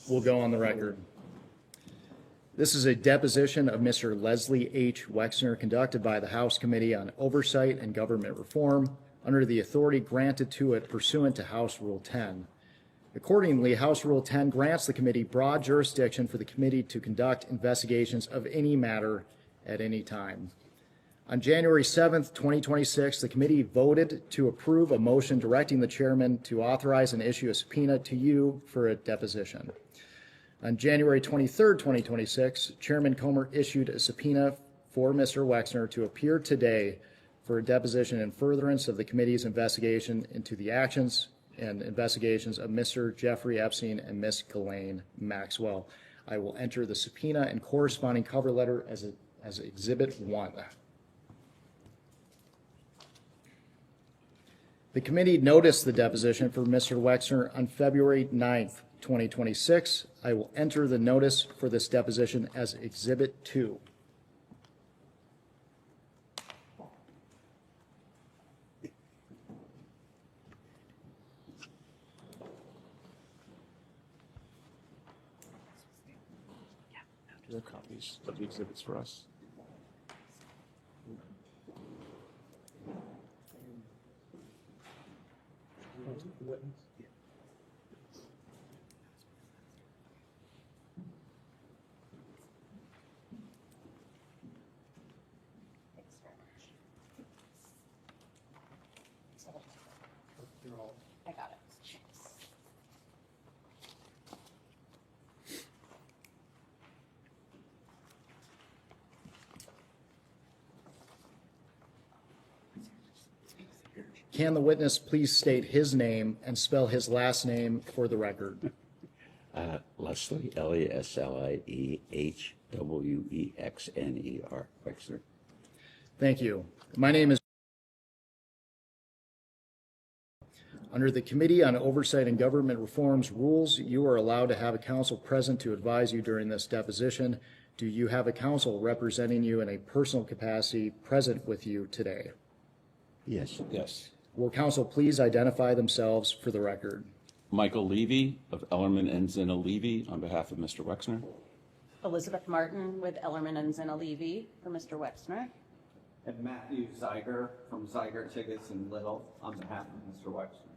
will go on the record. This is a deposition of Mr. Leslie H. Wexner conducted by the House Committee on Oversight and Government Reform under the authority granted to it pursuant to House Rule 10. Accordingly, House Rule 10 grants the committee broad jurisdiction for the committee to conduct investigations of any matter at any time. On January 7th, 2026, the committee voted to approve a motion directing the chairman to authorize and issue a subpoena to you for a deposition. On January 23rd, 2026, Chairman Comer issued a subpoena for Mr. Wexner to appear today for a deposition in furtherance of the committee's investigation into the actions and investigations of Mr. Jeffrey Epstein and Ms. Ghislaine Maxwell. I will enter the subpoena and corresponding cover letter as Exhibit 1. The committee noticed the deposition for Mr. Wexner on February 9th, 2026. I will enter the notice for this deposition as Exhibit 2. Do you have copies of the exhibits for us? I got it. Can the witness please state his name and spell his last name for the record? Leslie, LeslieHwexner, Wexner. Thank you. My name is. Under the Committee on Oversight and Government Reform's rules, you are allowed to have a counsel present to advise you during this deposition. Do you have a counsel representing you in a personal capacity present with you today? Yes. Yes. Will counsel please identify themselves for the record? Michael Levy of Ellerman and Zina Levy on behalf of Mr. Wexner. Elizabeth Martin with Ellerman and Zina Levy for Mr. Wexner. And Matthew Zeiger from Zeiger, Tiggis, and Little on behalf of Mr. Wexner.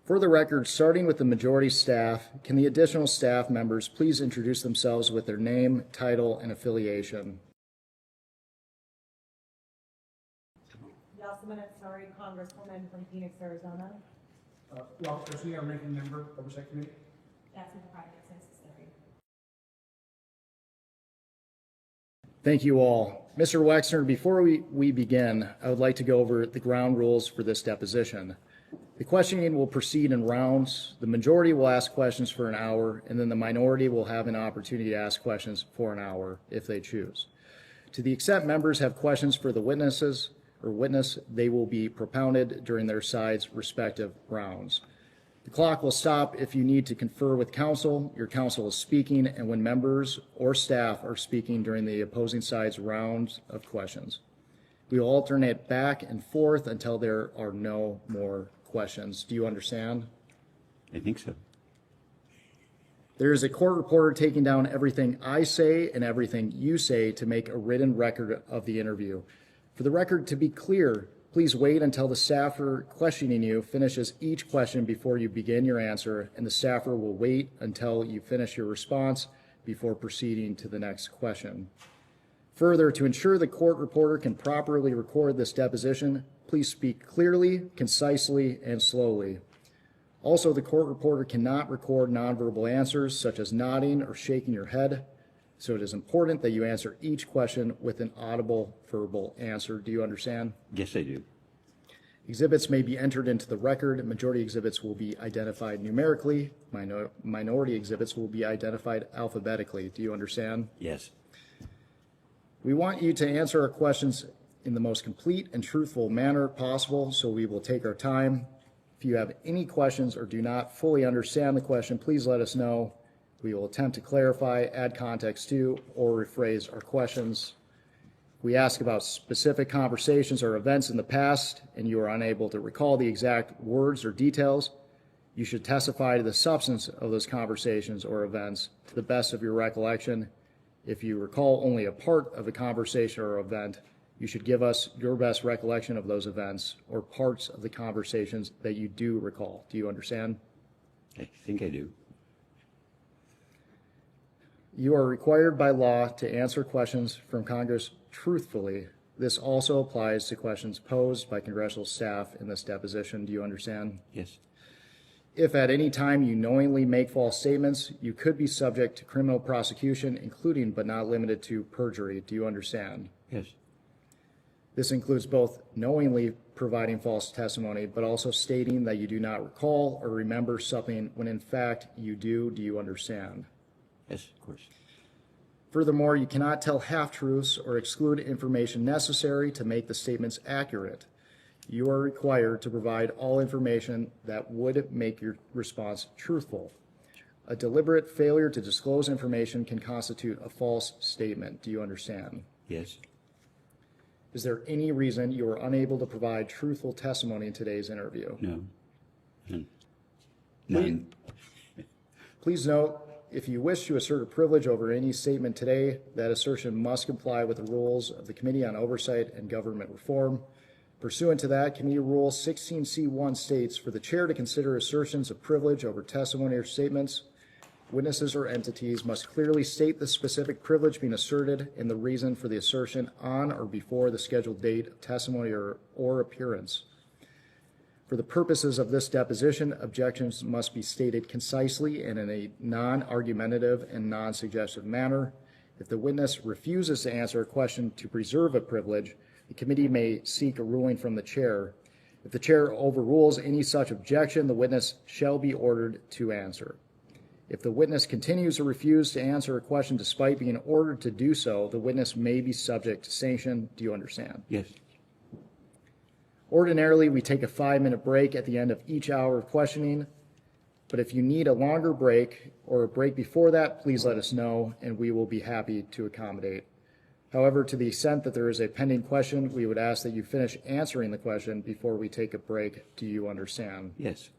For the record, starting with the majority staff, can the additional staff members please introduce themselves with their name, title, and affiliation? Yasmin Ansari, Congresswoman from Phoenix, Arizona. Ralph Garcia, Ranking Member, Oversight Committee. That's in the private census area. Thank you all. Mr. Wexner, before we begin, I would like to go over the ground rules for this deposition. The questioning will proceed in rounds. The majority will ask questions for an hour, and then the minority will have an opportunity to ask questions for an hour if they choose. To the extent members have questions for the witness, they will be propounded during their side's respective rounds. The clock will stop if you need to confer with counsel. Your counsel is speaking, and when members or staff are speaking during the opposing side's rounds of questions. We will alternate back and forth until there are no more questions. Do you understand? I think so. There is a court reporter taking down everything I say and everything you say to make a written record of the interview. For the record to be clear, please wait until the staffer questioning you finishes each question before you begin your answer, and the staffer will wait until you finish your response before proceeding to the next question. Further, to ensure the court reporter can properly record this deposition, please speak clearly, concisely, and slowly. Also, the court reporter cannot record nonverbal answers such as nodding or shaking your head, so it is important that you answer each question with an audible verbal answer. Do you understand? Yes, I do. Exhibits may be entered into the record. Majority exhibits will be identified numerically. Minority exhibits will be identified alphabetically. Do you understand? Yes. We want you to answer our questions in the most complete and truthful manner possible, so we will take our time. If you have any questions or do not fully understand the question, please let us know. We will attempt to clarify, add context to, or rephrase our questions. We ask about specific conversations or events in the past, and you are unable to recall the exact words or details. You should testify to the substance of those conversations or events to the best of your recollection. If you recall only a part of a conversation or event, you should give us your best recollection of those events or parts of the conversations that you do recall. Do you understand? I think I do. You are required by law to answer questions from Congress truthfully. This also applies to questions posed by congressional staff in this deposition. Do you understand? Yes. If at any time you knowingly make false statements, you could be subject to criminal prosecution, including but not limited to perjury. Do you understand? Yes. This includes both knowingly providing false testimony, but also stating that you do not recall or remember something when in fact you do. Do you understand? Yes, of course. Furthermore, you cannot tell half-truths or exclude information necessary to make the statements accurate. You are required to provide all information that would make your response truthful. A deliberate failure to disclose information can constitute a false statement. Do you understand? Yes. Is there any reason you are unable to provide truthful testimony in today's interview? No. None. Please note, if you wish to assert a privilege over any statement today, that assertion must comply with the rules of the Committee on Oversight and Government Reform. Pursuant to that, Committee Rule 16C1 states, for the chair to consider assertions of privilege over testimony or statements, witnesses or entities must clearly state the specific privilege being asserted and the reason for the assertion on or before the scheduled date of testimony or appearance. For the purposes of this deposition, objections must be stated concisely and in a non-argumentative and non-suggestive manner. If the witness refuses to answer a question to preserve a privilege, the committee may seek a ruling from the chair. If the chair overrules any such objection, the witness shall be ordered to answer. If the witness continues to refuse to answer a question despite being ordered to do so, the witness may be subject to sanction. Do you understand? Yes. Ordinarily, we take a 5-minute break at the end of each hour of questioning, but if you need a longer break or a break before that, please let us know and we will be happy to accommodate. However, to the extent that there is a pending question, we would ask that you finish answering the question before we take a break. Do you understand? Yes.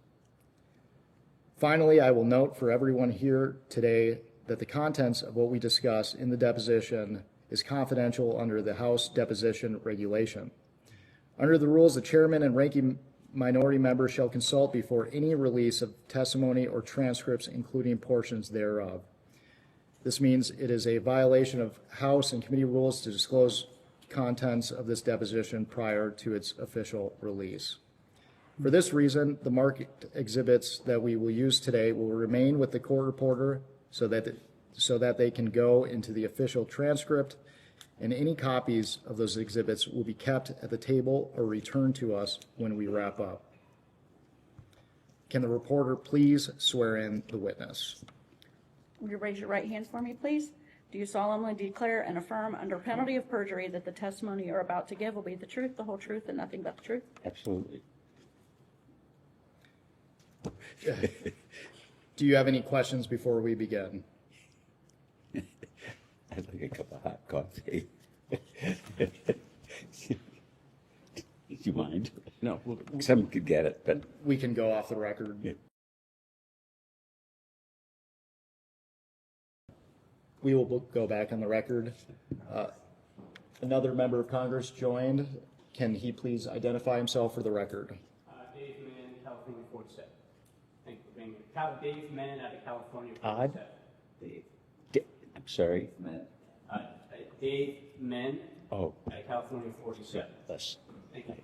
Finally, I will note for everyone here today that the contents of what we discuss in the deposition is confidential under the House Deposition Regulation. Under the rules, the chairman and ranking minority member shall consult before any release of testimony or transcripts, including portions thereof. This means it is a violation of House and committee rules to disclose contents of this deposition prior to its official release. For this reason, the marked exhibits that we will use today will remain with the court reporter so that they can go into the official transcript, and any copies of those exhibits will be kept at the table or returned to us when we wrap up. Can the reporter please swear in the witness? Will you raise your right hands for me, please? Do you solemnly declare and affirm under penalty of perjury that the testimony you're about to give will be the truth, the whole truth, and nothing but the truth? Absolutely. Do you have any questions before we begin? I'd like a cup of hot coffee. Do you mind? No, Some could get it, but We can go off the record. Yeah. We will go back on the record. Another member of Congress joined. Can he please identify himself for the record? Dave Mann, California 47. Thank you for being here. Dave Mann out of California Odd. 47. I'm sorry. Dave Mann Oh, out of California 47. less. Thank you.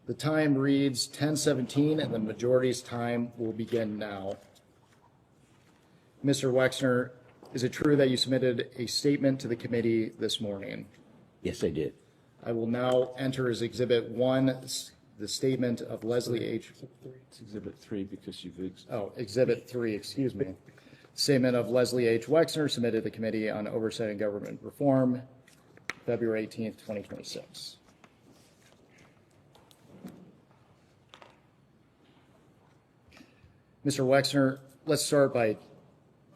The time reads 10:17 and the majority's time will begin now. Mr. Wexner, is it true that you submitted a statement to the committee this morning? Yes, I did. I will now enter as Exhibit 1 the statement of Leslie H. it's Exhibit 3 because you've Exhibit 3, excuse me. Statement of Leslie H. Wexner submitted to the Committee on Oversight and Government Reform, February 18th, 2026. Mr. Wexner, let's start by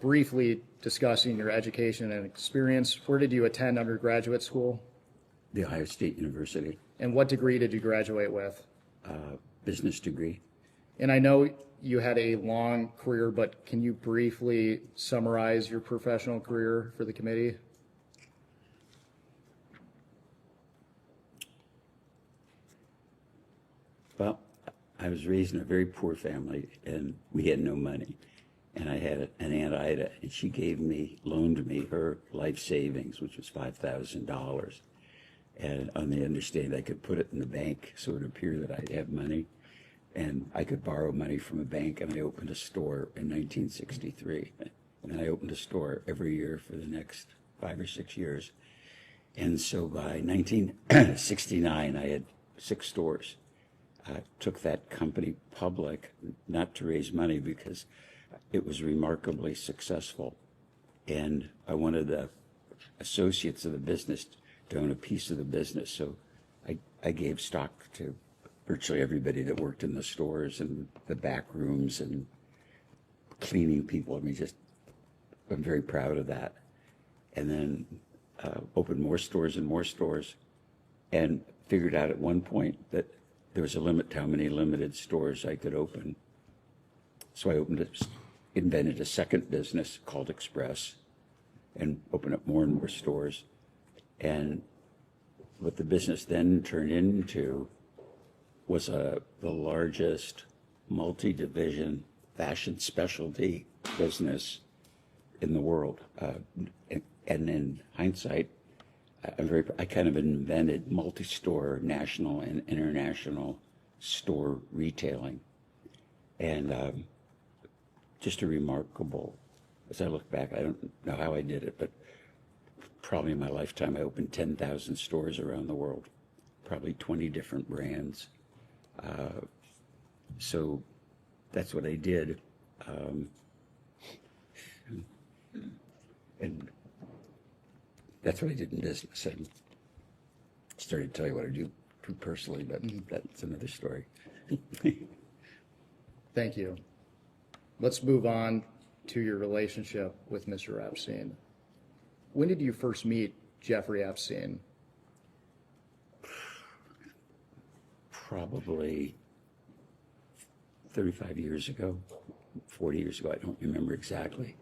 briefly discussing your education and experience. Where did you attend undergraduate school? The Ohio State University, And what degree did you graduate with? business degree. And I know you had a long career, but can you briefly summarize your professional career for the committee? Well, I was raised in a very poor family, and we had no money. And I had an Aunt Ida, and she loaned me her life savings, which was $5,000. And on the understanding I could put it in the bank so it would appear that I'd have money. And I could borrow money from a bank, and I opened a store in 1963. And I opened a store every year for the next 5 or 6 years. And so by 1969, I had 6 stores. I took that company public, not to raise money, because it was remarkably successful. And I wanted the associates of the business to own a piece of the business. So I gave stock to virtually everybody that worked in the stores and the back rooms and cleaning people. I mean, I'm very proud of that. And then opened more stores and more stores, and figured out at one point that there was a limit to how many limited stores I could open. So I invented a second business called Express, and opened up more and more stores. And what the business then turned into was the largest multi-division fashion specialty business in the world. And in hindsight, I kind of invented multi-store national and international store retailing. And just a remarkable, as I look back, I don't know how I did it, but probably in my lifetime I opened 10,000 stores around the world, probably 20 different brands. So that's what I did. And that's what I did in business. I started to tell you what I do personally, but that's another story. Thank you. Let's move on to your relationship with Mr. Epstein. When did you first meet Jeffrey Epstein? Probably 35 years ago, 40 years ago, I don't remember exactly.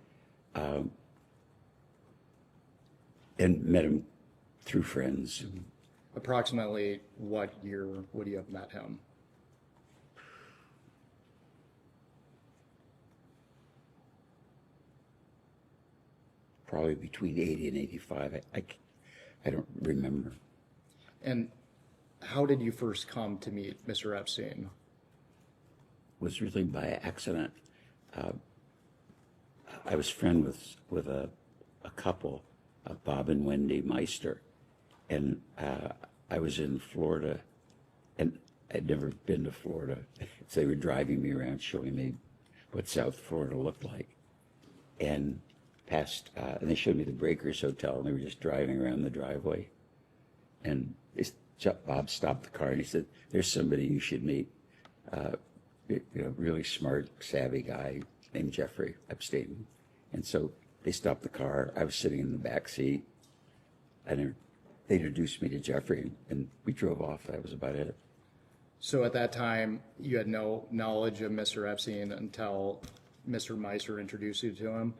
And met him through friends. Approximately what year would you have met him? Probably between 80 and 85. I don't remember. And how did you first come to meet Mr. Epstein? It was really by accident. I was friends with a couple, Bob and Wendy Meister, and I was in Florida, and I'd never been to Florida. So they were driving me around, showing me what South Florida looked like, and they showed me the Breakers Hotel, and they were just driving around the driveway, and Bob stopped the car and he said, "There's somebody you should meet, really smart, savvy guy named Jeffrey Epstein." And so they stopped the car. I was sitting in the back seat, and they introduced me to Jeffrey, and we drove off. That was about it. So at that time, you had no knowledge of Mr. Epstein until Mr. Meister introduced you to him?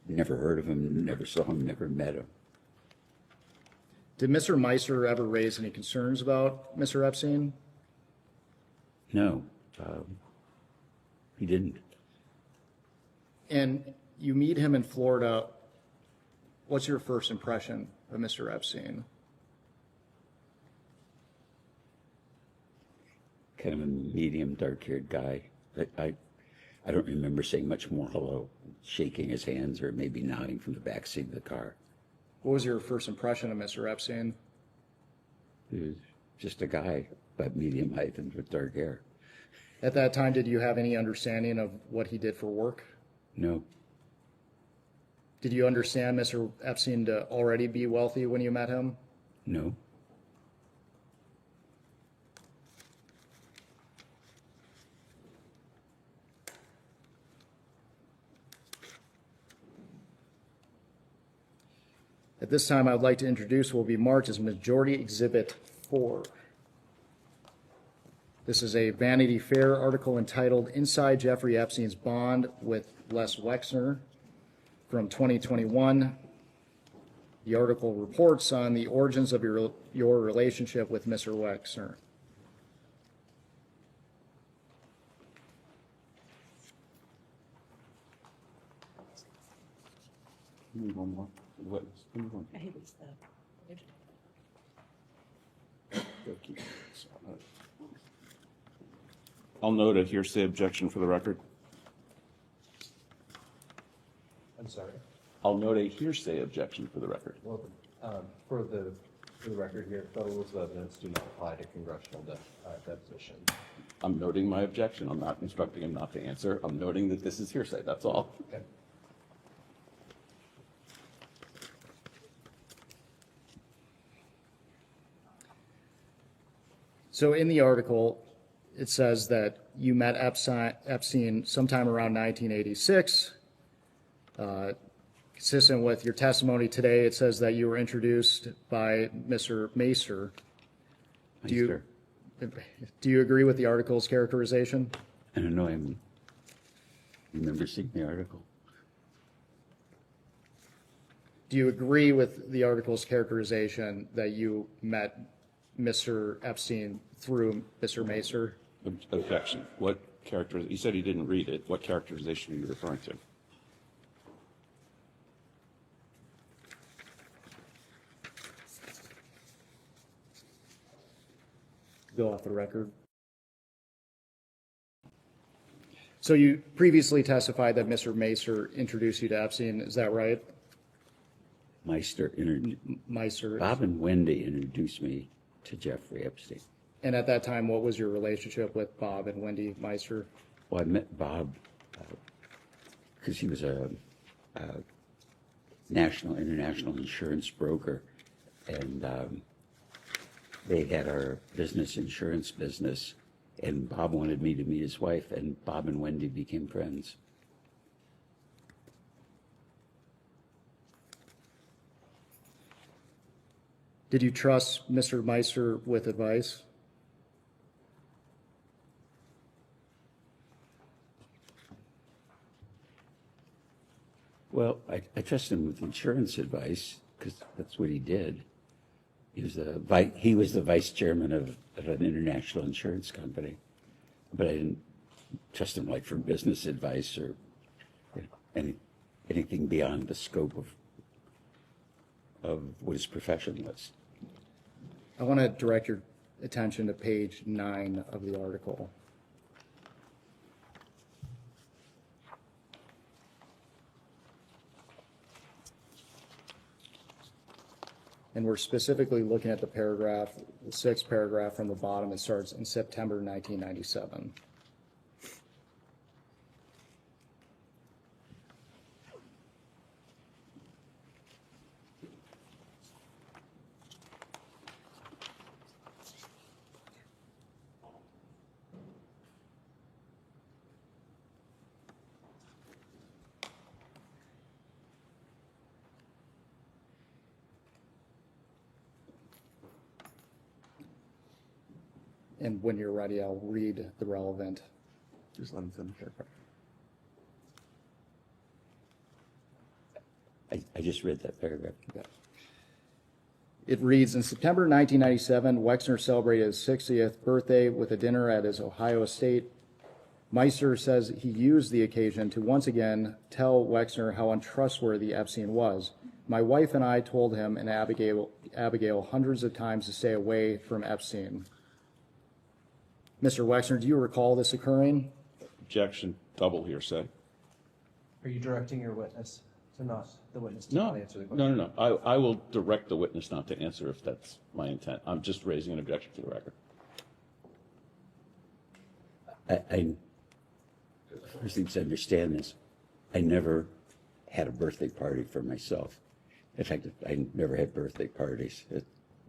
Never heard of him, never saw him, never met him. Did Mr. Meister ever raise any concerns about Mr. Epstein? No, he didn't. And you meet him in Florida. What's your first impression of Mr. Epstein? Kind of a medium, dark-haired guy. I don't remember saying much more hello, shaking his hands, or maybe nodding from the back seat of the car. What was your first impression of Mr. Epstein? He was just a guy, about medium height and with dark hair. At that time, did you have any understanding of what he did for work? No, Did you understand Mr. Epstein to already be wealthy when you met him? no. At this time, I would like to introduce what will be marked as Majority Exhibit 4. This is a Vanity Fair article entitled Inside Jeffrey Epstein's Bond with Les Wexner from 2021. The article reports on the origins of your relationship with Mr. Wexner. Give me one more. What? Give me one. I hate this stuff. I'll note a hearsay objection for the record. I'm sorry. I'll note a hearsay objection for the record. Well, for the record here, federal rules of evidence do not apply to congressional deposition. I'm noting my objection. I'm not instructing him not to answer. I'm noting that this is hearsay. That's all. Okay. So in the article, it says that you met Epstein sometime around 1986. Consistent with your testimony today, it says that you were introduced by Mr. Macer. Do you agree with the article's characterization? I don't know, I remember seeing the article. Do you agree with the article's characterization that you met Mr. Epstein through Mr. Macer? Objection. What character? You said he didn't read it. What characterization are you referring to? Go off the record. So you previously testified that Mr. Macer introduced you to Epstein, is that right? Meister Meister. Bob and Wendy introduced me to Jeffrey Epstein. And at that time, what was your relationship with Bob and Wendy Meister? Well, I met Bob because he was a international insurance broker, and they had our insurance business, and Bob wanted me to meet his wife, and Bob and Wendy became friends. Did you trust Mr. Meister with advice? Well, I trust him with insurance advice because that's what he did. He was the vice chairman of an international insurance company, but I didn't trust him like for business advice or anything beyond the scope of what his profession was. I want to direct your attention to page 9 of the article. And we're specifically looking at the paragraph, the 6th paragraph from the bottom. It starts in September 1997. And when you're ready, I'll read the relevant. Just let him finish it. I just read that paragraph. Yeah. It reads, in September 1997, Wexner celebrated his 60th birthday with a dinner at his Ohio estate. Meister says he used the occasion to once again tell Wexner how untrustworthy Epstein was. My wife and I told him and Abigail hundreds of times to stay away from Epstein. Mr. Wexner, do you recall this occurring? Objection. Double hearsay. Are you directing your witness to not No, not answer the question? no. I will direct the witness not to answer if that's my intent. I'm just raising an objection for the record. I first need to understand this. I never had a birthday party for myself. In fact, I never had birthday parties.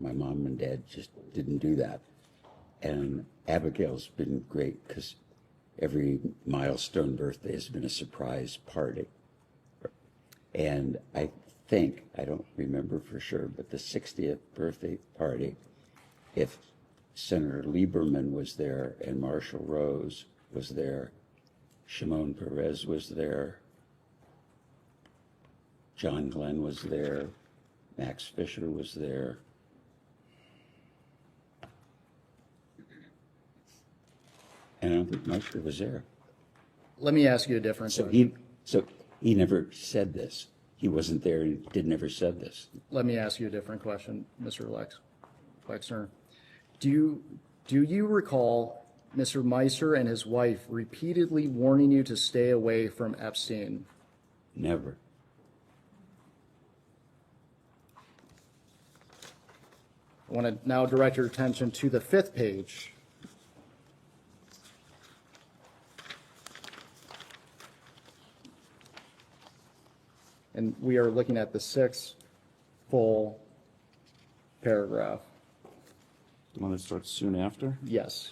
My mom and dad just didn't do that. And Abigail's been great because every milestone birthday has been a surprise party. And I think, I don't remember for sure, but the 60th birthday party, if Senator Lieberman was there, and Marshall Rose was there. Shimon Peres was there. John Glenn was there. Max Fisher was there. And I don't think Meister was there. Let me ask you a different So question. he never said this. He wasn't there and never said this. Let me ask you a different question, Mr. Wexner. Do you recall Mr. Meister and his wife repeatedly warning you to stay away from Epstein? Never. I want to now direct your attention to the 5th page. And we are looking at the 6th full paragraph. The one that starts soon after? Yes.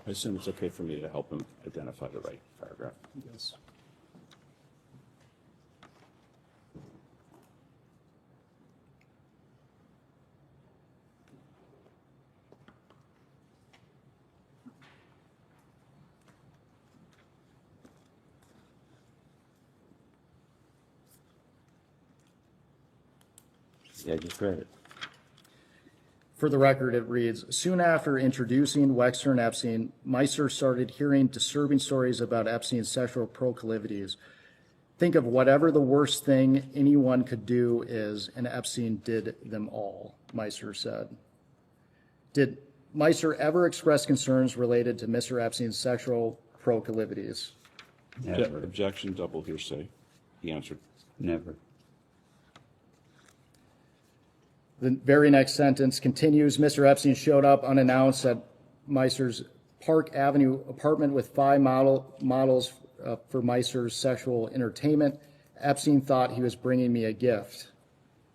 I assume it's okay for me to help him identify the right paragraph. Yes. Yeah, I just read it. For the record, it reads, soon after introducing Wexner and Epstein, Meister started hearing disturbing stories about Epstein's sexual proclivities. Think of whatever the worst thing anyone could do is, and Epstein did them all, Meister said. Did Meister ever express concerns related to Mr. Epstein's sexual proclivities? Never. Objection, double hearsay. He answered. Never. The very next sentence continues, Mr. Epstein showed up unannounced at Meister's Park Avenue apartment with 5 models for Meister's sexual entertainment. Epstein thought he was bringing me a gift,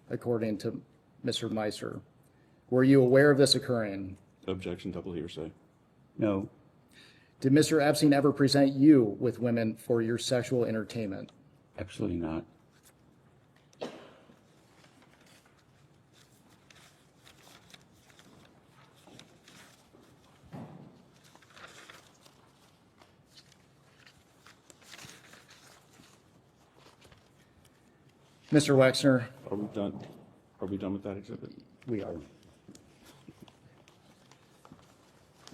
according to Mr. Meister. Were you aware of this occurring? Objection, double hearsay. No. Did Mr. Epstein ever present you with women for your sexual entertainment? Absolutely not. Mr. Wexner, Are we done? Are we done with that exhibit? we are.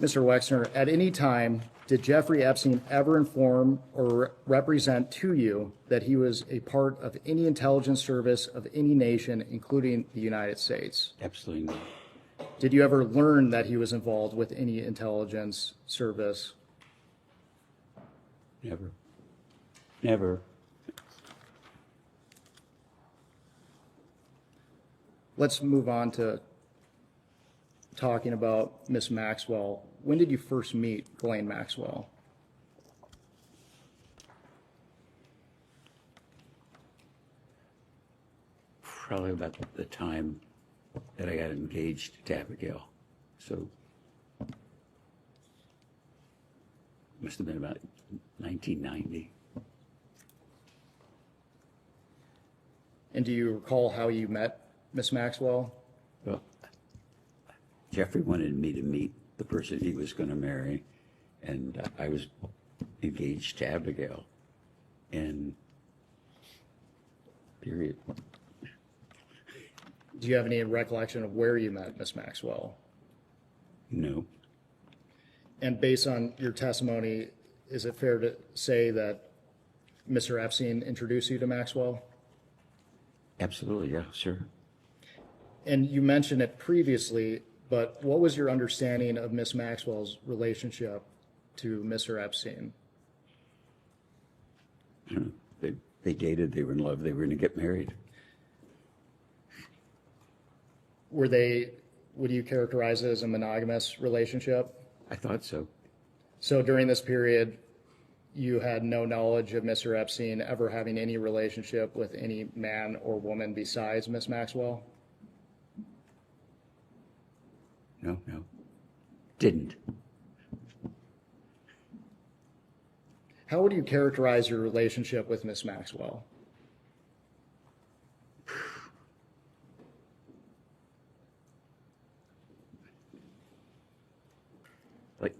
Mr. Wexner, at any time, did Jeffrey Epstein ever inform or represent to you that he was a part of any intelligence service of any nation, including the United States? Absolutely not. Did you ever learn that he was involved with any intelligence service? Never. Never. Let's move on to talking about Miss Maxwell. When did you first meet Ghislaine Maxwell? Probably about the time that I got engaged to Abigail. So must have been about 1990. And do you recall how you met Miss Maxwell? Well, Jeffrey wanted me to meet the person he was going to marry, and I was engaged to Abigail. And period. Do you have any recollection of where you met Miss Maxwell? No. And based on your testimony, is it fair to say that Mr. Epstein introduced you to Maxwell? Absolutely, yeah, sure. And you mentioned it previously, but what was your understanding of Miss Maxwell's relationship to Mr. Epstein? I don't know. They dated, they were in love, they were going to get married. Were they, would you characterize it as a monogamous relationship? I thought so. So during this period, you had no knowledge of Mr. Epstein ever having any relationship with any man or woman besides Miss Maxwell? No, no. Didn't. How would you characterize your relationship with Miss Maxwell? Like,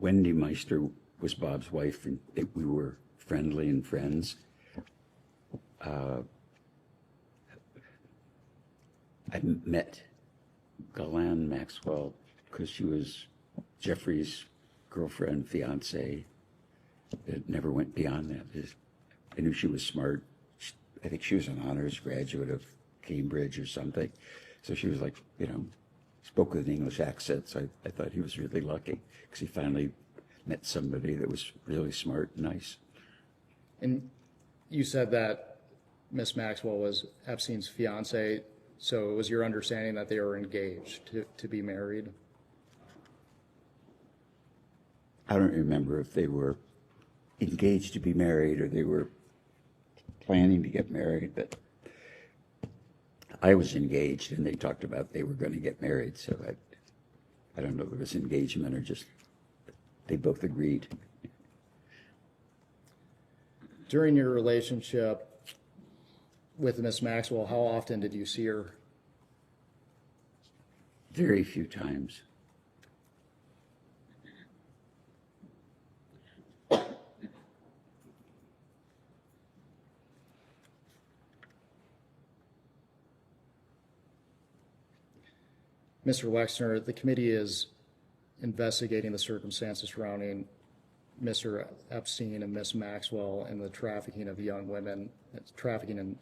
Wendy Meister was Bob's wife, and we were friendly and friends. I met Galan Maxwell because she was Jeffrey's girlfriend, fiance. It never went beyond that. I knew she was smart. I think she was an honors graduate of Cambridge or something. So she was like, spoke with an English accent. So I thought he was really lucky because he finally met somebody that was really smart and nice. And you said that Miss Maxwell was Epstein's fiance, so it was your understanding that they were engaged to be married? I don't remember if they were engaged to be married or they were planning to get married, but I was engaged and they talked about they were going to get married, so I don't know if it was engagement or just they both agreed. During your relationship with Miss Maxwell, how often did you see her? Very few times. Mr. Wexner, the committee is investigating the circumstances surrounding Mr. Epstein and Miss Maxwell and the trafficking of young women, trafficking and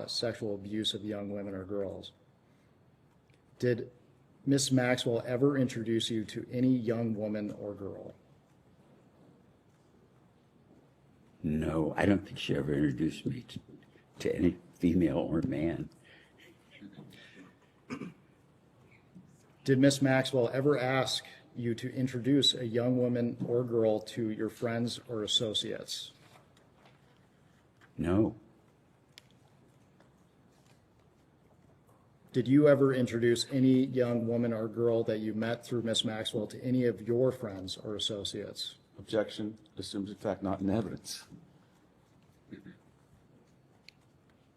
sexual abuse of young women or girls. Did Miss Maxwell ever introduce you to any young woman or girl? No, I don't think she ever introduced me to any female or man. Did Miss Maxwell ever ask you to introduce a young woman or girl to your friends or associates? No. Did you ever introduce any young woman or girl that you met through Miss Maxwell to any of your friends or associates? Objection assumes in fact not in evidence.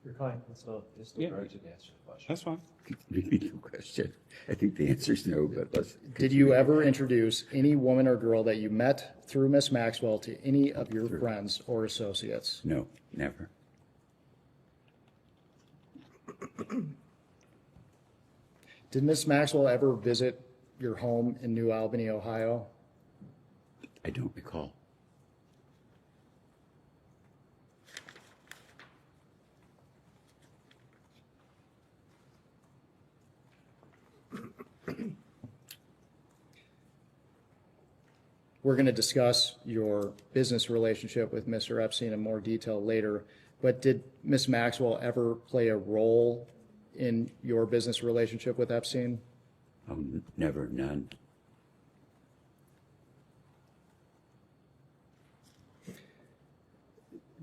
Your client is still Yeah. urged to answer the question. That's fine. Repeat the question. I think the answer is no, but let's. Did you ever introduce any woman or girl that you met through Miss Maxwell to any of your friends or associates? No, never. Did Miss Maxwell ever visit your home in New Albany, Ohio? I don't recall. We're going to discuss your business relationship with Mr. Epstein in more detail later, but did Miss Maxwell ever play a role in your business relationship with Epstein? Oh, never, none.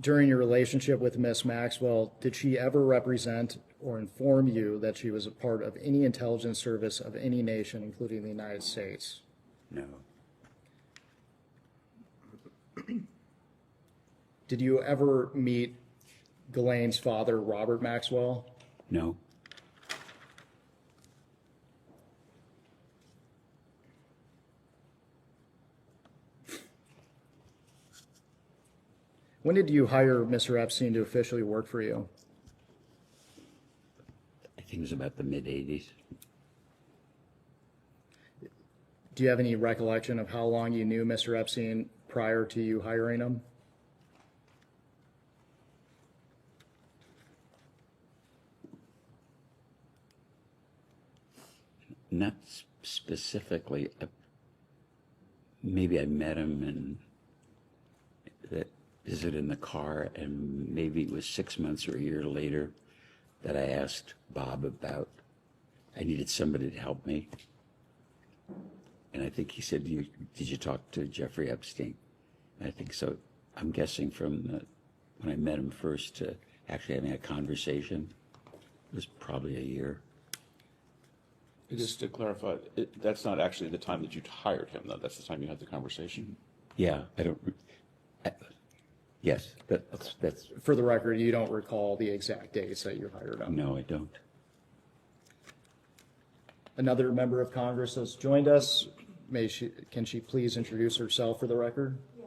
During your relationship with Miss Maxwell, did she ever represent or inform you that she was a part of any intelligence service of any nation, including the United States? No. Did you ever meet Ghislaine's father, Robert Maxwell? No. When did you hire Mr. Epstein to officially work for you? I think it was about the mid-'80s. Do you have any recollection of how long you knew Mr. Epstein prior to you hiring him? Not specifically. Maybe I met him and visited in the car, and maybe it was 6 months or a year later that I asked Bob about, I needed somebody to help me. And I think he said, did you talk to Jeffrey Epstein? And I think so. I'm guessing from when I met him first to actually having a conversation, it was probably a year. Just to clarify, that's not actually the time that you hired him, though. That's the time you had the conversation. Yeah, yes, that's, For the record, you don't recall the exact dates that you hired him. no, I don't. Another member of Congress has joined us. Can she please introduce herself for the record? Yeah,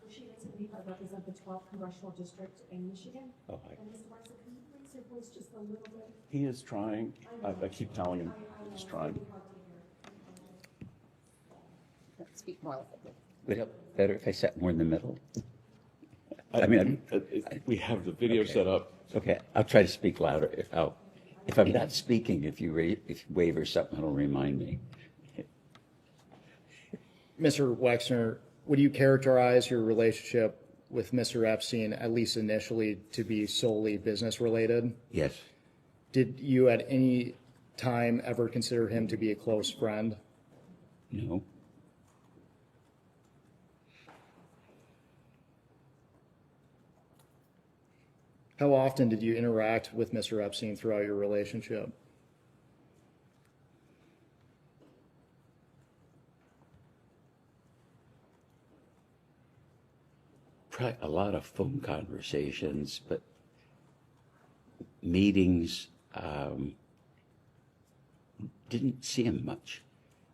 Rashida Tiffany, I represent the 12th Congressional District in Michigan. Oh, hi. And Mr. Wexner, can you raise your voice just a little bit? He is trying. I keep telling him he's trying. Speak more like Would it help better if I sat more in the middle? We have the video set up. Okay, I'll try to speak louder. If I'm not speaking, if you wave or something, it'll remind me. Mr. Wexner, would you characterize your relationship with Mr. Epstein, at least initially, to be solely business related? Yes, Did you at any time ever consider him to be a close friend? no, How often did you interact with Mr. Epstein throughout your relationship? probably a lot of phone conversations, but meetings, didn't see him much.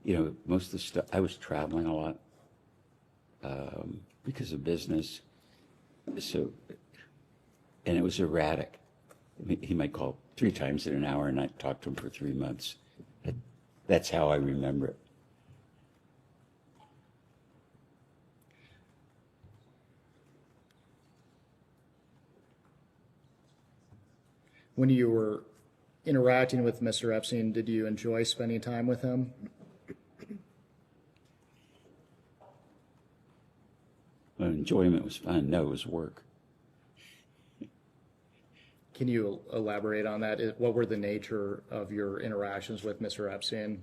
You know, most of the stuff, I was traveling a lot because of business. So, and it was erratic. I mean, he might call 3 times in an hour and I'd talk to him for 3 months. That's how I remember it. When you were interacting with Mr. Epstein, did you enjoy spending time with him? Well, enjoyment was fun. No, it was work. Can you elaborate on that? What were the nature of your interactions with Mr. Epstein?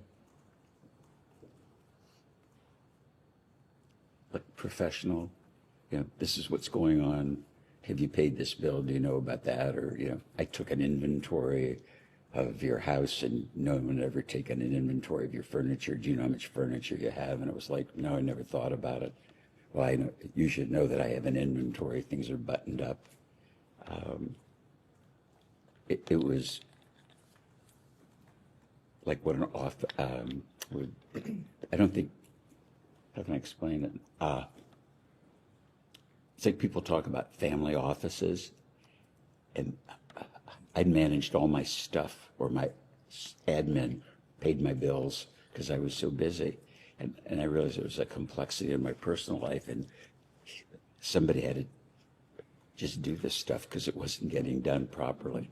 Like professional, you know, this is what's going on. Have you paid this bill? Do you know about that? Or, you know, I took an inventory of your house and no one had ever taken an inventory of your furniture. Do you know how much furniture you have? And it was like, no, I never thought about it. Well, I know, you should know that I have an inventory. Things are buttoned up. It was like what an would, I don't think, how can I explain it? It's like people talk about family offices, and I managed all my stuff, or my admin paid my bills because I was so busy. And I realized there was a complexity in my personal life, and somebody had to just do this stuff because it wasn't getting done properly.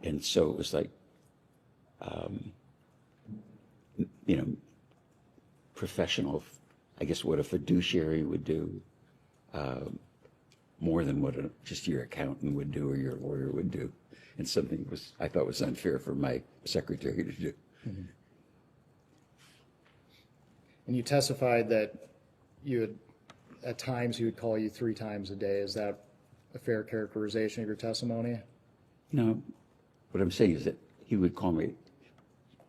And so it was like, you know, professional, I guess what a fiduciary would do, more than what just your accountant would do or your lawyer would do. And something I thought was unfair for my secretary to do. Mm-hmm. And you testified that at times he would call you 3 times a day. Is that a fair characterization of your testimony? No, what I'm saying is that he would call me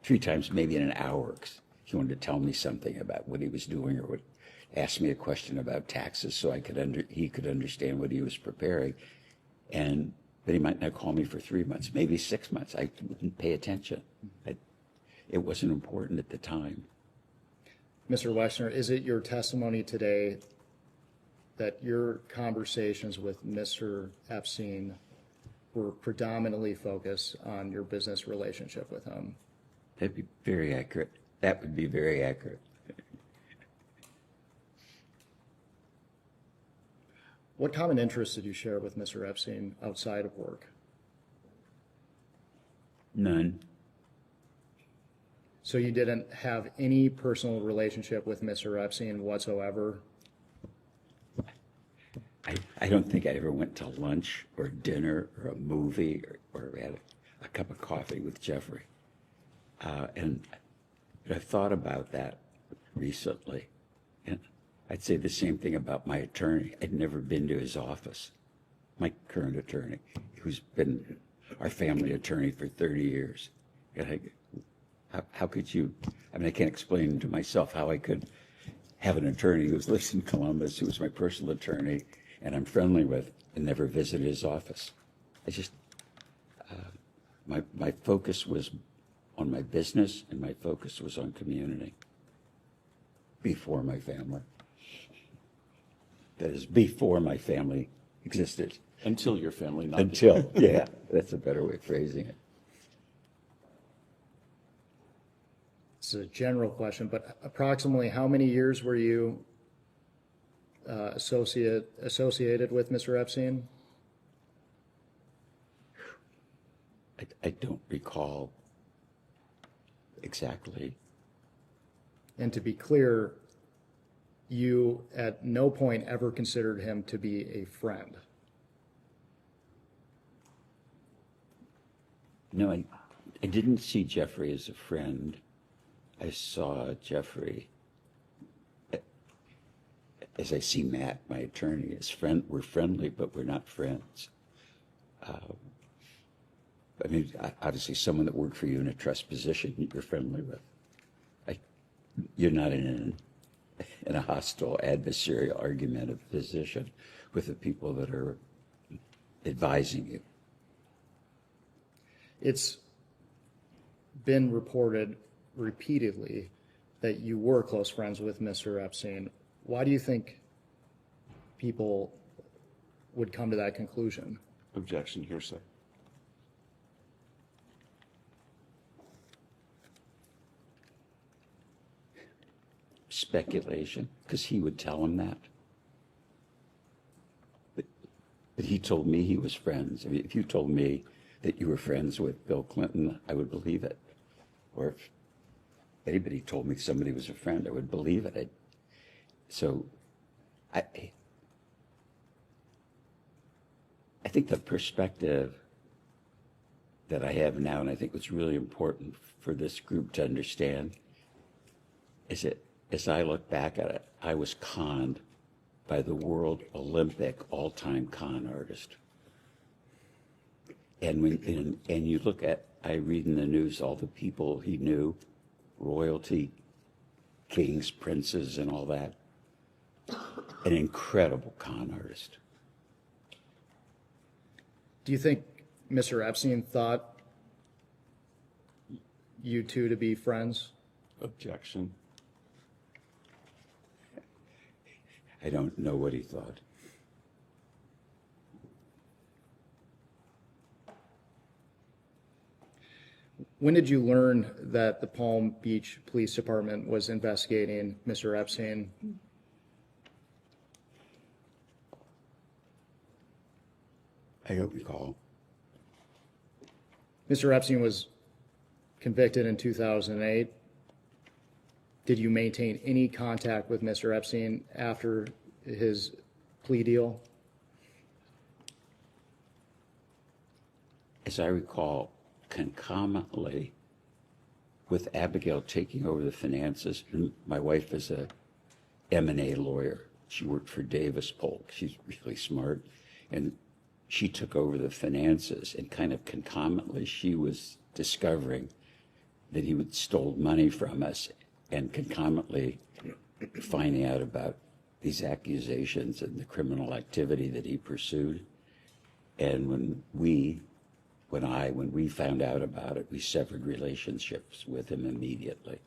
3 times, maybe in an hour, 'cause he wanted to tell me something about what he was doing, or would ask me a question about taxes so he could understand what he was preparing. And then he might not call me for 3 months, maybe 6 months. I wouldn't pay attention. It wasn't important at the time. Mr. Wexner, is it your testimony today that your conversations with Mr. Epstein were predominantly focused on your business relationship with him? That'd be very accurate. That would be very accurate. What common interests did you share with Mr. Epstein outside of work? None. So you didn't have any personal relationship with Mr. Epstein whatsoever? I don't think I ever went to lunch or dinner or a movie or had a cup of coffee with Jeffrey. And I've thought about that recently. And I'd say the same thing about my attorney. I'd never been to his office, my current attorney, who's been our family attorney for 30 years. And how could you, I mean, I can't explain to myself how I could have an attorney who lives in Columbus, who was my personal attorney, and I'm friendly with, and never visited his office. I just, my focus was on my business, and my focus was on community before my family. That is, before my family existed. Until your family, not Until, yeah, that's a better way of phrasing it. It's a general question, but approximately how many years were you associated with Mr. Epstein? I don't recall exactly. And to be clear, you at no point ever considered him to be a friend. No, I didn't see Jeffrey as a friend. I saw Jeffrey, as I see Matt, my attorney, as friend. We're friendly, but we're not friends. I mean, obviously, someone that worked for you in a trust position, you're friendly with. You're not in a hostile, adversarial, argumentative position with the people that are advising you. It's been reported repeatedly that you were close friends with Mr. Epstein. Why do you think people would come to that conclusion? Objection, hearsay. Speculation, because he would tell him that. But he told me he was friends. I mean, if you told me that you were friends with Bill Clinton, I would believe it. Or if anybody told me somebody was a friend, I would believe it. So I think the perspective that I have now, and I think what's really important for this group to understand, is that as I look back at it, I was conned by the world Olympic all-time con artist. And and you look at, I read in the news all the people he knew, royalty, kings, princes, and all that. An incredible con artist. Do you think Mr. Epstein thought you two to be friends? Objection. I don't know what he thought. When did you learn that the Palm Beach Police Department was investigating Mr. Epstein? I don't recall. Mr. Epstein was convicted in 2008. Did you maintain any contact with Mr. Epstein after his plea deal? As I recall, concomitantly with Abigail taking over the finances, and my wife is a M&A lawyer. She worked for Davis Polk. She's really smart. And she took over the finances, and kind of concomitantly she was discovering that he would stole money from us, and concomitantly finding out about these accusations and the criminal activity that he pursued. And when we found out about it, we severed relationships with him immediately.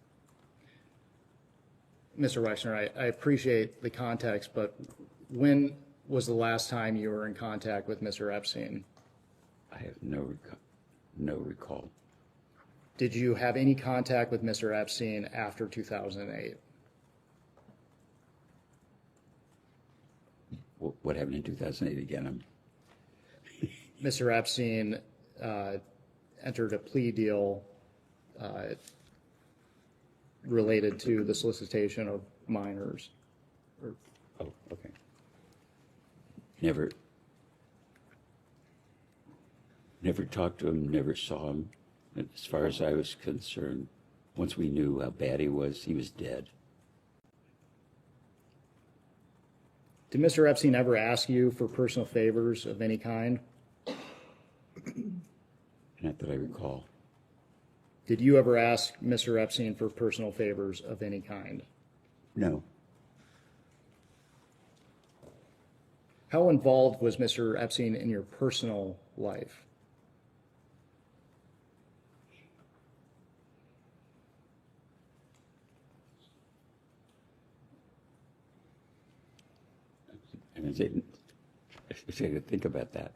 Mr. Wexner, I appreciate the context, but when was the last time you were in contact with Mr. Epstein? I have no recall. Did you have any contact with Mr. Epstein after 2008? What happened in 2008 again? Mr. Epstein entered a plea deal related to the solicitation of minors. Oh, okay. Never talked to him, never saw him. As far as I was concerned, once we knew how bad he was dead. Did Mr. Epstein ever ask you for personal favors of any kind? Not that I recall. Did you ever ask Mr. Epstein for personal favors of any kind? No. How involved was Mr. Epstein in your personal life? I mean, I could think about that.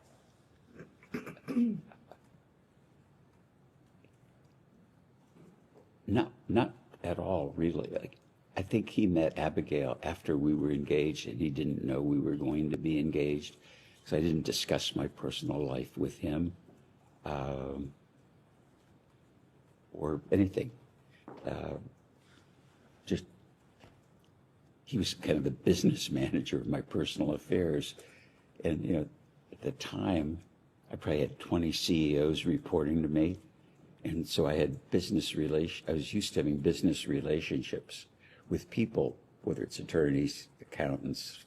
Not at all, really. Like, I think he met Abigail after we were engaged, and he didn't know we were going to be engaged, so I didn't discuss my personal life with him, or anything. Just he was kind of the business manager of my personal affairs, and at the time, I probably had 20 CEOs reporting to me. And so I had I was used to having business relationships with people, whether it's attorneys, accountants,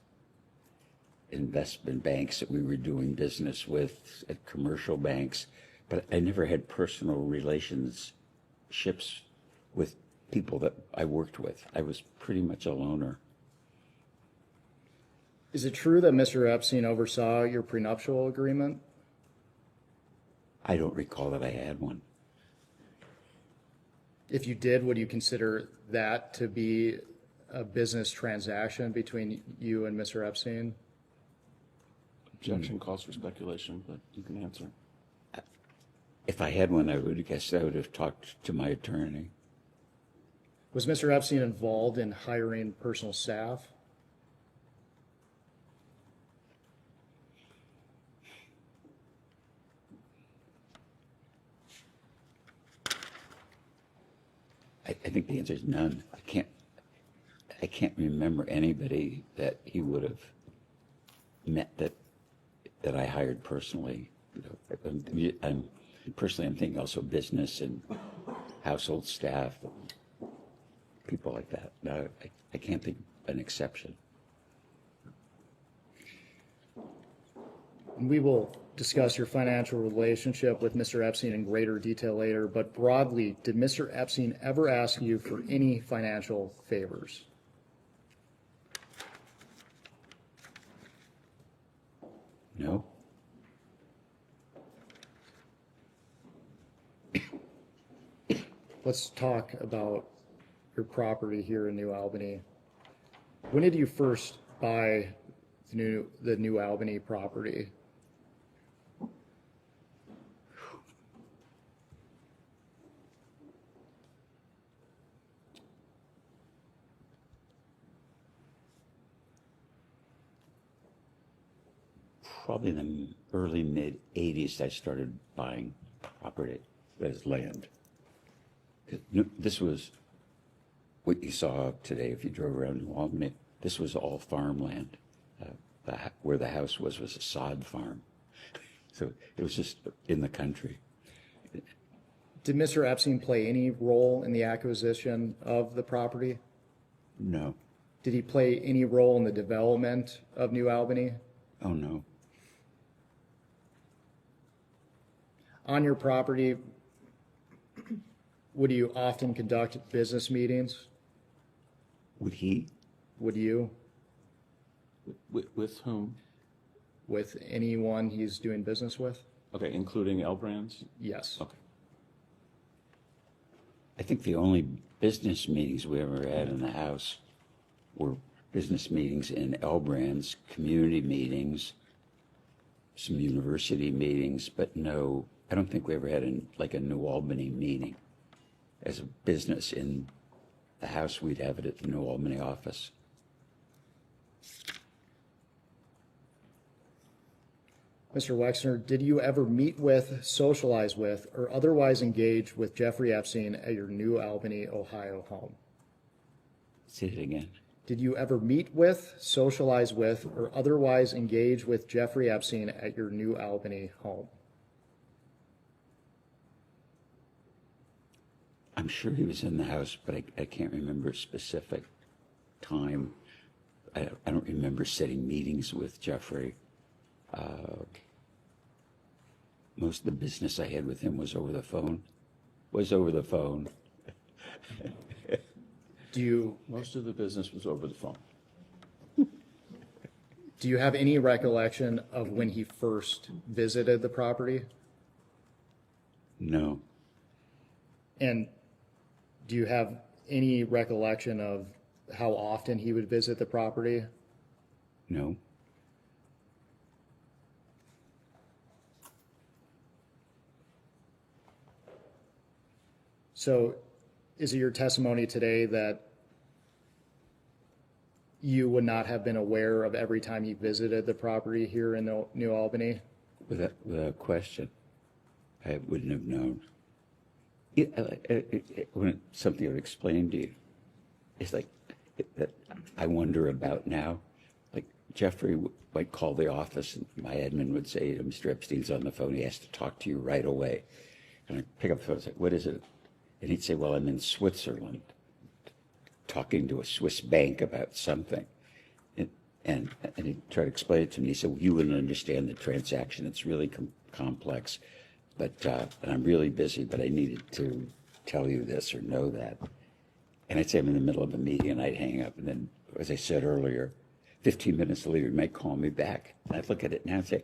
investment banks that we were doing business with, at commercial banks, but I never had personal relationships with people that I worked with. I was pretty much a loner. Is it true that Mr. Epstein oversaw your prenuptial agreement? I don't recall that I had one. If you did, would you consider that to be a business transaction between you and Mr. Epstein? Objection calls for speculation, but you can answer. If I had one, I would have talked to my attorney. Was Mr. Epstein involved in hiring personal staff? I think the answer is none. I can't remember anybody that he would have met that I hired personally. I'm thinking also business and household staff, people like that. No, I can't think of an exception. We will discuss your financial relationship with Mr. Epstein in greater detail later, but broadly, did Mr. Epstein ever ask you for any financial favors? No. Let's talk about your property here in New Albany. When did you first buy the New Albany property? Probably in the early mid-'80s, I started buying property as land. This was what you saw today if you drove around New Albany. This was all farmland. Where the house was a sod farm. So it was just in the country. Did Mr. Epstein play any role in the acquisition of the property? No. Did he play any role in the development of New Albany? Oh, no. On your property, would you often conduct business meetings? Would he? Would you? With whom? With anyone he's doing business with? Okay, including L Brands? Yes. Okay. I think the only business meetings we ever had in the house were business meetings in L Brands, community meetings, some university meetings, but no, I don't think we ever had a New Albany meeting. As a business in the house, we'd have it at the New Albany office. Mr. Wexner, did you ever meet with, socialize with, or otherwise engage with Jeffrey Epstein at your New Albany, Ohio home? Say it again. Did you ever meet with, socialize with, or otherwise engage with Jeffrey Epstein at your New Albany home? I'm sure he was in the house, but I can't remember a specific time. I don't remember setting meetings with Jeffrey. Most of the business I had with him was over the phone. was over the phone. Most of the business was over the phone. Do you have any recollection of when he first visited the property? No, And do you have any recollection of how often he would visit the property? no, So is it your testimony today that you would not have been aware of every time he visited the property here in New Albany? without question. I wouldn't have known. When something I would explain to you, it's like that I wonder about now. Like Jeffrey might call the office, and my admin would say, "Mr. Epstein's on the phone. He has to talk to you right away." And I pick up the phone and say, "What is it?" And he'd say, "Well, I'm in Switzerland, talking to a Swiss bank about something." And he'd try to explain it to me. He said, "Well, you wouldn't understand the transaction. It's really complex. But and I'm really busy, but I needed to tell you this or know that." And I'd say I'm in the middle of a meeting, and I'd hang up. And then, as I said earlier, 15 minutes later, he might call me back. And I'd look at it now and say,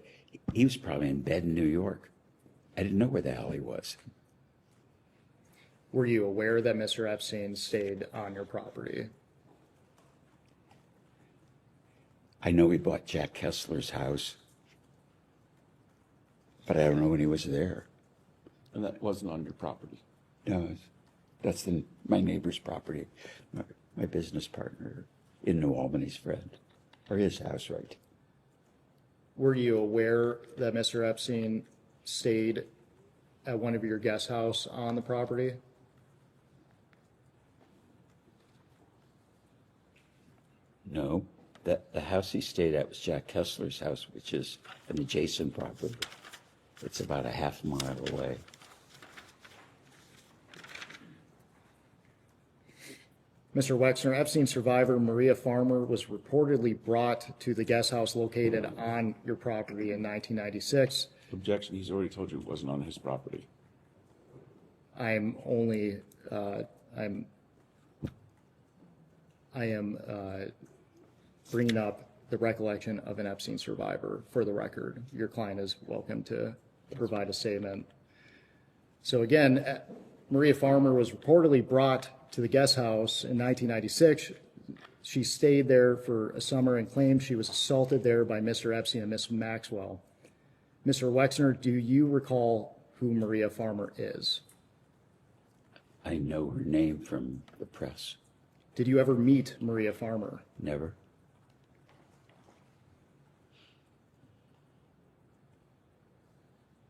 he was probably in bed in New York. I didn't know where the hell he was. Were you aware that Mr. Epstein stayed on your property? I know he bought Jack Kessler's house, but I don't know when he was there. And that wasn't on your property. No, that's my neighbor's property, my business partner in New Albany's friend, or his house, right? Were you aware that Mr. Epstein stayed at one of your guest house on the property? No, the house he stayed at was Jack Kessler's house, which is an adjacent property. It's about a half mile away. Mr. Wexner, Epstein survivor Maria Farmer was reportedly brought to the guest house located on your property in 1996. Objection, he's already told you it wasn't on his property. I am bringing up the recollection of an Epstein survivor. For the record, your client is welcome to provide a statement. So again, Maria Farmer was reportedly brought to the guest house in 1996. She stayed there for a summer and claimed she was assaulted there by Mr. Epstein and Miss Maxwell. Mr. Wexner, do you recall who Maria Farmer is? I know her name from the press. Did you ever meet Maria Farmer? Never.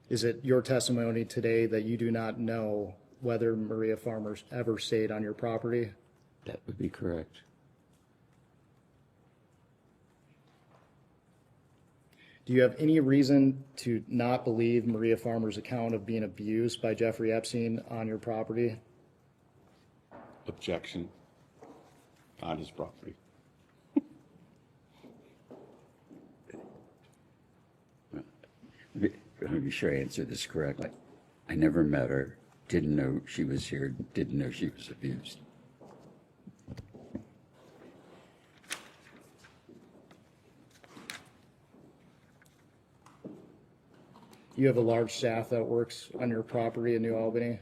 Is it your testimony today that you do not know whether Maria Farmer ever stayed on your property? That would be correct. Do you have any reason to not believe Maria Farmer's account of being abused by Jeffrey Epstein on your property? Objection, on his property. Let me be sure I answered this correctly. I never met her, didn't know she was here, didn't know she was abused. You have a large staff that works on your property in New Albany?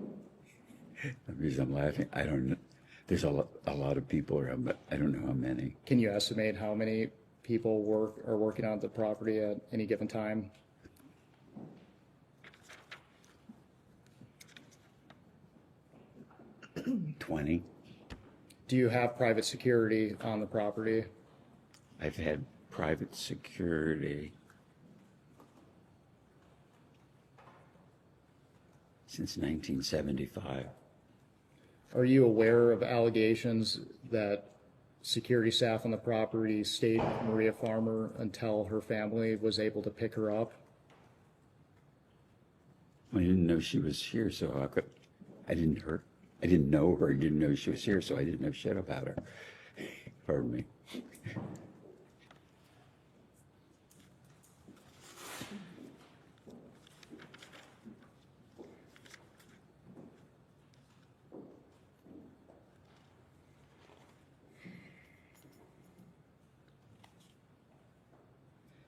The reason I'm laughing, I don't know. There's a lot of people around, but I don't know how many. Can you estimate how many people are working on the property at any given time? $20. Do you have private security on the property? I've had private security since 1975. Are you aware of allegations that security staff on the property stayed with Maria Farmer until her family was able to pick her up? I didn't know she was here, so I didn't know her, I didn't know she was here, so I didn't know shit about her. Pardon me.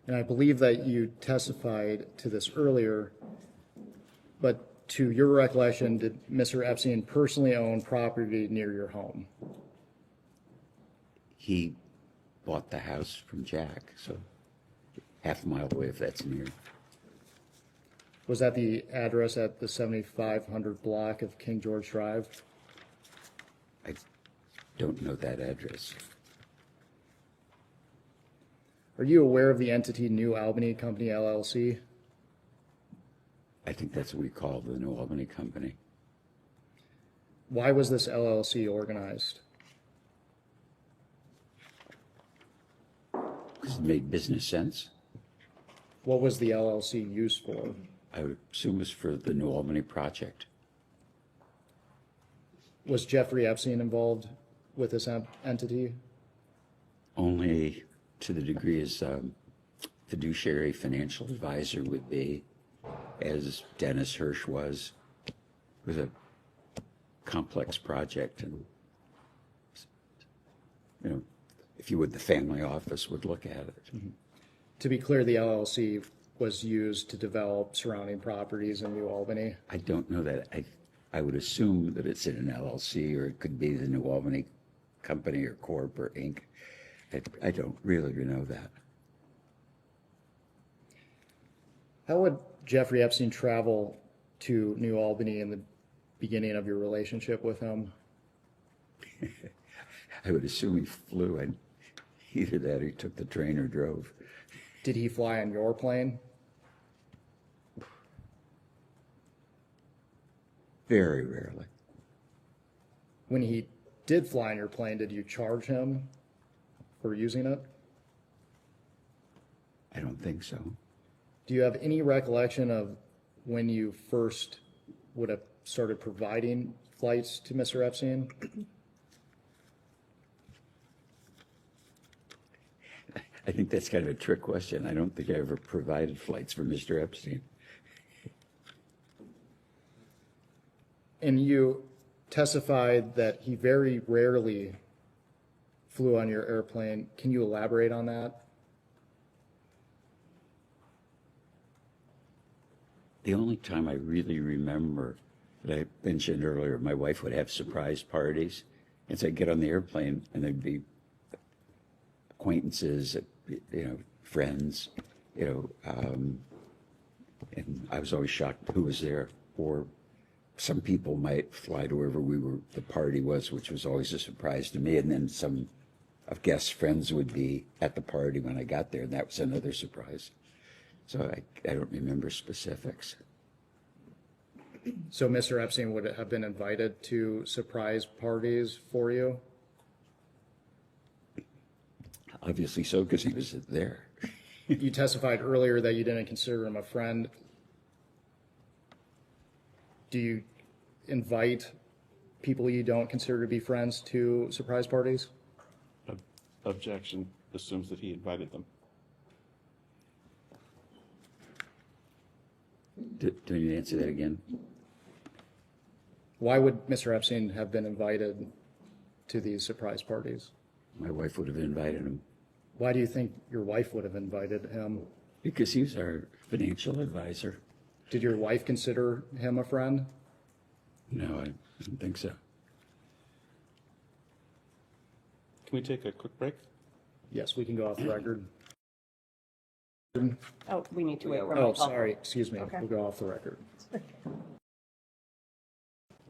And I believe that you testified to this earlier, but to your recollection, did Mr. Epstein personally own property near your home? He bought the house from Jack, so half a mile away if that's near. Was that the address at the 7500 block of King George Drive? I don't know that address. Are you aware of the entity New Albany Company LLC? I think that's what we call the New Albany Company. Why was this LLC organized? Because it made business sense. What was the LLC used for? I would assume it's for the New Albany project. Was Jeffrey Epstein involved with this entity? Only to the degree as fiduciary financial advisor would be, as Dennis Hirsch was. It was a complex project, and you know, if you would, the family office would look at it. Mm-hmm. To be clear, the LLC was used to develop surrounding properties in New Albany. I don't know that. I would assume that it's in an LLC, or it could be the New Albany Company or Corp or Inc. I don't really know that. How would Jeffrey Epstein travel to New Albany in the beginning of your relationship with him? I would assume he flew, and either that or he took the train or drove. Did he fly on your plane? Very rarely. When he did fly on your plane, did you charge him for using it? I don't think so. Do you have any recollection of when you first would have started providing flights to Mr. Epstein? I think that's kind of a trick question. I don't think I ever provided flights for Mr. Epstein. And you testified that he very rarely flew on your airplane. Can you elaborate on that? The only time I really remember that I mentioned earlier, my wife would have surprise parties. And so I'd get on the airplane and there'd be acquaintances, friends, and I was always shocked who was there. Or some people might fly to wherever the party was, which was always a surprise to me. And then some of guests' friends would be at the party when I got there, and that was another surprise. So I don't remember specifics. So Mr. Epstein would have been invited to surprise parties for you? Obviously so, because he was there. You testified earlier that you didn't consider him a friend. Do you invite people you don't consider to be friends to surprise parties? Objection assumes that he invited them. Do you need to answer that again? Why would Mr. Epstein have been invited to these surprise parties? My wife would have invited him. Why do you think your wife would have invited him? Because he was our financial advisor. Did your wife consider him a friend? No, I don't think so. Can we take a quick break? Yes, we can go off the record. Oh, we need to wait for Oh, my call. sorry, excuse me. Okay. We'll go off the record.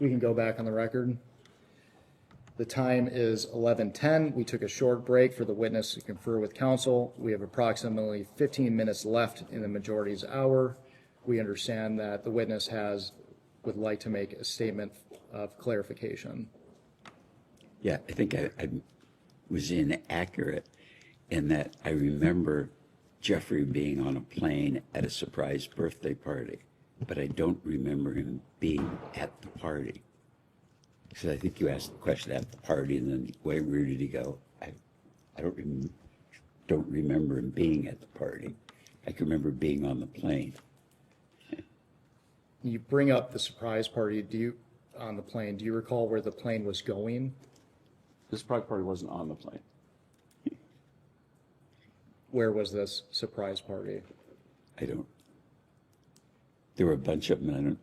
We can go back on the record. The time is 11:10. We took a short break for the witness to confer with counsel. We have approximately 15 minutes left in the majority's hour. We understand that the witness would like to make a statement of clarification. Yeah, I think I was inaccurate in that I remember Jeffrey being on a plane at a surprise birthday party, but I don't remember him being at the party. So I think you asked the question at the party, and then where did he go? I don't remember him being at the party. I can remember being on the plane. You bring up the surprise party on the plane. Do you recall where the plane was going? This private party wasn't on the plane. where was this surprise party? There were a bunch of them, and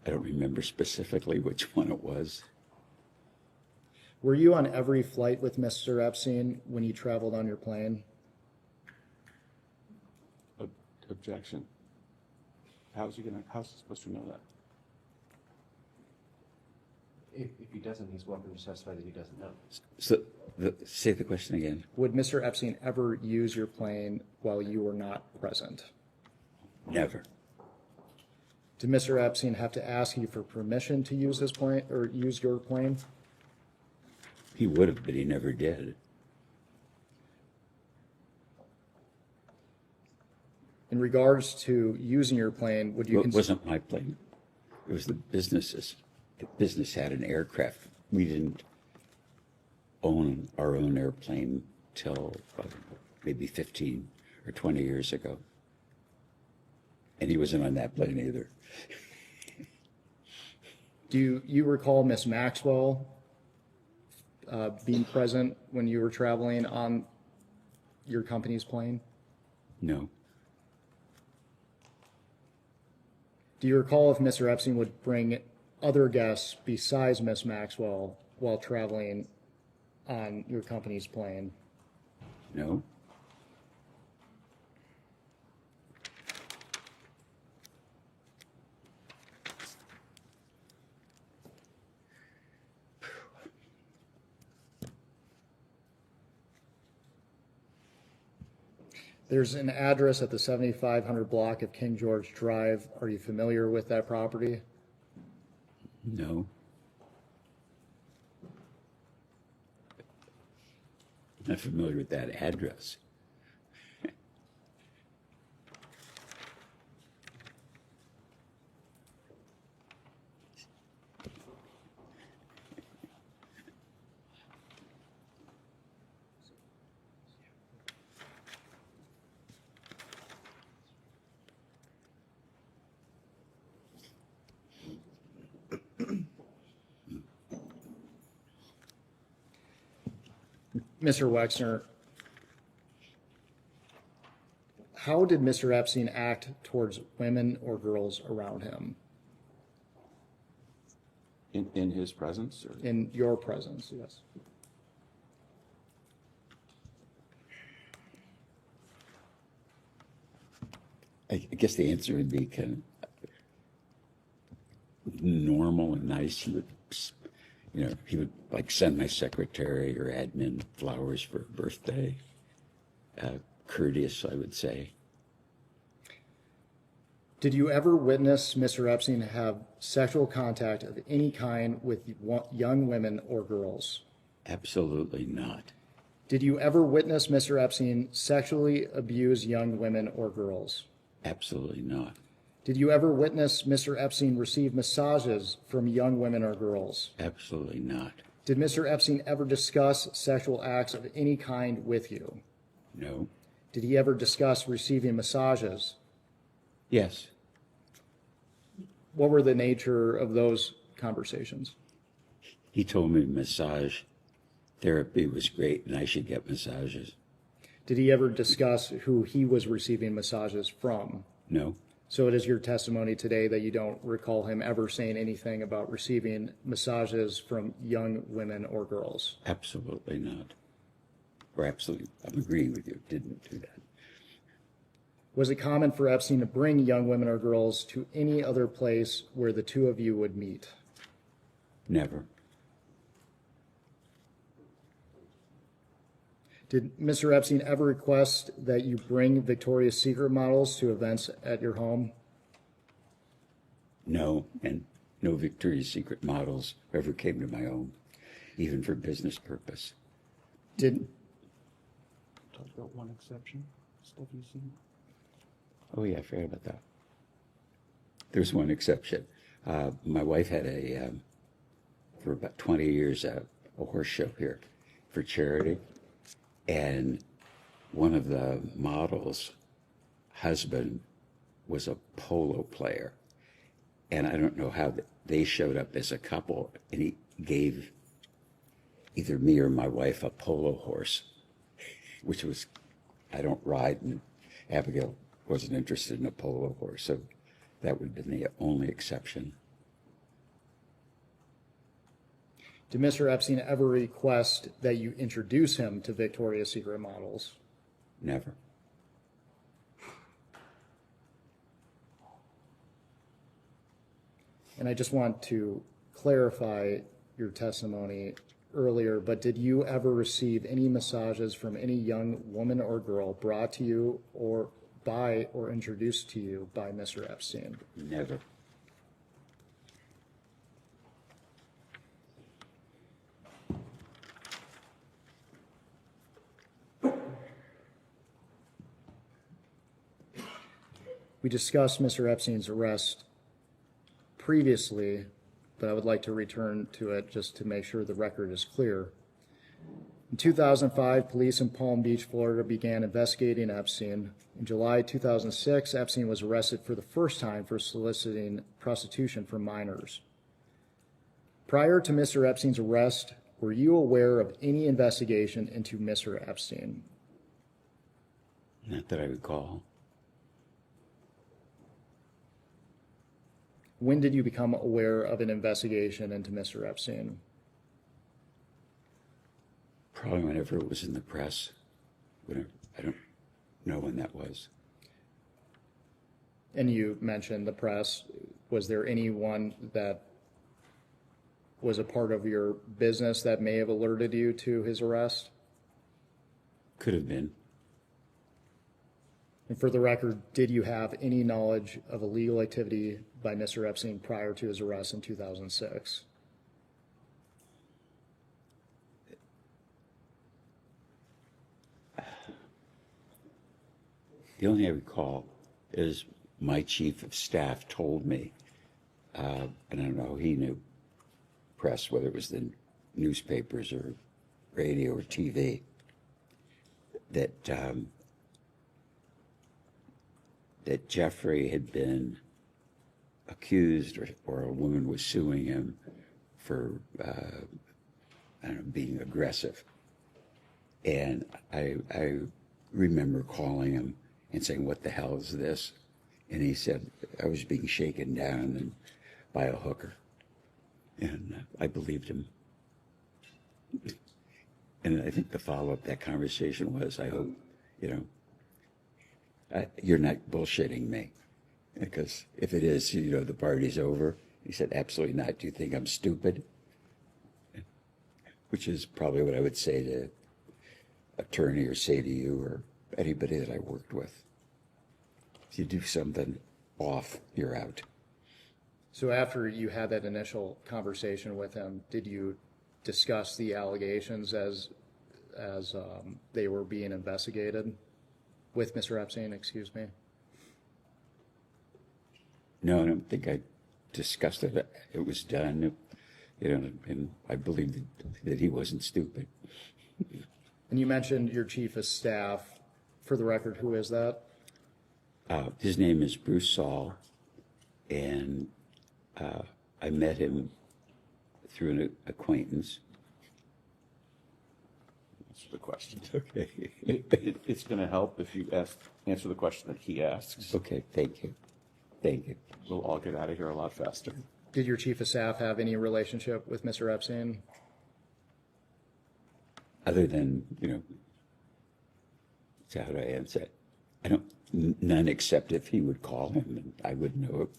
I don't remember specifically which one it was. Were you on every flight with Mr. Epstein when you traveled on your plane? Objection. How's he supposed to know that? If he doesn't, he's welcome to testify that he doesn't know. So, say the question again. Would Mr. Epstein ever use your plane while you were not present? Never. Did Mr. Epstein have to ask you for permission to use his plane or use your plane? He would have, but he never did. In regards to using your plane, would you It wasn't my plane. It was the business's. The business had an aircraft. We didn't own our own airplane till maybe 15 or 20 years ago. And he wasn't on that plane either. Do you recall Miss Maxwell being present when you were traveling on your company's plane? No. Do you recall if Mr. Epstein would bring other guests besides Miss Maxwell while traveling on your company's plane? No. There's an address at the 7500 block of King George Drive. Are you familiar with that property? No. I'm not familiar with that address. Mr. Wexner, how did Mr. Epstein act towards women or girls around him? In his presence? Or? In your presence, yes. I guess the answer would be kind of normal and nice. He would like send my secretary or admin flowers for her birthday. Courteous, I would say. Did you ever witness Mr. Epstein have sexual contact of any kind with young women or girls? Absolutely not. Did you ever witness Mr. Epstein sexually abuse young women or girls? Absolutely not. Did you ever witness Mr. Epstein receive massages from young women or girls? Absolutely not. Did Mr. Epstein ever discuss sexual acts of any kind with you? No. Did he ever discuss receiving massages? Yes. What were the nature of those conversations? He told me massage therapy was great and I should get massages. Did he ever discuss who he was receiving massages from? No. So it is your testimony today that you don't recall him ever saying anything about receiving massages from young women or girls? Absolutely not. Or absolutely, I'm agreeing with you, didn't do that. Was it common for Epstein to bring young women or girls to any other place where the two of you would meet? Never. Did Mr. Epstein ever request that you bring Victoria's Secret models to events at your home? No, and no Victoria's Secret models ever came to my home, even for business purpose. Did Talk about one exception. Stuff you've seen. Oh yeah, I forgot about that. There's one exception. My wife had for about 20 years, a horse show here for charity. And one of the models' husband was a polo player. And I don't know how they showed up as a couple, and he gave either me or my wife a polo horse, which was I don't ride, and Abigail wasn't interested in a polo horse, so that would have been the only exception. Did Mr. Epstein ever request that you introduce him to Victoria's Secret models? Never. And I just want to clarify your testimony earlier, but did you ever receive any massages from any young woman or girl brought to you or by or introduced to you by Mr. Epstein? Never. We discussed Mr. Epstein's arrest previously, but I would like to return to it just to make sure the record is clear. In 2005, police in Palm Beach, Florida began investigating Epstein. In July 2006, Epstein was arrested for the first time for soliciting prostitution from minors. Prior to Mr. Epstein's arrest, were you aware of any investigation into Mr. Epstein? Not that I recall. When did you become aware of an investigation into Mr. Epstein? Probably whenever it was in the press. I don't know when that was. And you mentioned the press. Was there anyone that was a part of your business that may have alerted you to his arrest? Could have been. And for the record, did you have any knowledge of illegal activity by Mr. Epstein prior to his arrest in 2006? The only thing I recall is my chief of staff told me, and I don't know, he knew press, whether it was the newspapers or radio or TV, that that Jeffrey had been accused, or a woman was suing him for, I don't know, being aggressive. And I remember calling him and saying, "What the hell is this?" And he said, "I was being shaken down by a hooker." And I believed him. And I think the follow-up to that conversation was, I hope, you're not bullshitting me. Because if it is, the party's over. He said, "Absolutely not. Do you think I'm stupid?" Which is probably what I would say to an attorney or say to you or anybody that I worked with. If you do something off, you're out. So after you had that initial conversation with him, did you discuss the allegations as they were being investigated with Mr. Epstein, excuse me? No, I don't think I discussed it. It was done, and I believed that he wasn't stupid. And you mentioned your chief of staff. For the record, who is that? His name is Bruce Saul, and I met him through an acquaintance. Answer the question. Okay. It's going to help if you answer the question that he asks. Okay, thank you. Thank you. We'll all get out of here a lot faster. Did your chief of staff have any relationship with Mr. Epstein? Other than, so how do I answer it? I don't, none except if he would call him and I would know,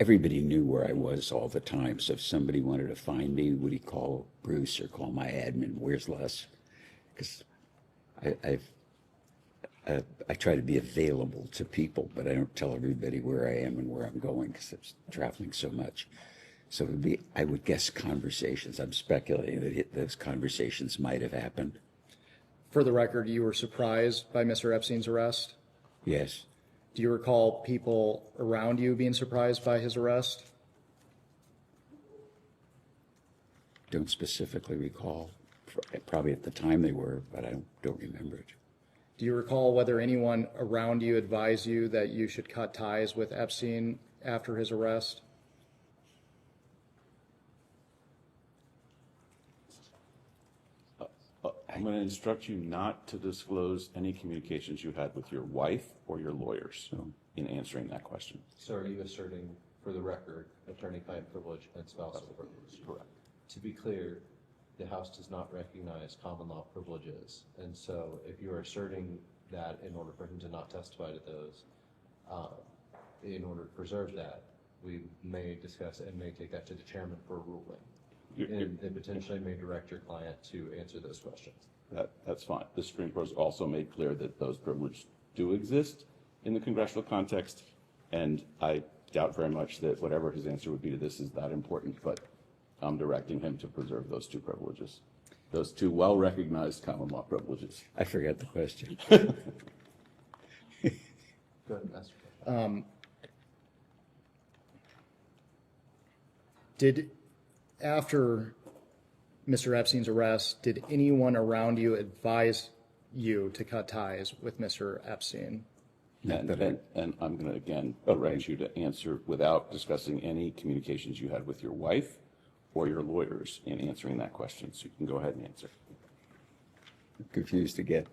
everybody knew where I was all the time. So if somebody wanted to find me, would he call Bruce or call my admin? Where's Les? Because I try to be available to people, but I don't tell everybody where I am and where I'm going because I'm traveling so much. So it would be, I would guess, conversations. I'm speculating that those conversations might have happened. For the record, you were surprised by Mr. Epstein's arrest? Yes. Do you recall people around you being surprised by his arrest? Don't specifically recall. Probably at the time they were, but I don't remember it. Do you recall whether anyone around you advised you that you should cut ties with Epstein after his arrest? I'm going to instruct you not to disclose any communications you had with your wife or your lawyers in answering that question. So are you asserting, for the record, attorney-client privilege and spousal privilege? Correct. To be clear, the House does not recognize common law privileges. And so if you are asserting that in order for him to not testify to those, in order to preserve that, we may discuss and may take that to the chairman for a ruling. And potentially may direct your client to answer those questions. That's fine. The Supreme Court has also made clear that those privileges do exist in the congressional context, and I doubt very much that whatever his answer would be to this is that important, but I'm directing him to preserve those two privileges, those two well-recognized common law privileges. I forgot the question. Go ahead and ask your question. After Mr. Epstein's arrest, did anyone around you advise you to cut ties with Mr. Epstein? And I'm going to, again, arrange you to answer without discussing any communications you had with your wife or your lawyers in answering that question. So you can go ahead and answer. I'm confused again.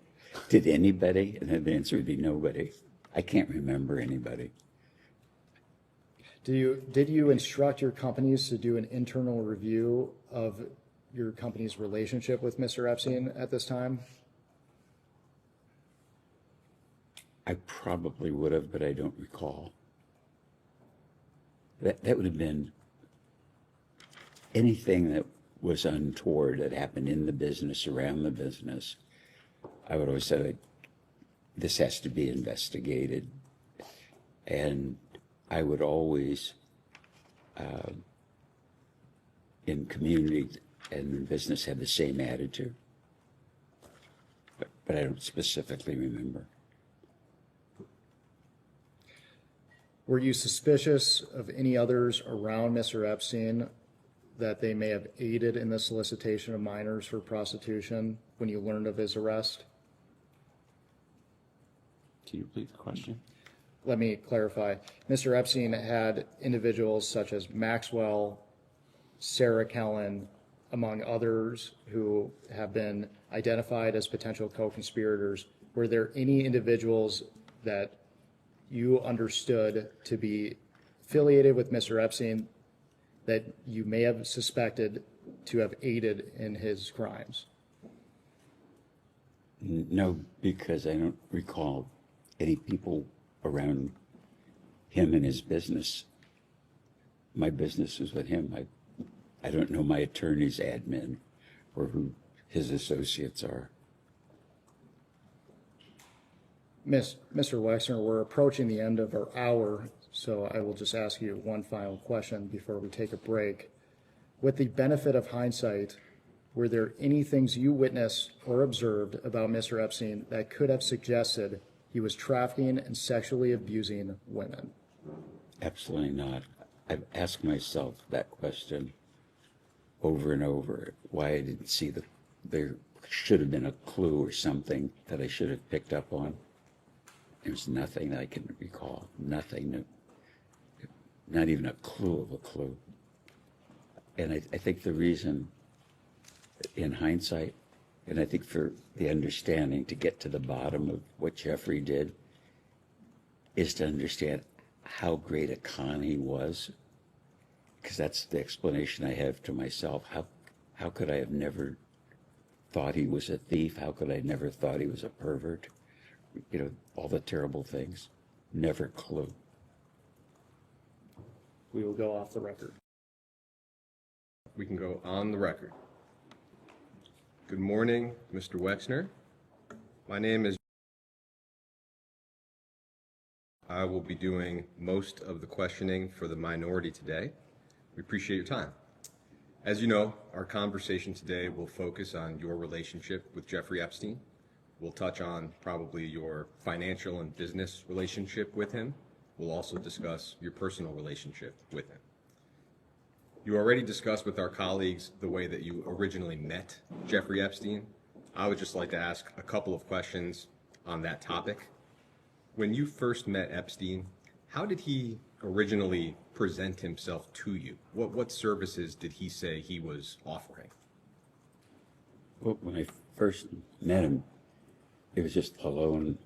Did anybody? And the answer would be nobody. I can't remember anybody. Did you instruct your companies to do an internal review of your company's relationship with Mr. Epstein at this time? I probably would have, but I don't recall. That would have been anything that was untoward that happened in the business, around the business. I would always say, this has to be investigated. And I would always, in community and in business, have the same attitude. But I don't specifically remember. Were you suspicious of any others around Mr. Epstein that they may have aided in the solicitation of minors for prostitution when you learned of his arrest? Can you repeat the question? Let me clarify. Mr. Epstein had individuals such as Maxwell, Sarah Kellen, among others who have been identified as potential co-conspirators. Were there any individuals that you understood to be affiliated with Mr. Epstein that you may have suspected to have aided in his crimes? No, because I don't recall any people around him and his business. My business is with him. I don't know my attorney's admin or who his associates are. Mr. Wexner, we're approaching the end of our hour, so I will just ask you one final question before we take a break. With the benefit of hindsight, were there any things you witnessed or observed about Mr. Epstein that could have suggested he was trafficking and sexually abusing women? Absolutely not. I've asked myself that question over and over, why I didn't see there should have been a clue or something that I should have picked up on. There's nothing that I can recall, nothing, not even a clue of a clue. And I think the reason, in hindsight, and I think for the understanding to get to the bottom of what Jeffrey did, is to understand how great a con he was, because that's the explanation I have to myself. How could I have never thought he was a thief? How could I have never thought he was a pervert? You know, all the terrible things. Never clue. We will go off the record. We can go on the record. Good morning, Mr. Wexner. My name is. I will be doing most of the questioning for the minority today. We appreciate your time. As you know, our conversation today will focus on your relationship with Jeffrey Epstein. We'll touch on probably your financial and business relationship with him. We'll also discuss your personal relationship with him. You already discussed with our colleagues the way that you originally met Jeffrey Epstein. I would just like to ask a couple of questions on that topic. When you first met Epstein, how did he originally present himself to you? What services did he say he was offering? Well, when I first met him, it was just hello, and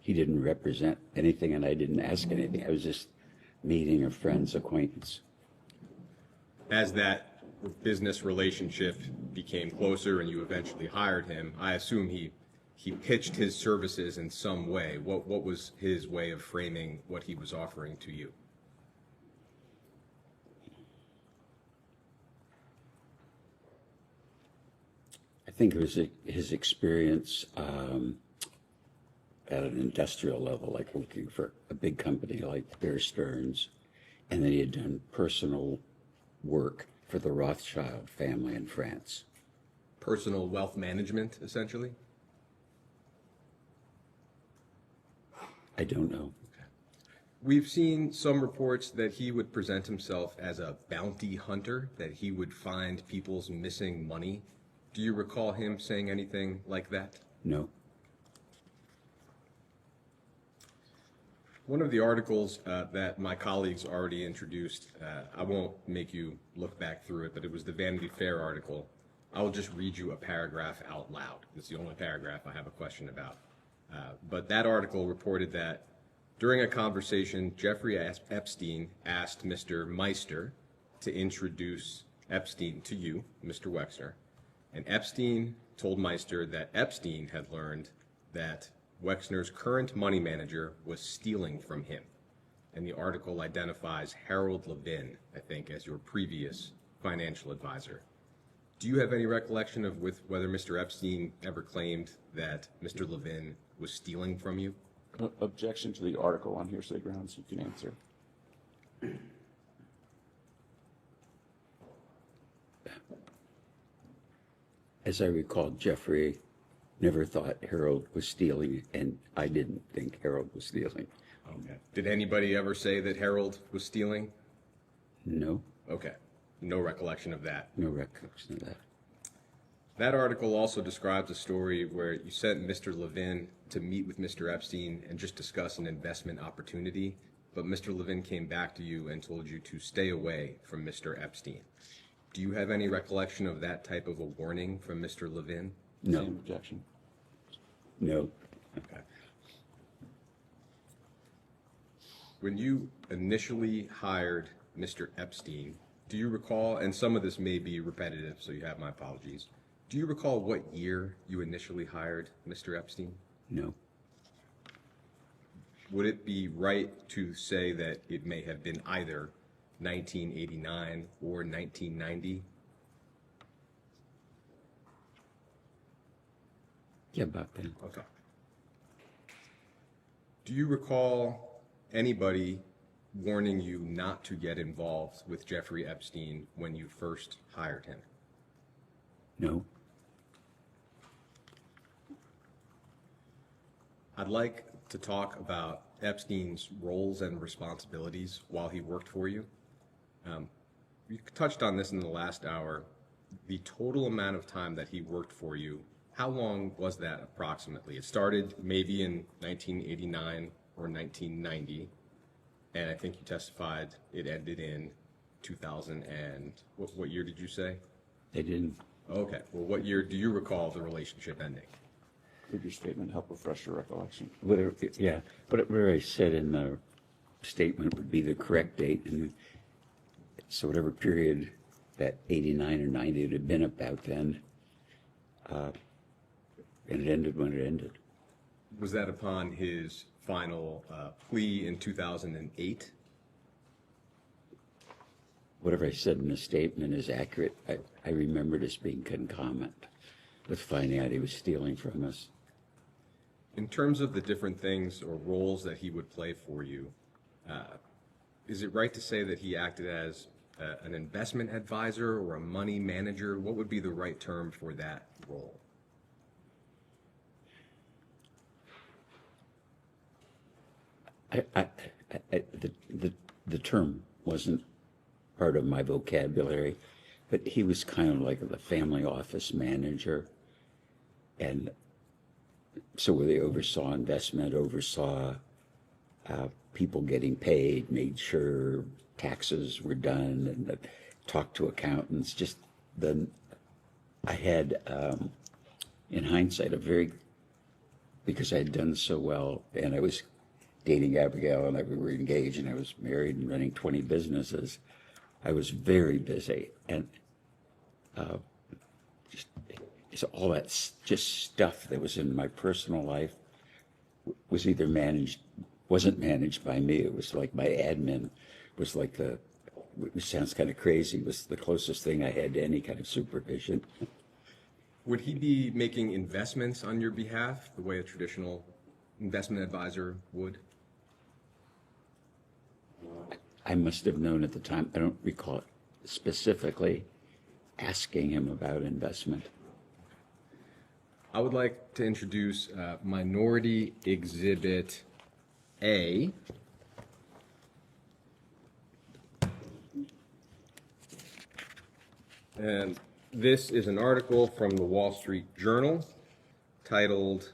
he didn't represent anything, and I didn't ask anything. I was just meeting a friend's acquaintance. As that business relationship became closer and you eventually hired him, I assume he pitched his services in some way. What was his way of framing what he was offering to you? I think it was his experience at an industrial level, like working for a big company like Bear Stearns, and then he had done personal work for the Rothschild family in France. Personal wealth management, essentially? I don't know. We've seen some reports that he would present himself as a bounty hunter, that he would find people's missing money. Do you recall him saying anything like that? No. One of the articles that my colleagues already introduced, I won't make you look back through it, but it was the Vanity Fair article. I will just read you a paragraph out loud. It's the only paragraph I have a question about. But that article reported that during a conversation, Jeffrey Epstein asked Mr. Meister to introduce Epstein to you, Mr. Wexner, and Epstein told Meister that Epstein had learned that Wexner's current money manager was stealing from him. And the article identifies Harold Levin, I think, as your previous financial advisor. Do you have any recollection of whether Mr. Epstein ever claimed that Mr. Levin was stealing from you? Objection to the article on hearsay grounds. You can answer. As I recall, Jeffrey never thought Harold was stealing, and I didn't think Harold was stealing. Okay. Did anybody ever say that Harold was stealing? No. Okay. No recollection of that. No recollection of that. That article also describes a story where you sent Mr. Levin to meet with Mr. Epstein and just discuss an investment opportunity, but Mr. Levin came back to you and told you to stay away from Mr. Epstein. Do you have any recollection of that type of a warning from Mr. Levin? No. Same objection. No. Okay. When you initially hired Mr. Epstein, do you recall, and some of this may be repetitive, so you have my apologies, do you recall what year you initially hired Mr. Epstein? No. Would it be right to say that it may have been either 1989 or 1990? Yeah, about then. Okay. Do you recall anybody warning you not to get involved with Jeffrey Epstein when you first hired him? No. I'd like to talk about Epstein's roles and responsibilities while he worked for you. You touched on this in the last hour. The total amount of time that he worked for you, how long was that approximately? It started maybe in 1989 or 1990, and I think you testified it ended in 2000 and, what year did you say? They didn't. Okay, well, what year do you recall the relationship ending? Would your statement help refresh your recollection? Whatever, yeah, whatever I said in the statement would be the correct date. And so whatever period that 89 or 90 would have been about then, and it ended when it ended. Was that upon his final plea in 2008? Whatever I said in the statement is accurate. I remember it as being concomitant with finding out he was stealing from us. In terms of the different things or roles that he would play for you, is it right to say that he acted as an investment advisor or a money manager? What would be the right term for that role? The term wasn't part of my vocabulary, but he was kind of like the family office manager. And so they oversaw investment, oversaw people getting paid, made sure taxes were done, and talked to accountants. I had in hindsight, because I had done so well, and I was dating Abigail, and we were engaged, and I was married and running 20 businesses. I was very busy, and it's all that just stuff that was in my personal life was either wasn't managed by me. It was like my admin was like which sounds kind of crazy, was the closest thing I had to any kind of supervision. Would he be making investments on your behalf the way a traditional investment advisor would? I must have known at the time. I don't recall specifically asking him about investment. I would like to introduce Minority Exhibit A. And this is an article from the Wall Street Journal titled,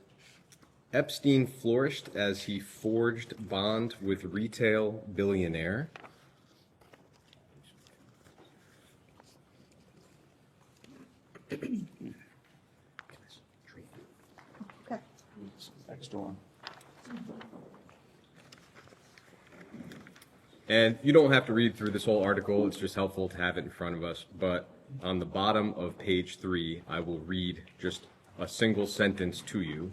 "Epstein Flourished as He Forged Bond with Retail Billionaire." Next one. And you don't have to read through this whole article, it's just helpful to have it in front of us. But on the bottom of page 3, I will read just a single sentence to you.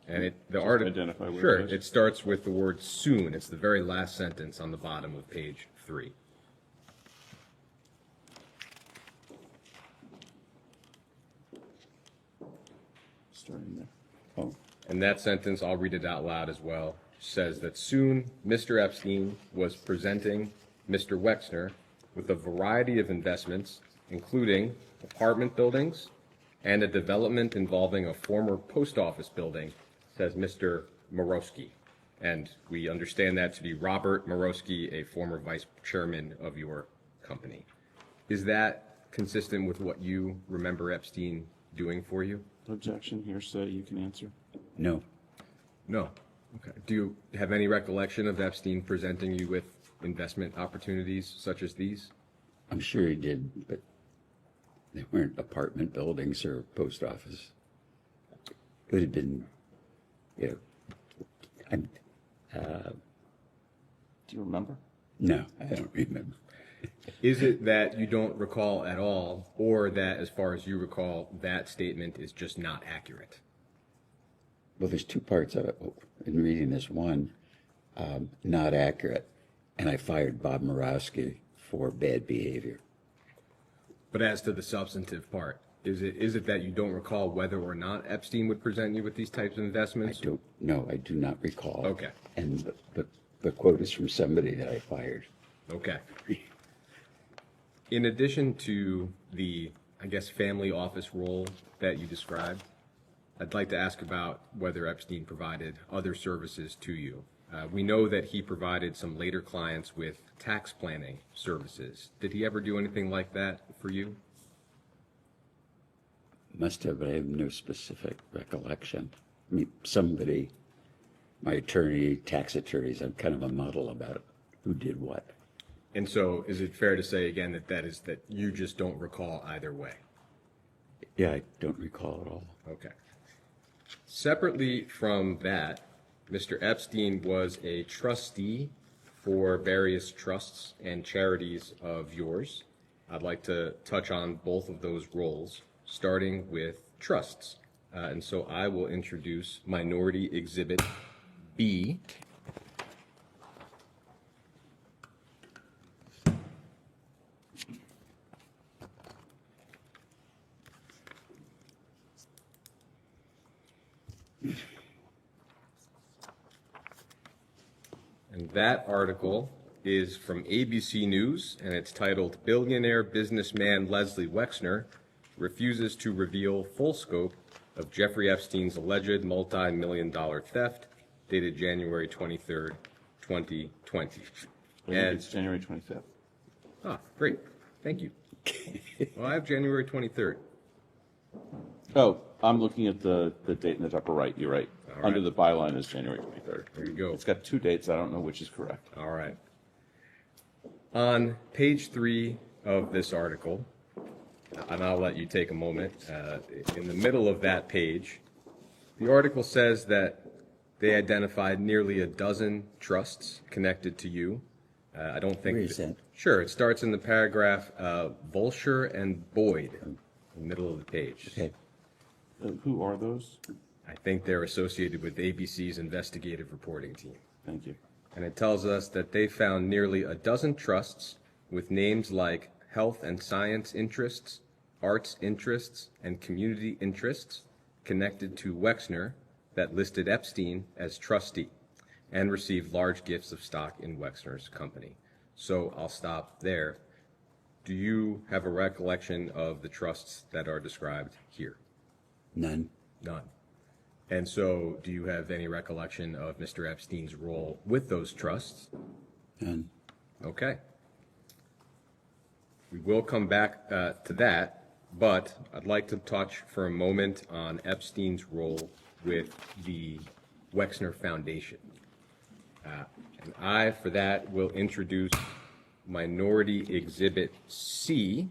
And the article, identify where sure, it is. it starts with the word soon. It's the very last sentence on the bottom of page 3. Starting there. Oh, And that sentence, I'll read it out loud as well, says that soon Mr. Epstein was presenting Mr. Wexner with a variety of investments, including apartment buildings and a development involving a former post office building, says Mr. Morosky. And we understand that to be Robert Morosky, a former vice chairman of your company. Is that consistent with what you remember Epstein doing for you? Objection, hearsay, you can answer. no. No. Okay. Do you have any recollection of Epstein presenting you with investment opportunities such as these? I'm sure he did, but they weren't apartment buildings or post office. It would have been, you know, Do you remember? no, I don't remember. Is it that you don't recall at all, or that, as far as you recall, that statement is just not accurate? Well, there's two parts of it in reading this. One, not accurate, and I fired Bob Morosky for bad behavior. But as to the substantive part, is it that you don't recall whether or not Epstein would present you with these types of investments? I do not recall. Okay. And the quote is from somebody that I fired. Okay. In addition to the, I guess, family office role that you described, I'd like to ask about whether Epstein provided other services to you. We know that he provided some later clients with tax planning services. Did he ever do anything like that for you? Must have, but I have no specific recollection. I mean, somebody, my attorney, tax attorneys, I'm kind of a muddle about who did what. And so is it fair to say again that you just don't recall either way? Yeah, I don't recall at all. Okay. Separately from that, Mr. Epstein was a trustee for various trusts and charities of yours. I'd like to touch on both of those roles, starting with trusts. And so I will introduce Minority Exhibit B. And that article is from ABC News, and it's titled, "Billionaire Businessman Leslie Wexner Refuses to Reveal Full Scope of Jeffrey Epstein's Alleged Multi-Million-Dollar Theft," dated January 23rd, 2020. And it's January 25th. Ah, great. Thank you. Well, I have January 23rd. Oh, I'm looking at the date in the upper right. You're right. All right. Under the byline is January 23rd. There you go. It's got two dates. I don't know which is correct. All right. On page 3 of this article, and I'll let you take a moment. In the middle of that page, the article says that they identified nearly a dozen trusts connected to you. I don't think. Where is that? Sure, it starts in the paragraph Vulture and Boyd, in the middle of the page. Okay. Who are those? I think they're associated with ABC's investigative reporting team. Thank you. And it tells us that they found nearly a dozen trusts with names like health and science interests, arts interests, and community interests connected to Wexner that listed Epstein as trustee and received large gifts of stock in Wexner's company. So I'll stop there. Do you have a recollection of the trusts that are described here? None. None. And so do you have any recollection of Mr. Epstein's role with those trusts? None. Okay. We will come back to that, but I'd like to touch for a moment on Epstein's role with the Wexner Foundation. And I, for that, will introduce Minority Exhibit C.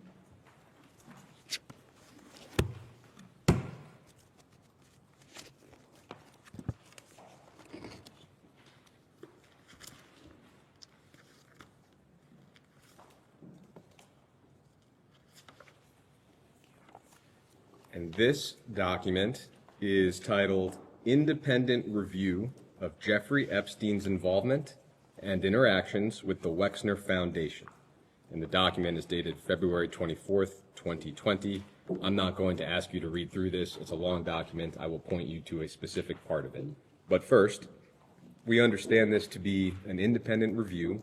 And this document is titled Independent Review of Jeffrey Epstein's Involvement and Interactions with the Wexner Foundation. And the document is dated February 24th, 2020. I'm not going to ask you to read through this. It's a long document. I will point you to a specific part of it. But first, we understand this to be an independent review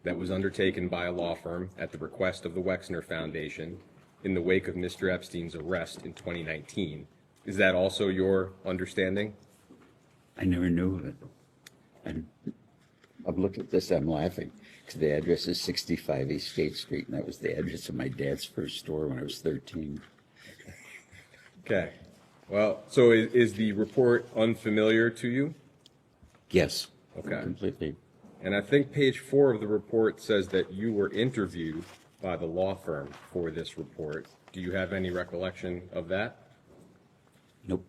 that was undertaken by a law firm at the request of the Wexner Foundation in the wake of Mr. Epstein's arrest in 2019. Is that also your understanding? I never knew of it. I'm looking at this, I'm laughing, because the address is 65 East State Street, and that was the address of my dad's first store when I was 13. Okay. Well, so is the report unfamiliar to you? Yes. Okay. Completely. And I think page 4 of the report says that you were interviewed by the law firm for this report. Do you have any recollection of that? Nope.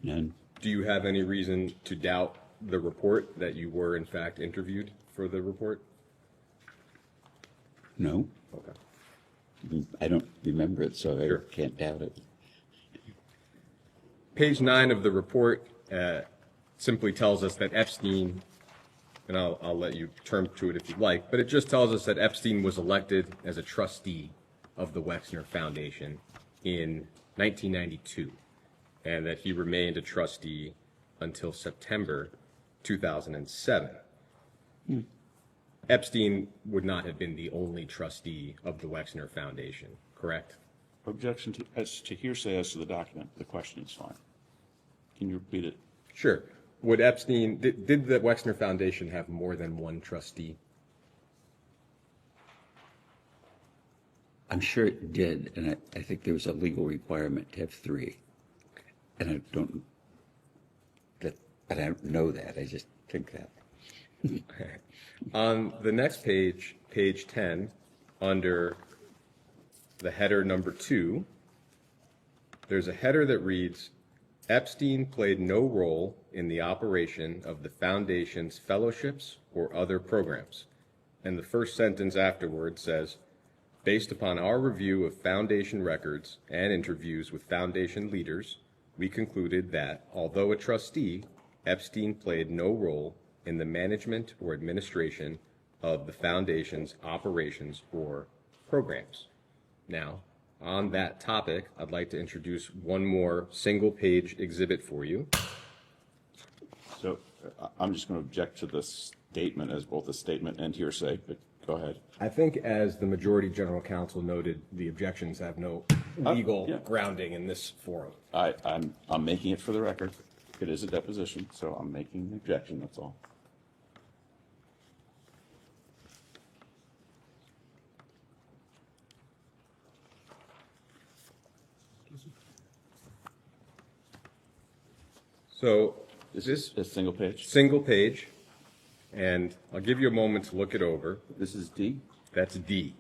None. Do you have any reason to doubt the report that you were in fact interviewed for the report? No. Okay. I don't remember it, so Sure. I can't doubt it. Page 9 of the report simply tells us that Epstein, and I'll let you turn to it if you'd like, but it just tells us that Epstein was elected as a trustee of the Wexner Foundation in 1992, and that he remained a trustee until September 2007. Epstein would not have been the only trustee of the Wexner Foundation, correct? Objection to, as to hearsay as to the document. The question is fine. Can you repeat it? Sure. Would Epstein, did the Wexner Foundation have more than one trustee? I'm sure it did, and I think there was a legal requirement to have 3. And I don't know that. I just think that. On the next page, page 10, under the header number 2, there's a header that reads, Epstein played no role in the operation of the Foundation's fellowships or other programs. And the first sentence afterward says, based upon our review of Foundation records and interviews with Foundation leaders, we concluded that, although a trustee, Epstein played no role in the management or administration of the Foundation's operations or programs. Now, on that topic, I'd like to introduce one more single-page exhibit for you. So I'm just going to object to this statement as both a statement and hearsay, but go ahead. I think, as the Majority General Counsel noted, the objections have no legal grounding in this forum. I'm making it for the record. It is a deposition, so I'm making an objection, that's all. So, Is this a single page? single page, and I'll give you a moment to look it over. This is D? That's D.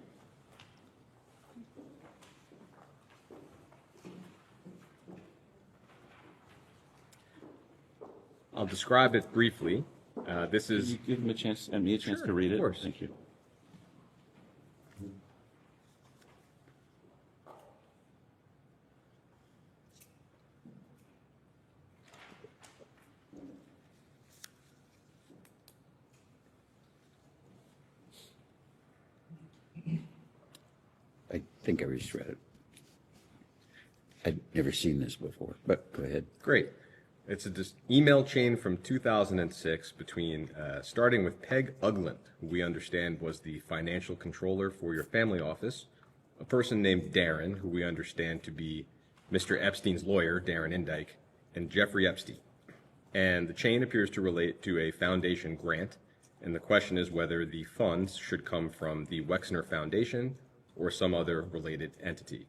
I'll describe it briefly. This Can is you give him a chance, and me a chance to read it? of course. Thank you. I think I just read it. I'd never seen this before, but go ahead. great. It's a email chain from 2006 between, starting with Peg Ugland, who we understand was the financial controller for your family office, a person named Darren, who we understand to be Mr. Epstein's lawyer, Darren Indyke, and Jeffrey Epstein. And the chain appears to relate to a foundation grant, and the question is whether the funds should come from the Wexner Foundation or some other related entity.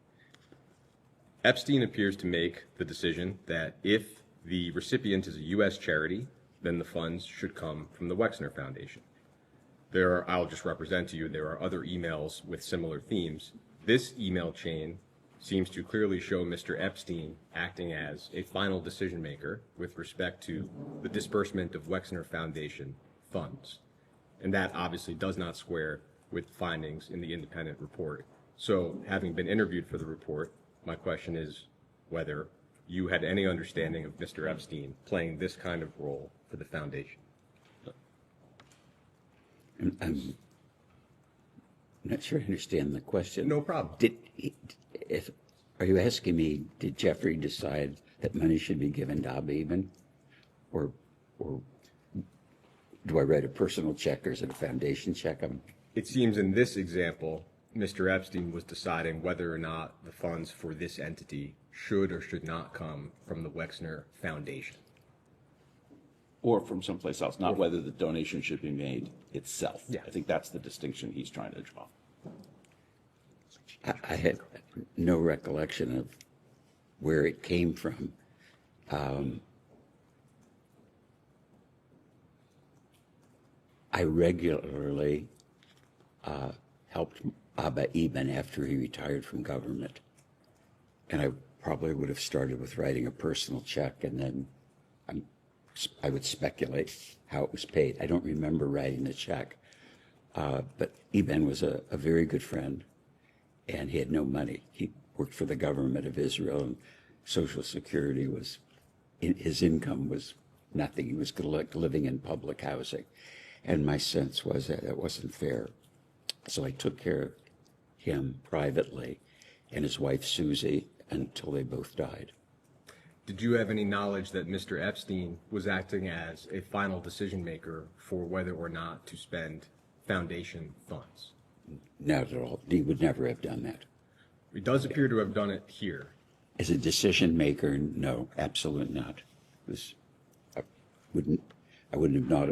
Epstein appears to make the decision that if the recipient is a U.S. charity, then the funds should come from the Wexner Foundation. I'll just represent to you, there are other emails with similar themes. This email chain seems to clearly show Mr. Epstein acting as a final decision maker with respect to the disbursement of Wexner Foundation funds. And that obviously does not square with findings in the independent report. So, having been interviewed for the report, my question is whether you had any understanding of Mr. Epstein playing this kind of role for the foundation. I'm not sure I understand the question. No problem. Are you asking me, did Jeffrey decide that money should be given to Dubin? Or do I write a personal check or is it a foundation check? It seems in this example, Mr. Epstein was deciding whether or not the funds for this entity should or should not come from the Wexner Foundation. Or from someplace else, not whether the donation should be made itself. Yeah. I think that's the distinction he's trying to draw. I had no recollection of where it came from. I regularly helped Abba Eben after he retired from government. And I probably would have started with writing a personal check and then I would speculate how it was paid. I don't remember writing the check. But Eben was a very good friend and he had no money. He worked for the government of Israel and Social Security his income was nothing. He was living in public housing. And my sense was that it wasn't fair. So I took care of him privately and his wife Susie until they both died. Did you have any knowledge that Mr. Epstein was acting as a final decision maker for whether or not to spend foundation funds? Not at all. He would never have done that. He does appear to have done it here. As a decision maker, no, absolutely not. I wouldn't have not,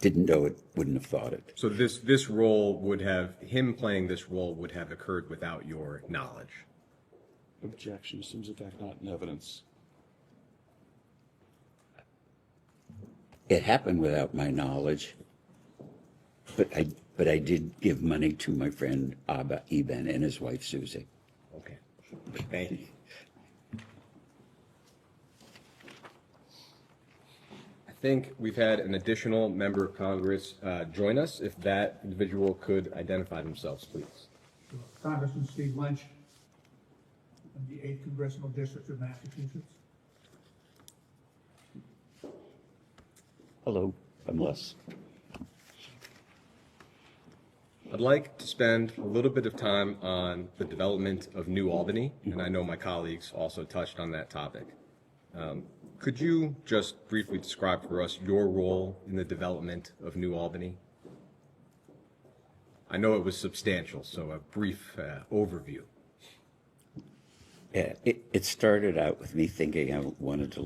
didn't know it, wouldn't have thought it. So this role would have, him playing this role would have occurred without your knowledge. Objection seems in fact not in evidence. It happened without my knowledge, but I did give money to my friend Abba Eben and his wife Susie. Okay. Thank you. I think we've had an additional member of Congress join us. If that individual could identify themselves, please. Congressman Steve Lynch, from the 8th Congressional District of Massachusetts. Hello, I'm Les. I'd like to spend a little bit of time on the development of New Albany, and I know my colleagues also touched on that topic. Could you just briefly describe for us your role in the development of New Albany? I know it was substantial, so a brief overview. Yeah, it started out with me thinking I wanted to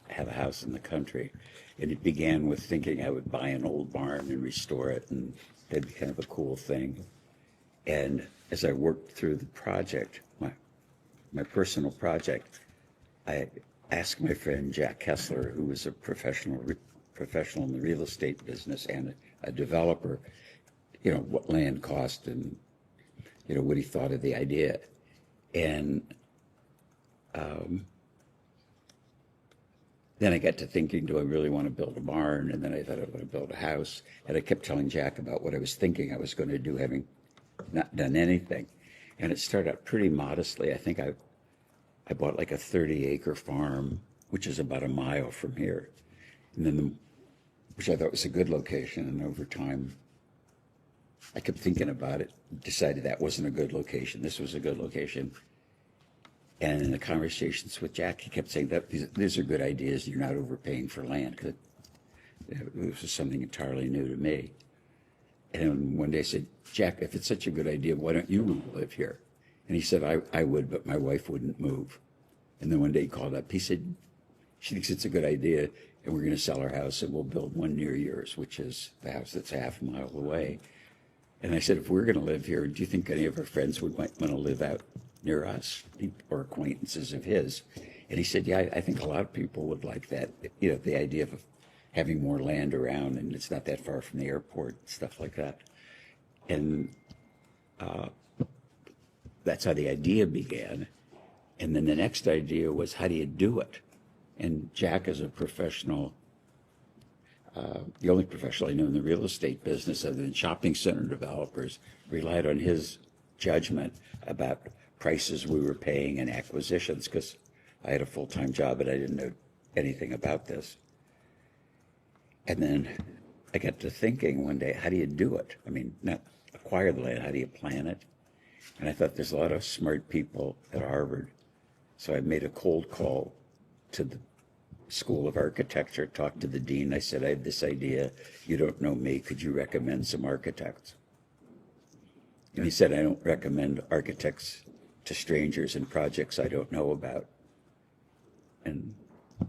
have a house in the country. And it began with thinking I would buy an old barn and restore it, and that'd be kind of a cool thing. And as I worked through the project, my personal project, I asked my friend Jack Kessler, who was a professional in the real estate business and a developer, what land cost and, what he thought of the idea. then I got to thinking, do I really want to build a barn? And then I thought I want to build a house. And I kept telling Jack about what I was thinking I was going to do, having not done anything. And it started out pretty modestly. I think I bought like a 30-acre farm, which is about a mile from here. And then, which I thought was a good location. And over time, I kept thinking about it, decided that wasn't a good location. This was a good location. And in the conversations with Jack, he kept saying that these are good ideas. You're not overpaying for land, because it was something entirely new to me. And one day I said, Jack, if it's such a good idea, why don't you live here? And he said, I would, but my wife wouldn't move. And then one day he called up. He said, she thinks it's a good idea, and we're going to sell our house, and we'll build one near yours, which is the house that's half a mile away. And I said, if we're going to live here, do you think any of our friends might want to live out near us, or acquaintances of his? And he said, yeah, I think a lot of people would like that, the idea of having more land around, and it's not that far from the airport, stuff like that. And that's how the idea began. And then the next idea was, how do you do it? And Jack is a professional, the only professional I know in the real estate business other than shopping center developers, relied on his judgment about prices we were paying and acquisitions, because I had a full-time job and I didn't know anything about this. And then I got to thinking one day, how do you do it? I mean, not acquire the land, how do you plan it? And I thought there's a lot of smart people at Harvard. So I made a cold call to the School of Architecture, talked to the dean. I said, I have this idea. You don't know me. Could you recommend some architects? And he said, I don't recommend architects to strangers in projects I don't know about. And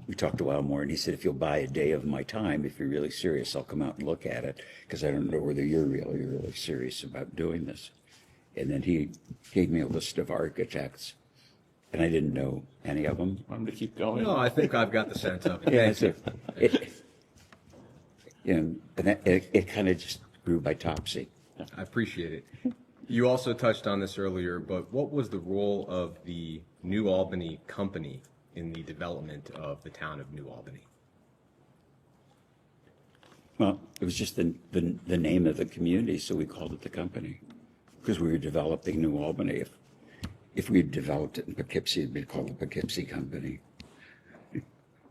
we talked a while more, and he said, if you'll buy a day of my time, if you're really serious, I'll come out and look at it, because I don't know whether you're really serious about doing this. And then he gave me a list of architects, and I didn't know any of them. Want him to keep going? No, I think I've got the sense of it. Yeah, so it kind of just grew by topsy. I appreciate it. You also touched on this earlier, but what was the role of the New Albany company in the development of the town of New Albany? Well, it was just the name of the community, so we called it the company, because we were developing New Albany. If we had developed it in Poughkeepsie, it'd be called the Poughkeepsie Company.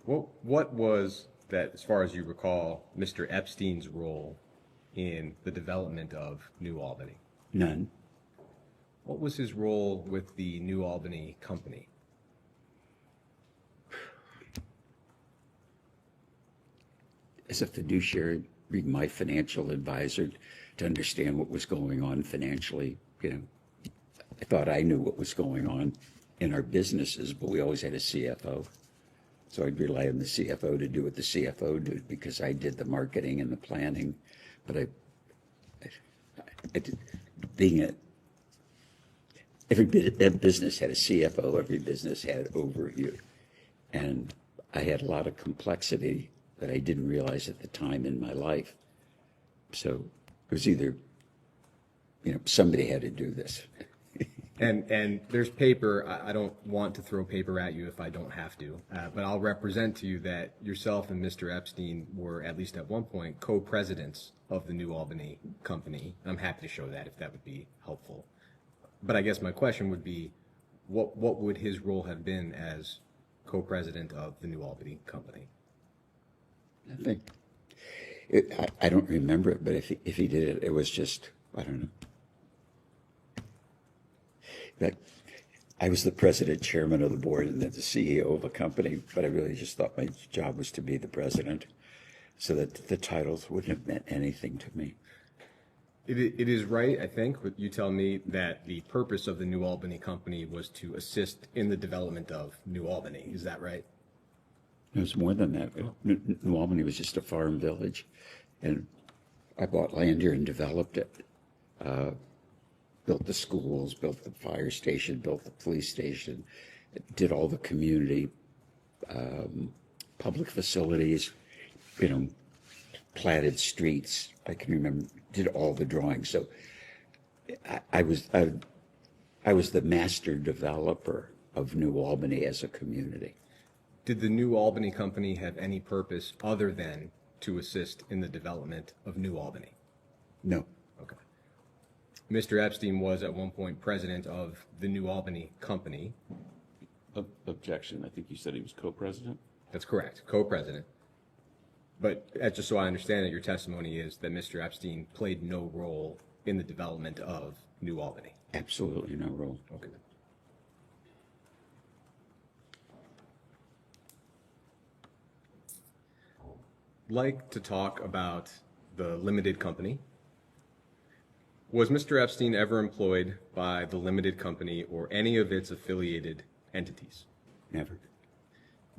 What was that, as far as you recall, Mr. Epstein's role in the development of New Albany? None. What was his role with the New Albany company? As a fiduciary, being my financial advisor to understand what was going on financially. I thought I knew what was going on in our businesses, but we always had a CFO. So I'd rely on the CFO to do what the CFO did, because I did the marketing and the planning. But every business had a CFO, every business had overview. And I had a lot of complexity that I didn't realize at the time in my life. So it was either, somebody had to do this. And there's paper. I don't want to throw paper at you if I don't have to, but I'll represent to you that yourself and Mr. Epstein were, at least at one point, co-presidents of the New Albany company. I'm happy to show that if that would be helpful. But I guess my question would be, what would his role have been as co-president of the New Albany company? I think, I don't remember it, but if he did it, it was just, I don't know. That I was the president, chairman of the board, and then the CEO of a company, but I really just thought my job was to be the president, so that the titles wouldn't have meant anything to me. It is right, I think, what you tell me, that the purpose of the New Albany company was to assist in the development of New Albany. Is that right? It was more than that. New Albany was just a farm village, and I bought land here and developed it. Built the schools, built the fire station, built the police station, did all the community public facilities, platted streets. I can remember, did all the drawings. So I was the master developer of New Albany as a community. Did the New Albany Company have any purpose other than to assist in the development of New Albany? No. Okay. Mr. Epstein was at one point president of the New Albany Company. Objection. I think you said he was co-president. That's correct, co-president. But just so I understand it, your testimony is that Mr. Epstein played no role in the development of New Albany. Absolutely no role. Okay. Like to talk about the limited company. Was Mr. Epstein ever employed by the limited company or any of its affiliated entities? Never.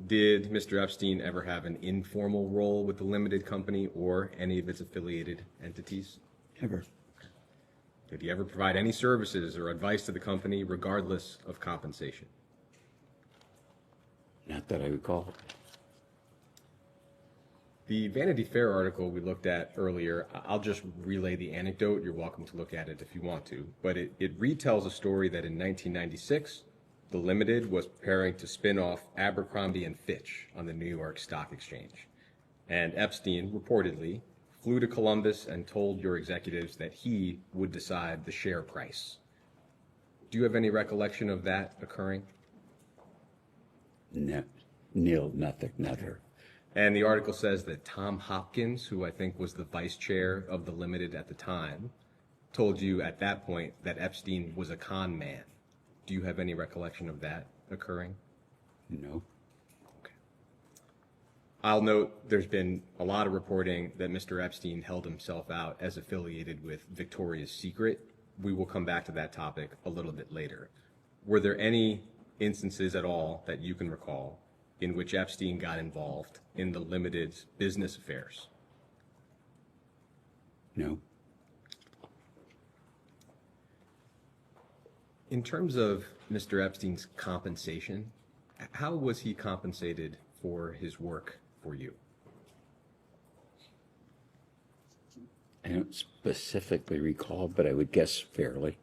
Did Mr. Epstein ever have an informal role with the limited company or any of its affiliated entities? Never. Did he ever provide any services or advice to the company regardless of compensation? Not that I recall. The Vanity Fair article we looked at earlier, I'll just relay the anecdote. You're welcome to look at it if you want to. But it retells a story that in 1996, the Limited was preparing to spin off Abercrombie & Fitch on the New York Stock Exchange. And Epstein, reportedly, flew to Columbus and told your executives that he would decide the share price. Do you have any recollection of that occurring? No. Nil, nothing, never. And the article says that Tom Hopkins, who I think was the vice chair of the Limited at the time, told you at that point that Epstein was a con man. Do you have any recollection of that occurring? No. Okay. I'll note there's been a lot of reporting that Mr. Epstein held himself out as affiliated with Victoria's Secret. We will come back to that topic a little bit later. Were there any instances at all that you can recall in which Epstein got involved in the Limited's business affairs? No. In terms of Mr. Epstein's compensation, how was he compensated for his work for you? I don't specifically recall, but I would guess fairly.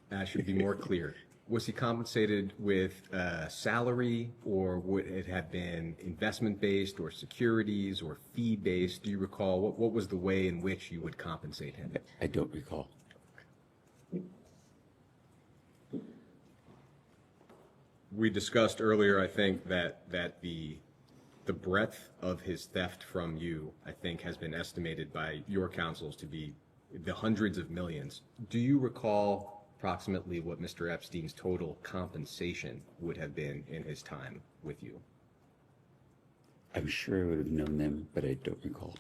That should be more clear. Was he compensated with salary, or would it have been investment-based or securities or fee-based? Do you recall what was the way in which you would compensate him? I don't recall. We discussed earlier, I think, that the breadth of his theft from you, I think, has been estimated by your counsels to be the hundreds of millions. Do you recall approximately what Mr. Epstein's total compensation would have been in his time with you? I'm sure I would have known them, but I don't recall.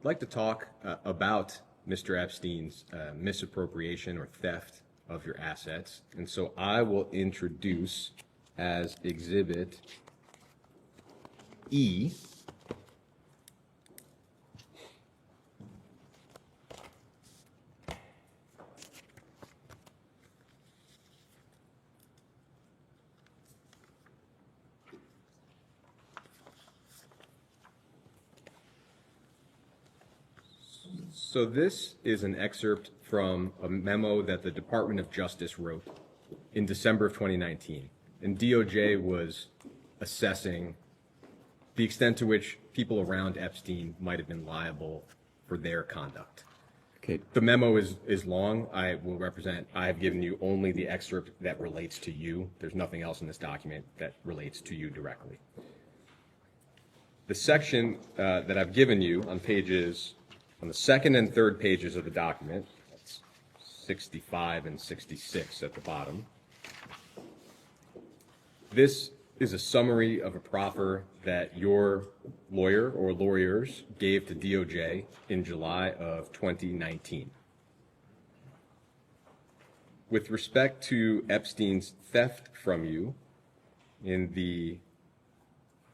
I'd like to talk about Mr. Epstein's misappropriation or theft of your assets. And so I will introduce as Exhibit E So this is an excerpt from a memo that the Department of Justice wrote in December of 2019. And DOJ was assessing the extent to which people around Epstein might have been liable for their conduct. Okay. The memo is long. I have given you only the excerpt that relates to you. There's nothing else in this document that relates to you directly. The section that I've given you on the second and third pages of the document, that's 65 and 66 at the bottom. This is a summary of a proffer that your lawyer or lawyers gave to DOJ in July of 2019. With respect to Epstein's theft from you, in the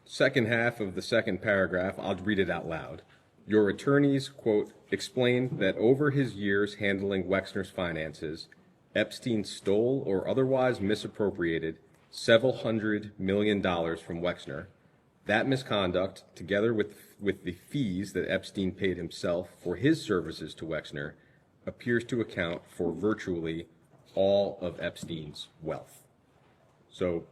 second half of the second paragraph, I'll read it out loud. Your attorneys, quote, explained that over his years handling Wexner's finances, Epstein stole or otherwise misappropriated several $100 million from Wexner, That misconduct, together with the fees that Epstein paid himself for his services to Wexner, appears to account for virtually all of Epstein's wealth. So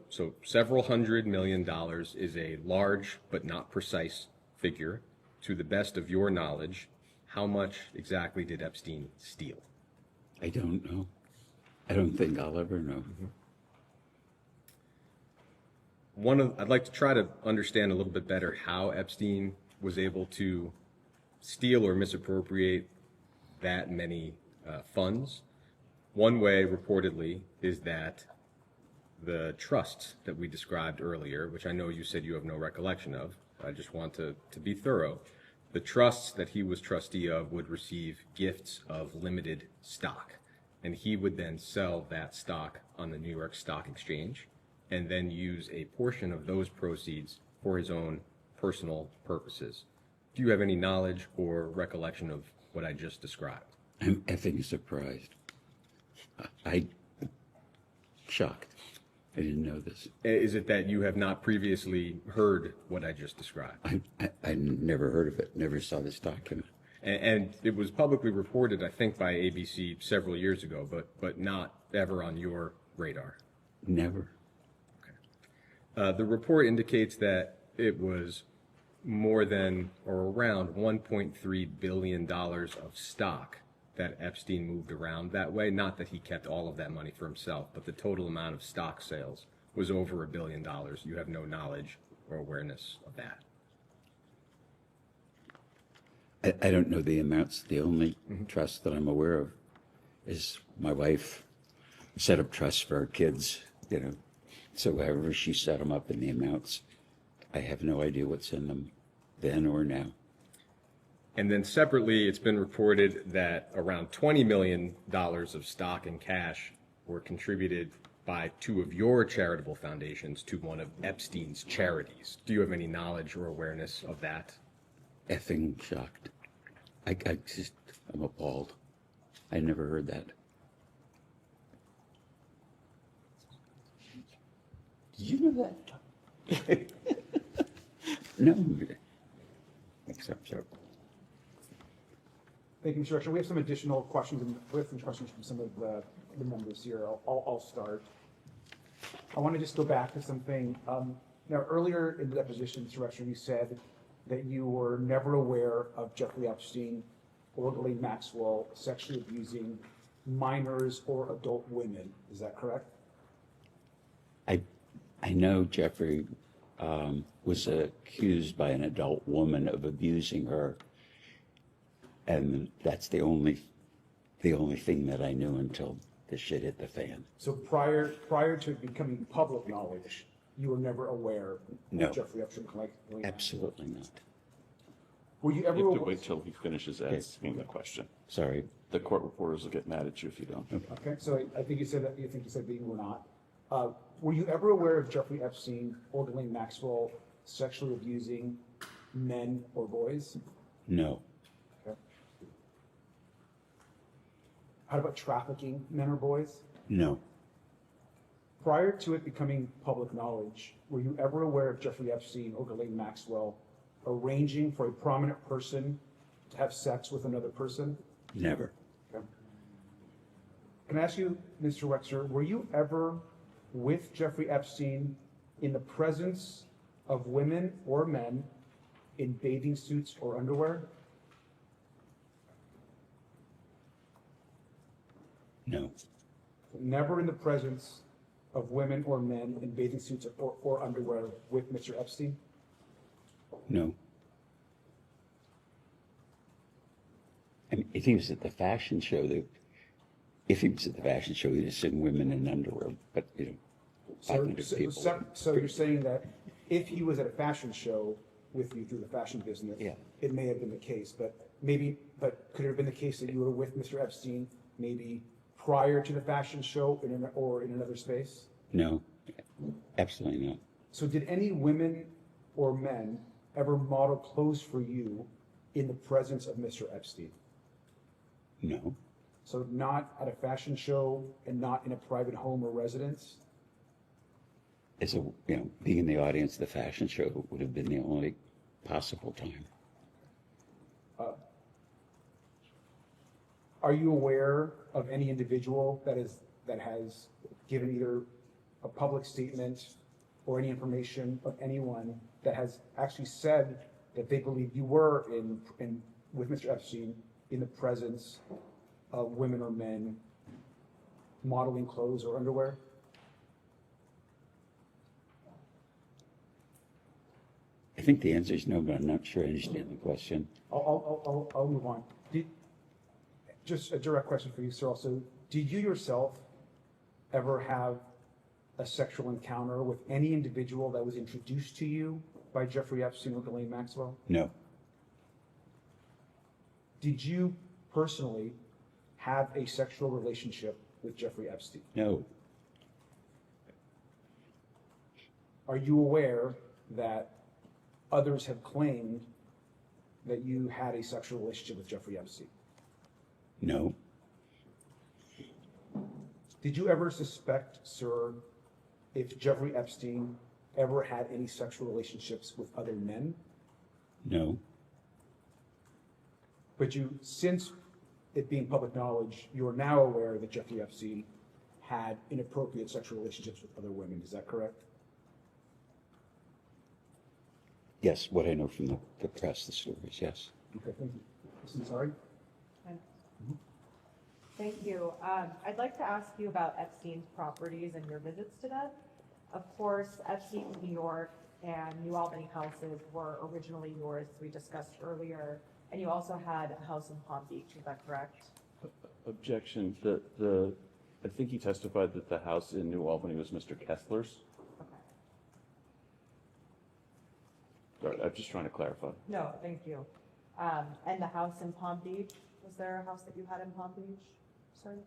several $100 million is a large but not precise figure. To the best of your knowledge, how much exactly did Epstein steal? I don't know. I don't think I'll ever know. I'd like to try to understand a little bit better how Epstein was able to steal or misappropriate that many funds. One way, reportedly, is that the trusts that we described earlier, which I know you said you have no recollection of, I just want to be thorough. The trusts that he was trustee of would receive gifts of limited stock, and he would then sell that stock on the New York Stock Exchange and then use a portion of those proceeds for his own personal purposes. Do you have any knowledge or recollection of what I just described? I'm effing surprised. I shocked. I didn't know this. Is it that you have not previously heard what I just described? I never heard of it, never saw this document. And it was publicly reported, I think, by ABC several years ago, but not ever on your radar. Never. The report indicates that it was more than or around $1.3 billion of stock that Epstein moved around that way. Not that he kept all of that money for himself, but the total amount of stock sales was over $1 billion. You have no knowledge or awareness of that. I don't know the amounts. The only trust that I'm aware of is my wife set up trusts for our kids, So however she set them up in the amounts, I have no idea what's in them then or now. And then separately, it's been reported that around $20 million of stock and cash were contributed by two of your charitable foundations to one of Epstein's charities. Do you have any knowledge or awareness of that? Effing shocked. I'm appalled. I never heard that. Did you know that? No. Except so. Thank you, Mr. Director. We have some additional questions, and we have some questions from some of the members here. I'll start. I want to just go back to something. Now, earlier in the deposition, Mr. Director, you said that you were never aware of Jeffrey Epstein or Ghislaine Maxwell sexually abusing minors or adult women. Is that correct? I know Jeffrey was accused by an adult woman of abusing her, and that's the only thing that I knew until the shit hit the fan. So prior to it becoming public knowledge, you were never aware No. of Jeffrey Epstein? Absolutely not. Were you ever You have to aware? wait till he finishes asking the question. Sorry. The court reporters will get mad at you if you don't. Okay, so I think you said that you were not. Were you ever aware of Jeffrey Epstein or Ghislaine Maxwell sexually abusing men or boys? No. Okay. How about trafficking men or boys? No. Prior to it becoming public knowledge, were you ever aware of Jeffrey Epstein or Ghislaine Maxwell arranging for a prominent person to have sex with another person? Never. Okay. Can I ask you, Mr. Wexner, were you ever with Jeffrey Epstein in the presence of women or men in bathing suits or underwear? No. Never in the presence of women or men in bathing suits or underwear with Mr. Epstein? No. I mean, if he was at the fashion show, he'd have seen women in underwear, but, 500 people. So you're saying that if he was at a fashion show with you through the fashion business, Yeah. it may have been the case, but could it have been the case that you were with Mr. Epstein maybe prior to the fashion show or in another space? No, absolutely not. So did any women or men ever model clothes for you in the presence of Mr. Epstein? No. So not at a fashion show and not in a private home or residence? as a, being in the audience of the fashion show would have been the only possible time. Are you aware of any individual that has given either a public statement or any information of anyone that has actually said that they believe you were with Mr. Epstein in the presence of women or men modeling clothes or underwear? I think the answer is no, but I'm not sure I understand the question. I'll move on. Just a direct question for you, sir. Also, did you yourself ever have a sexual encounter with any individual that was introduced to you by Jeffrey Epstein or Ghislaine Maxwell? No. Did you personally have a sexual relationship with Jeffrey Epstein? No. Are you aware that others have claimed that you had a sexual relationship with Jeffrey Epstein? No. Did you ever suspect, sir, if Jeffrey Epstein ever had any sexual relationships with other men? No. But since it being public knowledge, you are now aware that Jeffrey Epstein had inappropriate sexual relationships with other women. Is that correct? Yes, what I know from the press, the stories, yes. Okay, thank you. Listen, sorry. Thank you. I'd like to ask you about Epstein's properties and your visits to them. Of course, Epstein's New York and New Albany houses were originally yours, we discussed earlier, and you also had a house in Palm Beach, is that correct? Objection. I think he testified that the house in New Albany was Mr. Kessler's. Okay. Sorry, I'm just trying to clarify. No, thank you. And the house in Palm Beach, was there a house that you had in Palm Beach? Sorry?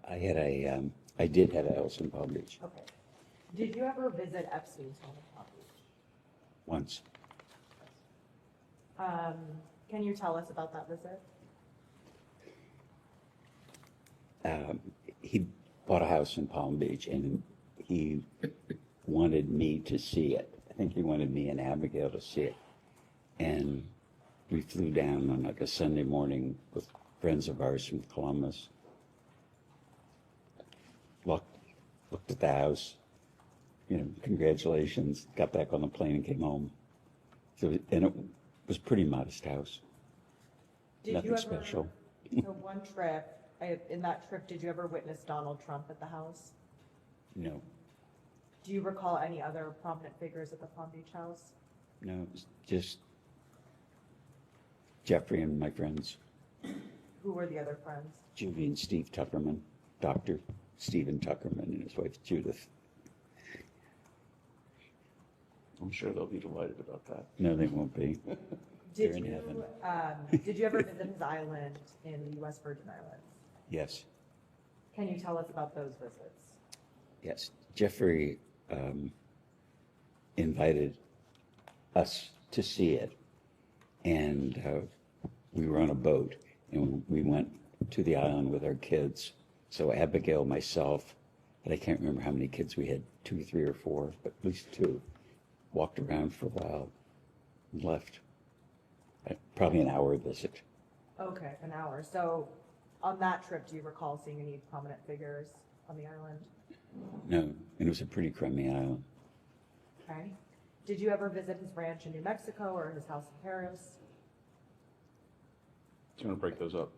I did have a house in Palm Beach Okay. Did you ever visit Epstein's home in Palm Beach? once. Can you tell us about that visit? He bought a house in Palm Beach and he wanted me to see it. I think he wanted me and Abigail to see it. And we flew down on like a Sunday morning with friends of ours from Columbus. Looked at the house, congratulations, got back on the plane and came home. And it was a pretty modest house. Nothing special. So one trip, in that trip, did you ever witness Donald Trump at the house? No. Do you recall any other prominent figures at the Palm Beach house? No, it was just Jeffrey and my friends, Who were the other friends? Judy and Steve Tuckerman, Dr. Stephen Tuckerman and his wife Judith. I'm sure they'll be delighted about that. No, they won't be. They're in heaven. Did you ever visit his island in the U.S. Virgin Islands? Yes, Can you tell us about those visits? yes. Jeffrey invited us to see it, and we were on a boat, and we went to the island with our kids. So Abigail, myself, and I can't remember how many kids we had, 2, 3, or 4, but at least 2, walked around for a while and left. Probably an hour visit. Okay, an hour. So on that trip, do you recall seeing any prominent figures on the island? No, and it was a pretty crummy island. Okay. Did you ever visit his ranch in New Mexico or his house in Paris? Do you want to break those up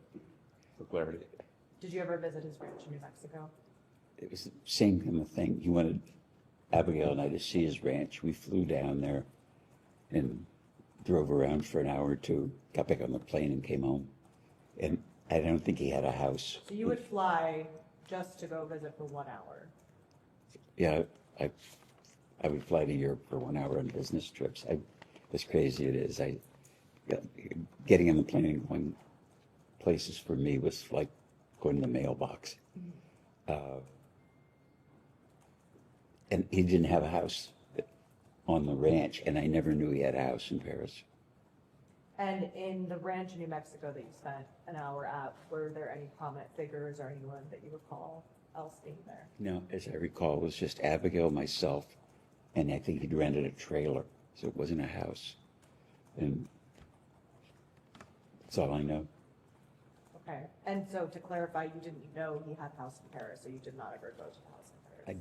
for clarity? Did you ever visit his ranch in New Mexico? It was the same kind of thing. He wanted Abigail and I to see his ranch. We flew down there and drove around for an hour or two, got back on the plane and came home. And I don't think he had a house. So you would fly just to go visit for 1 hour? Yeah, I would fly to Europe for 1 hour on business trips. As crazy it is, getting on the plane and going places for me was like going to the mailbox. And he didn't have a house on the ranch, and I never knew he had a house in Paris. And in the ranch in New Mexico that you spent an hour at, were there any prominent figures or anyone that you recall else being there? No, as I recall, it was just Abigail, myself, And I think he'd rented a trailer, so it wasn't a house. And that's all I know. Okay, and so to clarify, you didn't know he had a house in Paris, so you did not ever go to the house in Paris? I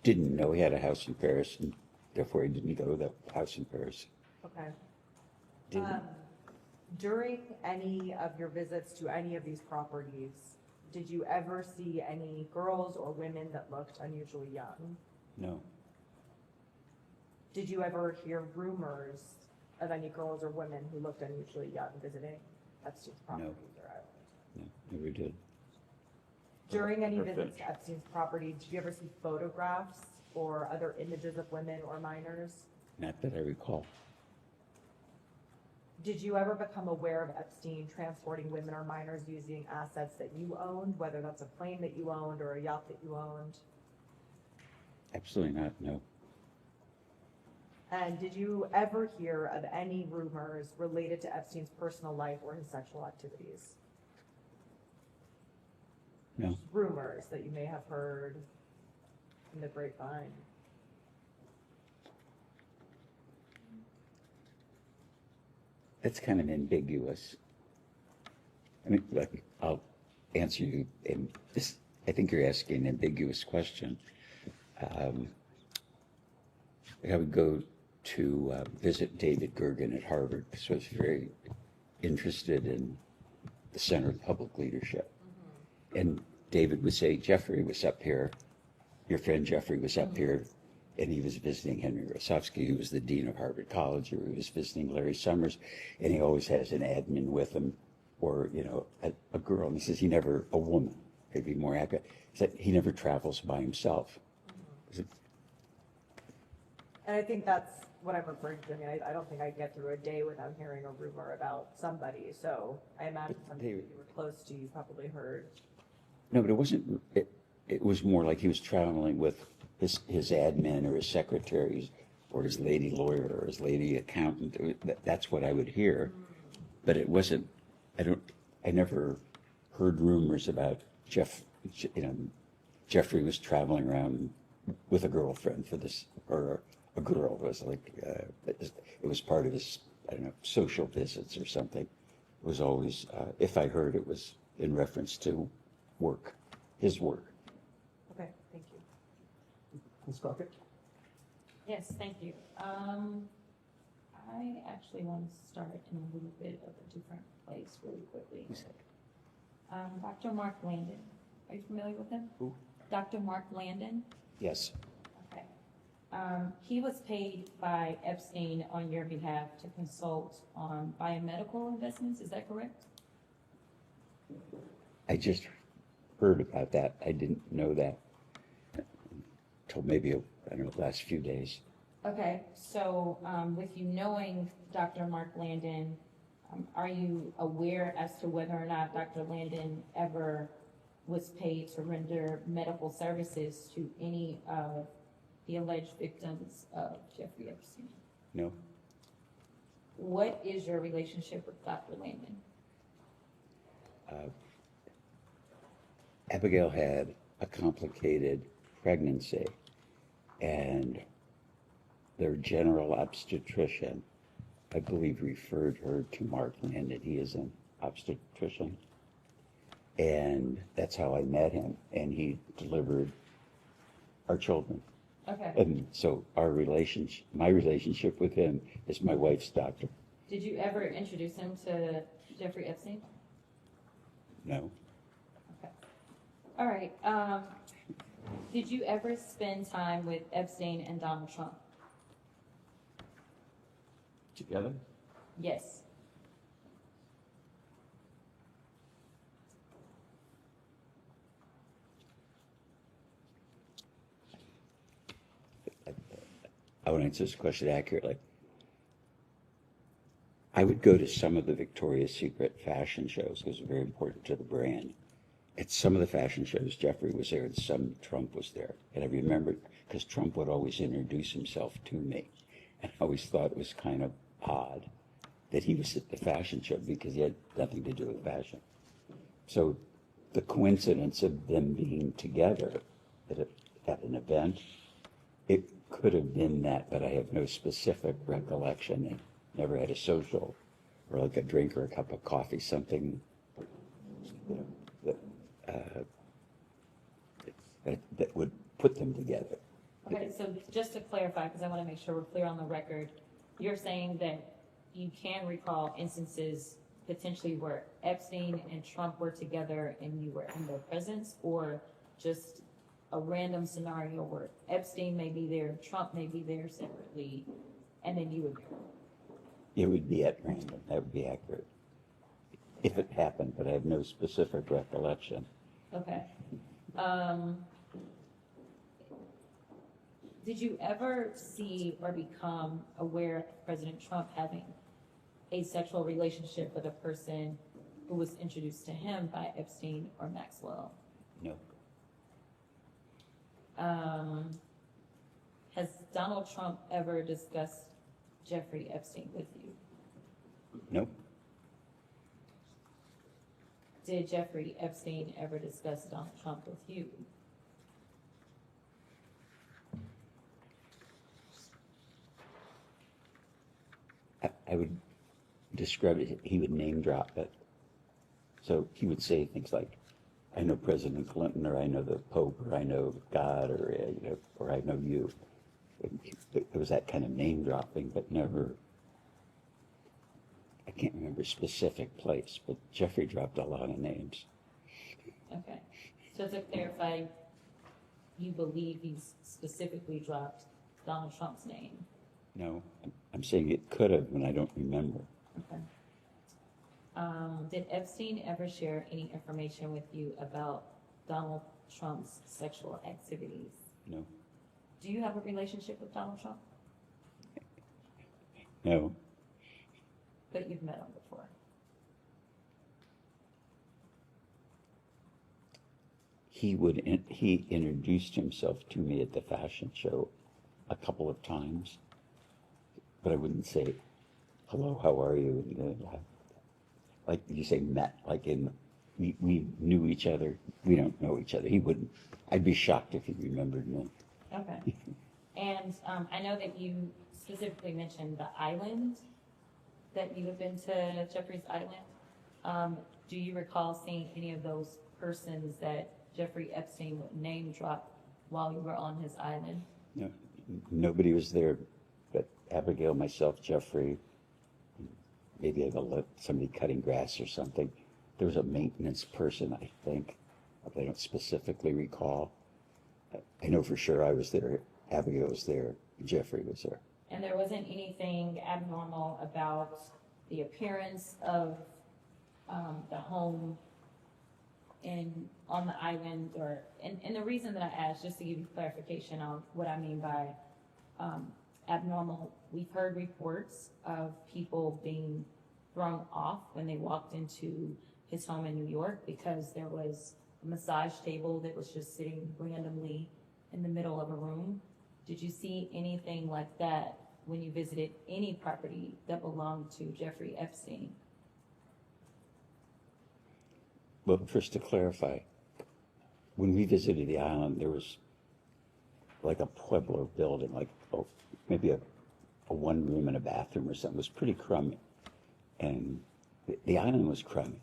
didn't know he had a house in Paris, and therefore I didn't go to the house in Paris. Okay. Didn't. During any of your visits to any of these properties, did you ever see any girls or women that looked unusually young? No. Did you ever hear rumors of any girls or women who looked unusually young visiting Epstein's properties or island? No, never did. During any visits to Epstein's property, did you ever see photographs or other images of women or minors? Not that I recall. Did you ever become aware of Epstein transporting women or minors using assets that you owned, whether that's a plane that you owned or a yacht that you owned? Absolutely not, no. And did you ever hear of any rumors related to Epstein's personal life or his sexual activities? No. Rumors that you may have heard in the grapevine. That's kind of ambiguous. I mean, like, I'll answer you in this. I think you're asking an ambiguous question. I would go to visit David Gergen at Harvard because I was very interested in the center of public leadership. And David would say, Jeffrey was up here, your friend Jeffrey was up here, and he was visiting Henry Rosofsky, who was the dean of Harvard College, or he was visiting Larry Summers, and he always has an admin with him, or, you know, a girl. And he says a woman, maybe more accurate. He said he never travels by himself. And I think that's what I'm referring to. I mean, I don't think I'd get through a day without hearing a rumor about somebody. So I imagine somebody that you were close to, you probably heard. No, but it wasn't, it was more like he was traveling with his admin or his secretaries or his lady lawyer or his lady accountant. That's what I would hear. But it wasn't, I never heard rumors about Jeffrey was traveling around with a girlfriend for this, or a girl was like, it was part of his, I don't know, social visits or something. It was always, if I heard, it was in reference to work, his work. Okay, thank you. Ms. Crockett? Yes, thank you. I actually want to start in a little bit of a different place really quickly. Dr. Mark Landon, are you familiar with him? Who? Dr. Mark Landon? Yes. Okay. He was paid by Epstein on your behalf to consult on biomedical investments, is that correct? I just heard about that. I didn't know that until maybe, I don't know, the last few days. Okay, so with you knowing Dr. Mark Landon, are you aware as to whether or not Dr. Landon ever was paid to render medical services to any of the alleged victims of Jeffrey Epstein? No. What is your relationship with Dr. Landon? Abigail had a complicated pregnancy, and their general obstetrician, I believe, referred her to Mark Landon. He is an obstetrician. And that's how I met him, and he delivered our children. Okay. And so my relationship with him is my wife's doctor. Did you ever introduce him to Jeffrey Epstein? No. Okay. All right. Did you ever spend time with Epstein and Donald Trump? Together? Yes. I want to answer this question accurately. I would go to some of the Victoria's Secret fashion shows because it's very important to the brand. At some of the fashion shows, Jeffrey was there and some Trump was there. And I remember because Trump would always introduce himself to me. And I always thought it was kind of odd that he was at the fashion show because he had nothing to do with fashion. So the coincidence of them being together at an event, could have been that, but I have no specific recollection. I never had a social or like a drink or a cup of coffee, something, you know, that would put them together. Okay, so just to clarify, because I want to make sure we're clear on the record, you're saying that you can recall instances potentially where Epstein and Trump were together and you were in their presence, or just a random scenario where Epstein may be there, Trump may be there separately, and then you would be there? It would be at random. That would be accurate. If it happened, but I have no specific recollection. Okay. Did you ever see or become aware of President Trump having a sexual relationship with a person who was introduced to him by Epstein or Maxwell? No. Has Donald Trump ever discussed Jeffrey Epstein with you? No. Did Jeffrey Epstein ever discuss Donald Trump with you? I would describe it, he would name drop it. So he would say things like, I know President Clinton, or I know the Pope, or I know God, or, you know, or I know you. There was that kind of name dropping, but never, I can't remember a specific place, but Jeffrey dropped a lot of names. Okay. So to clarify, you believe he's specifically dropped Donald Trump's name? No, I'm saying it could have, and I don't remember. Okay. Did Epstein ever share any information with you about Donald Trump's sexual activities? No. Do you have a relationship with Donald Trump? No. But you've met him before. He introduced himself to me at the fashion show a couple of times, but I wouldn't say, hello, how are you? Like you say, met, like in, we knew each other. We don't know each other. He wouldn't. I'd be shocked if he remembered me. Okay. And I know that you specifically mentioned the island, that you have been to Jeffrey's Island. Do you recall seeing any of those persons that Jeffrey Epstein would name drop while you were on his island? No, nobody was there but Abigail, myself, Jeffrey. Maybe somebody cutting grass or something. There was a maintenance person, I think. I don't specifically recall. I know for sure I was there, Abigail was there, Jeffrey was there. And there wasn't anything abnormal about the appearance of the home on the island, and the reason that I asked, just to give you clarification on what I mean by abnormal, we've heard reports of people being thrown off when they walked into his home in New York because there was a massage table that was just sitting randomly in the middle of a room. Did you see anything like that when you visited any property that belonged to Jeffrey Epstein? Well, first to clarify, when we visited the island, there was like a Pueblo building, like maybe a one room and a bathroom or something. It was pretty crummy. And the island was crummy.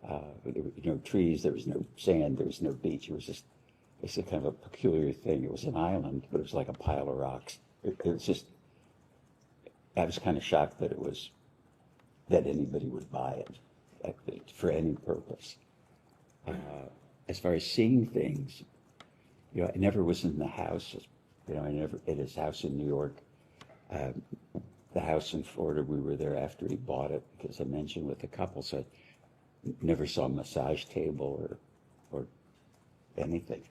There were no trees, there was no sand, there was no beach. It was a kind of a peculiar thing. It was an island, but it was like a pile of rocks. It was just, I was kind of shocked that that anybody would buy it for any purpose. As far as seeing things, you know, I never was in the house. You know, I never at his house in New York. The house in Florida, we were there after he bought it because I mentioned with the couple, so I never saw a massage table or anything.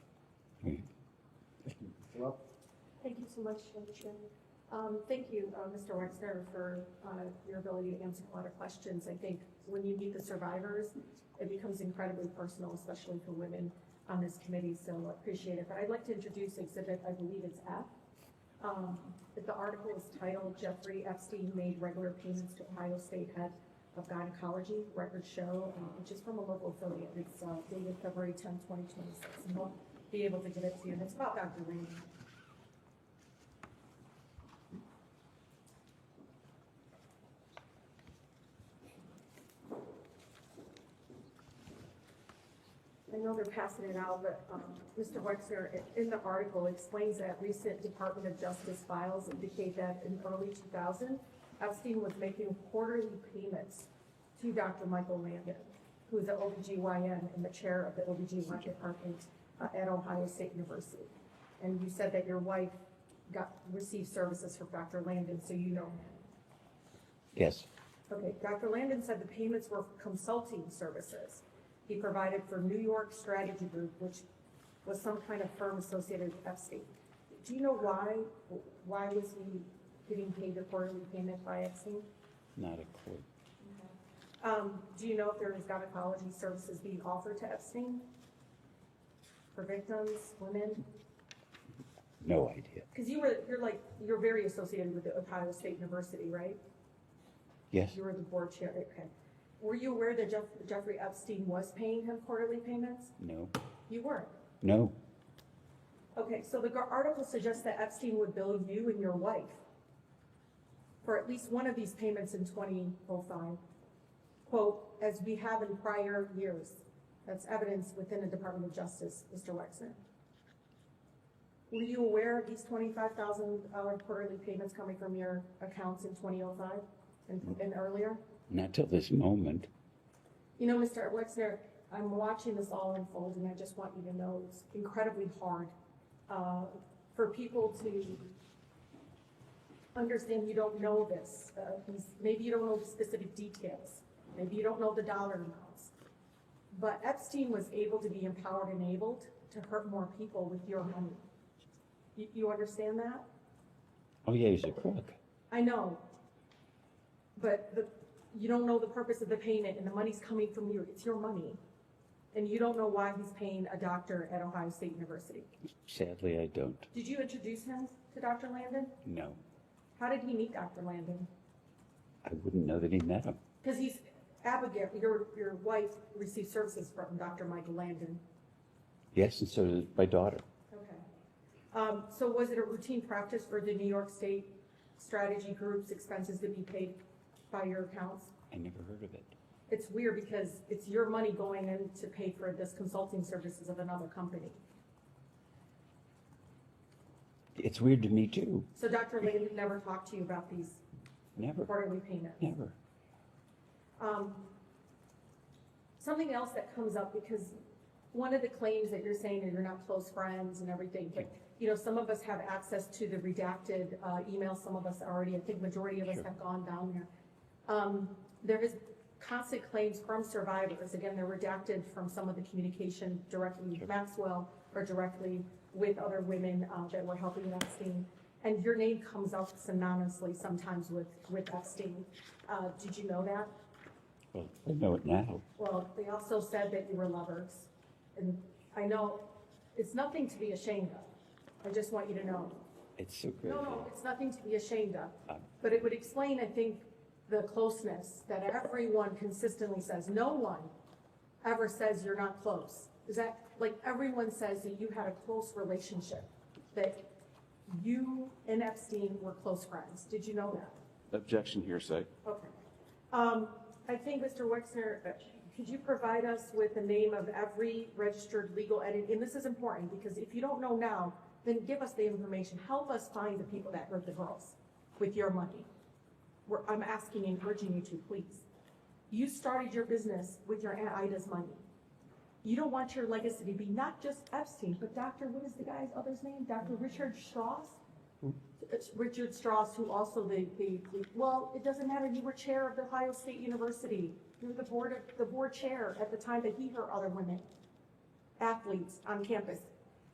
Well, Thank you so much, Chairman. Thank you, Mr. Wexner, for your ability to answer a lot of questions. I think when you meet the survivors, it becomes incredibly personal, especially for women on this committee, so I appreciate it. But I'd like to introduce exhibit, I believe it's F. The article is titled, Jeffrey Epstein Made Regular Payments to Ohio State Head of Gynecology, Records Show, which is from a local affiliate. It's dated February 10, 2026, and we'll be able to get it to you. And it's about Dr. Rainey. I know they're passing it out, but Mr. Wexner, in the article, explains that recent Department of Justice files indicate that in early 2000, Epstein was making quarterly payments to Dr. Michael Landon, who is the OBGYN and the chair of the OBGYN department at Ohio State University. And you said that your wife received services from Dr. Landon, so you know him. Yes. Okay, Dr. Landon said the payments were consulting services he provided for New York Strategy Group, which was some kind of firm associated with Epstein. Do you know why? Why was he getting paid the quarterly payment by Epstein? Not a clue. Do you know if there is gynecology services being offered to Epstein? For victims, women? No idea. Because you're very associated with the Ohio State University, right? Yes. You were the board chair, okay. Were you aware that Jeffrey Epstein was paying him quarterly payments? No. You weren't? No. Okay, so the article suggests that Epstein would bill you and your wife for at least one of these payments in 2005. Quote, as we have in prior years. That's evidence within the Department of Justice, Mr. Wexner. Were you aware of these $25,000 quarterly payments coming from your accounts in 2005 and earlier? Not till this moment. You know, Mr. Wexner, I'm watching this all unfold, and I just want you to know it's incredibly hard for people to understand you don't know this. Maybe you don't know the specific details. Maybe you don't know the dollar amounts. But Epstein was able to be empowered and enabled to hurt more people with your money. You understand that? Oh, yeah, he's a crook. I know. But you don't know the purpose of the payment, and the money's coming from you. It's your money. And you don't know why he's paying a doctor at Ohio State University. Sadly, I don't. Did you introduce him to Dr. Landon? No. How did he meet Dr. Landon? I wouldn't know that he met him. Because Abigail, your wife, received services from Dr. Michael Landon. Yes, and so did my daughter. Okay. So was it a routine practice for the New York State Strategy Group's expenses to be paid by your accounts? I never heard of it. It's weird because it's your money going in to pay for this consulting services of another company. It's weird to me, too. So Dr. Landon never talked to you about these Never. quarterly payments? Never. Something else that comes up, because one of the claims that you're saying that you're not close friends and everything, but you know, some of us have access to the redacted emails, some of us already, I think majority of us have gone down there. There is constant claims from survivors, again, they're redacted from some of the communication directly with Maxwell or directly with other women that were helping Epstein. And your name comes up synonymously sometimes with Epstein. Did you know that? Well, I know it now. Well, they also said that you were lovers. And I know it's nothing to be ashamed of. I just want you to know. It's so great. No, it's nothing to be ashamed of. But it would explain, I think, the closeness that everyone consistently says. No one ever says you're not close. Is that, like, everyone says that you had a close relationship, that you and Epstein were close friends. Did you know that? Objection, hearsay. Okay. I think, Mr. Wexner, could you provide us with the name of every registered legal entity? And this is important, because if you don't know now, then give us the information. Help us find the people that hurt the girls with your money. I'm asking and urging you to, please. You started your business with your Aunt Ida's money. You don't want your legacy to be not just Epstein, but what is the guy's other's name? Dr. Richard Strauss? Richard Strauss, who also well, it doesn't matter. You were chair of the Ohio State University. You were the board chair at the time that he hurt other women, athletes on campus.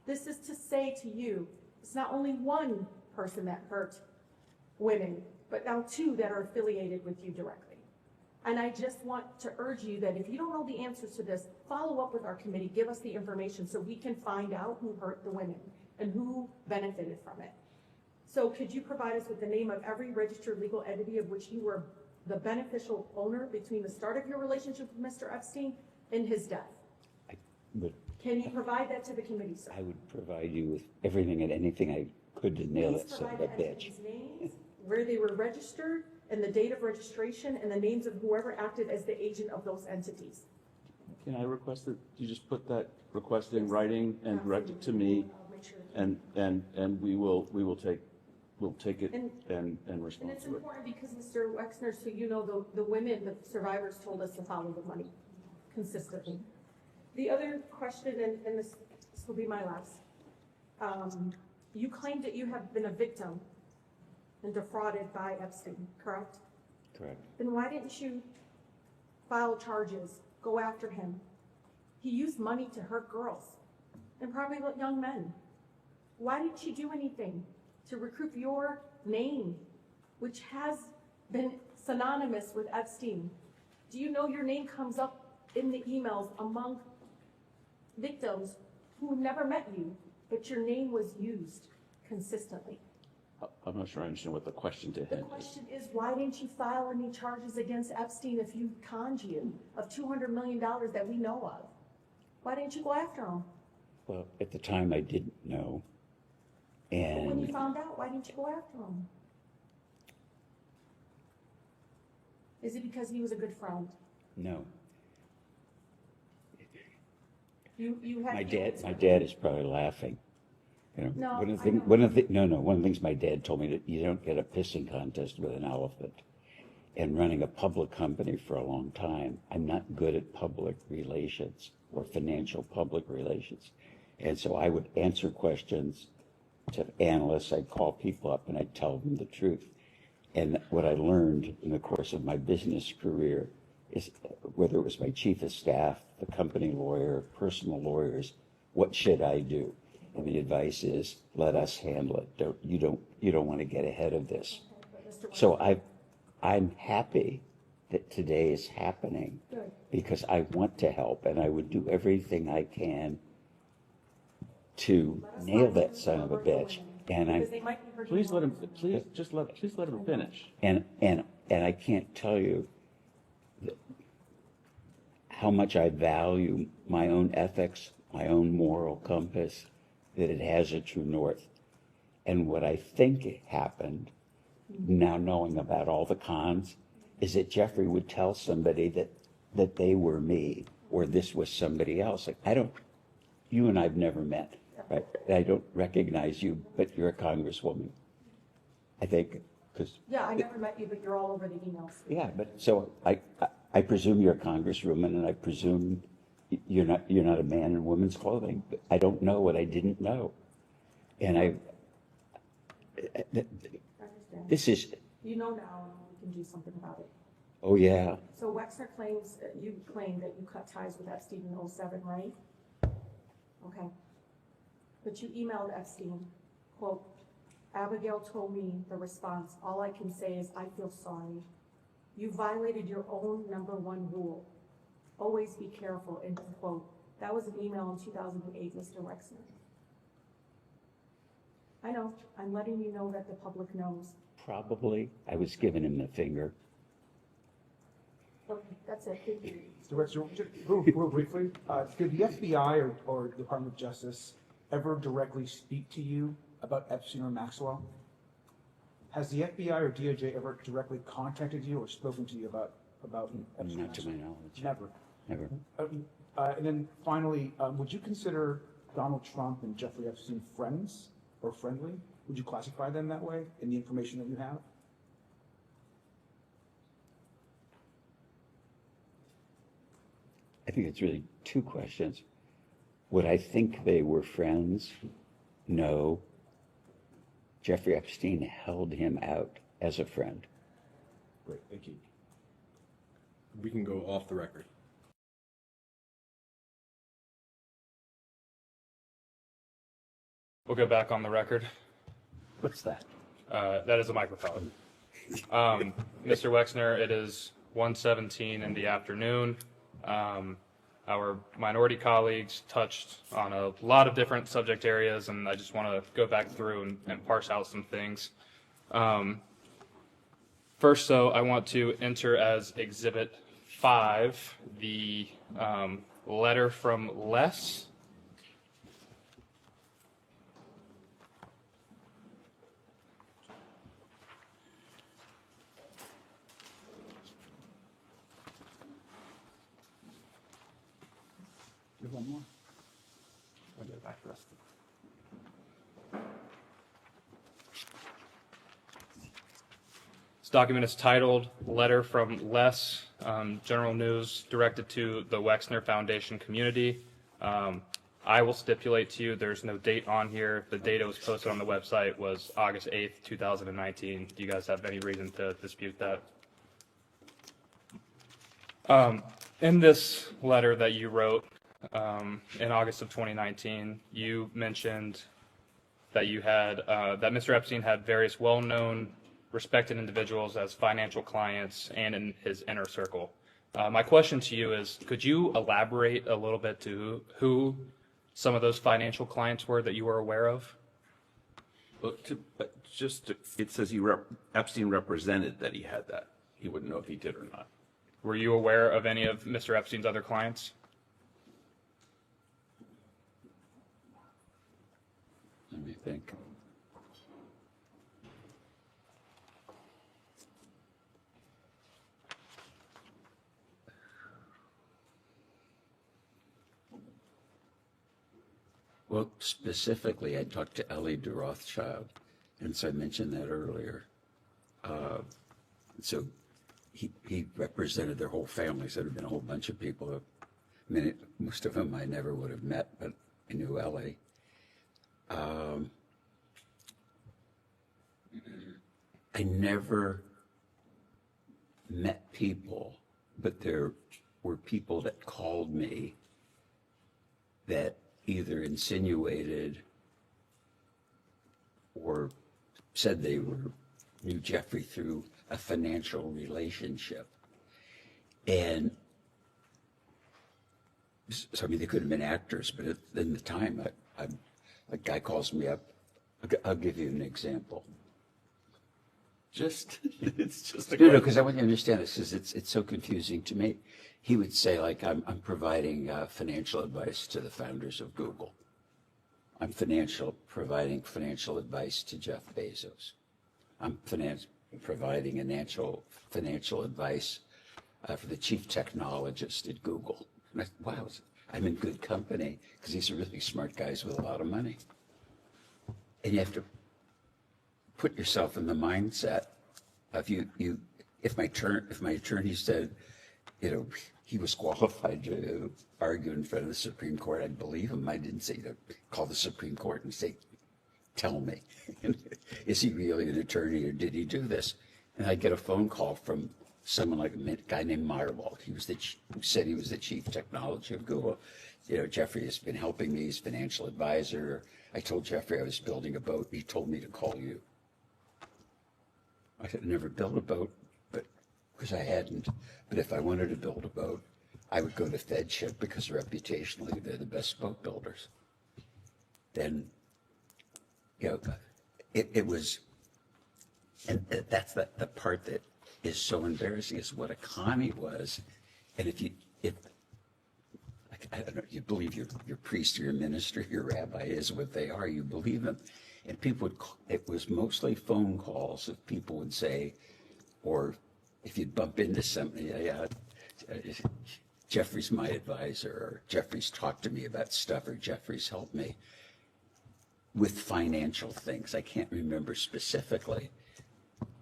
This is to say to you, it's not only one person that hurt women, but now two that are affiliated with you directly. And I just want to urge you that if you don't know the answers to this, follow up with our committee, give us the information so we can find out who hurt the women and who benefited from it. So could you provide us with the name of every registered legal entity of which you were the beneficial owner between the start of your relationship with Mr. Epstein and his death? Can you provide that to the committee, sir? I would provide you with everything and anything I could to nail that son of a bitch. Names, where they were registered, and the date of registration, and the names of whoever acted as the agent of those entities. Can I request that you just put that request in writing and direct it to me, I'll make sure. and we'll take it And- and And respond it's to it. important because, Mr. Wexner, so you know, the women, the survivors told us to follow the money consistently. The other question, and this will be my last. You claimed that you have been a victim and defrauded by Epstein, correct? Correct. Then why didn't you file charges, go after him? He used money to hurt girls and probably young men. Why didn't you do anything to recoup your name, which has been synonymous with Epstein? Do you know your name comes up in the emails among victims who never met you, but your name was used consistently? I'm not sure I understand what the question to The him is. question is, why didn't you file any charges against Epstein if you conned you of $200 million that we know of? Why didn't you go after him? Well, at the time I didn't know. But when you And found out, why didn't you go after him? Is it because he was a good friend? no, You had. my dad is probably laughing. You know, No, one of the I thing, know. one of the things my dad told me that you don't get a pissing contest with an elephant. And running a public company for a long time, I'm not good at public relations or financial public relations. And so I would answer questions to analysts, I'd call people up and I'd tell them the truth. And what I learned in the course of my business career is, whether it was my chief of staff, the company lawyer, personal lawyers, what should I do? And the advice is, let us handle it. You don't want to get ahead of this. So I'm happy that today is happening Good. because I want to help and I would do everything I can to nail that son of a bitch. And Because they might be hurting Please let him, women. please let him finish. And I can't tell you how much I value my own ethics, my own moral compass, that it has a true north. And what I think happened, now knowing about all the cons, is that Jeffrey would tell somebody that they were me or this was somebody else. Like, you and I've never met, right? I don't recognize you, but you're a congresswoman. I think, because Yeah, I never met you, but you're all over the emails. yeah, but so I presume you're a congresswoman, and I presume you're not a man in women's clothing. But I don't know what I didn't know, and understand. this is, You know now, and we can do something about it. oh yeah, So Wexner claims, you claim that you cut ties with Epstein in 2007, right? Okay. But you emailed Epstein, quote, Abigail told me the response, all I can say is I feel sorry. You violated your own #1 rule. Always be careful, end quote. That was an email in 2008, Mr. Wexner. I know, I'm letting you know that the public knows. probably I was giving him the finger. Okay, that's it, thank you. Mr. Wexner, just real briefly, did the FBI or Department of Justice ever directly speak to you about Epstein or Maxwell? Has the FBI or DOJ ever directly contacted you or spoken to you about Epstein? Not to my knowledge. Never. Never. And then finally, would you consider Donald Trump and Jeffrey Epstein friends or friendly? Would you classify them that way in the information that you have? I think it's really two questions. Would I think they were friends? No. Jeffrey Epstein held him out as a friend. Great, thank you. We can go off the record. We'll go back on the record. What's that? That is a microphone. Mr. Wexner, it is 1:17 in the afternoon. Our minority colleagues touched on a lot of different subject areas, and I just want to go back through and parse out some things. First, though, I want to enter as Exhibit 5 the letter from Les. one more. I'll get back to the rest. This document is titled Letter from Les, General News directed to the Wexner Foundation community. I will stipulate to you there's no date on here. The date it was posted on the website was August 8th, 2019. Do you guys have any reason to dispute that? In this letter that you wrote in August of 2019, you mentioned that you had that Mr. Epstein had various well-known, respected individuals as financial clients and in his inner circle. My question to you is, could you elaborate a little bit to who some of those financial clients were that you were aware of? Well, it says Epstein represented that he had that. He wouldn't know if he did or not. Were you aware of any of Mr. Epstein's other clients? Let me think. Well, specifically, I talked to Ellie de Rothschild, and so I mentioned that earlier. So he represented their whole family. So there had been a whole bunch of people. Most of them I never would have met, but I knew Ellie. I never met people, but there were people that called me that either insinuated or said they knew Jeffrey through a financial relationship. And so, I mean, they could have been actors, but in the time, a guy calls me up. I'll give you an example. It's just a No, because I want you to understand this, because it's so confusing to me. He would say, like, I'm providing financial advice to the founders of Google. I'm providing financial advice to Jeff Bezos. I'm providing financial advice for the chief technologist at Google. And wow, I'm in good company, because these are really smart guys with a lot of money. And you have to put yourself in the mindset of if my attorney said, he was qualified to argue in front of the Supreme Court, I'd believe him. I didn't say to call the Supreme Court and say, tell me, is he really an attorney or did he do this? And I get a phone call from someone like a guy named Meyerwald. Who said he was the chief technology of Google. Jeffrey has been helping me. He's financial advisor. I told Jeffrey I was building a boat. He told me to call you. I had never built a boat, because I hadn't. But if I wanted to build a boat, I would go to FedShip, because reputationally they're the best boat builders. Then, it was, and that's the part that is so embarrassing, is what a commie was. And if I don't know, you believe your priest or your minister, your rabbi is what they are, you believe them. And it was mostly phone calls that people would say, or if you'd bump into somebody, Jeffrey's my advisor, or Jeffrey's talked to me about stuff, or Jeffrey's helped me with financial things. I can't remember specifically,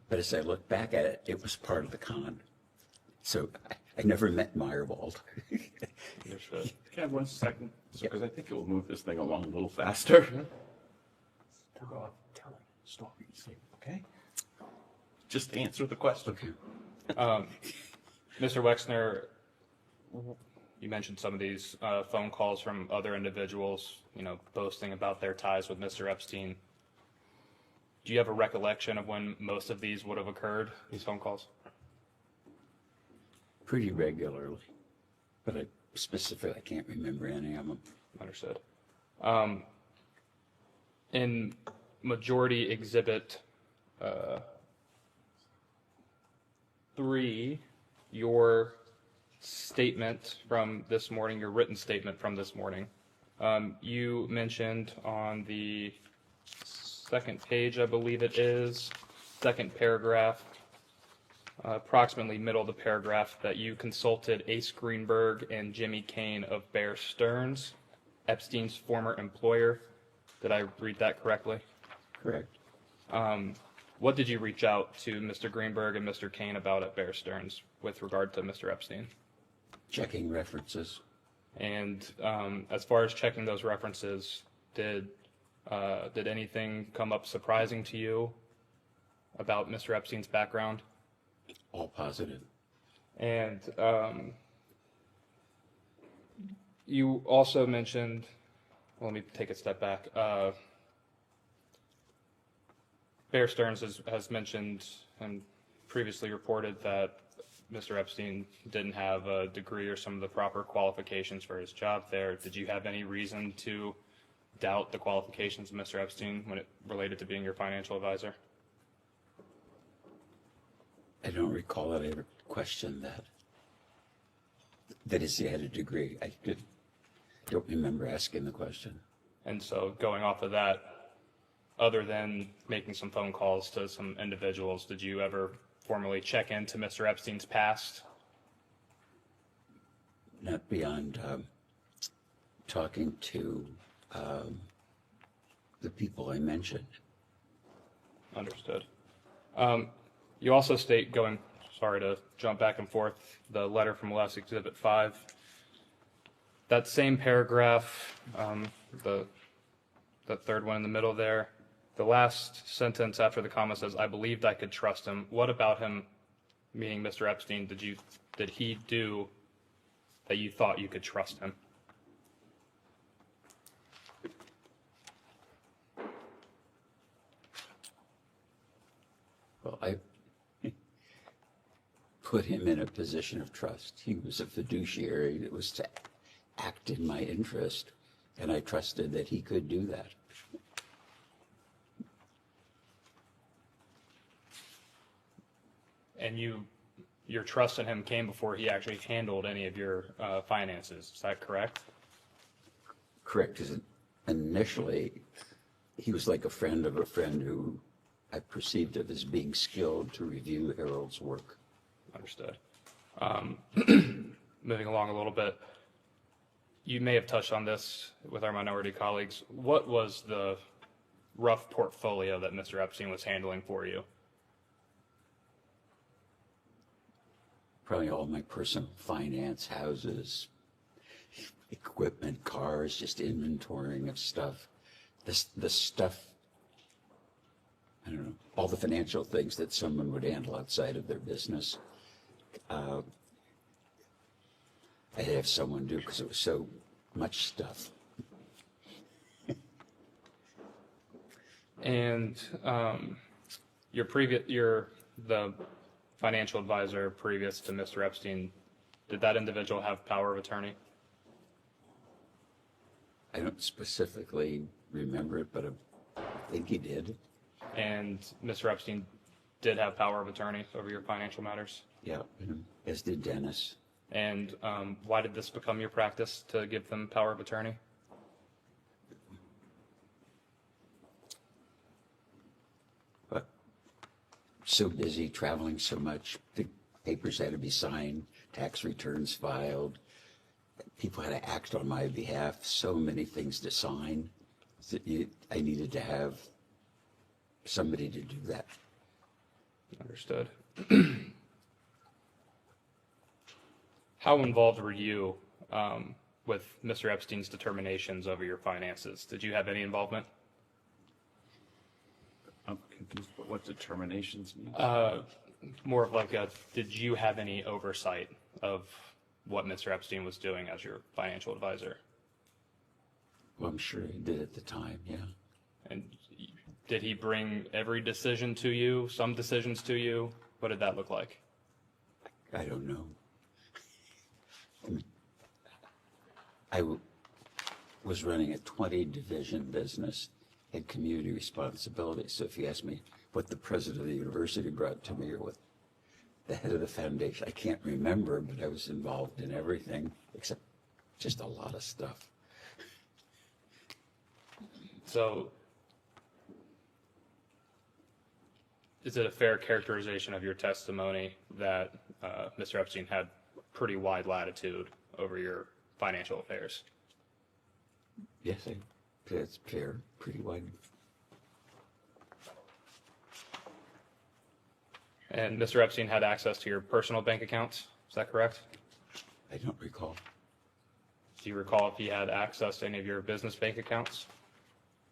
but as I look back at it, it was part of the con. So I never met Meyerwald. Can I have 1 second? Because I think it will move this thing along a little faster. Telling stories, okay? Just answer the question. Mr. Wexner, you mentioned some of these phone calls from other individuals, boasting about their ties with Mr. Epstein. Do you have a recollection of when most of these would have occurred, these phone calls? Pretty regularly, but I can't remember any of them. Understood. In Majority Exhibit 3, your statement from this morning, your written statement from this morning, you mentioned on the second page, I believe it is, second paragraph, approximately middle of the paragraph, that you consulted Ace Greenberg and Jimmy Kane of Bear Stearns, Epstein's former employer. Did I read that correctly? Correct. What did you reach out to Mr. Greenberg and Mr. Kane about at Bear Stearns with regard to Mr. Epstein? Checking references. And as far as checking those references, did anything come up surprising to you about Mr. Epstein's background? All positive. And you also mentioned, well, let me take a step back. Bear Stearns has mentioned and previously reported that Mr. Epstein didn't have a degree or some of the proper qualifications for his job there. Did you have any reason to doubt the qualifications of Mr. Epstein when it related to being your financial advisor? I don't recall that I ever questioned that. That is, he had a degree. I don't remember asking the question. And so going off of that, other than making some phone calls to some individuals, did you ever formally check into Mr. Epstein's past? Not beyond talking to the people I mentioned. Understood. You also state, sorry to jump back and forth, the letter from Les Exhibit 5. That same paragraph, the third one in the middle there, the last sentence after the comma says, "I believed I could trust him." What about him, meaning Mr. Epstein, did he do that you thought you could trust him? Well, I put him in a position of trust. He was a fiduciary that was to act in my interest, and I trusted that he could do that. And your trust in him came before he actually handled any of your finances. Is that correct? Correct. Because initially, he was like a friend of a friend who I perceived of as being skilled to review Harold's work. Understood. Moving along a little bit, you may have touched on this with our minority colleagues. What was the rough portfolio that Mr. Epstein was handling for you? Probably all my personal finance, houses, equipment, cars, just inventorying of stuff. The stuff, I don't know, all the financial things that someone would handle outside of their business. I had to have someone do because it was so much stuff. And the financial advisor previous to Mr. Epstein, did that individual have power of attorney? I don't specifically remember it, but I think he did. And Mr. Epstein did have power of attorney over your financial matters? Yeah, as did Dennis. And why did this become your practice to give them power of attorney? But so busy, traveling so much, the papers had to be signed, tax returns filed, people had to act on my behalf, so many things to sign that I needed to have somebody to do that. Understood. How involved were you with Mr. Epstein's determinations over your finances? Did you have any involvement? I'm confused what determinations mean. More of like did you have any oversight of what Mr. Epstein was doing as your financial advisor? Well, I'm sure he did at the time, yeah. And did he bring every decision to you, some decisions to you? What did that look like? I don't know. I was running a 20-division business, had community responsibility. So if you ask me what the president of the university brought to me or what the head of the foundation, I can't remember, but I was involved in everything except just a lot of stuff. So is it a fair characterization of your testimony that Mr. Epstein had pretty wide latitude over your financial affairs? Yes, that's fair, pretty wide. And Mr. Epstein had access to your personal bank accounts, is that correct? I don't recall. Do you recall if he had access to any of your business bank accounts?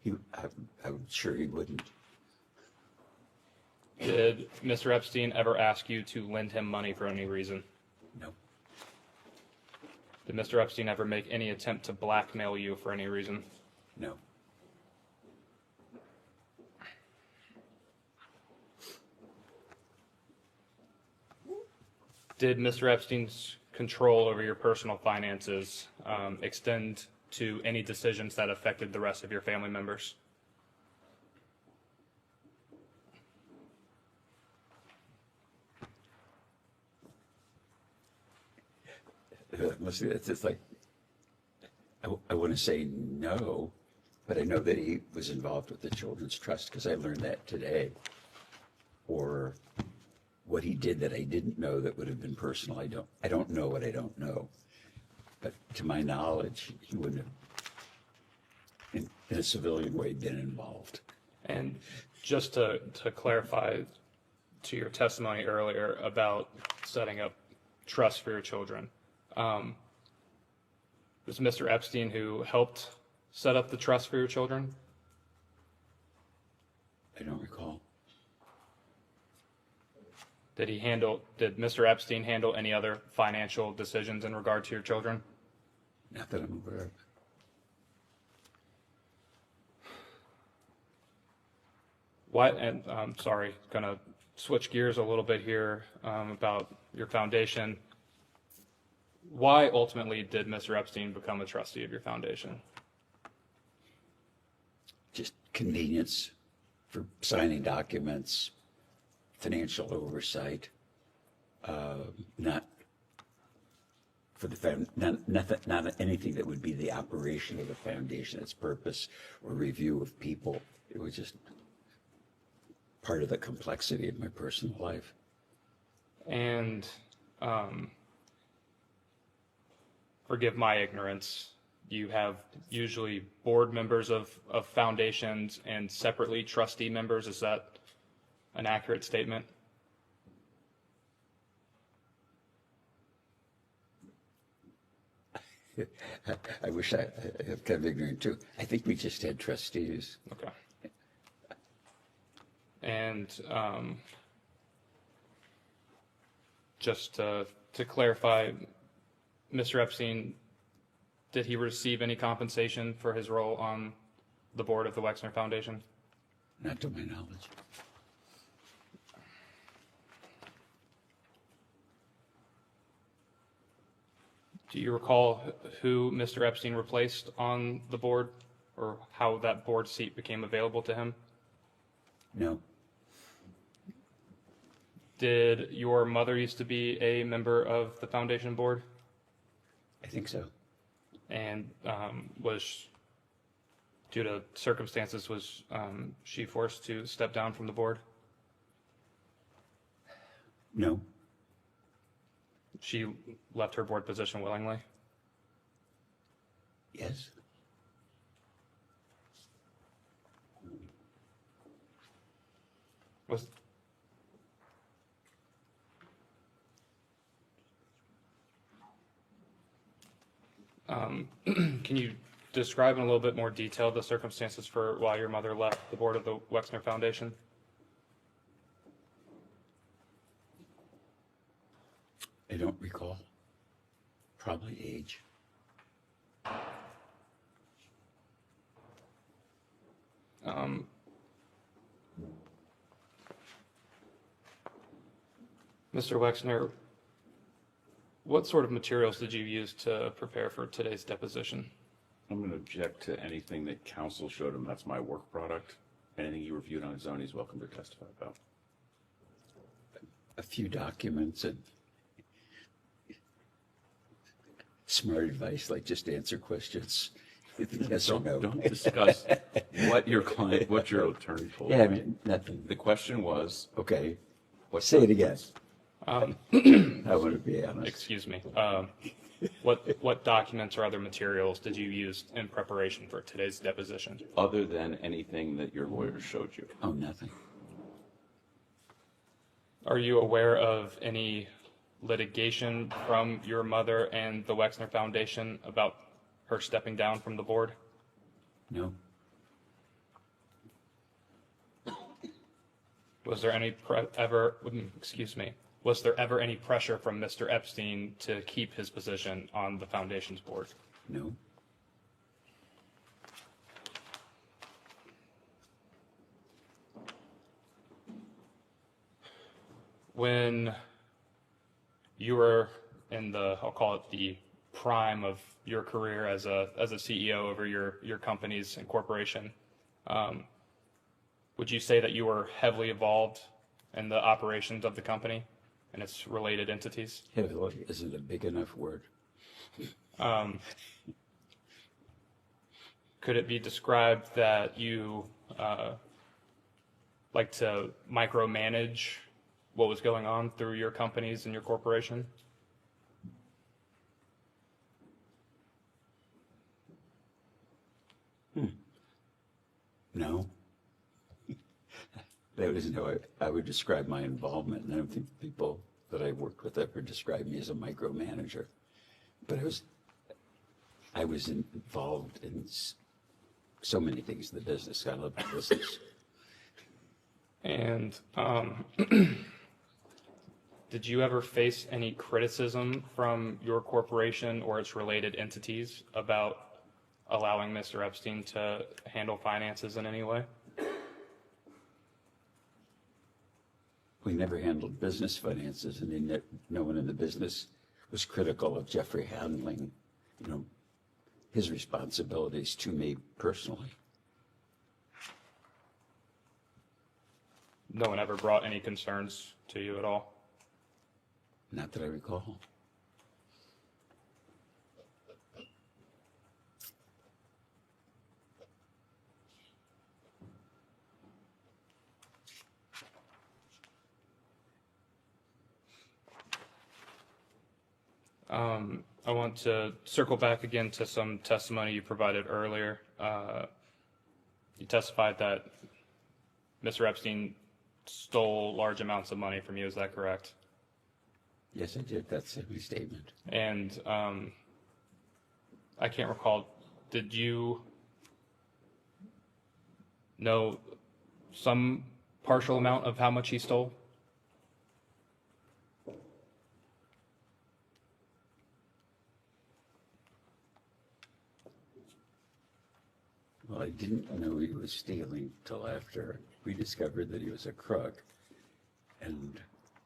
I'm sure he wouldn't. Did Mr. Epstein ever ask you to lend him money for any reason? No. Did Mr. Epstein ever make any attempt to blackmail you for any reason? No. Did Mr. Epstein's control over your personal finances extend to any decisions that affected the rest of your family members? It's just like, I want to say no, but I know that he was involved with the Children's Trust because I learned that today. Or what he did that I didn't know that would have been personal. I don't know what I don't know. But to my knowledge, he wouldn't have, in a civilian way, been involved. And just to clarify to your testimony earlier about setting up trust for your children, was Mr. Epstein who helped set up the trust for your children? I don't recall. Did Mr. Epstein handle any other financial decisions in regard to your children? Not that I'm aware of. Why, and I'm sorry, gonna switch gears a little bit here about your foundation. Why ultimately did Mr. Epstein become a trustee of your foundation? Just convenience for signing documents, financial oversight, not for the not anything that would be the operation of the foundation, its purpose or review of people. It was just part of the complexity of my personal life. And forgive my ignorance, you have usually board members of foundations and separately trustee members. Is that an accurate statement? I wish I'm kind of ignorant too. I think we just had trustees. Okay. And just to clarify, Mr. Epstein, did he receive any compensation for his role on the board of the Wexner Foundation? Not to my knowledge. Do you recall who Mr. Epstein replaced on the board, or how that board seat became available to him? No. Did your mother used to be a member of the foundation board? I think so. And was, due to circumstances, was she forced to step down from the board? No. She left her board position willingly? Yes. Was can you describe in a little bit more detail the circumstances for why your mother left the board of the Wexner Foundation? I don't recall. Probably age. Mr. Wexner, what sort of materials did you use to prepare for today's deposition? I'm going to object to anything that counsel showed him. That's my work product. Anything he reviewed on his own, he's welcome to testify about. A few documents and smart advice, like just answer questions. Yes or no? Don't discuss what your client, what your attorney told you. Yeah, I mean, nothing. The question was, Okay. what Say it again. Um, I want to be honest. Excuse me. What documents or other materials did you use in preparation for today's deposition? other than anything that your lawyer showed you? Oh, nothing. Are you aware of any litigation from your mother and the Wexner Foundation about her stepping down from the board? No. Was there any was there ever any pressure from Mr. Epstein to keep his position on the foundation's board? No. When you were in the, I'll call it the prime of your career as a CEO over your companies and corporation, would you say that you were heavily involved in the operations of the company and its related entities? Heavily isn't a big enough word. Could it be described that you like to micromanage what was going on through your companies and your corporation? No. That was no, I would describe my involvement, and I don't think people that I worked with ever described me as a micromanager. But I was involved in so many things in the business. I love the business. And did you ever face any criticism from your corporation or its related entities about allowing Mr. Epstein to handle finances in any way? We never handled business finances, and no one in the business was critical of Jeffrey handling, his responsibilities to me personally. No one ever brought any concerns to you at all? Not that I recall. I want to circle back again to some testimony you provided earlier. You testified that Mr. Epstein stole large amounts of money from you, is that correct? Yes, I did. That's every statement. And I can't recall, did you know some partial amount of how much he stole? Well, I didn't know he was stealing till after we discovered that he was a crook. And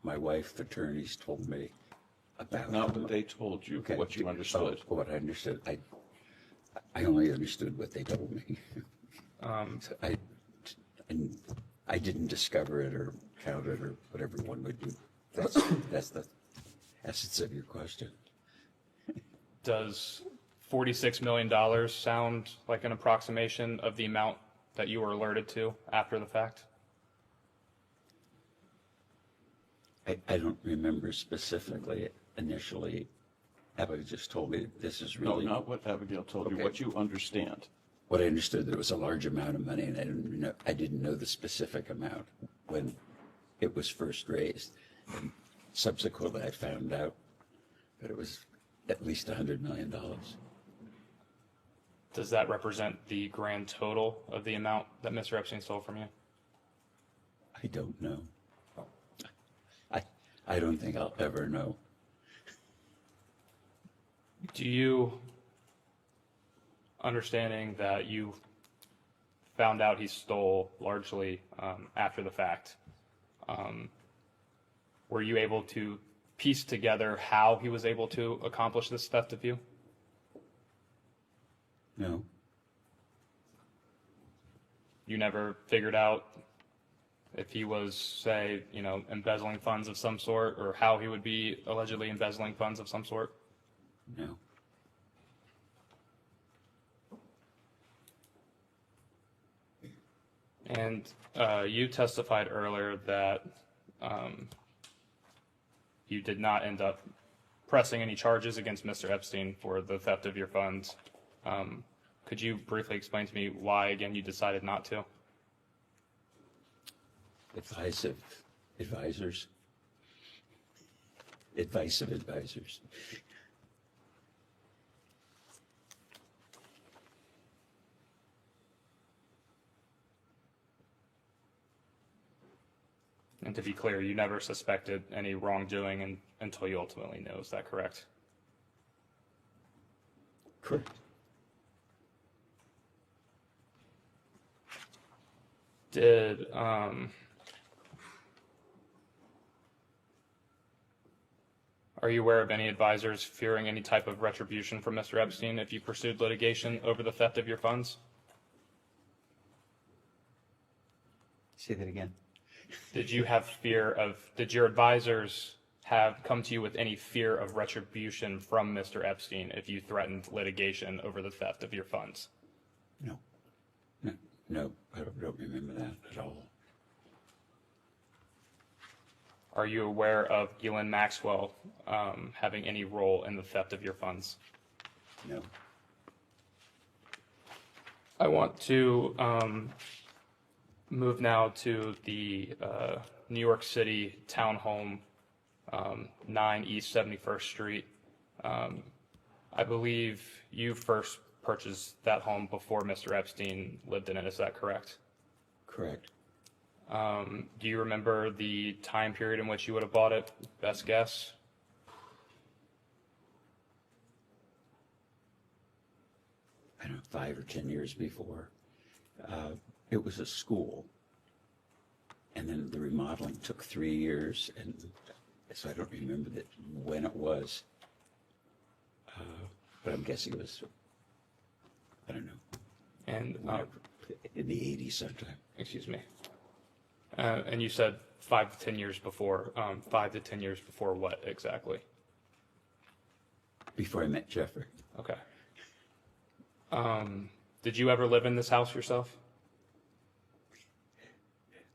my wife's attorneys told me about Not what they told you, Okay. what you understood. Oh, what I understood. I only understood what they told me. So I didn't discover it or count it or whatever one would do. That's the essence of your question. Does $46 million sound like an approximation of the amount that you were alerted to after the fact? I don't remember specifically initially. Abigail just told me this is No, really not what Abigail told you, Okay. what you understand. what I understood. There was a large amount of money, and I didn't know the specific amount when it was first raised. And subsequently, I found out that it was at least $100 million. Does that represent the grand total of the amount that Mr. Epstein stole from you? I don't know. I don't think I'll ever know. Do you, understanding that you found out he stole largely after the fact, were you able to piece together how he was able to accomplish this theft of you? No. You never figured out if he was, say, embezzling funds of some sort, or how he would be allegedly embezzling funds of some sort? No. And you testified earlier that you did not end up pressing any charges against Mr. Epstein for the theft of your funds. Could you briefly explain to me why, again, you decided not to? Advice of advisors. Advice of advisors. And to be clear, you never suspected any wrongdoing until you ultimately knew. Is that correct? Correct. Did are you aware of any advisors fearing any type of retribution from Mr. Epstein if you pursued litigation over the theft of your funds? Say that again. Did you have did your advisors have come to you with any fear of retribution from Mr. Epstein if you threatened litigation over the theft of your funds? No. No, I don't remember that at all. Are you aware of Ghislaine Maxwell having any role in the theft of your funds? No. I want to move now to the New York City townhome, 9 East 71st Street. I believe you first purchased that home before Mr. Epstein lived in it. Is that correct? Correct. Do you remember the time period in which you would have bought it? Best guess? I don't know, 5 or 10 years before. It was a school, and then the remodeling took 3 years, and so I don't remember when it was. But I'm guessing it was, I don't know, And in the 80s sometime. excuse me. And you said 5 to 10 years before. 5 to 10 years before what exactly? Before I met Jeffrey. Okay. Did you ever live in this house yourself?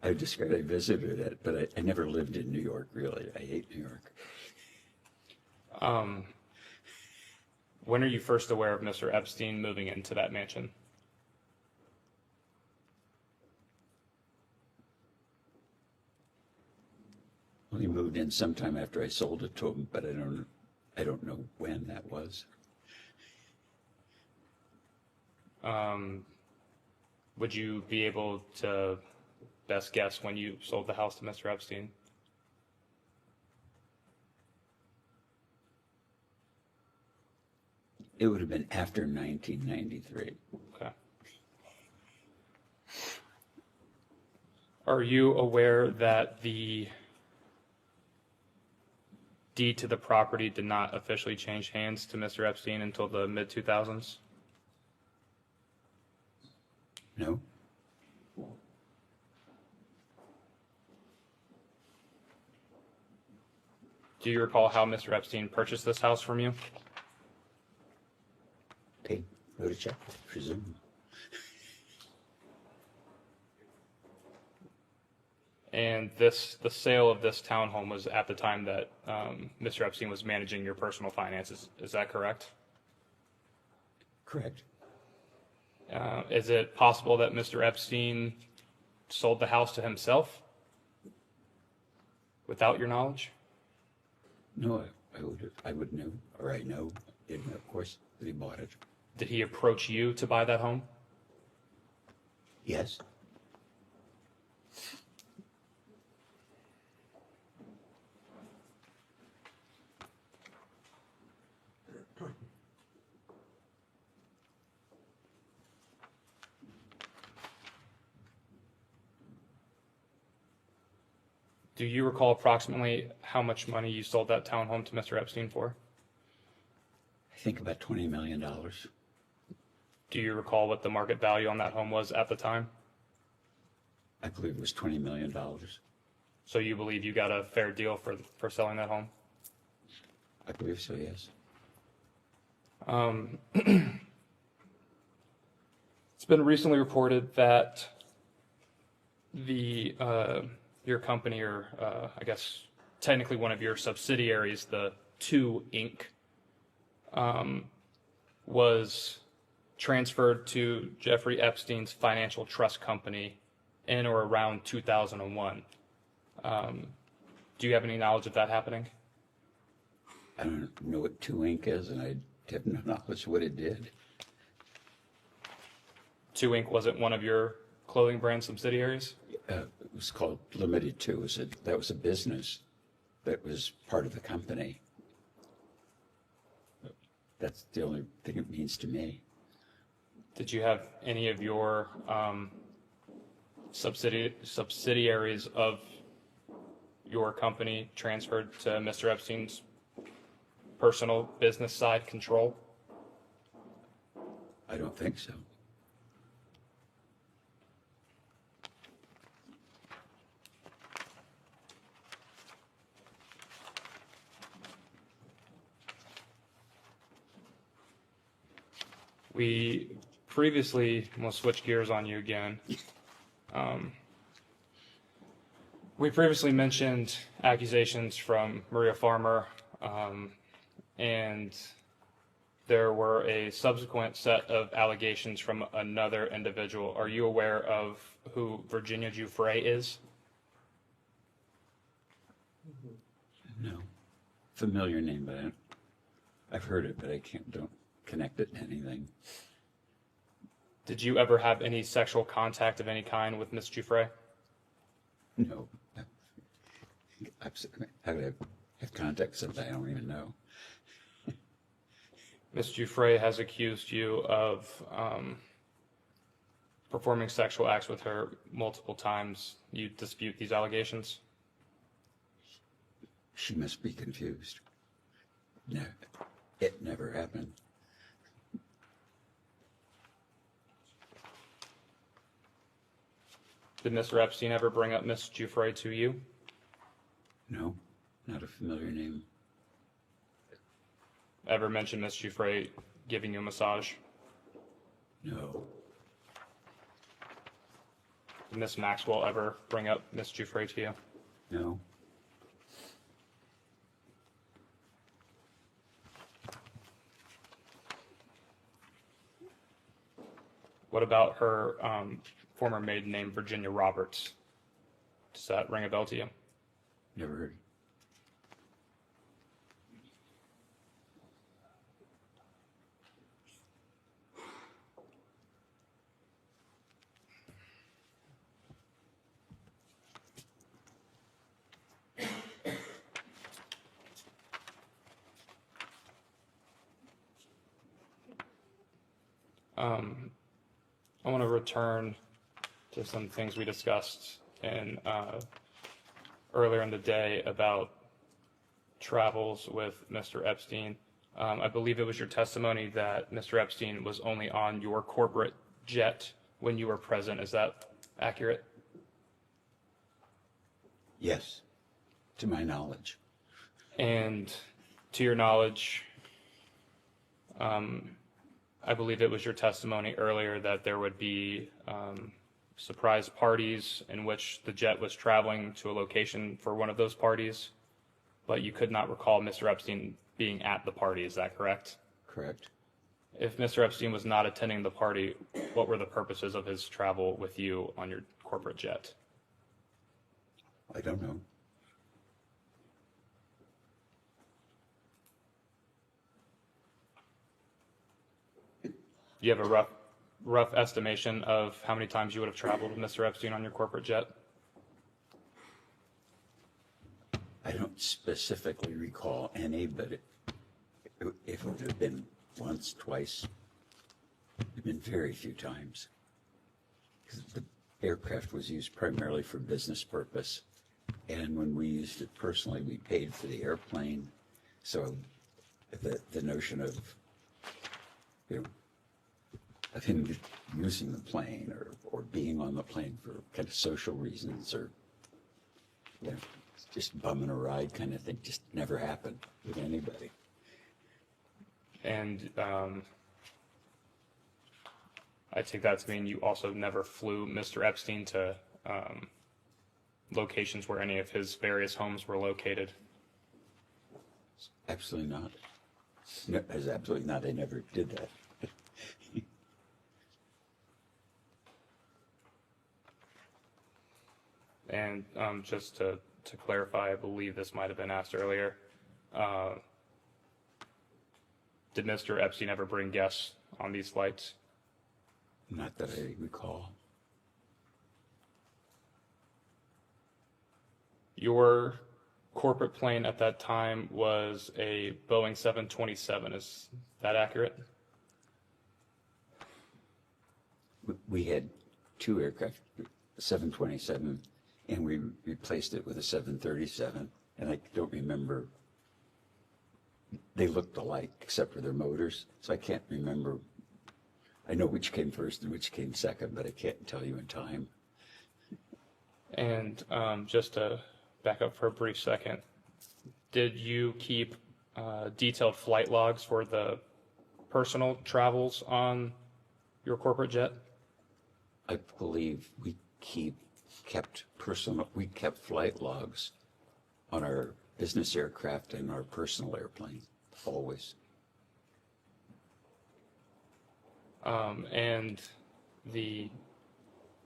I described I visited it, but I never lived in New York, really. I hate New York. When are you first aware of Mr. Epstein moving into that mansion? Well, he moved in sometime after I sold it to him, but I don't know when that was. Would you be able to best guess when you sold the house to Mr. Epstein? It would have been after 1993. Okay. Are you aware that the deed to the property did not officially change hands to Mr. Epstein until the mid-2000s? No. Do you recall how Mr. Epstein purchased this house from you? They wrote a check, I presume. And the sale of this townhome was at the time that Mr. Epstein was managing your personal finances. Is that correct? Correct. Is it possible that Mr. Epstein sold the house to himself without your knowledge? No, I would know, or I know, of course, that he bought it. Did he approach you to buy that home? Yes. Do you recall approximately how much money you sold that townhome to Mr. Epstein for? I think about $20 million. Do you recall what the market value on that home was at the time? I believe it was $20 million. So you believe you got a fair deal for selling that home? I believe so, yes. It's been recently reported that your company, or I guess technically one of your subsidiaries, the 2 Inc., was transferred to Jeffrey Epstein's financial trust company in or around 2001. Do you have any knowledge of that happening? I don't know what 2 Inc. is, and I have no knowledge what it did. 2 Inc. wasn't one of your clothing brand subsidiaries? It was called Limited 2. That was a business that was part of the company. That's the only thing it means to me. Did you have any of your subsidiaries of your company transferred to Mr. Epstein's personal business side control? I don't think so. We previously, we'll switch gears on you again. We previously mentioned accusations from Maria Farmer, and there were a subsequent set of allegations from another individual. Are you aware of who Virginia Giuffre is? No. Familiar name, but I've heard it, but I don't connect it to anything. Did you ever have any sexual contact of any kind with Miss Giuffre? No. How could I have contact with somebody I don't even know? Miss Giuffre has accused you of performing sexual acts with her multiple times. You dispute these allegations? She must be confused. No, it never happened. Did Mr. Epstein ever bring up Miss Giuffre to you? No, not a familiar name. Ever mention Miss Giuffre giving you a massage? No. Did Miss Maxwell ever bring up Miss Giuffre to you? No. What about her former maiden name, Virginia Roberts? Does that ring a bell to you? Never heard. I want to return to some things we discussed earlier in the day about travels with Mr. Epstein. I believe it was your testimony that Mr. Epstein was only on your corporate jet when you were present. Is that accurate? Yes, to my knowledge. And to your knowledge, I believe it was your testimony earlier that there would be surprise parties in which the jet was traveling to a location for one of those parties, but you could not recall Mr. Epstein being at the party. Is that correct? Correct. If Mr. Epstein was not attending the party, what were the purposes of his travel with you on your corporate jet? I don't know. Do you have a rough estimation of how many times you would have traveled with Mr. Epstein on your corporate jet? I don't specifically recall any, but if it would have been once, twice, it would have been very few times. Because the aircraft was used primarily for business purpose. And when we used it personally, we paid for the airplane. So the notion of, of him using the plane or being on the plane for kind of social reasons or just bumming a ride kind of thing just never happened with anybody. And I take that to mean you also never flew Mr. Epstein to locations where any of his various homes were located? Absolutely not. No, there's absolutely not. I never did that. And just to clarify, I believe this might have been asked earlier. Did Mr. Epstein ever bring guests on these flights? Not that I recall. Your corporate plane at that time was a Boeing 727. Is that accurate? We had two aircraft, 727, and we replaced it with a 737, and I don't remember. They looked alike except for their motors, so I can't remember. I know which came first and which came second, but I can't tell you in time. And just to back up for a brief second, did you keep detailed flight logs for the personal travels on your corporate jet? I believe we kept flight logs on our business aircraft and our personal airplane, always. And the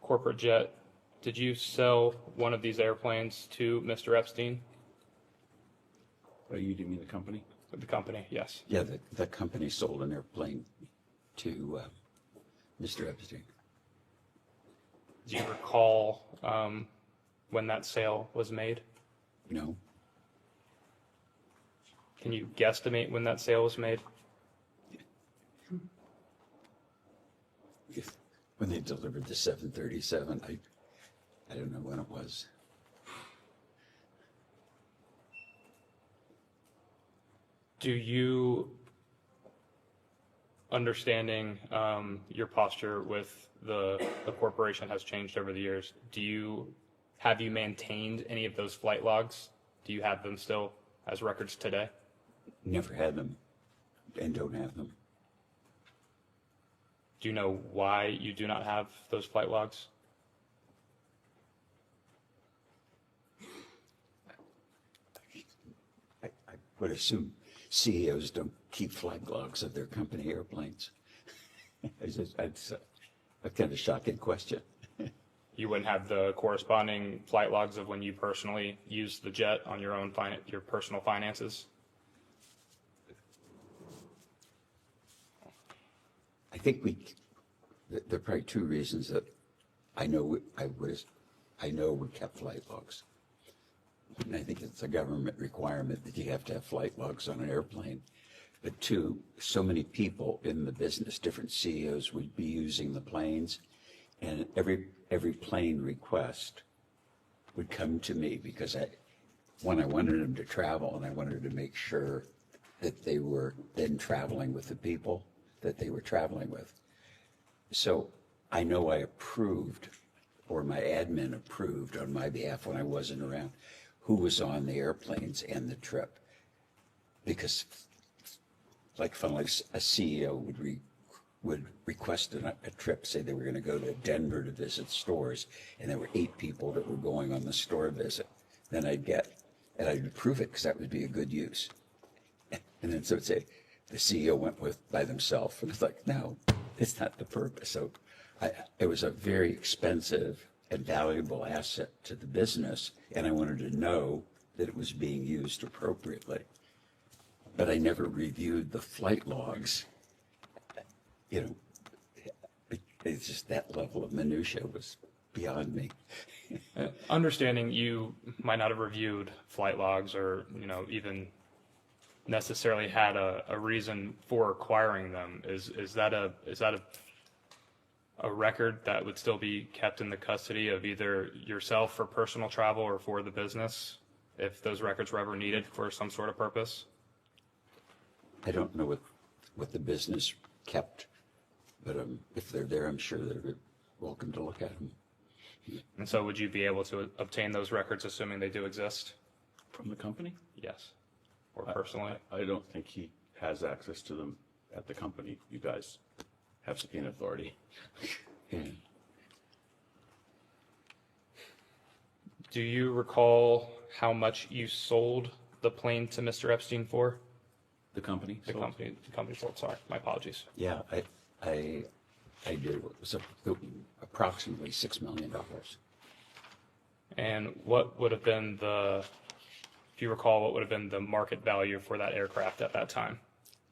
corporate jet, did you sell one of these airplanes to Mr. Epstein? Do you mean the company? The company, yes. Yeah, the company sold an airplane to Mr. Epstein. Do you recall when that sale was made? No. Can you guesstimate when that sale was made? When they delivered the 737, I don't know when it was. Do you, understanding your posture with the corporation has changed over the years, have you maintained any of those flight logs? Do you have them still as records today? Never had them and don't have them. Do you know why you do not have those flight logs? I would assume CEOs don't keep flight logs of their company airplanes. That's a kind of shocking question. You wouldn't have the corresponding flight logs of when you personally used the jet on your own your personal finances? I think there are probably two reasons that I know we kept flight logs. And I think it's a government requirement that you have to have flight logs on an airplane. But two, so many people in the business, different CEOs would be using the planes, and every plane request would come to me because I wanted them to travel, and I wanted to make sure that they were then traveling with the people that they were traveling with. So I know I approved, or my admin approved on my behalf when I wasn't around, who was on the airplanes and the trip. Because like a CEO would request a trip, say they were going to go to Denver to visit stores, and there were 8 people that were going on the store visit. Then I'd approve it because that would be a good use. And then so it'd say, the CEO went by themselves, and it's like, no, it's not the purpose. So it was a very expensive and valuable asset to the business, and I wanted to know that it was being used appropriately. But I never reviewed the flight logs. It's just that level of minutia was beyond me. Understanding you might not have reviewed flight logs or, even necessarily had a reason for acquiring them. Is that a record that would still be kept in the custody of either yourself for personal travel or for the business if those records were ever needed for some sort of purpose? I don't know what the business kept, but if they're there, I'm sure they're welcome to look at them. And so would you be able to obtain those records, assuming they do exist? From the company? Yes. Or personally? I don't think he has access to them at the company. You guys have subpoena authority. Yeah. Do you recall how much you sold the plane to Mr. Epstein for? The company? The company sold, sorry, my apologies. Yeah, I did. It was approximately $6 million. And what would have been the, if you recall, what would have been the market value for that aircraft at that time?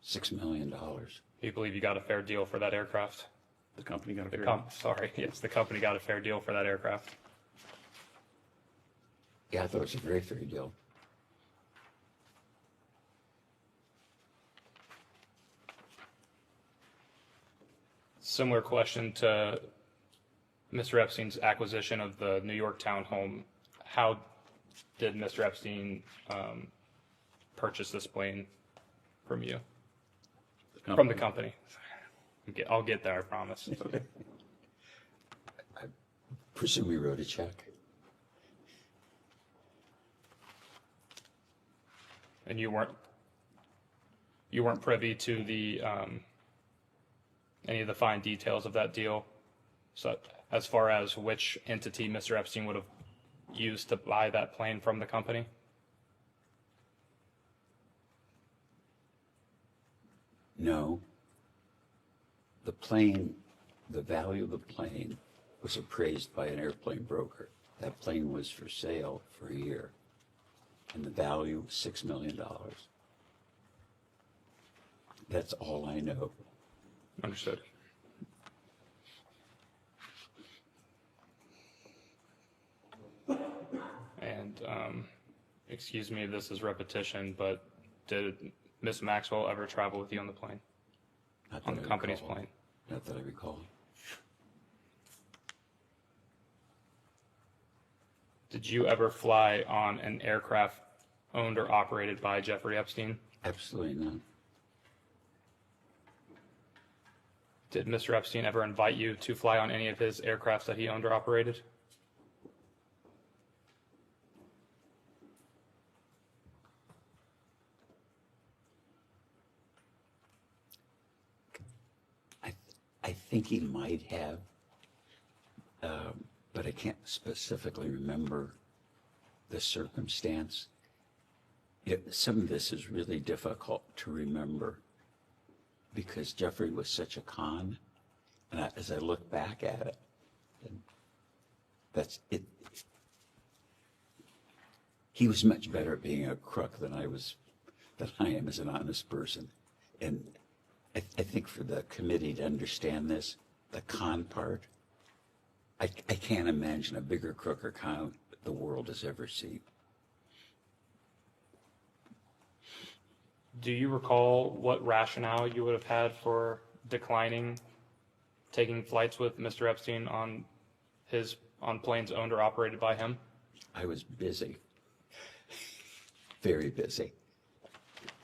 $6 million. Do you believe you got a fair deal for that aircraft? The company got a fair deal? Sorry, yes, the company got a fair deal for that aircraft. Yeah, I thought it was a very fair deal. Similar question to Mr. Epstein's acquisition of the New York townhome. How did Mr. Epstein purchase this plane from you? From the company. I'll get there, I promise. I presume he wrote a check. And you weren't privy to the any of the fine details of that deal, so as far as which entity Mr. Epstein would have used to buy that plane from the company? No. The plane, the value of the plane was appraised by an airplane broker. That plane was for sale for a year, and the value was $6 million. That's all I know. Understood. And excuse me if this is repetition, but did Miss Maxwell ever travel with you on the plane? On the company's plane? Not that I recall. Did you ever fly on an aircraft owned or operated by Jeffrey Epstein? Absolutely not. Did Mr. Epstein ever invite you to fly on any of his aircrafts that he owned or operated? I think he might have, but I can't specifically remember the circumstance. Some of this is really difficult to remember because Jeffrey was such a con, and as I look back at it, that's it. He was much better at being a crook than I am as an honest person, and I think for the committee to understand this, the con part, I can't imagine a bigger crook or con the world has ever seen. Do you recall what rationale you would have had for declining taking flights with Mr. Epstein on planes owned or operated by him? I was busy, very busy.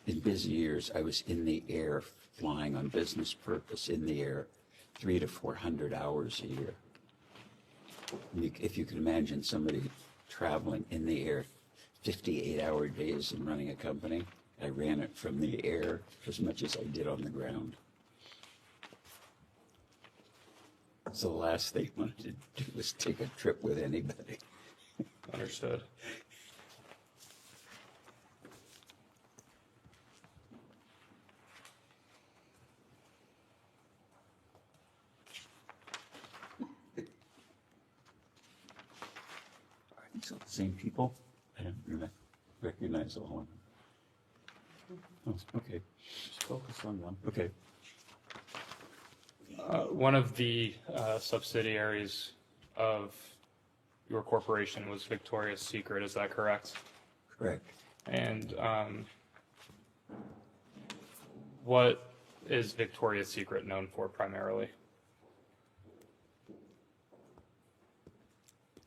In busy years, I was in the air flying on business purpose in the air 300 to 400 hours a year. If you can imagine somebody traveling in the air 58-hour days and running a company, I ran it from the air as much as I did on the ground. So the last thing I wanted to do was take a trip with anybody. Understood. So the same people? I don't recognize all of them. Oh, okay. Just focus on one. Okay. One of the subsidiaries of your corporation was Victoria's Secret, is that correct? Correct. And what is Victoria's Secret known for primarily?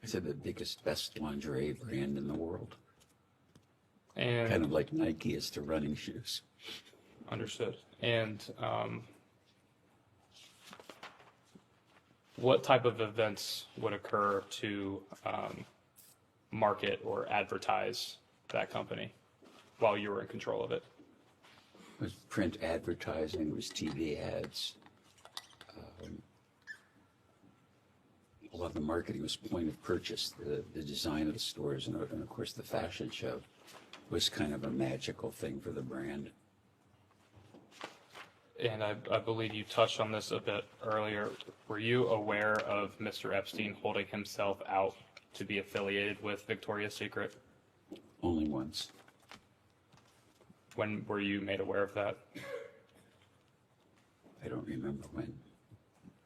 I said the biggest, best lingerie brand in the world. And kind of like Nike is to running shoes. Understood. And what type of events would occur to market or advertise that company while you were in control of it? It was print advertising, it was TV ads, a lot of the marketing was point of purchase. The design of the stores and of course the fashion show was kind of a magical thing for the brand. And I believe you touched on this a bit earlier. Were you aware of Mr. Epstein holding himself out to be affiliated with Victoria's Secret? Only once. When were you made aware of that? I don't remember when.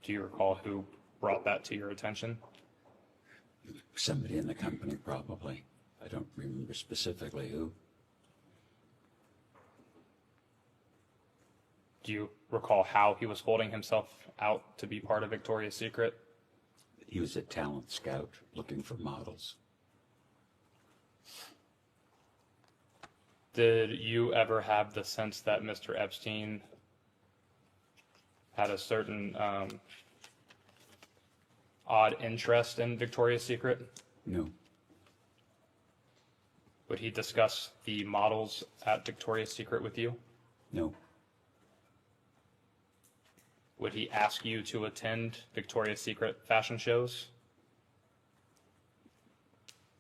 Do you recall who brought that to your attention? Somebody in the company, probably. I don't remember specifically who. Do you recall how he was holding himself out to be part of Victoria's Secret? He was a talent scout looking for models. Did you ever have the sense that Mr. Epstein had a certain odd interest in Victoria's Secret? No. Would he discuss the models at Victoria's Secret with you? No. Would he ask you to attend Victoria's Secret fashion shows?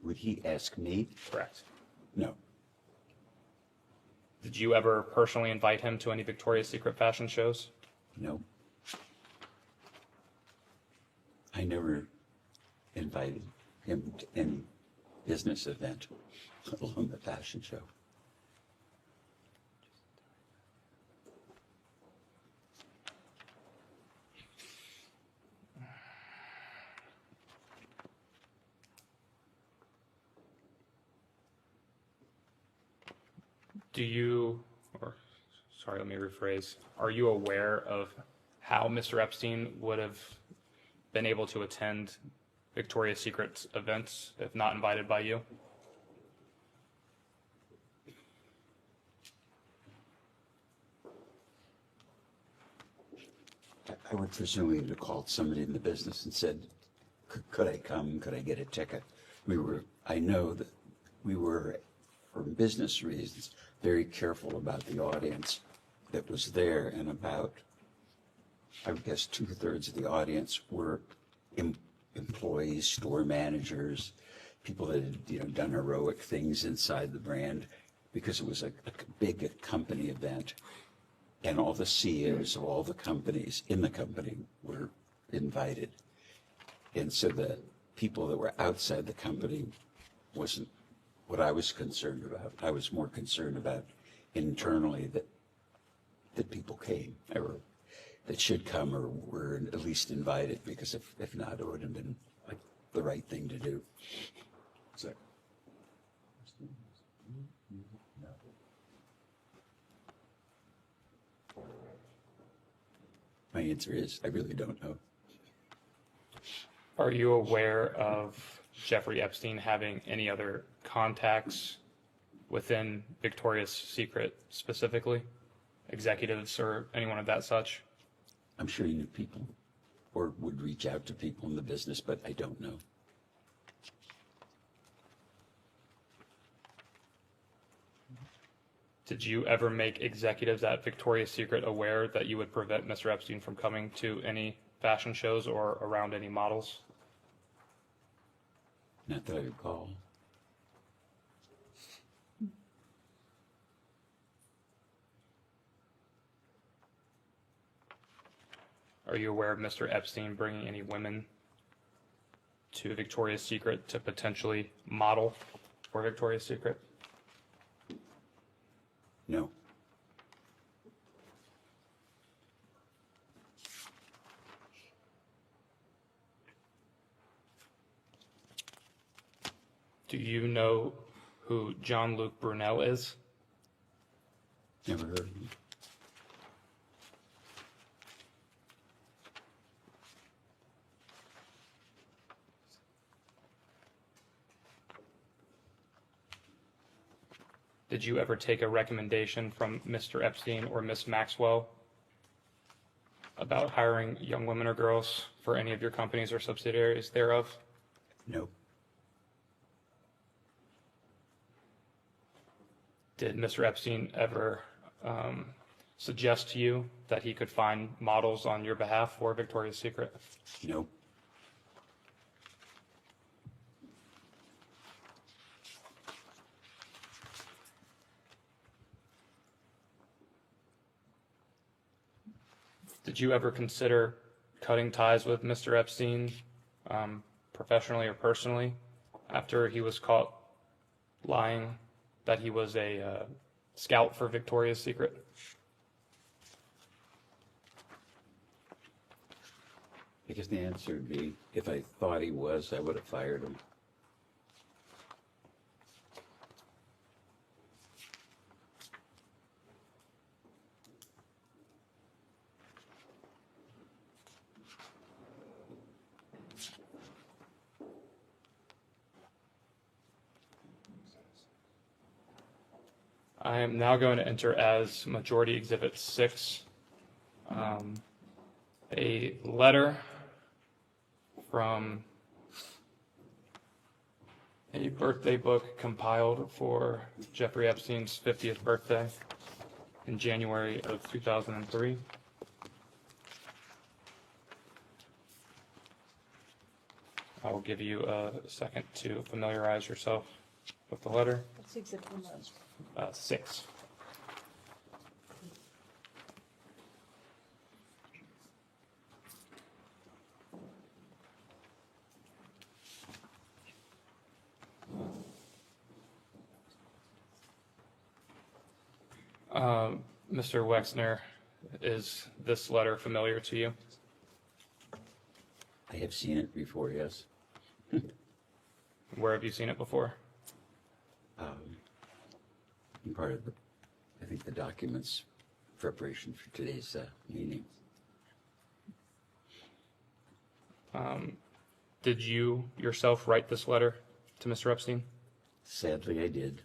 Would he ask me? Correct. No. Did you ever personally invite him to any Victoria's Secret fashion shows? No. I never invited him to any business event, let alone the fashion show. Let me rephrase. Are you aware of how Mr. Epstein would have been able to attend Victoria's Secret events if not invited by you? I would presume he would have called somebody in the business and said, could I come? Could I get a ticket? I know that we were, for business reasons, very careful about the audience that was there, and about, I guess, 2/3 of the audience were employees, store managers, people that had, done heroic things inside the brand, because it was a big company event, and all the CEOs of all the companies in the company were invited. And so the people that were outside the company wasn't what I was concerned about. I was more concerned about internally that people came, or that should come, or were at least invited, because if not, it would have been like the right thing to do. So. My answer is, I really don't know. Are you aware of Jeffrey Epstein having any other contacts within Victoria's Secret specifically? Executives or anyone of that such? I'm sure he knew people or would reach out to people in the business, but I don't know. Did you ever make executives at Victoria's Secret aware that you would prevent Mr. Epstein from coming to any fashion shows or around any models? Not that I recall. Are you aware of Mr. Epstein bringing any women to Victoria's Secret to potentially model for Victoria's Secret? No. Do you know who Jean-Luc Brunel is? Never heard of him. Did you ever take a recommendation from Mr. Epstein or Miss Maxwell about hiring young women or girls for any of your companies or subsidiaries thereof? No. Did Mr. Epstein ever suggest to you that he could find models on your behalf for Victoria's Secret? No. Did you ever consider cutting ties with Mr. Epstein, professionally or personally, after he was caught lying that he was a scout for Victoria's Secret? I guess the answer would be, if I thought he was, I would have fired him. I am now going to enter as Majority Exhibit 6, a letter from a birthday book compiled for Jeffrey Epstein's 50th birthday in January of 2003. I will give you a second to familiarize yourself with the letter. What's exhibit number? 6. Mr. Wexner, is this letter familiar to you? I have seen it before, yes. Where have you seen it before? Part of the, I think, the documents preparation for today's meeting. Did you yourself write this letter to Mr. Epstein? Sadly, I did.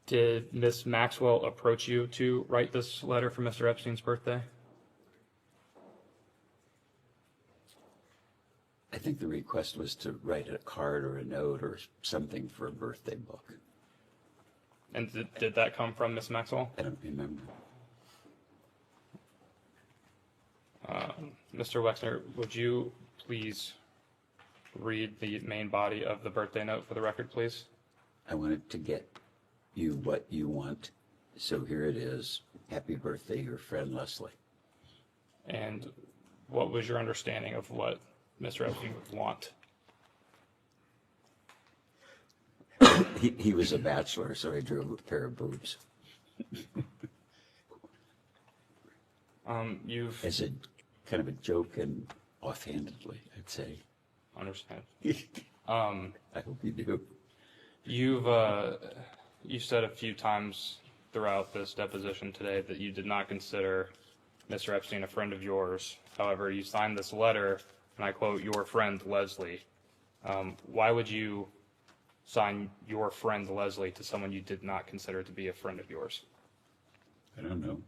Did Miss Maxwell approach you to write this letter for Mr. Epstein's birthday? I think the request was to write a card or a note or something for a birthday book. And did that come from Miss Maxwell? I don't remember. Mr. Wexner, would you please read the main body of the birthday note for the record, please? I wanted to get you what you want, so here it is. Happy birthday, your friend Leslie. And what was your understanding of what Mr. Epstein would want? He was a bachelor, so I drew a pair of boobs. You've... As a kind of a joke and offhandedly, I'd say. Understand. I hope you do. You said a few times throughout this deposition today that you did not consider Mr. Epstein a friend of yours. However, you signed this letter, and I quote, "your friend Leslie." Why would you sign "your friend Leslie" to someone you did not consider to be a friend of yours? I don't know.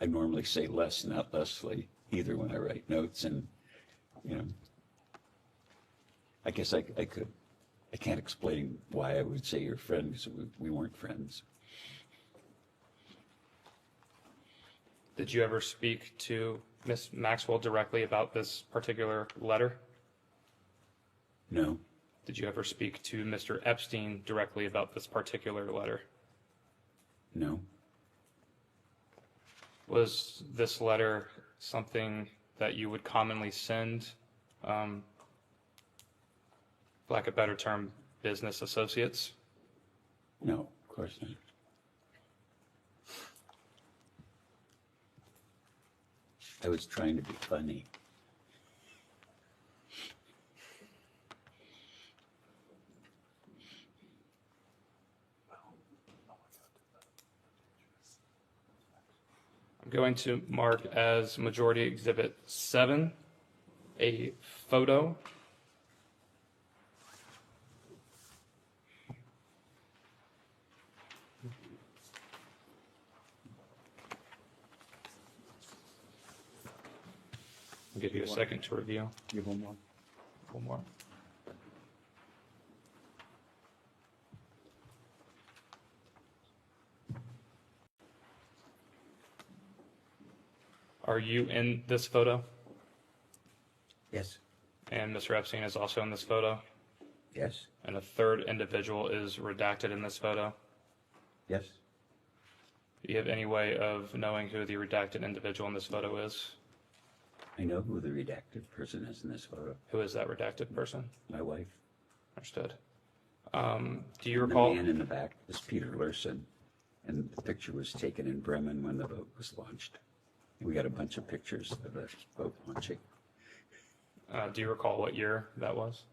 I normally say Les, not Leslie, either when I write notes, and, you know, I guess I could. I can't explain why I would say your friend, because we weren't friends. Did you ever speak to Miss Maxwell directly about this particular letter? No. Did you ever speak to Mr. Epstein directly about this particular letter? No. Was this letter something that you would commonly send, lack of a better term, business associates? No, of course not. I was trying to be funny. I'm going to mark as Majority Exhibit 7, a photo. I'll give you a second to review. Give one more. One more. Are you in this photo? Yes. And Mr. Epstein is also in this photo? Yes. And a third individual is redacted in this photo? Yes, Do you have any way of knowing who the redacted individual in this photo is? I know who the redacted person is in this photo. Who is that redacted person? My wife. Understood. Do you And recall? the man in the back is Peter Larson, and the picture was taken in Bremen when the boat was launched. And we got a bunch of pictures of the boat launching. Do you recall what year that was?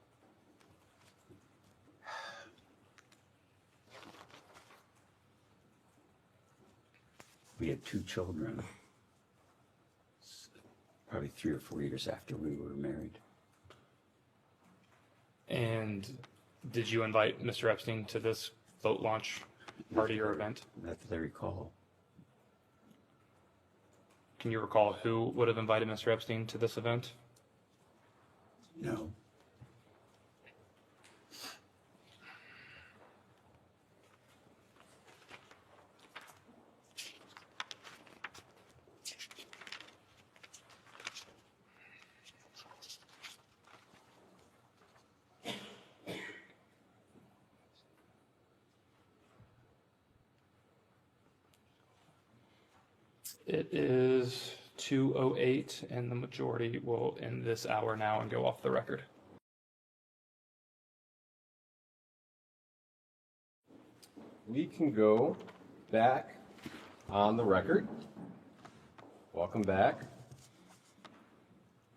We had 2 children, probably 3 or 4 years after we were married. And did you invite Mr. Epstein to this boat launch party or event? Not that I recall. Can you recall who would have invited Mr. Epstein to this event? No. It is 2:08, and the majority will end this hour now and go off the record. We can go back on the record. Welcome back.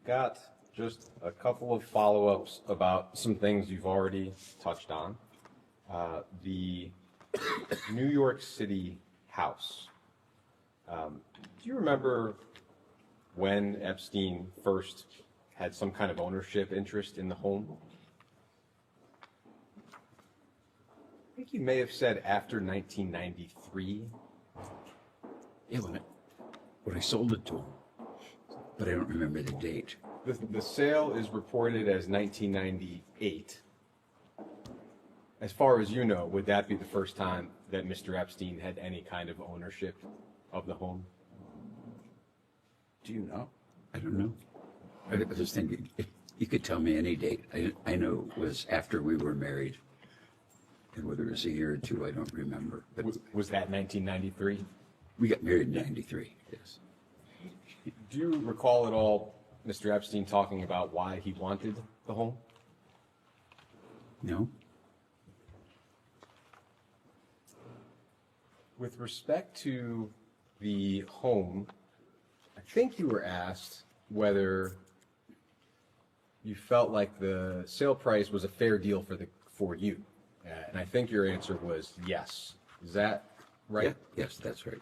Got just a couple of follow-ups about some things you've already touched on. The New York City house. Do you remember when Epstein first had some kind of ownership interest in the home? I think you may have said after 1993. Yeah, when I sold it to him, but I don't remember the date. The sale is reported as 1998. As far as you know, would that be the first time that Mr. Epstein had any kind of ownership of the home? Do you know? I don't know. I just think you could tell me any date. I know it was after we were married. And whether it was a year or 2, I don't remember. But Was that 1993? we got married in 93, yes. Do you recall at all Mr. Epstein talking about why he wanted the home? No? With respect to the home, I think you were asked whether you felt like the sale price was a fair deal for you. And I think your answer was yes. Is that right? Yeah, yes, that's right.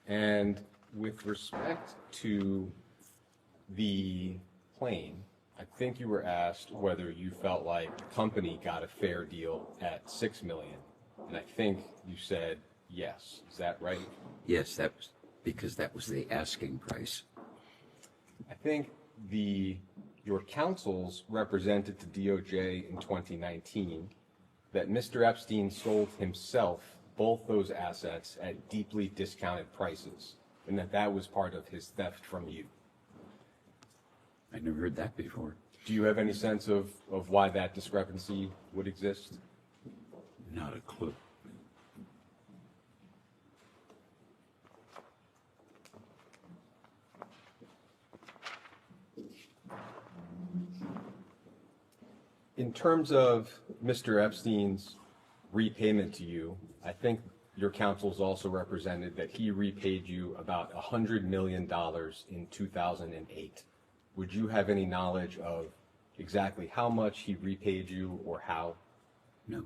And with respect to the plane, I think you were asked whether you felt like the company got a fair deal at $6 million. And I think you said yes. Is that right? Yes, that was because that was the asking price. I think your counsels represented to DOJ in 2019 that Mr. Epstein sold himself both those assets at deeply discounted prices, and that was part of his theft from you. I never heard that before. Do you have any sense of why that discrepancy would exist? Not a clue. In terms of Mr. Epstein's repayment to you, I think your counsels also represented that he repaid you about $100 million in 2008. Would you have any knowledge of exactly how much he repaid you or how? No.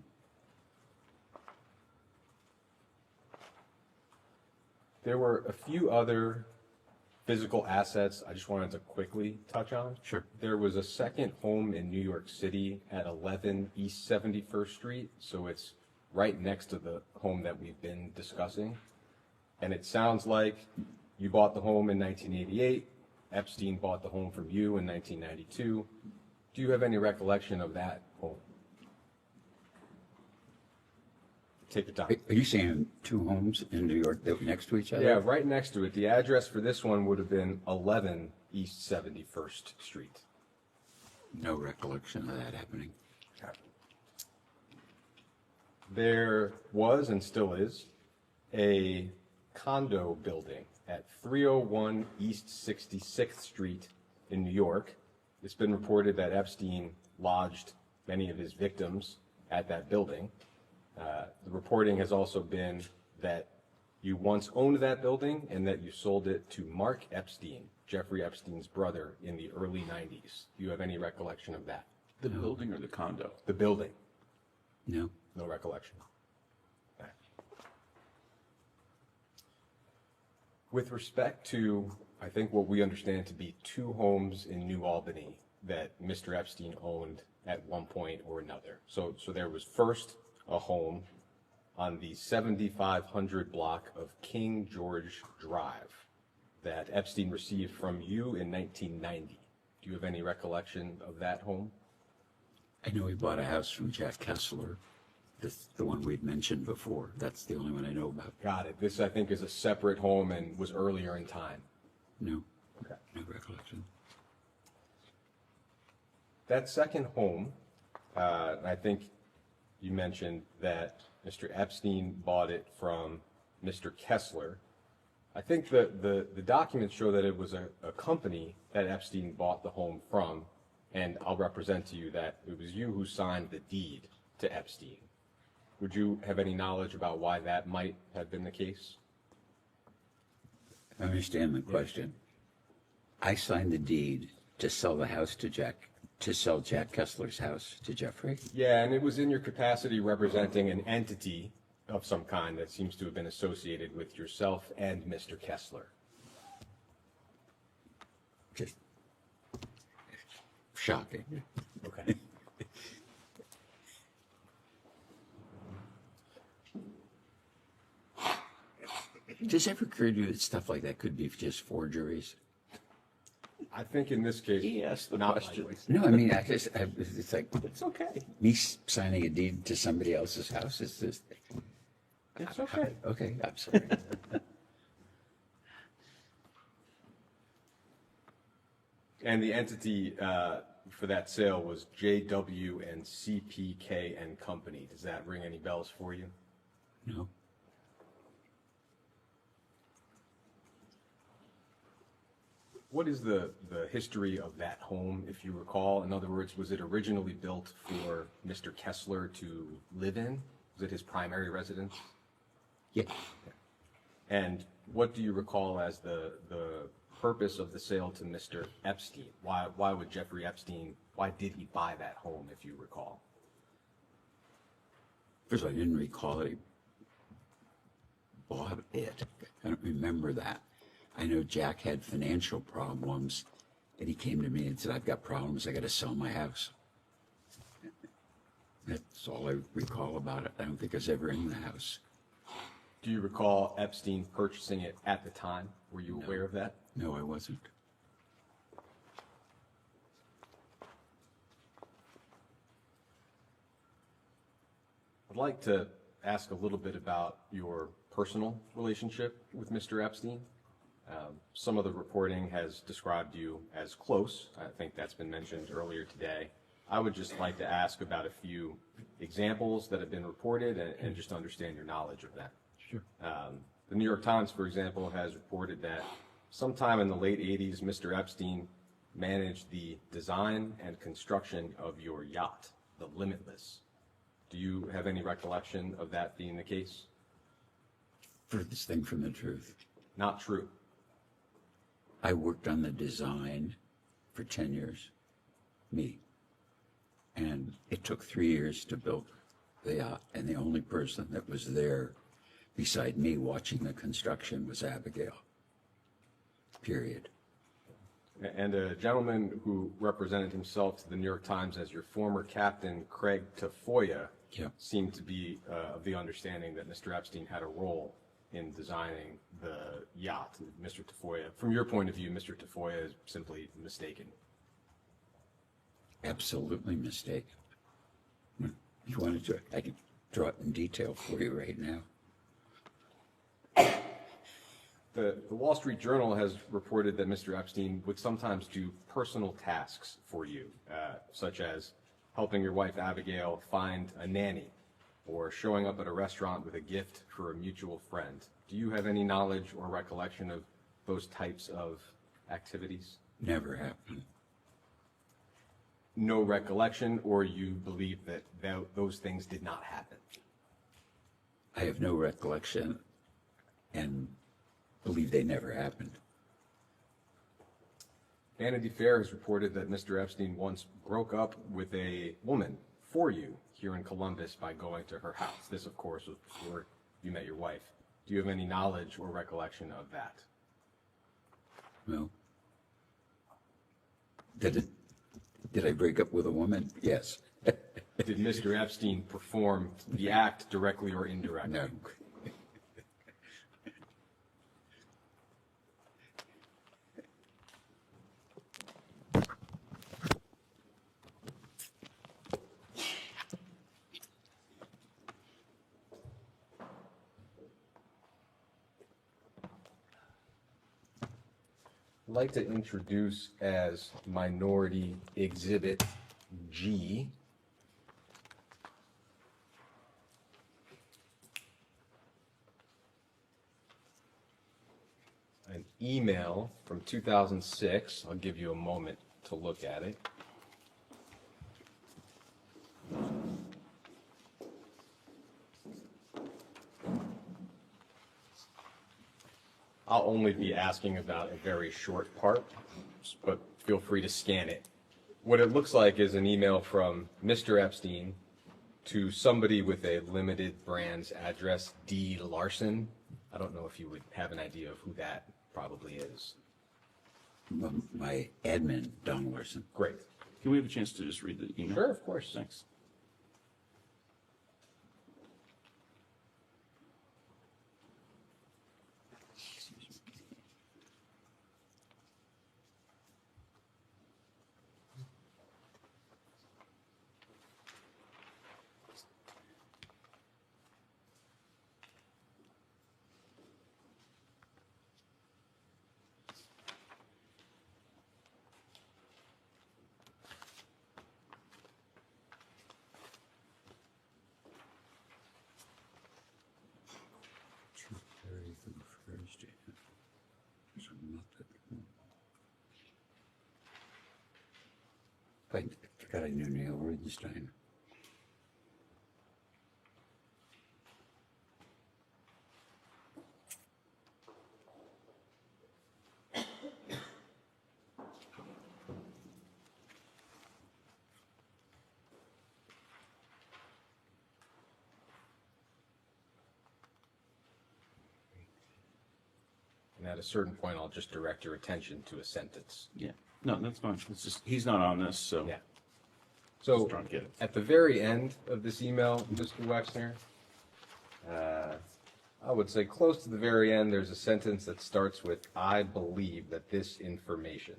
There were a few other physical assets I just wanted to quickly touch on. Sure. There was a second home in New York City at 11 East 71st Street, so it's right next to the home that we've been discussing. And it sounds like you bought the home in 1988, Epstein bought the home from you in 1992. Do you have any recollection of that home? Take your time. Are you saying 2 homes in New York that were next to each other? Yeah, right next to it. The address for this one would have been 11 East 71st Street. No recollection of that happening. There was and still is a condo building at 301 East 66th Street in New York. It's been reported that Epstein lodged many of his victims at that building. The reporting has also been that you once owned that building and that you sold it to Mark Epstein, Jeffrey Epstein's brother, in the early 90s. Do you have any recollection of that? The building or the condo? The building. No. No recollection. Okay. With respect to, I think, what we understand to be 2 homes in New Albany that Mr. Epstein owned at one point or another. So there was first a home on the 7500 block of King George Drive that Epstein received from you in 1990. Do you have any recollection of that home? I know he bought a house from Jack Kessler. That's the one we'd mentioned before. That's the only one I know about. Got it. This, I think, is a separate home and was earlier in time. No. Okay. No recollection. That second home, I think you mentioned that Mr. Epstein bought it from Mr. Kessler. I think the documents show that it was a company that Epstein bought the home from, and I'll represent to you that it was you who signed the deed to Epstein. Would you have any knowledge about why that might have been the case? I understand the question. I signed the deed to sell the house to Jack Kessler's house to Jeffrey. Yeah, and it was in your capacity representing an entity of some kind that seems to have been associated with yourself and Mr. Kessler. Just shocking. Okay. Does it ever occur to you that stuff like that could be just forgeries? I think in this case, He asked the not question. likely. No, I mean, it's like, It's okay. me signing a deed to somebody else's house. It's just, It's okay. okay, I'm sorry. And the entity for that sale was JW and CPK and Company. Does that ring any bells for you? No. What is the history of that home, if you recall? In other words, was it originally built for Mr. Kessler to live in? Was it his primary residence? Yeah. And what do you recall as the purpose of the sale to Mr. Epstein? Why would Jeffrey Epstein, why did he buy that home, if you recall? First of all, I didn't recall that he bought it. I don't remember that. I know Jack had financial problems, and he came to me and said, I've got problems, I got to sell my house. That's all I recall about it. I don't think I was ever in the house. Do you recall Epstein purchasing it at the time? Were you aware of that? No, I wasn't. I'd like to ask a little bit about your personal relationship with Mr. Epstein. Some of the reporting has described you as close. I think that's been mentioned earlier today. I would just like to ask about a few examples that have been reported and just understand your knowledge of them. Sure. The New York Times, for example, has reported that sometime in the late 80s, Mr. Epstein managed the design and construction of your yacht, the Limitless. Do you have any recollection of that being the case? Furthest thing from the truth. Not true. I worked on the design for 10 years, me. And it took 3 years to build the yacht, and the only person that was there beside me watching the construction was Abigail. Period. And a gentleman who represented himself to the New York Times as your former captain, Craig Tafoya, seemed to be of the understanding that Mr. Epstein had a role in designing the yacht. Mr. Tafoya, from your point of view, Mr. Tafoya is simply mistaken. Absolutely mistaken. You wanted to, I can draw it in detail for you right now. The Wall Street Journal has reported that Mr. Epstein would sometimes do personal tasks for you, such as helping your wife Abigail find a nanny or showing up at a restaurant with a gift for a mutual friend. Do you have any knowledge or recollection of those types of activities? Never happened. No recollection, or you believe that those things did not happen? I have no recollection and believe they never happened. Vanity Fair has reported that Mr. Epstein once broke up with a woman for you here in Columbus by going to her house. This, of course, was before you met your wife. Do you have any knowledge or recollection of that? No. Did I break up with a woman? Yes. Did Mr. Epstein perform the act directly or indirectly? No. I'd like to introduce as Minority Exhibit G an email from 2006. I'll give you a moment to look at it. I'll only be asking about a very short part, but feel free to scan it. What it looks like is an email from Mr. Epstein to somebody with a limited brands address, D. Larson. I don't know if you would have an idea of who that probably is. My admin, Don Larson. Great. Can we have a chance to just read the email? Sure, of course. Thanks. I forgot I knew Neil Rudenstein. And at a certain point, I'll just direct your attention to a sentence. Yeah. No, that's fine. It's just, he's not on this, so. Yeah. So, Just trying to get it. at the very end of this email, Mr. Wexner, I would say close to the very end, there's a sentence that starts with, I believe that this information.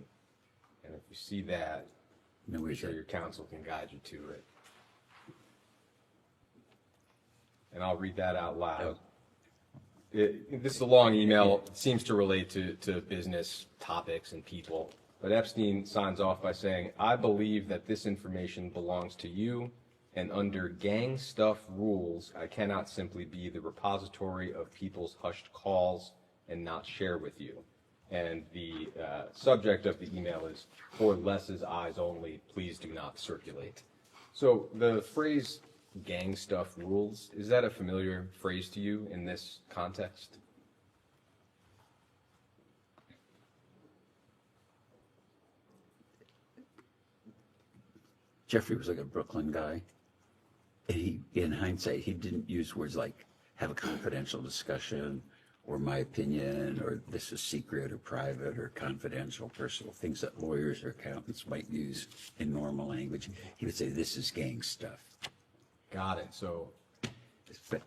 And if you see that, No, I'm sure your counsel can guide you to it. And I'll read that out loud. This is a long email. It seems to relate to business topics and people. But Epstein signs off by saying, I believe that this information belongs to you, and under gang stuff rules, I cannot simply be the repository of people's hushed calls and not share with you. And the subject of the email is, for Les's eyes only, please do not circulate. So the phrase gang stuff rules, is that a familiar phrase to you in this context? Jeffrey was like a Brooklyn guy. And he, in hindsight, he didn't use words like have a confidential discussion or my opinion or this is secret or private or confidential, personal, things that lawyers or accountants might use in normal language. He would say, this is gang stuff. Got it. So But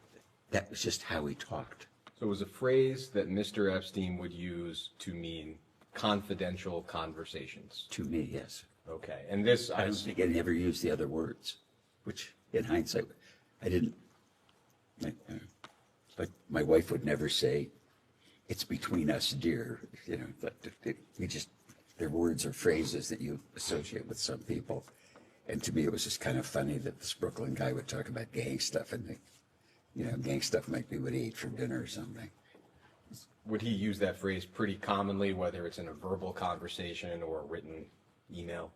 that was just how he talked. it was a phrase that Mr. Epstein would use to mean confidential conversations. To me, yes. Okay. And this, I don't think I never used the other words, which in hindsight, I didn't. Like my wife would never say, it's between us, dear. You know, we just, they're words or phrases that you associate with some people. And to me, it was just kind of funny that this Brooklyn guy would talk about gang stuff, and gang stuff might be what he ate for dinner or something. Would he use that phrase pretty commonly, whether it's in a verbal conversation or a written email?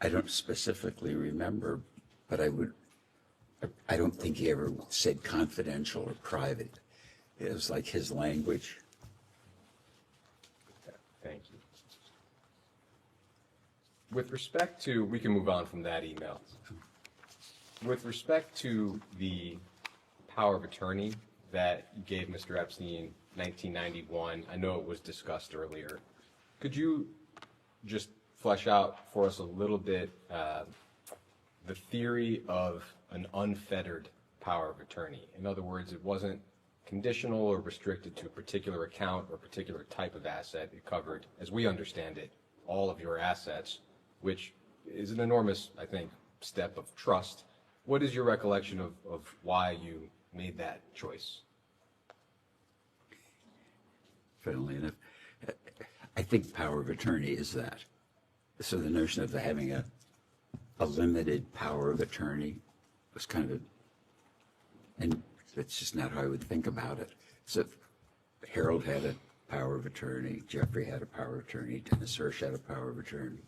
I don't specifically remember, but I don't think he ever said confidential or private. It was like his language. Thank you. With respect to, we can move on from that email. With respect to the power of attorney that you gave Mr. Epstein 1991, I know it was discussed earlier. Could you just flesh out for us a little bit the theory of an unfettered power of attorney? In other words, it wasn't conditional or restricted to a particular account or a particular type of asset. It covered, as we understand it, all of your assets, which is an enormous, I think, step of trust. What is your recollection of why you made that choice? Funnily enough, I think power of attorney is that. So the notion of having a limited power of attorney was kind of, and it's just not how I would think about it. So Harold had a power of attorney, Jeffrey had a power of attorney, Dennis Hirsch had a power of attorney,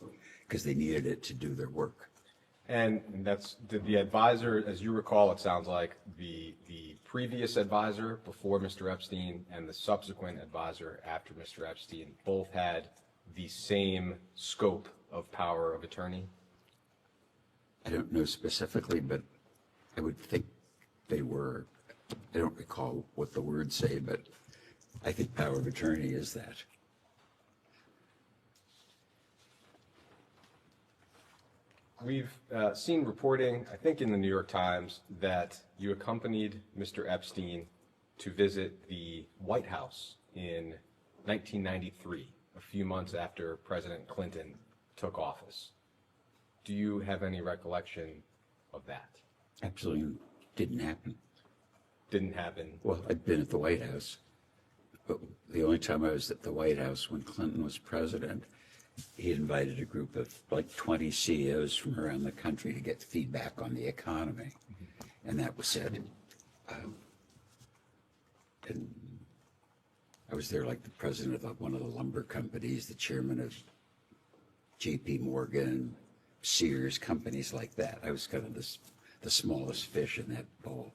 because they needed it to do their work. And that's the advisor, as you recall, it sounds like the previous advisor before Mr. Epstein and the subsequent advisor after Mr. Epstein both had the same scope of power of attorney? I don't know specifically, but I would think they were. I don't recall what the words say, but I think power of attorney is that. We've seen reporting, I think in the New York Times, that you accompanied Mr. Epstein to visit the White House in 1993, a few months after President Clinton took office. Do you have any recollection of that? Absolutely didn't happen. Didn't happen. Well, I'd been at the White House, but the only time I was at the White House when Clinton was president, he invited a group of like 20 CEOs from around the country to get feedback on the economy. And that was said. And I was there like the president of one of the lumber companies, the chairman of JP Morgan, Sears, companies like that. I was kind of the smallest fish in that bowl.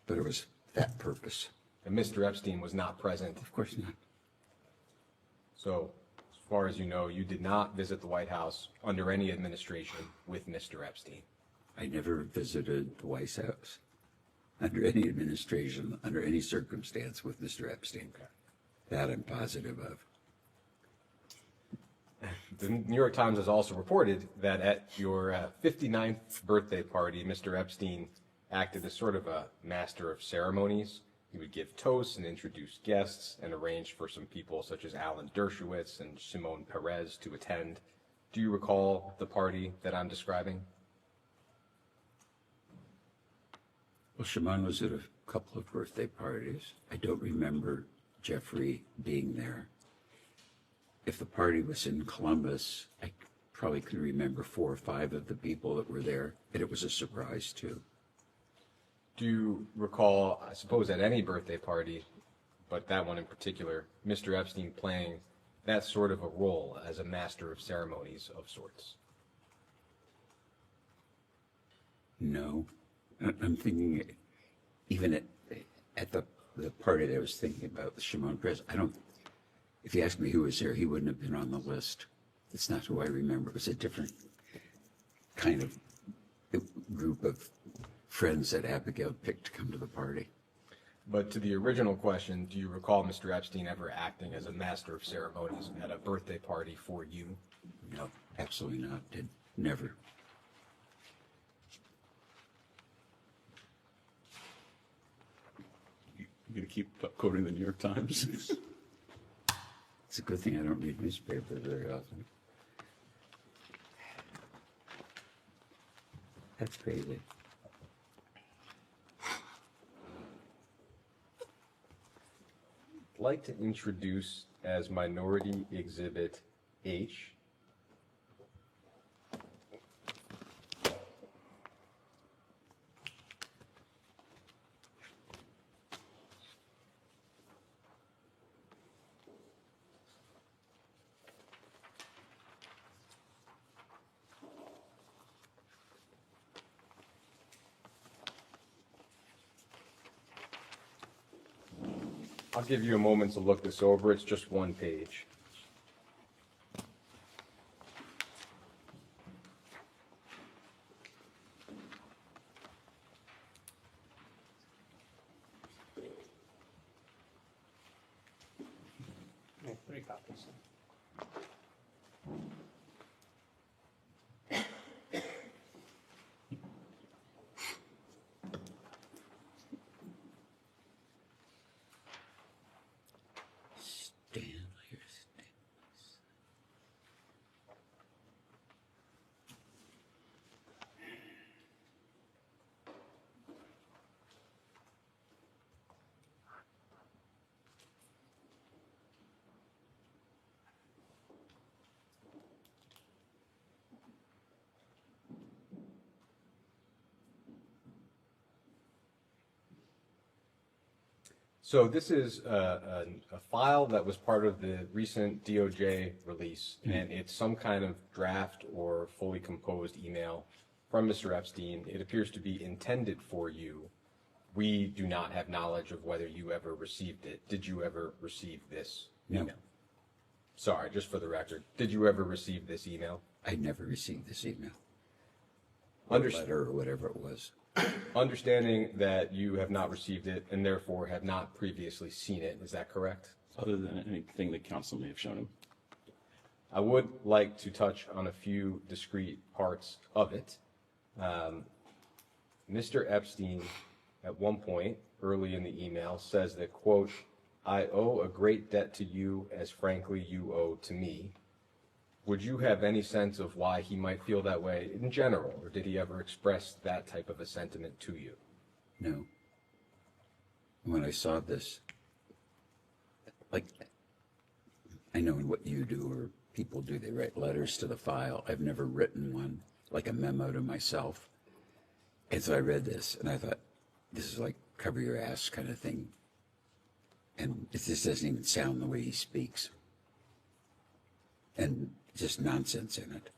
But it was that purpose. And Mr. Epstein was not present? Of course not. So, as far as you know, you did not visit the White House under any administration with Mr. Epstein? I never visited the White House under any administration, under any circumstance with Mr. Epstein. Okay. That I'm positive of. The New York Times has also reported that at your 59th birthday party, Mr. Epstein acted as sort of a master of ceremonies. He would give toasts and introduce guests and arrange for some people such as Alan Dershowitz and Shimon Peres to attend. Do you recall the party that I'm describing? Well, Shimon was at a couple of birthday parties. I don't remember Jeffrey being there. If the party was in Columbus, I probably could remember 4 or 5 of the people that were there, and it was a surprise too. Do you recall, I suppose at any birthday party, but that one in particular, Mr. Epstein playing that sort of a role as a master of ceremonies of sorts? No. I'm thinking, even at the party that I was thinking about, the Shimon Peres, if you ask me who was there, he wouldn't have been on the list. It's not who I remember. It was a different kind of group of friends that Abigail picked to come to the party. But to the original question, do you recall Mr. Epstein ever acting as a master of ceremonies at a birthday party for you? No, absolutely not. Never. You gonna keep quoting the New York Times? It's a good thing I don't read newspapers very often. That's crazy. I'd like to introduce as Minority Exhibit H I'll give you a moment to look this over. It's just one page. Make 3 copies. So this is a file that was part of the recent DOJ release, and it's some kind of draft or fully composed email from Mr. Epstein. It appears to be intended for you. We do not have knowledge of whether you ever received it. Did you ever receive this email? No. Sorry, just for the record. Did you ever receive this email? I never received this email. Understood. Letter or whatever it was. Understanding that you have not received it and therefore have not previously seen it, is that correct? Other than anything that counsel may have shown him. I would like to touch on a few discrete parts of it. Mr. Epstein, at one point early in the email, says that, quote, "I owe a great debt to you as frankly you owe to me." Would you have any sense of why he might feel that way in general, or did he ever express that type of a sentiment to you? No. When I saw this, like, I know what you do or people do, they write letters to the file. I've never written one, like a memo to myself. And so I read this and I thought, this is like cover your ass kind of thing. And it just doesn't even sound the way he speaks. And just nonsense in it.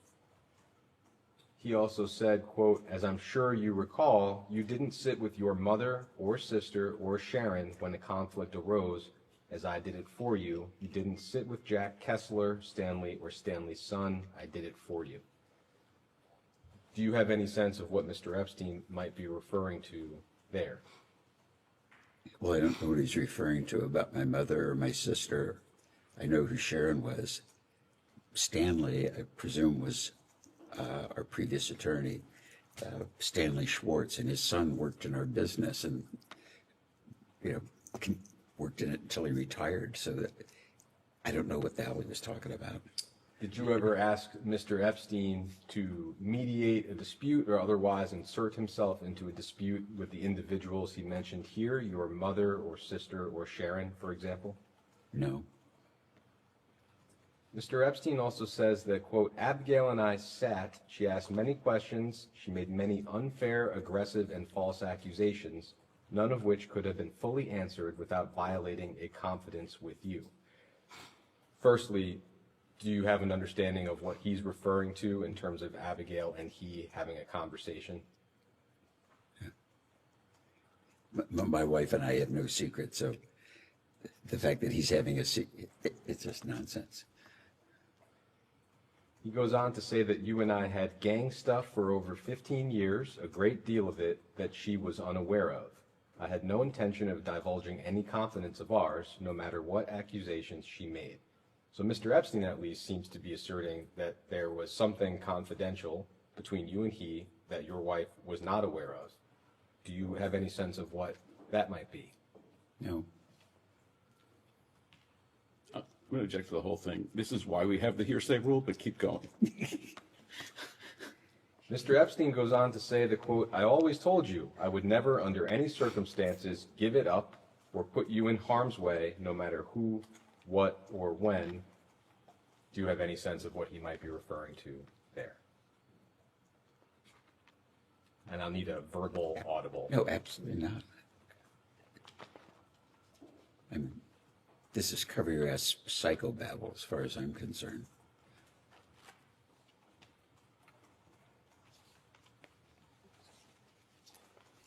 He also said, quote, "As I'm sure you recall, you didn't sit with your mother or sister or Sharon when the conflict arose, as I did it for you. You didn't sit with Jack Kessler, Stanley, or Stanley's son. I did it for you." Do you have any sense of what Mr. Epstein might be referring to there? Well, I don't know what he's referring to about my mother or my sister. I know who Sharon was. Stanley, I presume, was our previous attorney, Stanley Schwartz, and his son worked in our business and, worked in it until he retired. So that I don't know what the hell he was talking about. Did you ever ask Mr. Epstein to mediate a dispute or otherwise insert himself into a dispute with the individuals he mentioned here, your mother or sister or Sharon, for example? No. Mr. Epstein also says that, quote, "Abigail and I sat, she asked many questions, she made many unfair, aggressive, and false accusations, none of which could have been fully answered without violating a confidence with you." Firstly, do you have an understanding of what he's referring to in terms of Abigail and he having a conversation? My wife and I have no secret, so the fact that he's having a secret, it's just nonsense. He goes on to say that you and I had gang stuff for over 15 years, a great deal of it that she was unaware of. I had no intention of divulging any confidence of ours, no matter what accusations she made. So Mr. Epstein at least seems to be asserting that there was something confidential between you and he that your wife was not aware of. Do you have any sense of what that might be? No. I'm going to object to the whole thing. This is why we have the hearsay rule, but keep going. Mr. Epstein goes on to say that, quote, "I always told you I would never under any circumstances give it up or put you in harm's way, no matter who, what, or when." Do you have any sense of what he might be referring to there? And I'll need a verbal audible. No, absolutely not. This is cover your ass psychobabble as far as I'm concerned.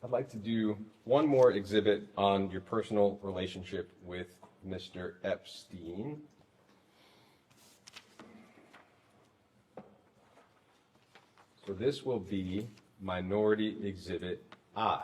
I'd like to do one more exhibit on your personal relationship with Mr. Epstein. So this will be Minority Exhibit I.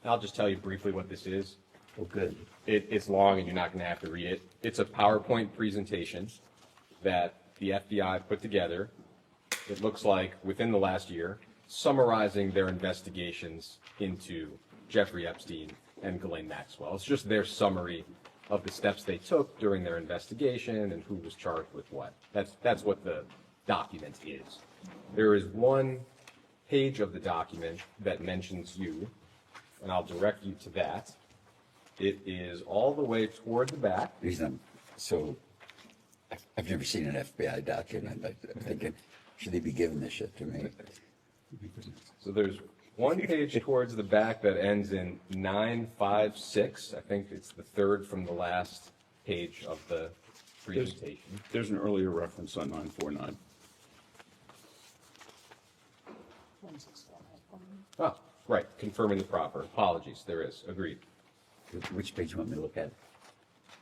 I'll just tell you briefly what this is. Oh, good. It's long and you're not going to have to read it. It's a PowerPoint presentation that the FBI put together. It looks like within the last year, summarizing their investigations into Jeffrey Epstein and Ghislaine Maxwell. It's just their summary of the steps they took during their investigation and who was charged with what. That's what the document is. There is one page of the document that mentions you, and I'll direct you to that. It is all the way toward the back. So I've never seen an FBI document. I'm thinking, should they be giving this shit to me? So there's one page towards the back that ends in 956. I think it's the third from the last page of the presentation. There's an earlier reference on 949. Oh, right, confirming the proper. Apologies, there is. Agreed. Which page do you want me to look at?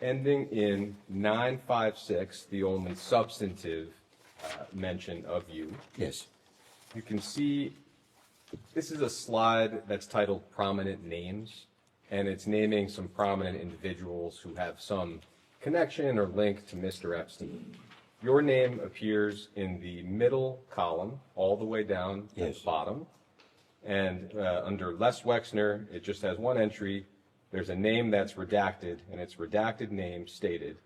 Ending in 956, the only substantive mention of you. Yes. You can see this is a slide that's titled Prominent Names, and it's naming some prominent individuals who have some connection or link to Mr. Epstein. Your name appears in the middle column, all the way down at the bottom. And under Les Wexner, it just has one entry. There's a name that's redacted, and its redacted name stated,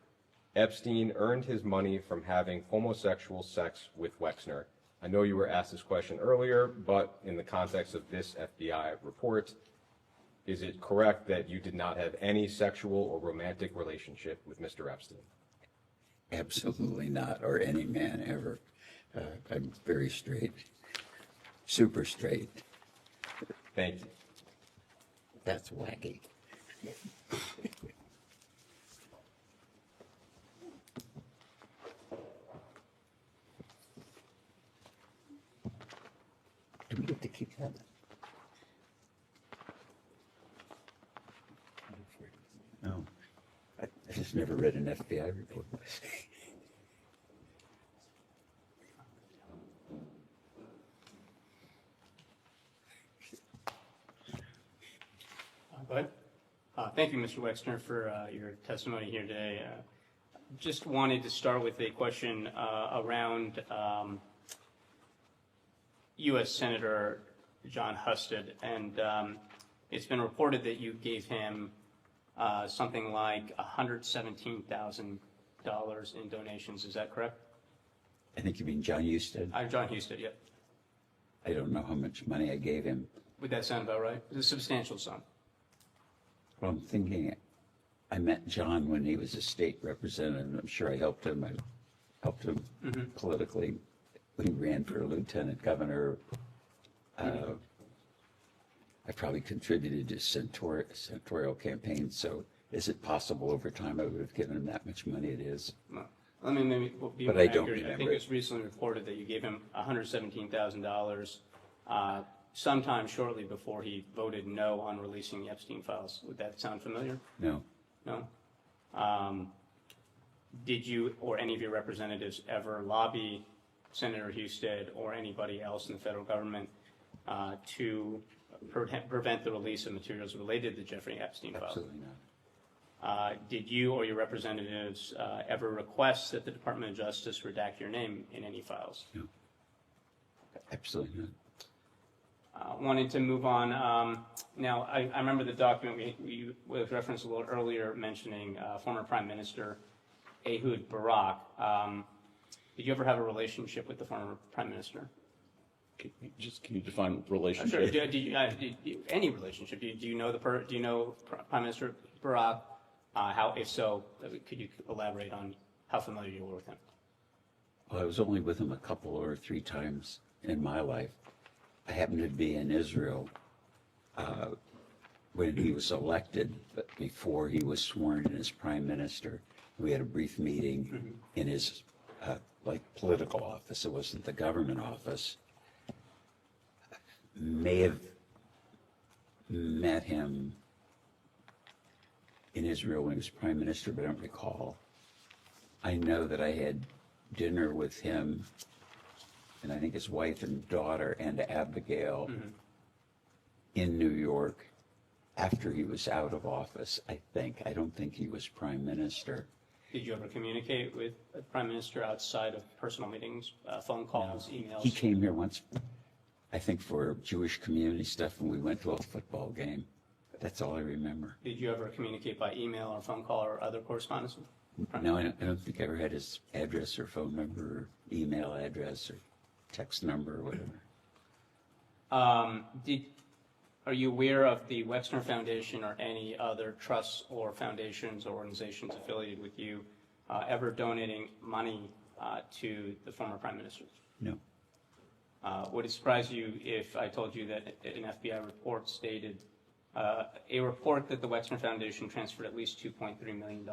Epstein earned his money from having homosexual sex with Wexner. I know you were asked this question earlier, but in the context of this FBI report, is it correct that you did not have any sexual or romantic relationship with Mr. Epstein? Absolutely not, or any man ever. I'm very straight, super straight. Thank you. That's wacky. Do we get to keep that? No. I just never read an FBI report. Bud? Thank you, Mr. Wexner, for your testimony here today. Just wanted to start with a question around U.S. Senator John Husted, and it's been reported that you gave him something like $117,000 in donations. Is that correct? I think you mean John Husted. John Husted, yep. I don't know how much money I gave him. Would that sound about right? It's a substantial sum. Well, I'm thinking, I met John when he was a state representative. I'm sure I helped him. I helped him politically. He ran for lieutenant governor. I probably contributed to senatorial campaign. So is it possible over time I would have given him that much money? It is. Let me maybe be But more I don't accurate. I think remember. it was recently reported that you gave him $117,000 sometime shortly before he voted no on releasing the Epstein files. Would that sound familiar? No. No? Did you or any of your representatives ever lobby Senator Husted or anybody else in the federal government to prevent the release of materials related to the Jeffrey Epstein files? Absolutely not. Did you or your representatives ever request that the Department of Justice redact your name in any files? No. Absolutely not. Wanted to move on. Now, I remember the document we was referenced a little earlier mentioning former Prime Minister Ehud Barak. Did you ever have a relationship with the former Prime Minister? Can you define relationship? Sure. Any relationship? Do you know Prime Minister Barack? How, if so, could you elaborate on how familiar you were with him? Well, I was only with him a couple or 3 times in my life. I happened to be in Israel when he was elected, but before he was sworn in as prime minister. We had a brief meeting in his political office. It wasn't the government office. May have met him in Israel when he was prime minister, but I don't recall. I know that I had dinner with him and I think his wife and daughter and Abigail in New York after he was out of office, I think. I don't think he was prime minister. Did you ever communicate with the Prime Minister outside of personal meetings, phone calls, emails? He came here once, I think, for Jewish community stuff, and we went to a football game. That's all I remember. Did you ever communicate by email or phone call or other correspondence? No, I don't think I ever had his address or phone number or email address or text number or whatever. Are you aware of the Wexner Foundation or any other trusts or foundations or organizations affiliated with you ever donating money to the former Prime Minister? No. Would it surprise you if I told you that an FBI report stated a report that the Wexner Foundation transferred at least $2.3 million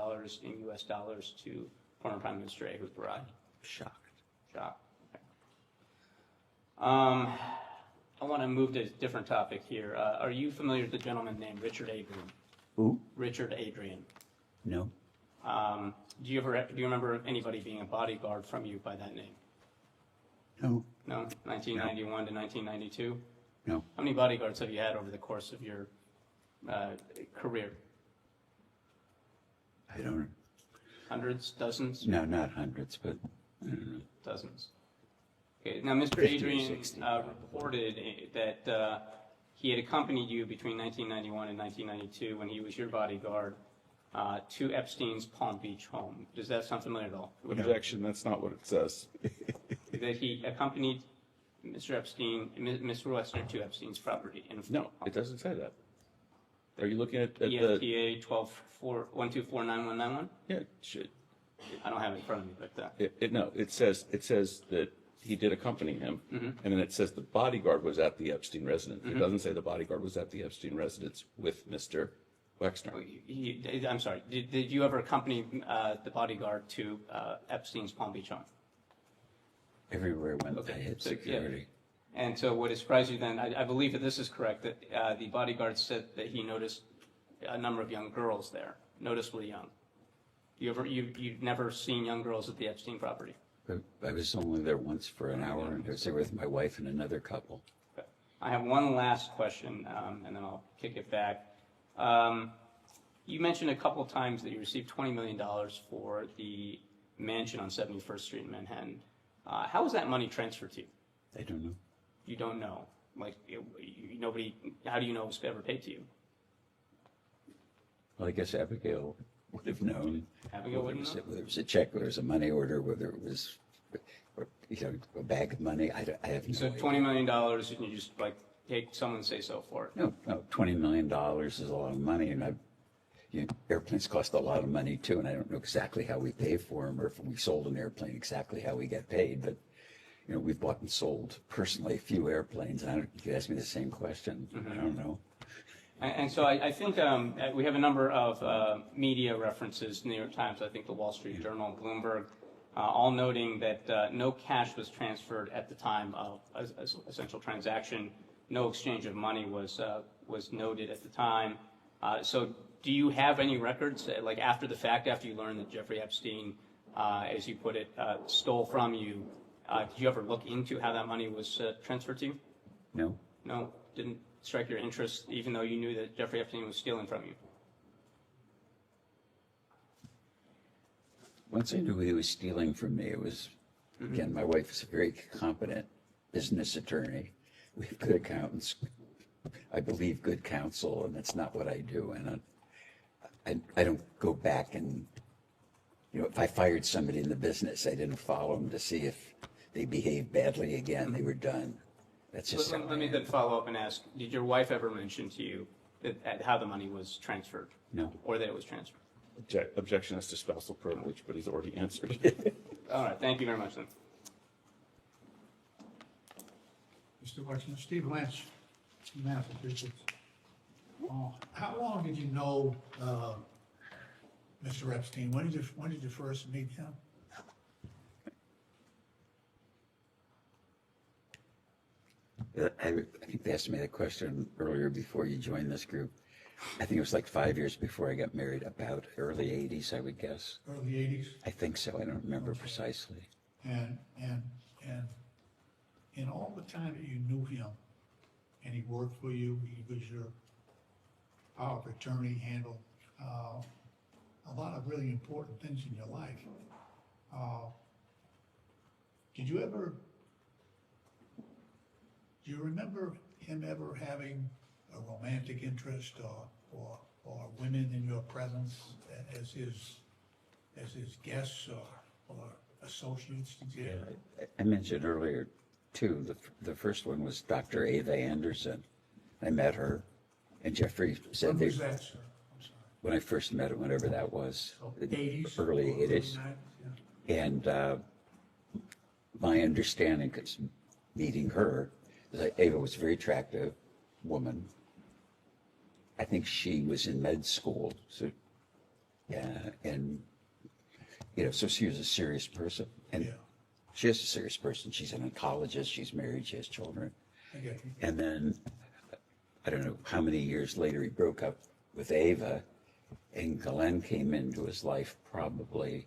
in U.S. dollars to former Prime Minister Ehud Barak? Shocked. Shocked. Okay. I want to move to a different topic here. Are you familiar with a gentleman named Richard Adrian? Who? Richard Adrian. No. Do you remember anybody being a bodyguard from you by that name? No. No? 1991 to 1992? No. How many bodyguards have you had over the course of your career? I don't know. Hundreds? Dozens? No, not hundreds, but I don't know. Dozens. Okay. Now, Mr. 50 or Adrian 60, reported that he had accompanied you between 1991 and 1992 when he was your bodyguard to Epstein's Palm Beach home. Does that sound familiar at all? Objection, that's not what it says. That he accompanied Mr. Epstein, Mr. Wexner to Epstein's property. No, it doesn't say that. Are you looking at the... EFPA 1249191? Yeah, it should. I don't have it in front of me, but... No, it says that he did accompany him, and then it says the bodyguard was at the Epstein residence. It doesn't say the bodyguard was at the Epstein residence with Mr. Wexner. I'm sorry, did you ever accompany the bodyguard to Epstein's Palm Beach home? Everywhere I went, I had security. Yeah. And so would it surprise you then, I believe that this is correct, that the bodyguard said that he noticed a number of young girls there, noticeably young. You've never seen young girls at the Epstein property? I was only there once for an hour, and I was there with my wife and another couple. Okay. I have one last question, and then I'll kick it back. You mentioned a couple of times that you received $20 million for the mansion on 71st Street in Manhattan. How was that money transferred to you? I don't know. You don't know? Like, nobody, how do you know it was ever paid to you? Well, I guess Abigail would have known. Abigail wouldn't know? Whether it was a check, whether it was a money order, whether it was a bag of money. I have no So idea. $20 million, and you just take someone's say so for it? No, $20 million is a lot of money, and airplanes cost a lot of money too, and I don't know exactly how we pay for them, or if we sold an airplane, exactly how we get paid. But we've bought and sold personally a few airplanes. And you could ask me the same question. I don't know. And so I think we have a number of media references, New York Times, I think the Wall Street Journal, Bloomberg, all noting that no cash was transferred at the time of a essential transaction. No exchange of money was noted at the time. So do you have any records, like after the fact, after you learned that Jeffrey Epstein, as you put it, stole from you, did you ever look into how that money was transferred to you? No. No? Didn't strike your interest, even though you knew that Jeffrey Epstein was stealing from you? Once I knew he was stealing from me, it was, again, my wife is a very competent business attorney. We have good accountants. I believe good counsel, and that's not what I do. And I don't go back and, if I fired somebody in the business, I didn't follow them to see if they behaved badly again. They were done. That's just Let me then follow up and ask, did your wife ever mention to you how the money was transferred? No. Or that it was transferred? Objection as to spousal privilege, but he's already answered. All right, thank you very much then. Mr. Wexner, Steve Lynch, Massachusetts. How long did you know Mr. Epstein? When did you first meet him? I think they asked me that question earlier before you joined this group. I think it was like 5 years before I got married, about early 80s, I would guess. Early 80s? I think so. I don't remember precisely. And in all the time that you knew him, and he worked for you, he was your power of attorney, handled a lot of really important things in your life. Do you remember him ever having a romantic interest or women in your presence as his guests or associates? Yeah, I mentioned earlier too, the first one was Dr. Ava Anderson. I met her, and Jeffrey said When was that, sir? I'm sorry. when I first met her, whenever that was, So 80s? early 80s. 90s, yeah. And my understanding, because meeting her, is that Ava was a very attractive woman. I think she was in med school, so yeah, and so she was a serious person, and Yeah. she is a serious person. She's an oncologist. She's married. She has children. I get you. And then I don't know how many years later he broke up with Ava, and Glenn came into his life probably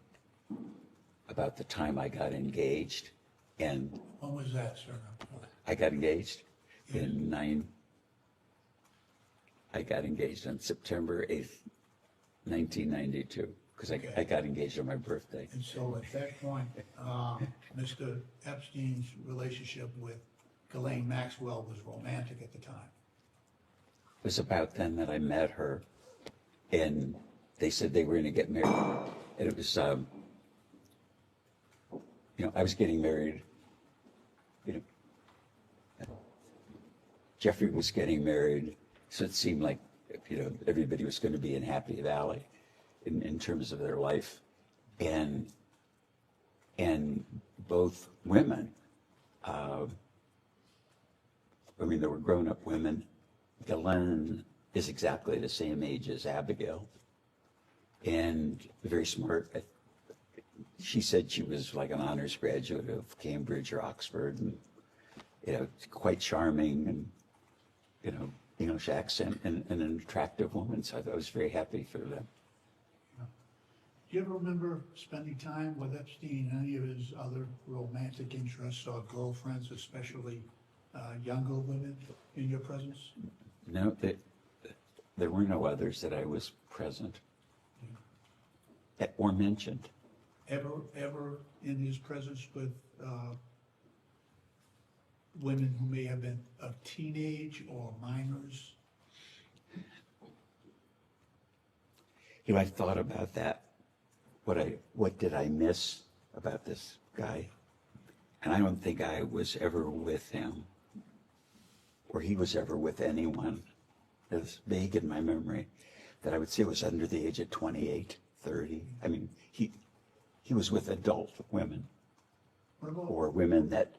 about the time I got engaged, and When was that, sir? I got engaged I got engaged on September 8th, 1992, because I got engaged on my birthday. And so at that point, Mr. Epstein's relationship with Ghislaine Maxwell was romantic at the time. It was about then that I met her, and they said they were going to get married. And it was, I was getting married, Jeffrey was getting married, so it seemed like, everybody was going to be in Happy Valley in terms of their life. And both women, they were grown-up women. Ghislaine is exactly the same age as Abigail, and very smart. She said she was like an honors graduate of Cambridge or Oxford, and quite charming, and English accent, and an attractive woman. So I was very happy for them. Do you ever remember spending time with Epstein, any of his other romantic interests or girlfriends, especially younger women, in your presence? No, there were no others that I was present or mentioned. Ever in his presence with women who may have been of teenage or minors? I thought about that. What did I miss about this guy? And I don't think I was ever with him, or he was ever with anyone. It's vague in my memory that I would say was under the age of 28, 30. I mean, he was with adult women, or women that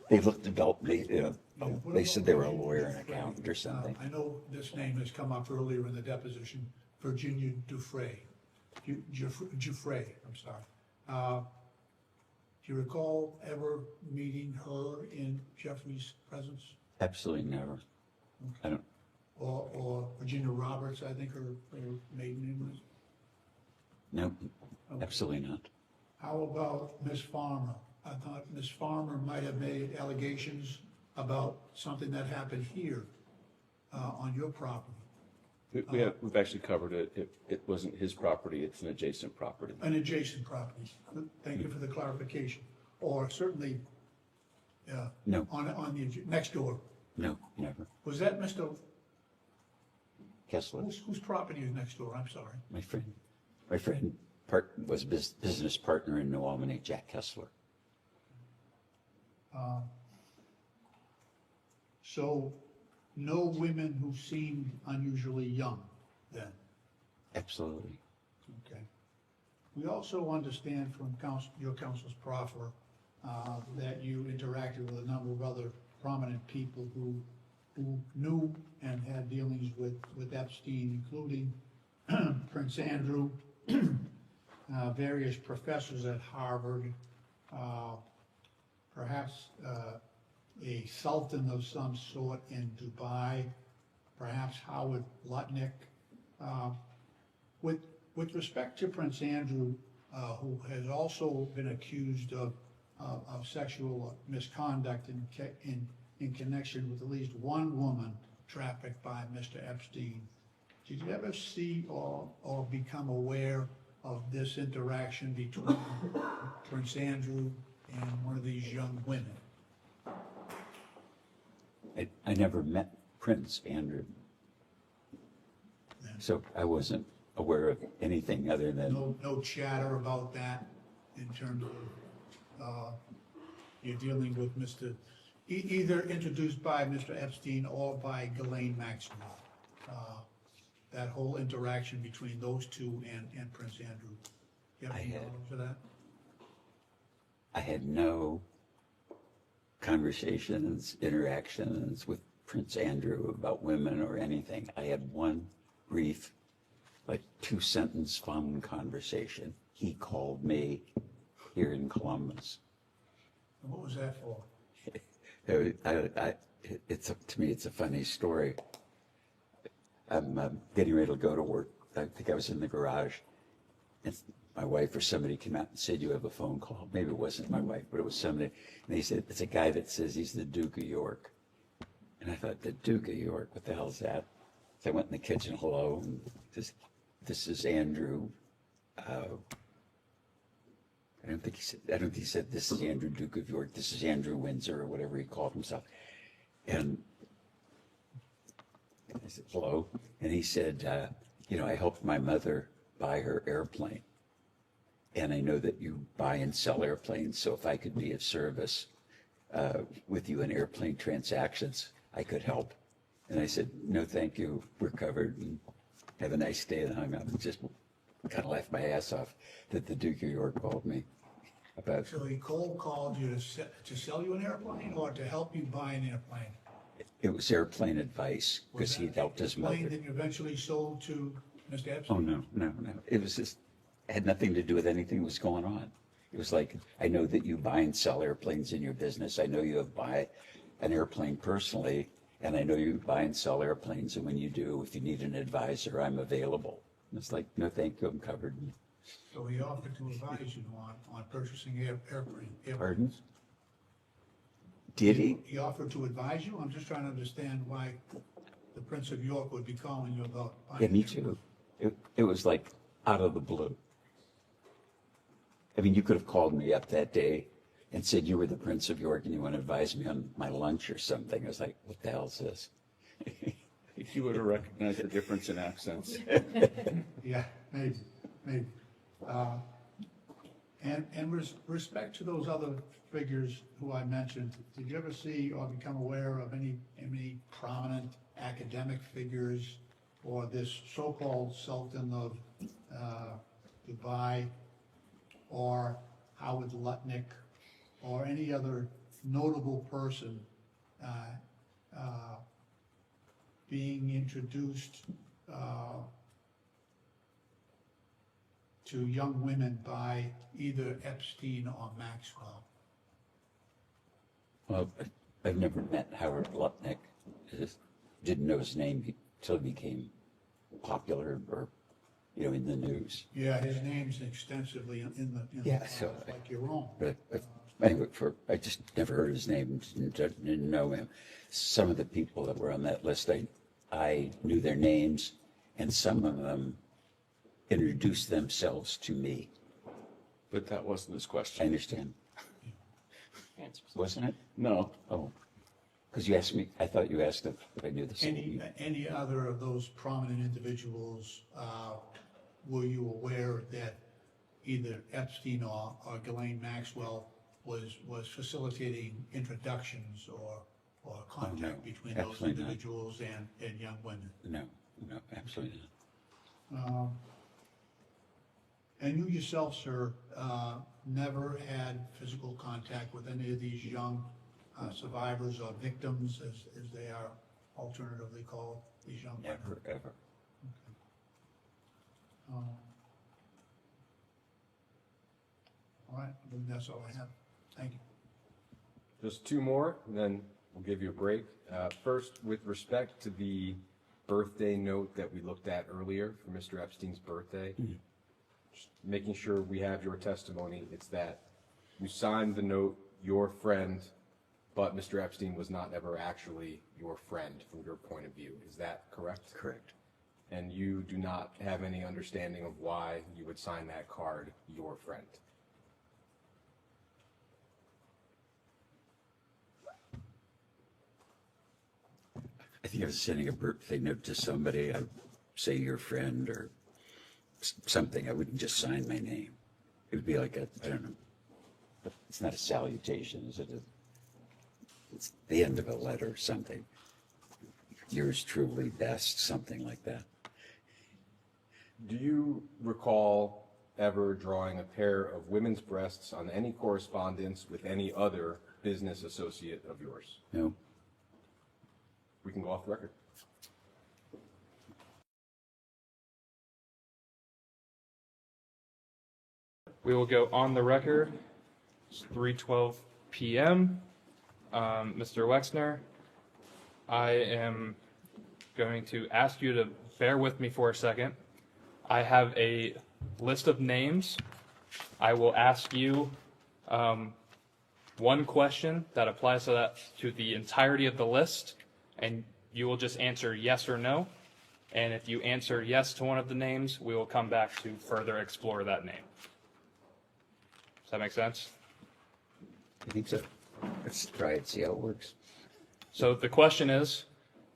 they looked adult. They said they were a lawyer and accountant or something. I know this name has come up earlier in the deposition, Virginia Giuffre. Giuffre, I'm sorry. Do you recall ever meeting her in Jeffrey's presence? Absolutely never. I don't. Or Virginia Roberts, I think her maiden name was? No, Okay. absolutely not. How about Miss Farmer? I thought Miss Farmer might have made allegations about something that happened here on your property. We've actually covered it. It wasn't his property, it's an adjacent property. An adjacent property. Thank you for the clarification. Or certainly No. on the next door. No, never. Was that Mr. Kessler, Whose property is next door? I'm sorry. my friend was business partner in New Albany, Jack Kessler. So no women who seemed unusually young then? Absolutely. Okay. We also understand from your counsel's proffer that you interacted with a number of other prominent people who knew and had dealings with Epstein, including Prince Andrew, various professors at Harvard, perhaps a sultan of some sort in Dubai, perhaps Howard Lutnick. With respect to Prince Andrew, who has also been accused of sexual misconduct in connection with at least one woman trafficked by Mr. Epstein, did you ever see or become aware of this interaction between Prince Andrew and one of these young women? I never met Prince Andrew, so I wasn't aware of anything other than. No chatter about that in terms of you're dealing with either introduced by Mr. Epstein or by Ghislaine Maxwell. That whole interaction between those two and Prince Andrew. You have any knowledge of that? I had no conversations, interactions with Prince Andrew about women or anything. I had one brief, like 2-sentence phone conversation. He called me here in Columbus. And what was that for? To me, it's a funny story. I'm getting ready to go to work. I think I was in the garage, and my wife or somebody came out and said, "You have a phone call." Maybe it wasn't my wife, but it was somebody. And they said, "It's a guy that says he's the Duke of York." And I thought, the Duke of York, what the hell's that? So I went in the kitchen, hello, and this is Andrew. I don't think he said, this is Andrew, Duke of York. This is Andrew Windsor, or whatever he called himself. And I said, hello. And he said, I helped my mother buy her airplane. And I know that you buy and sell airplanes, so if I could be of service with you in airplane transactions, I could help. And I said, no, thank you. We're covered. And have a nice day. And hung up and just kind of laughed my ass off that the Duke of York called me about. So he cold called you to sell you an airplane or to help you buy an airplane? It was airplane advice because he'd helped his mother. Plane that you eventually sold to Mr. Epstein? Oh, no. It was just, it had nothing to do with anything that was going on. It was like, I know that you buy and sell airplanes in your business. I know you have buy an airplane personally, and I know you buy and sell airplanes. And when you do, if you need an advisor, I'm available. And it's like, no, thank you, I'm covered. So he offered to advise you on purchasing airplane. Pardon? Did he? He offered to advise you? I'm just trying to understand why the Prince of York would be calling you about buying. Yeah, me too. It was like out of the blue. I mean, you could have called me up that day and said you were the Prince of York and you want to advise me on my lunch or something. I was like, what the hell is this? If you would have recognized the difference in accents. Yeah, maybe. And with respect to those other figures who I mentioned, did you ever see or become aware of any prominent academic figures or this so-called Sultan of Dubai or Howard Lutnick or any other notable person being introduced to young women by either Epstein or Maxwell? Well, I've never met Howard Lutnick. I just didn't know his name until he became popular or, in the news. Yeah, his name's extensively in the Yeah, so like your own. But anyway, I just never heard his name, didn't know him. Some of the people that were on that list, I knew their names, and some of them introduced themselves to me. But that wasn't his question. I understand. Wasn't it? No. Oh, because you asked me, I thought you asked if I knew the same. Any other of those prominent individuals, were you aware that either Epstein or Ghislaine Maxwell was facilitating introductions or or contact between those absolutely not. individuals and young women? No, absolutely not. And you yourself, sir, never had physical contact with any of these young survivors or victims, as they are alternatively called, these young women? Never, ever. All right, I think that's all I have. Thank you. Just two more, and then we'll give you a break. First, with respect to the birthday note that we looked at earlier for Mr. Epstein's birthday, just making sure we have your testimony. It's that you signed the note, your friend, but Mr. Epstein was not ever actually your friend from your point of view. Is that correct? Correct. And you do not have any understanding of why you would sign that card, your friend? I think I was sending a birthday note to somebody, I'd say your friend or something. I wouldn't just sign my name. It would be like I don't know. But it's not a salutation, is it? It's the end of a letter or something. Yours truly, best, something like that. Do you recall ever drawing a pair of women's breasts on any correspondence with any other business associate of yours? No. We can go off the record. We will go on the record. It's 3:12 p.m. Mr. Wexner, I am going to ask you to bear with me for a second. I have a list of names. I will ask you one question that applies to the entirety of the list, and you will just answer yes or no. And if you answer yes to one of the names, we will come back to further explore that name. Does that make sense? I think so. Let's try it, see how it works. So the question is,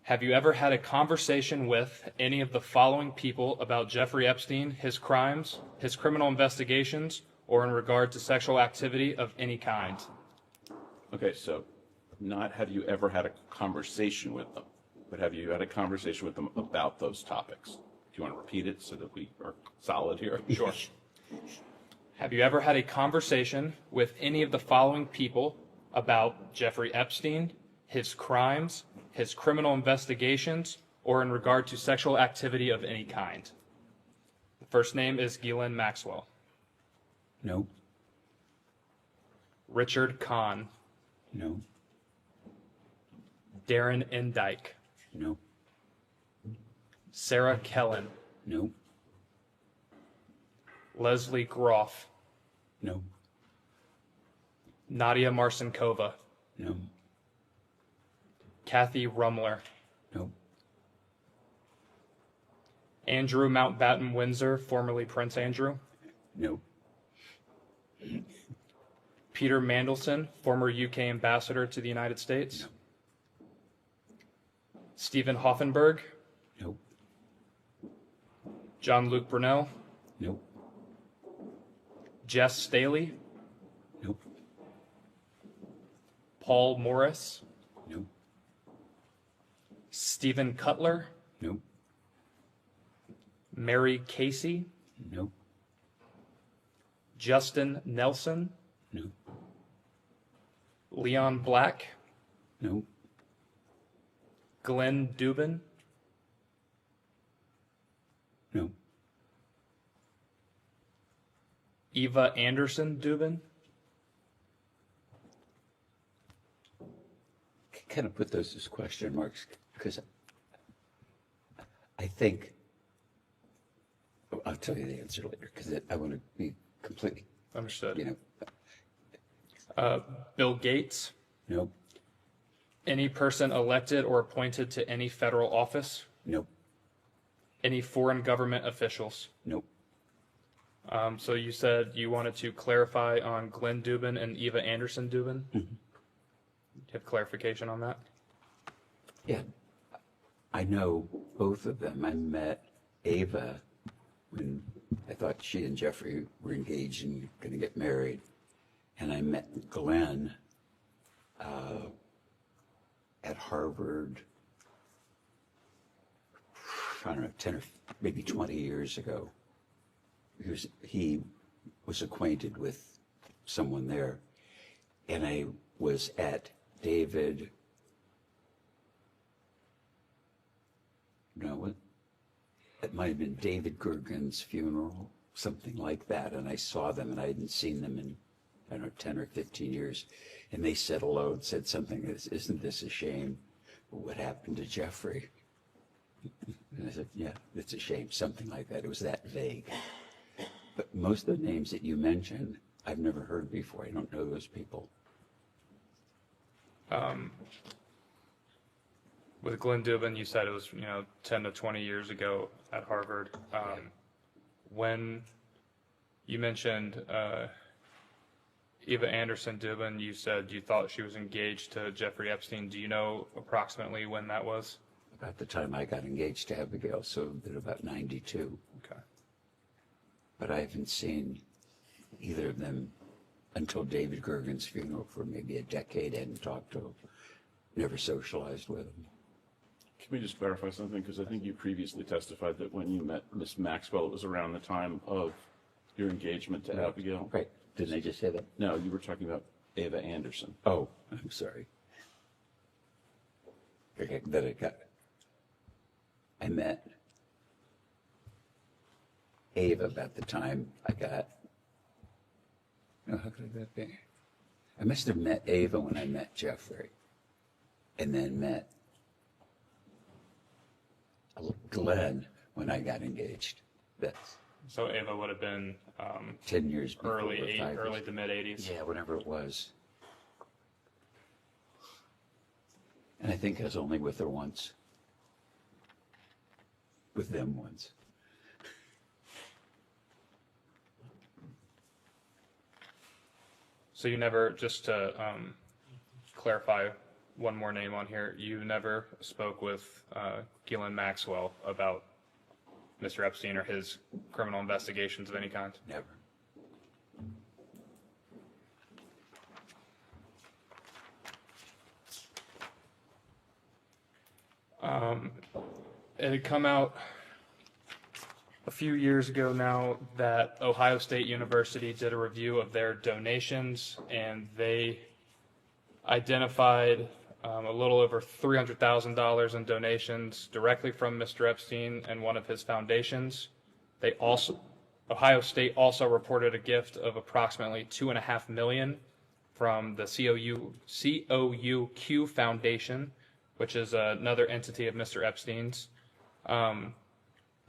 have you ever had a conversation with any of the following people about Jeffrey Epstein, his crimes, his criminal investigations, or in regard to sexual activity of any kind? Okay, so not have you ever had a conversation with them, but have you had a conversation with them about those topics? Do you want to repeat it so that we are solid here? Sure. Have you ever had a conversation with any of the following people about Jeffrey Epstein, his crimes, his criminal investigations, or in regard to sexual activity of any kind? The first name is Ghislaine Maxwell. No. Richard Kahn. No. Darren Endyke. No. Sarah Kellen. No. Leslie Groff. No. Nadia Marcinkova. No. Kathy Rumler. No. Andrew Mountbatten Windsor, formerly Prince Andrew. No. Peter Mandelson, former UK ambassador to the United States. No. Stephen Hoffenberg. No. John-Luc Brunel. No. Jess Staley. Nope. Paul Morris. No. Stephen Cutler. No. Mary Casey. No. Justin Nelson. No. Leon Black. No. Glenn Dubin. No. Eva Anderson Dubin. Kind of put those as question marks because I think I'll tell you the answer later because I want to be completely Understood. know. Bill Gates. Nope. Any person elected or appointed to any federal office. Nope. Any foreign government officials. Nope. So you said you wanted to clarify on Glenn Dubin and Eva Anderson Dubin. Mm-hmm. Do you have clarification on that? Yeah. I know both of them. I met Ava when I thought she and Jeffrey were engaged and going to get married. And I met Glenn at Harvard, I don't know, 10 or maybe 20 years ago. He was acquainted with someone there, and I was at David, no, it might have been David Gergen's funeral, something like that, and I saw them, and I hadn't seen them in, I don't know, 10 or 15 years, and they said hello and said something, isn't this a shame? What happened to Jeffrey? And I said, yeah, it's a shame, something like that. It was that vague. But most of the names that you mentioned, I've never heard before. I don't know those people. With Glenn Dubin, you said it was 10 to 20 years ago at Harvard. When you mentioned Eva Anderson Dubin, you said you thought she was engaged to Jeffrey Epstein. Do you know approximately when that was? About the time I got engaged to Abigail, so about 92. Okay. But I haven't seen either of them until David Gergen's funeral for maybe a decade. I hadn't talked to them, never socialized with them. Can we just clarify something? Because I think you previously testified that when you met Miss Maxwell, it was around the time of your engagement to Abigail. Right. Didn't I just say that? No, you were talking about Eva Anderson. Oh, I'm sorry. Okay, that I met Ava about the time I got, how could that be? I must have met Ava when I met Jeffrey, and then met Glenn when I got engaged. That's So Ava would have been 10 years before. early to mid 80s. Yeah, whatever it was. And I think I was only with her once. With them once. So you never, just to clarify one more name on here, you never spoke with Ghislaine Maxwell about Mr. Epstein or his criminal investigations of any kind? Never. It had come out a few years ago now that Ohio State University did a review of their donations, and they identified a little over $300,000 in donations directly from Mr. Epstein and one of his foundations. Ohio State also reported a gift of approximately $2.5 million from the COUQ Foundation, which is another entity of Mr. Epstein's.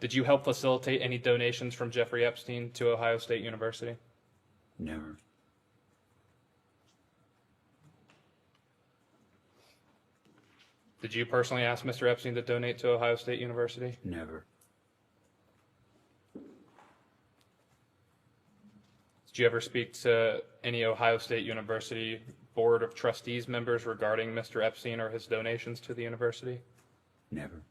Did you help facilitate any donations from Jeffrey Epstein to Ohio State University? Never. Did you personally ask Mr. Epstein to donate to Ohio State University? Never. Did you ever speak to any Ohio State University Board of Trustees members regarding Mr. Epstein or his donations to the university? Never.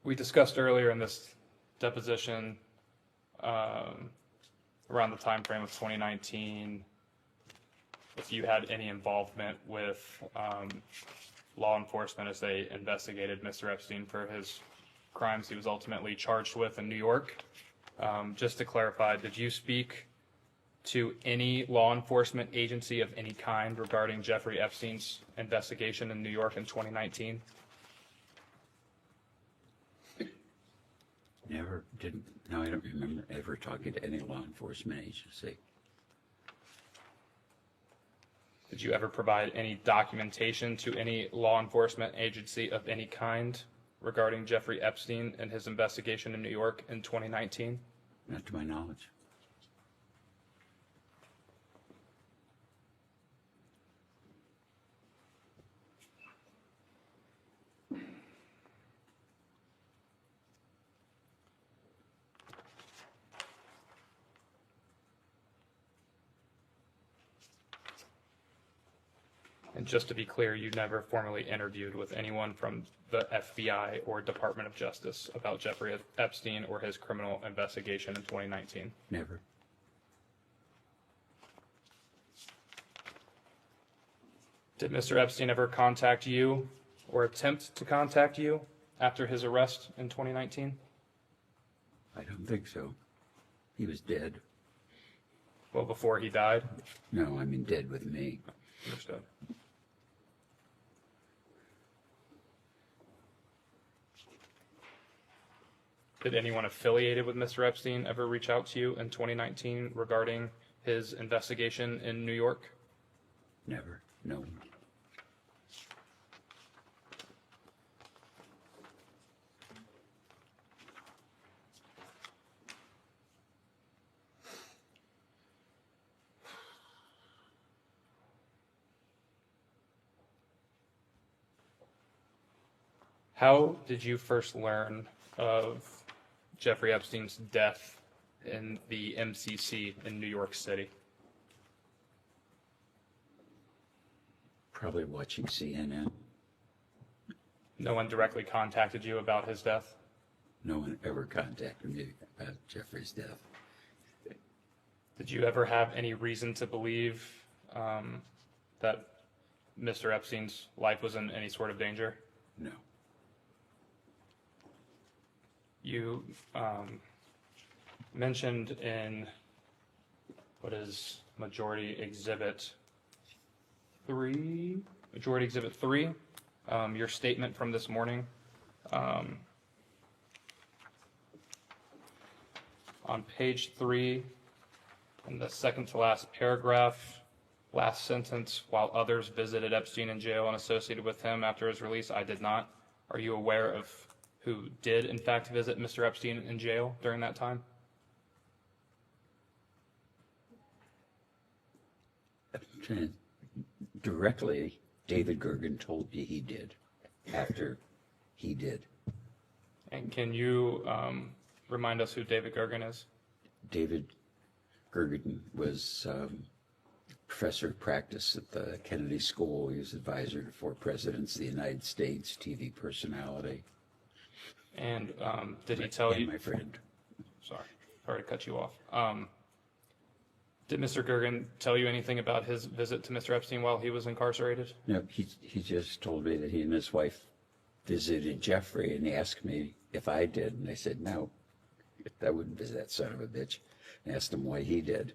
We discussed earlier in this deposition around the time frame of 2019 if you had any involvement with law enforcement as they investigated Mr. Epstein for his crimes he was ultimately charged with in New York. Just to clarify, did you speak to any law enforcement agency of any kind regarding Jeffrey Epstein's investigation in New York in 2019? Never didn't. No, I don't remember ever talking to any law enforcement agency. Did you ever provide any documentation to any law enforcement agency of any kind regarding Jeffrey Epstein and his investigation in New York in 2019? Not to my knowledge. And just to be clear, you never formally interviewed with anyone from the FBI or Department of Justice about Jeffrey Epstein or his criminal investigation in 2019? Never. Did Mr. Epstein ever contact you or attempt to contact you after his arrest in 2019? I don't think so. He was dead. Well, before he died? No, I mean dead with me. Understood. Did anyone affiliated with Mr. Epstein ever reach out to you in 2019 regarding his investigation in New York? Never. No. How did you first learn of Jeffrey Epstein's death in the MCC in New York City? Probably watching CNN. No one directly contacted you about his death? No one ever contacted me about Jeffrey's death. Did you ever have any reason to believe that Mr. Epstein's life was in any sort of danger? No. You mentioned in what is Majority Exhibit 3, your statement from this morning. On page 3, in the second to last paragraph, last sentence, while others visited Epstein in jail and associated with him after his release, I did not. Are you aware of who did, in fact, visit Mr. Epstein in jail during that time? Directly, David Gergen told me he did, after he did. And can you remind us who David Gergen is? David Gergen was professor of practice at the Kennedy School. He was advisor to 4 presidents of the United States, TV personality. And did he tell you? My friend. Sorry to cut you off. Did Mr. Gergen tell you anything about his visit to Mr. Epstein while he was incarcerated? No, he just told me that he and his wife visited Jeffrey, and he asked me if I did, and I said no, I wouldn't visit that son of a bitch, and asked him why he did.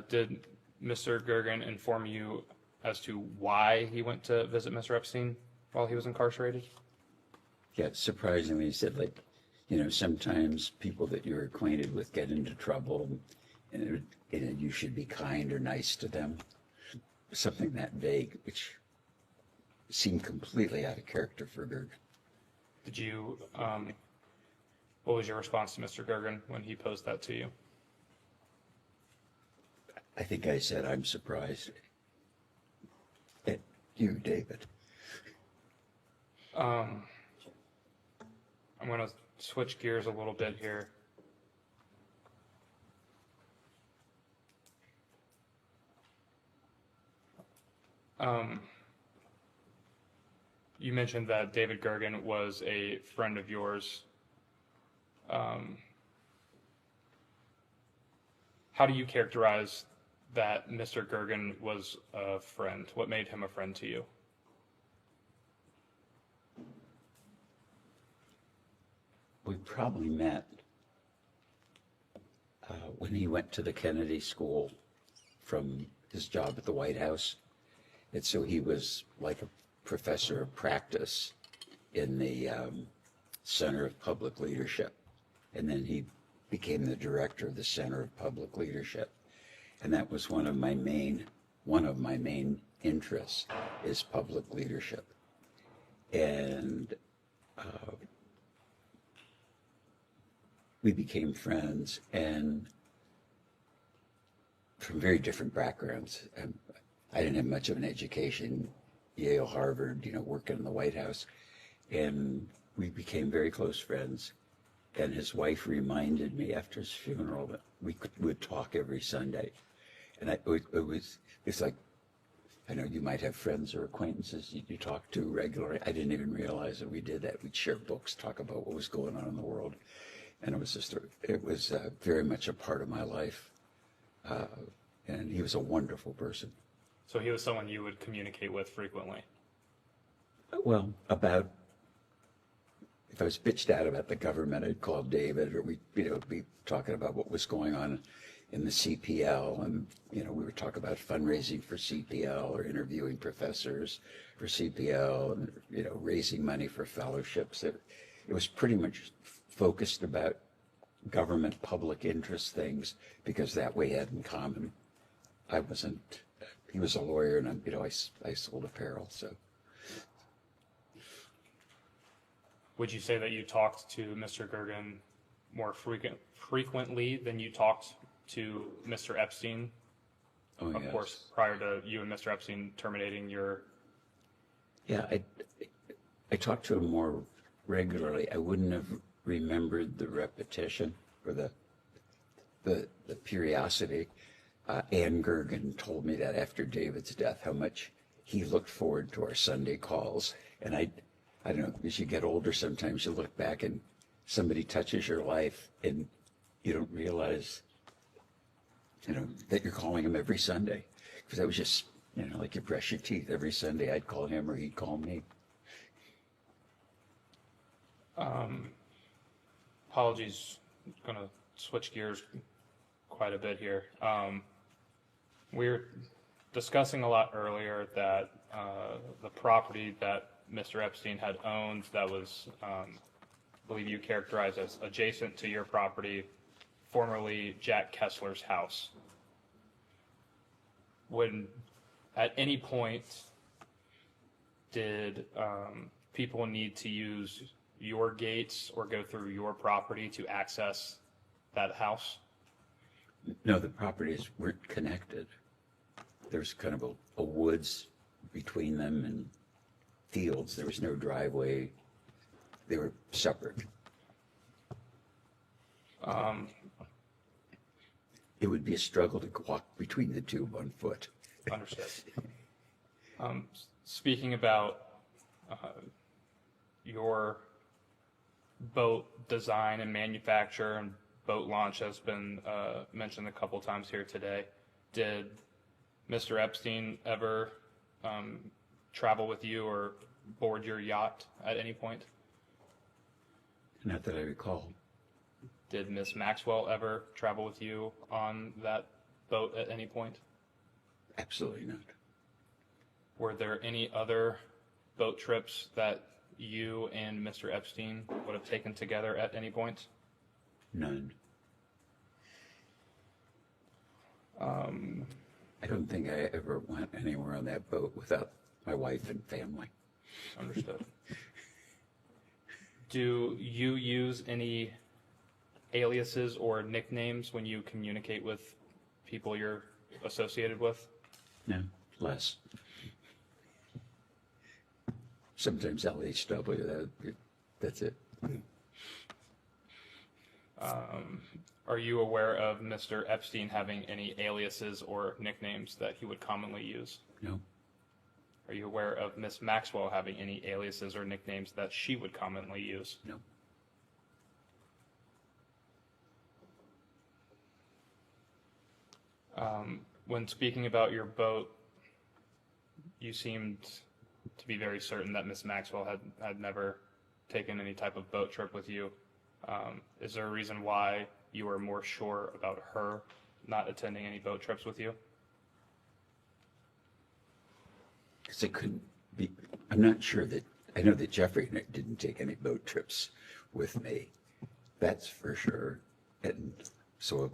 Did Mr. Gergen inform you as to why he went to visit Mr. Epstein while he was incarcerated? Yeah, surprisingly, he said, like, sometimes people that you're acquainted with get into trouble, and you should be kind or nice to them. Something that vague, which seemed completely out of character for Gergen. Did you, what was your response to Mr. Gergen when he posed that to you? I think I said, I'm surprised at you, David. I'm going to switch gears a little bit here. You mentioned that David Gergen was a friend of yours. How do you characterize that Mr. Gergen was a friend? What made him a friend to you? We probably met when he went to the Kennedy School from his job at the White House. And so he was like a professor of practice in the Center of Public Leadership. And then he became the director of the Center of Public Leadership. And that was one of my main interests, is public leadership. And we became friends, and from very different backgrounds. I didn't have much of an education, Yale, Harvard, working in the White House. And we became very close friends. And his wife reminded me after his funeral that would talk every Sunday. And it's like, I know you might have friends or acquaintances you talk to regularly. I didn't even realize that we did that. We'd share books, talk about what was going on in the world. And it was very much a part of my life. And he was a wonderful person. So he was someone you would communicate with frequently? Well, if I was bitched out about the government, I'd call David, or we'd be talking about what was going on in the CPL, and we would talk about fundraising for CPL or interviewing professors for CPL, and raising money for fellowships. It was pretty much focused about government public interest things, because that we had in common. He was a lawyer, and I sold apparel, so. Would you say that you talked to Mr. Gergen more frequently than you talked to Mr. Epstein? Oh, of yes. course, prior to you and Mr. Epstein terminating your... Yeah, I talked to him more regularly. I wouldn't have remembered the repetition or the periodicity. Ann Gergen told me that after David's death, how much he looked forward to our Sunday calls. And I don't know, as you get older, sometimes you look back and somebody touches your life and you don't realize, that you're calling him every Sunday. Because I was just, like you brush your teeth every Sunday, I'd call him or he'd call me. Apologies, I'm going to switch gears quite a bit here. We were discussing a lot earlier that the property that Mr. Epstein had owned that was, I believe you characterized as adjacent to your property, formerly Jack Kessler's house. When, at any point, did people need to use your gates or go through your property to access that house? No, the properties weren't connected. There's kind of a woods between them and fields. There was no driveway. They were separate. It would be a struggle to walk between the two on foot. Understood. Speaking about your boat design and manufacture and boat launch has been mentioned a couple times here today. Did Mr. Epstein ever travel with you or board your yacht at any point? Not that I recall. Did Miss Maxwell ever travel with you on that boat at any point? Absolutely not. Were there any other boat trips that you and Mr. Epstein would have taken together at any point? None. I don't think I ever went anywhere on that boat without my wife and family. Understood. Do you use any aliases or nicknames when you communicate with people you're associated with? No, less. Sometimes LHW, that's it. Are you aware of Mr. Epstein having any aliases or nicknames that he would commonly use? No. Are you aware of Miss Maxwell having any aliases or nicknames that she would commonly use? No. When speaking about your boat, you seemed to be very certain that Miss Maxwell had never taken any type of boat trip with you. Is there a reason why you were more sure about her not attending any boat trips with you? Because it couldn't be. I'm not sure that. I know that Jeffrey didn't take any boat trips with me. That's for sure. And so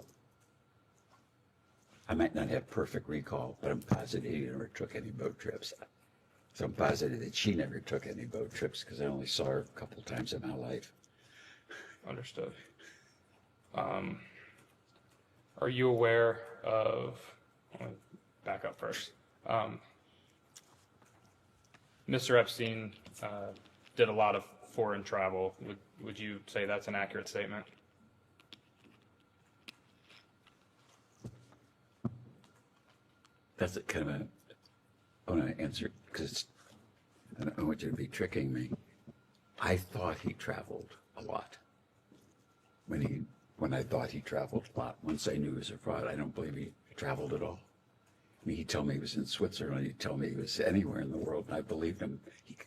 I might not have perfect recall, but I'm positive he never took any boat trips. So I'm positive that she never took any boat trips because I only saw her a couple times in my life. Understood. Are you aware of, let me back up first. Mr. Epstein did a lot of foreign travel. Would you say that's an accurate statement? That's a kind of a, I want to answer because I don't want you to be tricking me. I thought he traveled a lot. When I thought he traveled a lot, once I knew he was a fraud, I don't believe he traveled at all. I mean, he'd tell me he was in Switzerland, he'd tell me he was anywhere in the world, and I believed him.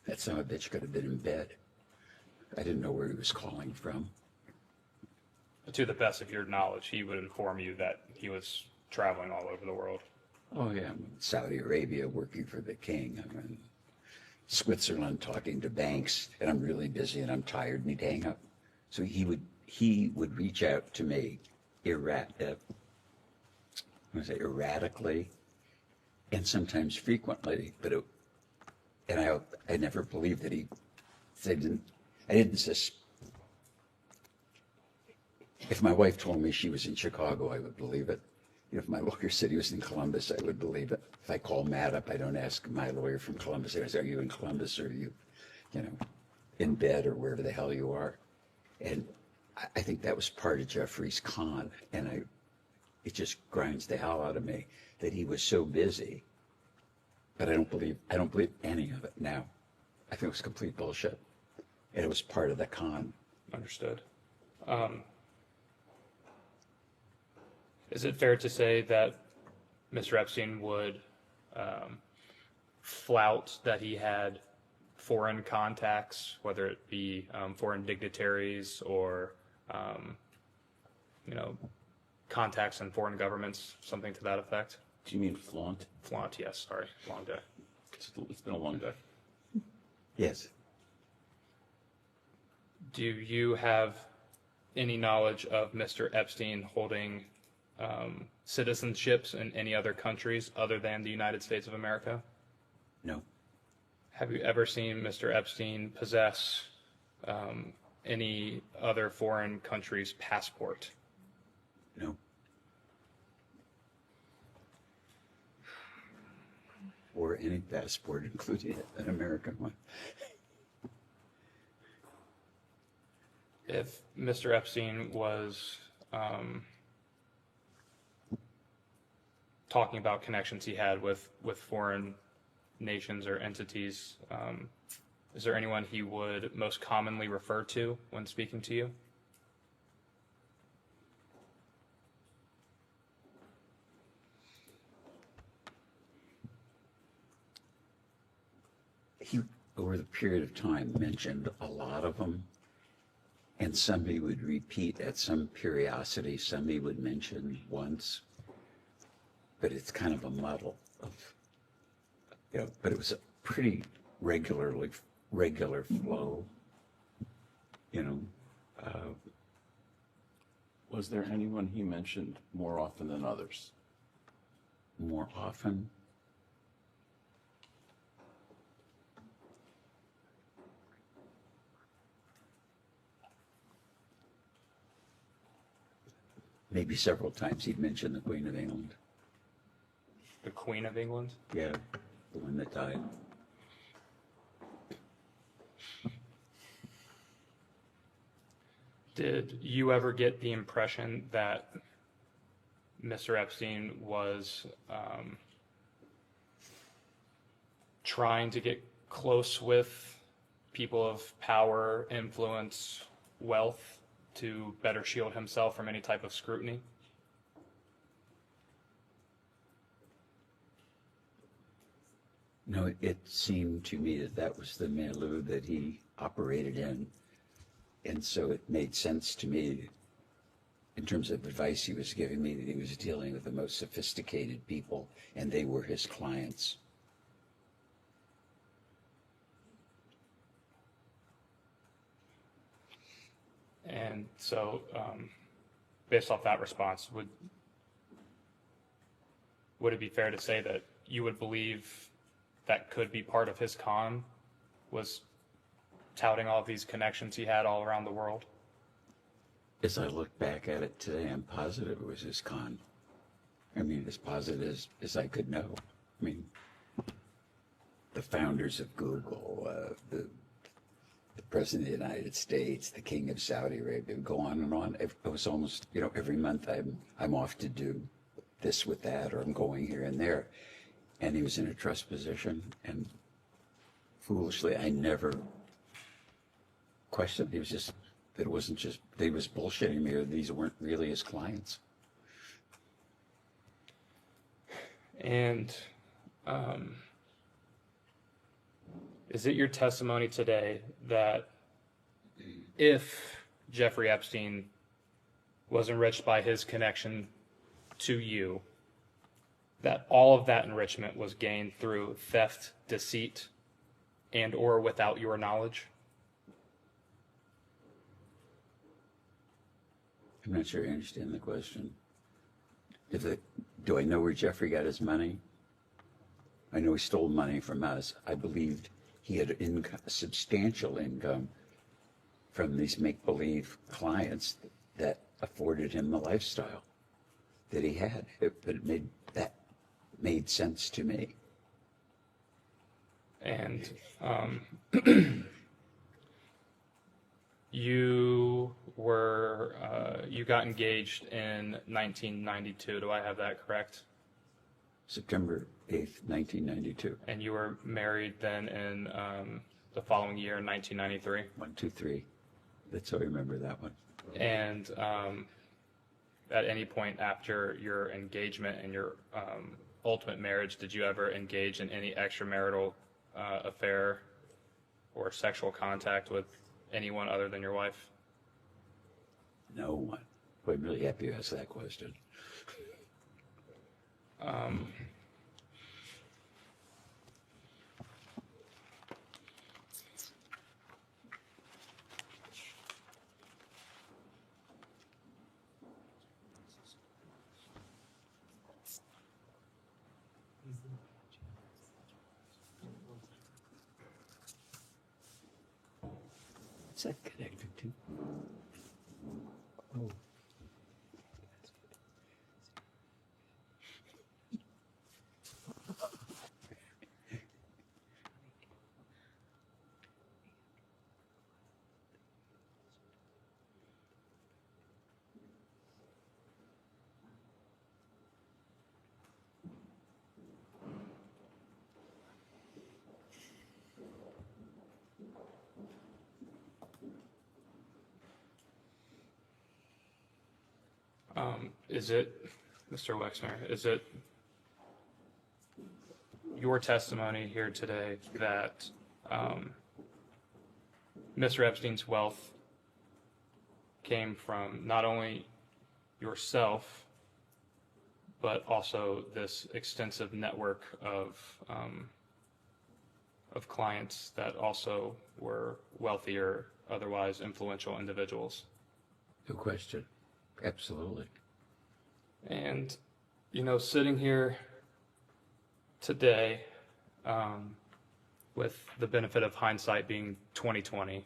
That son of a bitch could have been in bed. I didn't know where he was calling from. To the best of your knowledge, he would inform you that he was traveling all over the world. Oh yeah, I'm in Saudi Arabia working for the king. I'm in Switzerland talking to banks, and I'm really busy and I'm tired, and he'd hang up. So he would reach out to me erratically and sometimes frequently, but I never believed that I didn't if my wife told me she was in Chicago, I would believe it. If my lawyer said he was in Columbus, I would believe it. If I call Matt up, I don't ask my lawyer from Columbus. I say, are you in Columbus, or are you, in bed, or wherever the hell you are? And I think that was part of Jeffrey's con, and it just grinds the hell out of me that he was so busy. But I don't believe any of it now. I think it was complete bullshit, and it was part of the con. Understood. Is it fair to say that Mr. Epstein would flout that he had foreign contacts, whether it be foreign dignitaries or contacts in foreign governments, something to that effect? Do you mean flaunt? Flaunt, yes. Sorry, long day. It's been a long day. Yes. Do you have any knowledge of Mr. Epstein holding citizenships in any other countries other than the United States of America? No. Have you ever seen Mr. Epstein possess any other foreign country's passport? No. Or any passport, including an American one. If Mr. Epstein was talking about connections he had with foreign nations or entities, is there anyone he would most commonly refer to when speaking to you? He, over the period of time, mentioned a lot of them, and some he would repeat at some periodicity, some he would mention once, but it's kind of a muddle of, but it was a pretty regular flow, Was there anyone he mentioned more often than others? More often? Maybe several times he'd mention the Queen of England. The Queen of England? Yeah, the one that died. Did you ever get the impression that Mr. Epstein was trying to get close with people of power, influence, wealth to better shield himself from any type of scrutiny? No, it seemed to me that was the milieu that he operated in. And so it made sense to me, in terms of advice he was giving me, that he was dealing with the most sophisticated people, and they were his clients. And so, based off that response, would it be fair to say that you would believe that could be part of his con, was touting all of these connections he had all around the world? As I look back at it today, I'm positive it was his con. I mean, as positive as I could know. I mean, the founders of Google, the the President of the United States, the King of Saudi Arabia, go on and on. It was almost, every month I'm off to do this with that, or I'm going here and there. And he was in a trust position, and foolishly, I never questioned. He was just, that it wasn't just, that he was bullshitting me, or these weren't really his clients. And is it your testimony today that if Jeffrey Epstein was enriched by his connection to you, that all of that enrichment was gained through theft, deceit, and or without your knowledge? I'm not sure I understand the question. Do I know where Jeffrey got his money? I know he stole money from us. I believed he had a substantial income from these make-believe clients that afforded him the lifestyle that he had. But that made sense to me. And you got engaged in 1992. Do I have that correct? September 8th, 1992. And you were married then in the following year, in 1993? 1, 2, 3. That's how I remember that one. And at any point after your engagement and your ultimate marriage, did you ever engage in any extramarital affair or sexual contact with anyone other than your wife? No one. I'm really happy you asked that question. What's that connected to? Oh. Is it, Mr. Wexner, is it your testimony here today that Mr. Epstein's wealth came from not only yourself, but also this extensive network of clients that also were wealthier, otherwise influential individuals? No question. Absolutely. And, sitting here today, with the benefit of hindsight being 2020,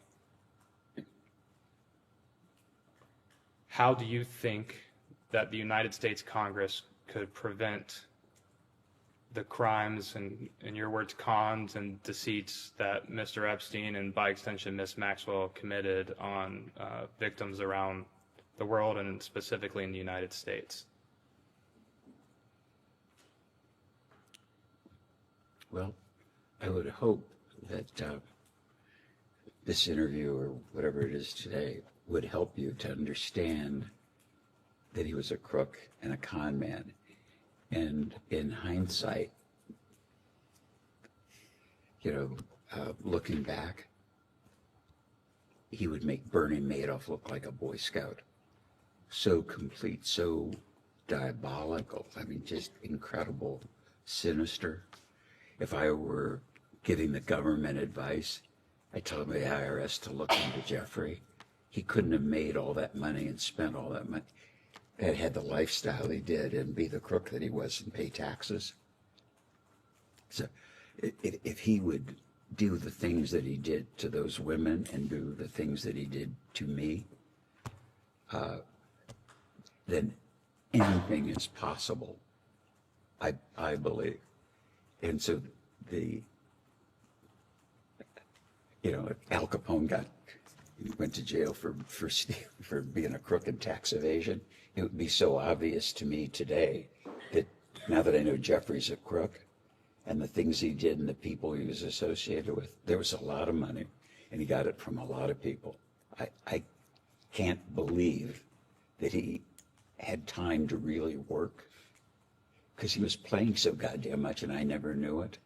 how do you think that the United States Congress could prevent the crimes and, in your words, cons and deceits that Mr. Epstein and by extension Ms. Maxwell committed on victims around the world and specifically in the United States? Well, I would hope that this interview or whatever it is today would help you to understand that he was a crook and a con man. And in hindsight, looking back, he would make Bernie Madoff look like a Boy Scout. So complete, so diabolical. I mean, just incredible, sinister. If I were giving the government advice, I'd tell the IRS to look into Jeffrey. He couldn't have made all that money and spent all that money, had the lifestyle he did and be the crook that he was and pay taxes. So if he would do the things that he did to those women and do the things that he did to me, then anything is possible, I believe. And so you know, Al Capone went to jail for being a crook in tax evasion. It would be so obvious to me today that now that I know Jeffrey's a crook and the things he did and the people he was associated with, there was a lot of money and he got it from a lot of people. I can't believe that he had time to really work because he was playing so goddamn much and I never knew it.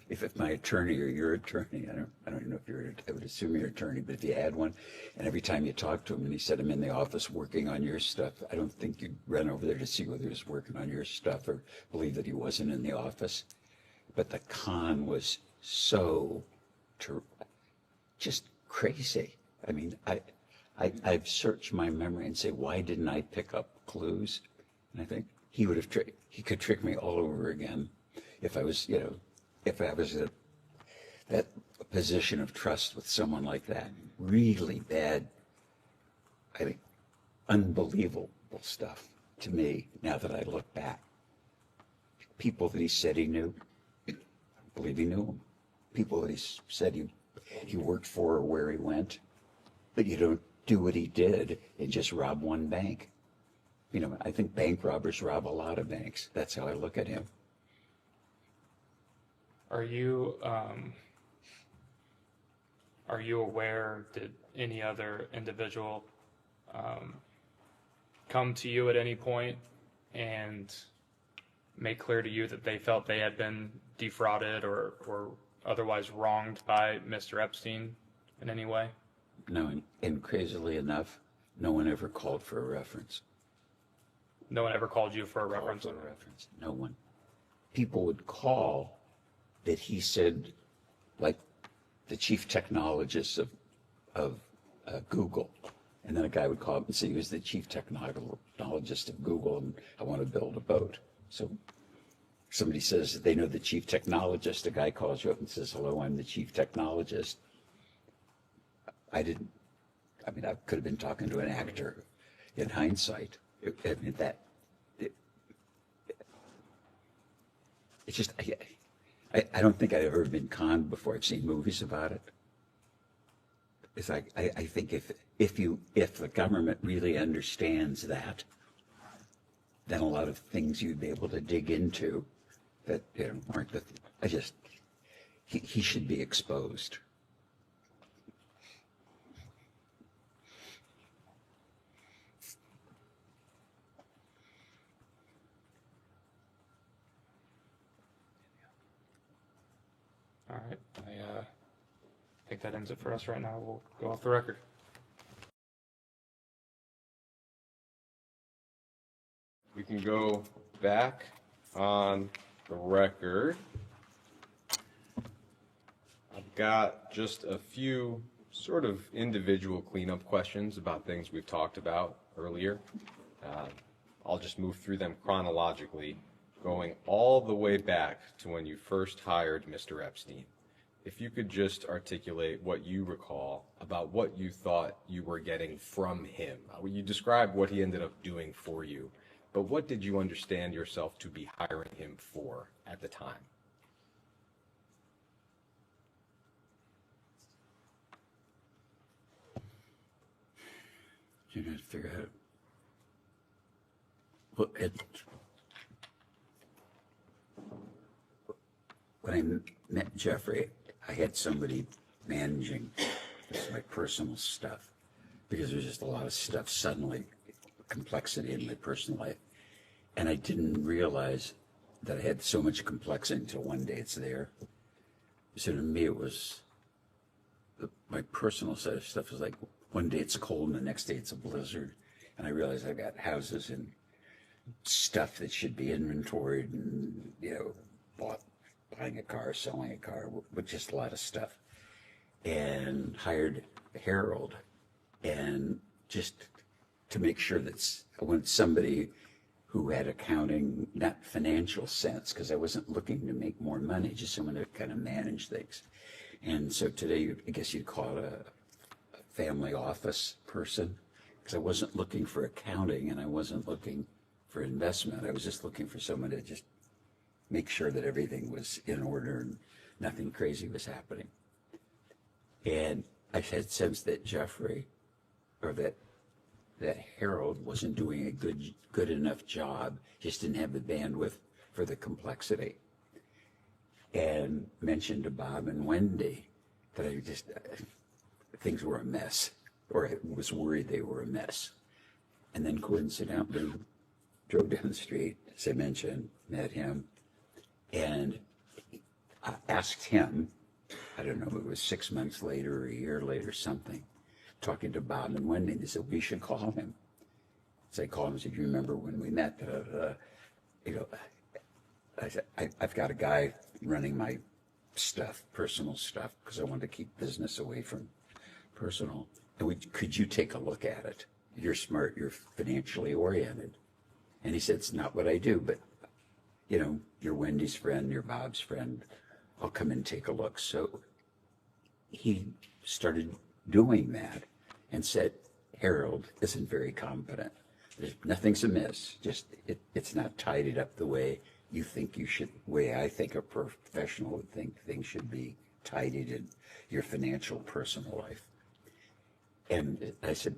If my attorney or your attorney, I don't know if I would assume you're an attorney, but if you had one, and every time you talked to him and he said, I'm in the office working on your stuff, I don't think you'd run over there to see whether he was working on your stuff or believe that he wasn't in the office. But the con was so just crazy. I mean, I've searched my memory and say, why didn't I pick up clues? And I think he could trick me all over again if I was, you know, if I was in that position of trust with someone like that. Really bad, I think, unbelievable stuff to me now that I look back. People that he said he knew, I believe he knew them. People that he said he worked for or where he went, but you don't do what he did and just rob one bank. You know, I think bank robbers rob a lot of banks. That's how I look at him. Are you aware that any other individual come to you at any point and make clear to you that they felt they had been defrauded or otherwise wronged by Mr. Epstein in any way? No, and crazily enough, no one ever called for a reference. No one ever called you for a reference? No one. People would call that he said, like the chief technologist of Google. And then a guy would call up and say he was the chief technologist of Google and I want to build a boat. So somebody says that they know the chief technologist. A guy calls you up and says, hello, I'm the chief technologist. I could have been talking to an actor in hindsight. It's just, I don't think I've ever been conned before. I've seen movies about it. It's like, I think if the government really understands that, then a lot of things you'd be able to dig into that, you know, aren't he should be exposed. All right. I think that ends it for us right now. We'll go off the record. We can go back on the record. I've got just a few sort of individual cleanup questions about things we've talked about earlier. I'll just move through them chronologically, going all the way back to when you first hired Mr. Epstein. If you could just articulate what you recall about what you thought you were getting from him. You described what he ended up doing for you, but what did you understand yourself to be hiring him for at the time? You got to figure out. Well, when I met Jeffrey, I had somebody managing my personal stuff because there's just a lot of stuff suddenly, complexity in my personal life. And I didn't realize that I had so much complexity until one day it's there. So to me, it was my personal side of stuff was like one day it's cold and the next day it's a blizzard. And I realized I've got houses and stuff that should be inventoried and, you know, buying a car, selling a car, with just a lot of stuff. And hired Harold, and just to make sure that I wanted somebody who had accounting, not financial sense, because I wasn't looking to make more money, just someone to kind of manage things. And so today, I guess you'd call it a family office person, because I wasn't looking for accounting and I wasn't looking for investment. I was just looking for someone to just make sure that everything was in order and nothing crazy was happening. And I had sensed that Jeffrey, or that Harold wasn't doing a good enough job, just didn't have the bandwidth for the complexity. And mentioned to Bob and Wendy that things were a mess, or I was worried they were a mess. And then coincidentally, drove down the street, as I mentioned, met him, and I asked him, I don't know, it was 6 months later or a year later, something, talking to Bob and Wendy, they said, we should call him. So I called him and said, you remember when we met? I said, I've got a guy running my stuff, personal stuff, because I want to keep business away from personal. And could you take a look at it? You're smart, you're financially oriented. And he said, it's not what I do, but you're Wendy's friend, you're Bob's friend. I'll come and take a look. So he started doing that and said, Harold isn't very competent. Nothing's amiss, just it's not tidied up the way you think you should, way I think a professional would think things should be tidied in your financial personal life. And I said,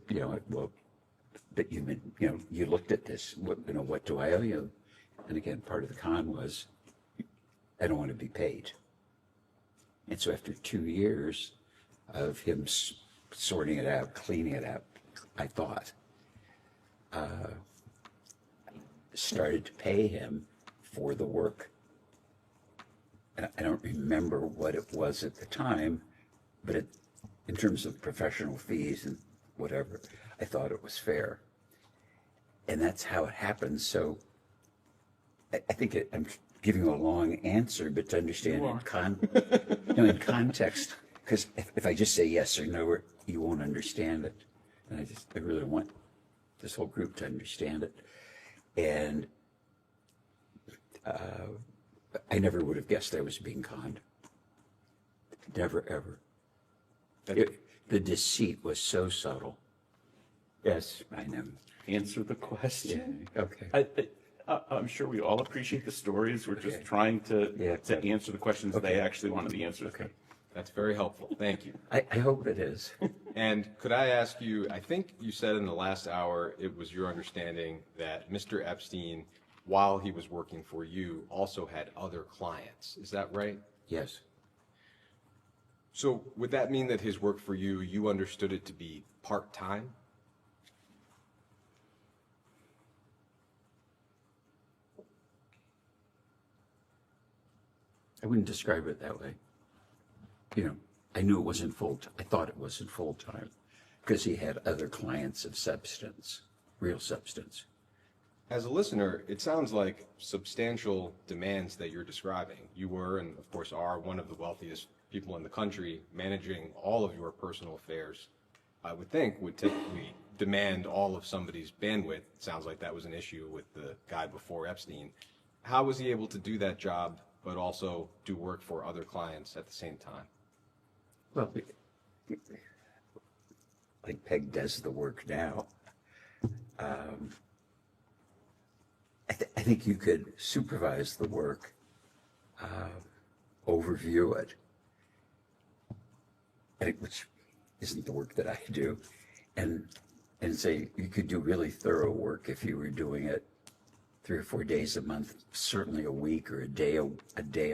well, but you looked at this, what do I owe you? And again, part of the con was, I don't want to be paid. And so after 2 years of him sorting it out, cleaning it out, I thought, started to pay him for the work. And I don't remember what it was at the time, but in terms of professional fees and whatever, I thought it was fair. And that's how it happened. So I think I'm giving you a long answer, but to understand in context, because if I just say yes or no, you won't understand it. And I really want this whole group to understand it. And I never would have guessed I was being conned. Never, ever. The deceit was so subtle. Yes, I know. Answer the question. Yeah. Okay. I'm sure we all appreciate the stories. We're just trying to answer the questions they actually want to be answered. Okay. That's very helpful. Thank you. I hope it is. And could I ask you, I think you said in the last hour, it was your understanding that Mr. Epstein, while he was working for you, also had other clients. Is that right? Yes. So would that mean that his work for you, you understood it to be part-time? I wouldn't describe it that way. I knew it wasn't I thought it wasn't full-time because he had other clients of substance, real substance. As a listener, it sounds like substantial demands that you're describing. You were, and of course are, one of the wealthiest people in the country, managing all of your personal affairs, I would think would typically demand all of somebody's bandwidth. It sounds like that was an issue with the guy before Epstein. How was he able to do that job, but also do work for other clients at the same time? Well, like Peg does the work now. I think you could supervise the work, overview it, which isn't the work that I do, and say you could do really thorough work if you were doing it 3 or 4 days a month, certainly a week or a day a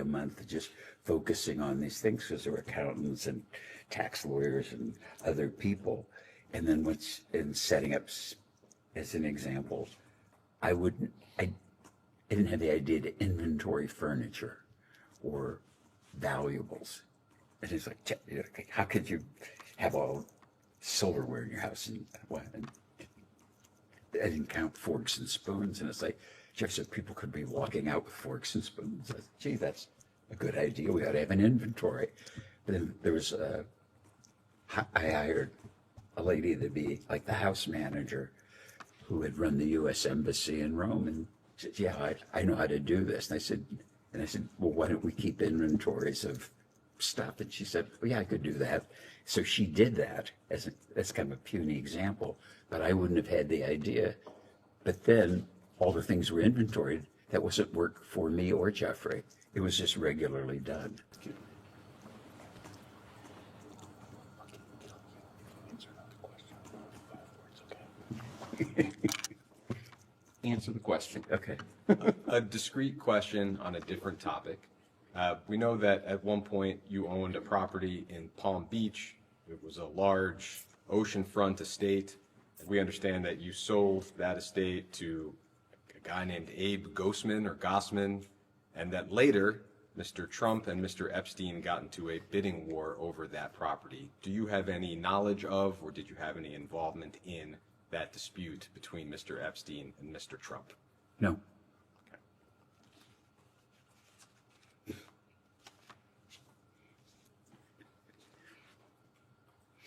month, just focusing on these things because there were accountants and tax lawyers and other people. And then in setting up, as an example, I didn't have the idea to inventory furniture or valuables. And it's like, how could you have all silverware in your house? And I didn't count forks and spoons. And it's like, Jeff said people could be walking out with forks and spoons. I said, gee, that's a good idea. We ought to have an inventory. But then there was I hired a lady to be like the house manager who had run the U.S. Embassy in Rome, and she said, yeah, I know how to do this. And I said, well, why don't we keep inventories of stuff? And she said, well, yeah, I could do that. So she did that as kind of a puny example, but I wouldn't have had the idea. But then all the things were inventoried. That wasn't work for me or Jeffrey. It was just regularly done. Answer the question. Okay. A discrete question on a different topic. We know that at one point you owned a property in Palm Beach. It was a large oceanfront estate. We understand that you sold that estate to a guy named Abe Gossman, and that later Mr. Trump and Mr. Epstein got into a bidding war over that property. Do you have any knowledge of, or did you have any involvement in that dispute between Mr. Epstein and Mr. Trump? No.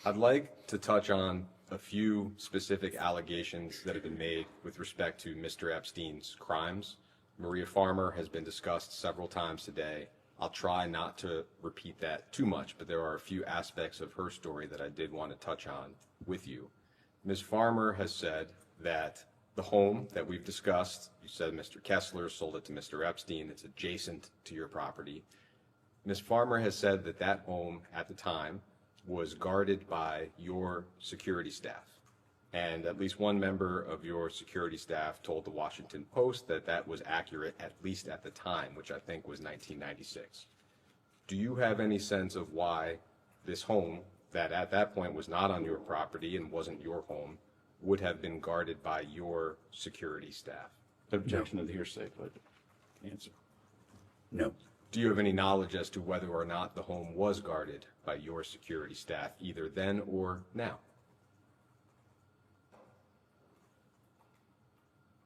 I'd like to touch on a few specific allegations that have been made with respect to Mr. Epstein's crimes. Maria Farmer has been discussed several times today. I'll try not to repeat that too much, but there are a few aspects of her story that I did want to touch on with you. Ms. Farmer has said that the home that we've discussed, you said Mr. Kessler sold it to Mr. Epstein, it's adjacent to your property. Ms. Farmer has said that that home at the time was guarded by your security staff. And at least one member of your security staff told the Washington Post that that was accurate, at least at the time, which I think was 1996. Do you have any sense of why this home, that at that point was not on your property and wasn't your home, would have been guarded by your security staff? Objection to the hearsay, but answer. No. Do you have any knowledge as to whether or not the home was guarded by your security staff, either then or now?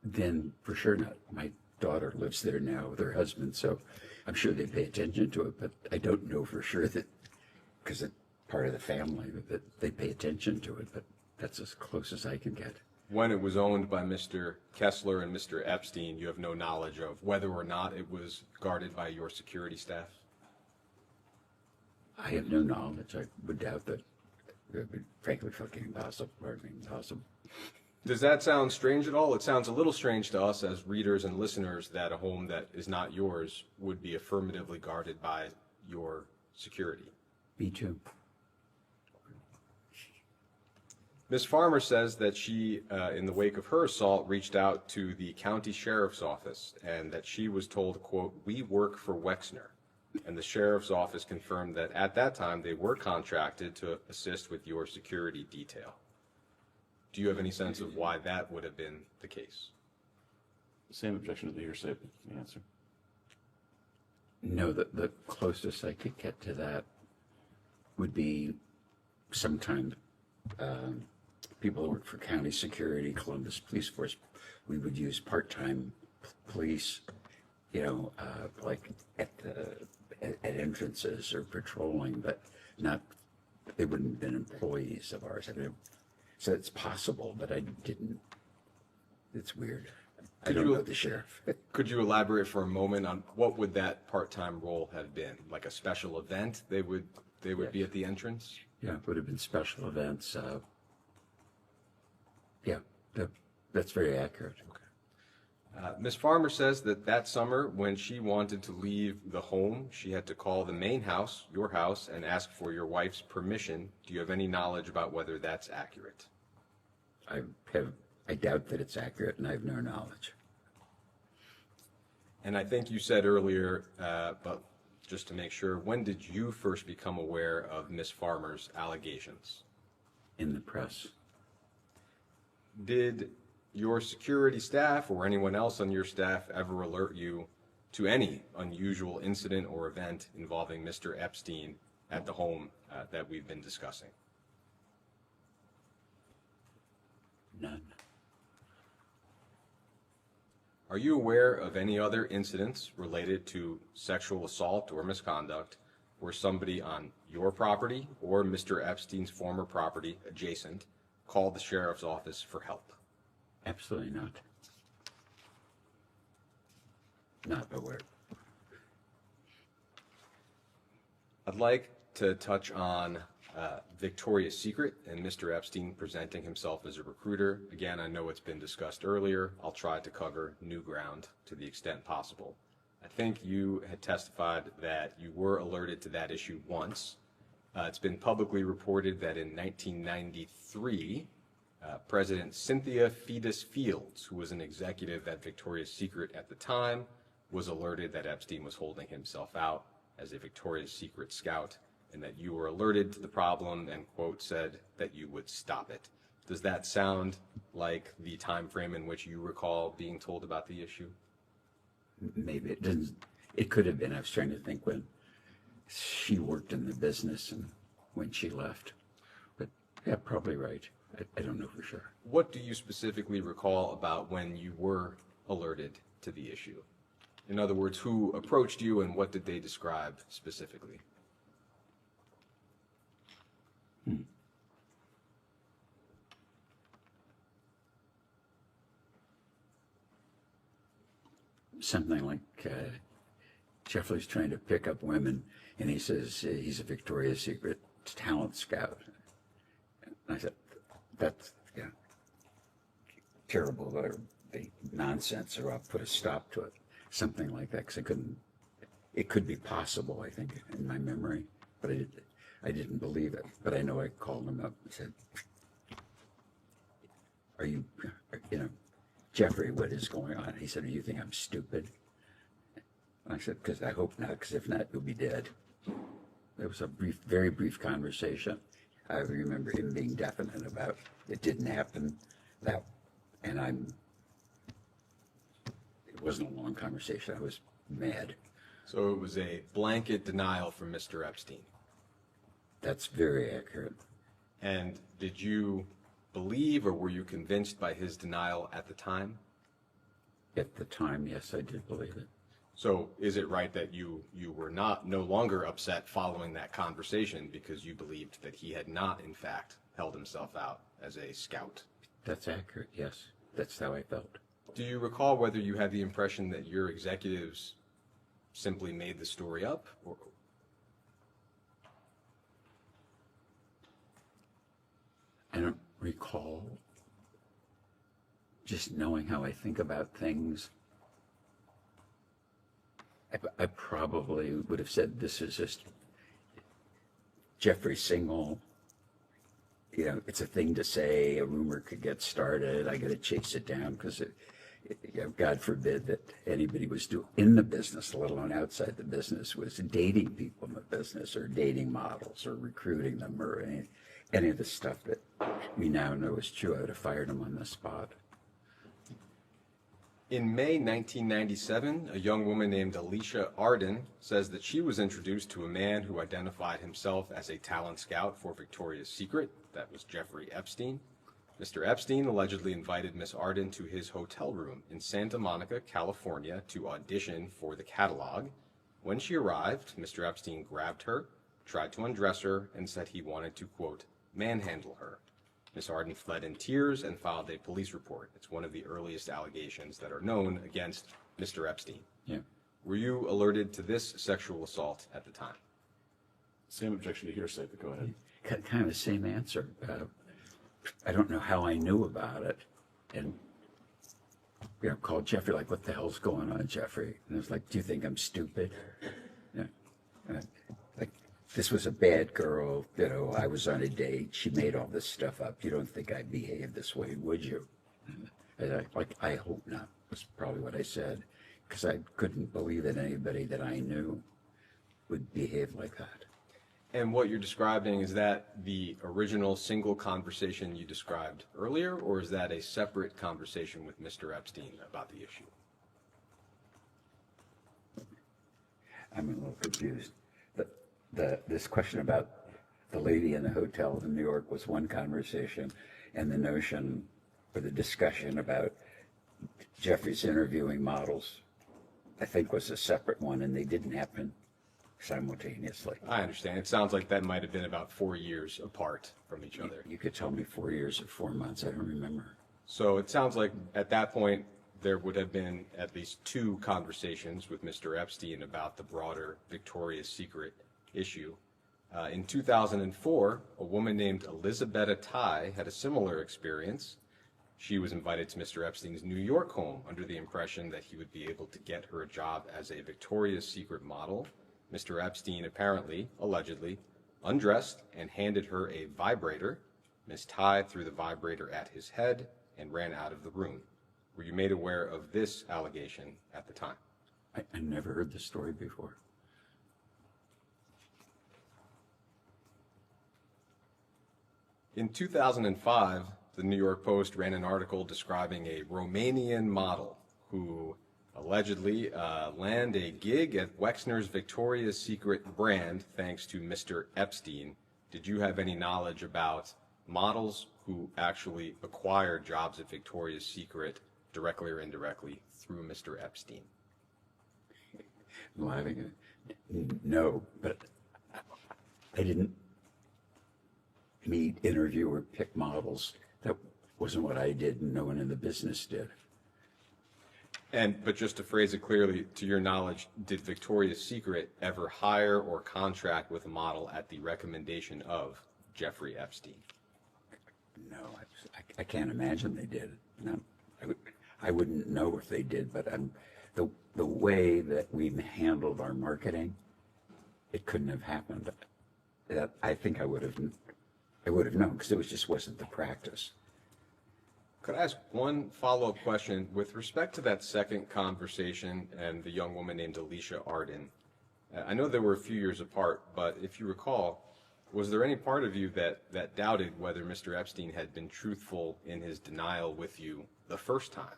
Then for sure not. My daughter lives there now with her husband, so I'm sure they pay attention to it, but I don't know for sure that, because it's part of the family, that they pay attention to it, but that's as close as I can get. When it was owned by Mr. Kessler and Mr. Epstein, you have no knowledge of whether or not it was guarded by your security staff? I have no knowledge. I would doubt that. It would be frankly fucking impossible. Impossible. Does that sound strange at all? It sounds a little strange to us as readers and listeners that a home that is not yours would be affirmatively guarded by your security. Me too. Ms. Farmer says that she, in the wake of her assault, reached out to the county sheriff's office and that she was told, quote, "We work for Wexner." And the sheriff's office confirmed that at that time they were contracted to assist with your security detail. Do you have any sense of why that would have been the case? Same objection to the hearsay, but answer. No, the closest I could get to that would be sometime people who work for county security, Columbus Police Force, we would use part-time police, like at entrances or patrolling, but not, they wouldn't have been employees of ours. I mean, so it's possible, but I didn't, it's weird. I don't know the sheriff. Could you elaborate for a moment on what would that part-time role have been? Like a special event? They would be at the entrance? Yeah, it would have been special events. That's very accurate. Okay. Ms. Farmer says that that summer when she wanted to leave the home, she had to call the main house, your house, and ask for your wife's permission. Do you have any knowledge about whether that's accurate? I doubt that it's accurate, and I have no knowledge. And I think you said earlier, but just to make sure, when did you first become aware of Ms. Farmer's allegations? In the press. Did your security staff or anyone else on your staff ever alert you to any unusual incident or event involving Mr. Epstein at the home that we've been discussing? None. Are you aware of any other incidents related to sexual assault or misconduct where somebody on your property or Mr. Epstein's former property adjacent called the sheriff's office for help? Absolutely not. Not aware. I'd like to touch on Victoria's Secret and Mr. Epstein presenting himself as a recruiter. Again, I know it's been discussed earlier. I'll try to cover new ground to the extent possible. I think you had testified that you were alerted to that issue once. It's been publicly reported that in 1993, President Cynthia Fetus Fields, who was an executive at Victoria's Secret at the time, was alerted that Epstein was holding himself out as a Victoria's Secret scout, and that you were alerted to the problem and, quote, said that you would stop it. Does that sound like the time frame in which you recall being told about the issue? Maybe it didn't. It could have been. I was trying to think when she worked in the business and when she left. But yeah, probably right. I don't know for sure. What do you specifically recall about when you were alerted to the issue? In other words, who approached you and what did they describe specifically? Something like Jeffrey's trying to pick up women, and he says he's a Victoria's Secret talent scout. And I said, that's terrible, or the nonsense, or I'll put a stop to it. Something like that, because it could be possible, I think, in my memory, but I didn't believe it. But I know I called him up and said, are you Jeffrey, what is going on? He said, do you think I'm stupid? And I said, because I hope not, because if not, you'll be dead. There was a very brief conversation. I remember him being definite about it didn't happen, and it wasn't a long conversation. I was mad. So it was a blanket denial from Mr. Epstein. That's very accurate. And did you believe or were you convinced by his denial at the time? At the time, yes, I did believe it. So is it right that you were no longer upset following that conversation because you believed that he had not, in fact, held himself out as a scout? That's accurate, yes. That's how I felt. Do you recall whether you had the impression that your executives simply made the story up? Or... I don't recall. Just knowing how I think about things, I probably would have said this is just Jeffrey Single. It's a thing to say. A rumor could get started. I got to chase it down because God forbid that anybody was in the business, let alone outside the business, was dating people in the business or dating models or recruiting them or any of the stuff that we now know is true. I would have fired him on the spot. In May 1997, a young woman named Alicia Arden says that she was introduced to a man who identified himself as a talent scout for Victoria's Secret. That was Jeffrey Epstein. Mr. Epstein allegedly invited Miss Arden to his hotel room in Santa Monica, California, to audition for the catalog. When she arrived, Mr. Epstein grabbed her, tried to undress her, and said he wanted to, quote, manhandle her. Miss Arden fled in tears and filed a police report. It's one of the earliest allegations that are known against Mr. Epstein. Yeah. Were you alerted to this sexual assault at the time? Same objection to hearsay, but go ahead. Kind of the same answer. I don't know how I knew about it, and called Jeffrey like, "What the hell's going on, Jeffrey?" And I was like, "Do you think I'm stupid?" Like, this was a bad girl. I was on a date. She made all this stuff up. You don't think I'd behave this way, would you? And I hope not. Was probably what I said, because I couldn't believe that anybody that I knew would behave like that. And what you're describing, is that the original single conversation you described earlier, or is that a separate conversation with Mr. Epstein about the issue? I'm a little confused. This question about the lady in the hotel in New York was one conversation, and the notion or the discussion about Jeffrey's interviewing models, I think, was a separate one, and they didn't happen simultaneously. I understand. It sounds like that might have been about 4 years apart from each other. You could tell me 4 years or 4 months. I don't remember. So it sounds like at that point there would have been at least 2 conversations with Mr. Epstein about the broader Victoria's Secret issue. In 2004, a woman named Elizabetta Ty had a similar experience. She was invited to Mr. Epstein's New York home under the impression that he would be able to get her a job as a Victoria's Secret model. Mr. Epstein apparently, allegedly, undressed and handed her a vibrator. Ms. Tai threw the vibrator at his head and ran out of the room. Were you made aware of this allegation at the time? I never heard the story before. In 2005, the New York Post ran an article describing a Romanian model who allegedly landed a gig at Wexner's Victoria's Secret brand thanks to Mr. Epstein. Did you have any knowledge about models who actually acquired jobs at Victoria's Secret directly or indirectly through Mr. Epstein? No, but I didn't meet, interview, or pick models. That wasn't what I did, and no one in the business did. But just to phrase it clearly, to your knowledge, did Victoria's Secret ever hire or contract with a model at the recommendation of Jeffrey Epstein? No, I can't imagine they did. No, I wouldn't know if they did, but the way that we handled our marketing, it couldn't have happened. I think I would have known, because it just wasn't the practice. Could I ask one follow-up question? With respect to that second conversation and the young woman named Alicia Arden, I know they were a few years apart, but if you recall, was there any part of you that doubted whether Mr. Epstein had been truthful in his denial with you the first time?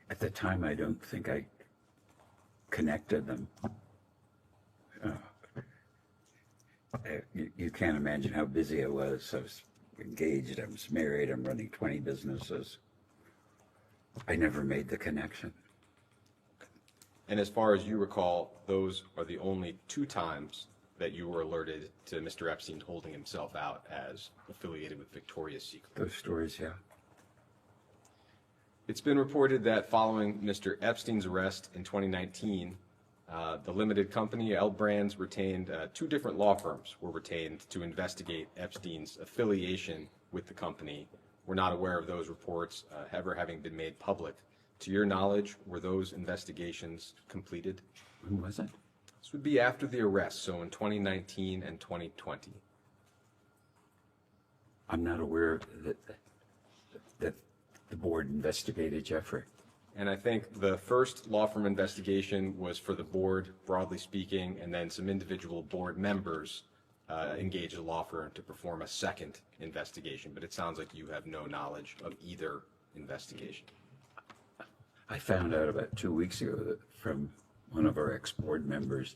At the time, I don't think I connected them. You can't imagine how busy I was. I was engaged, I was married, I'm running 20 businesses. I never made the connection. And as far as you recall, those are the only two times that you were alerted to Mr. Epstein holding himself out as affiliated with Victoria's Secret. Those stories, yeah. It's been reported that following Mr. Epstein's arrest in 2019, the limited company, L Brands, retained two different law firms were retained to investigate Epstein's affiliation with the company. We're not aware of those reports ever having been made public. To your knowledge, were those investigations completed? When was it? This would be after the arrest, so in 2019 and 2020. I'm not aware that the board investigated Jeffrey. And I think the first law firm investigation was for the board, broadly speaking, and then some individual board members engaged a law firm to perform a second investigation. But it sounds like you have no knowledge of either investigation. I found out about 2 weeks ago that from one of our ex-board members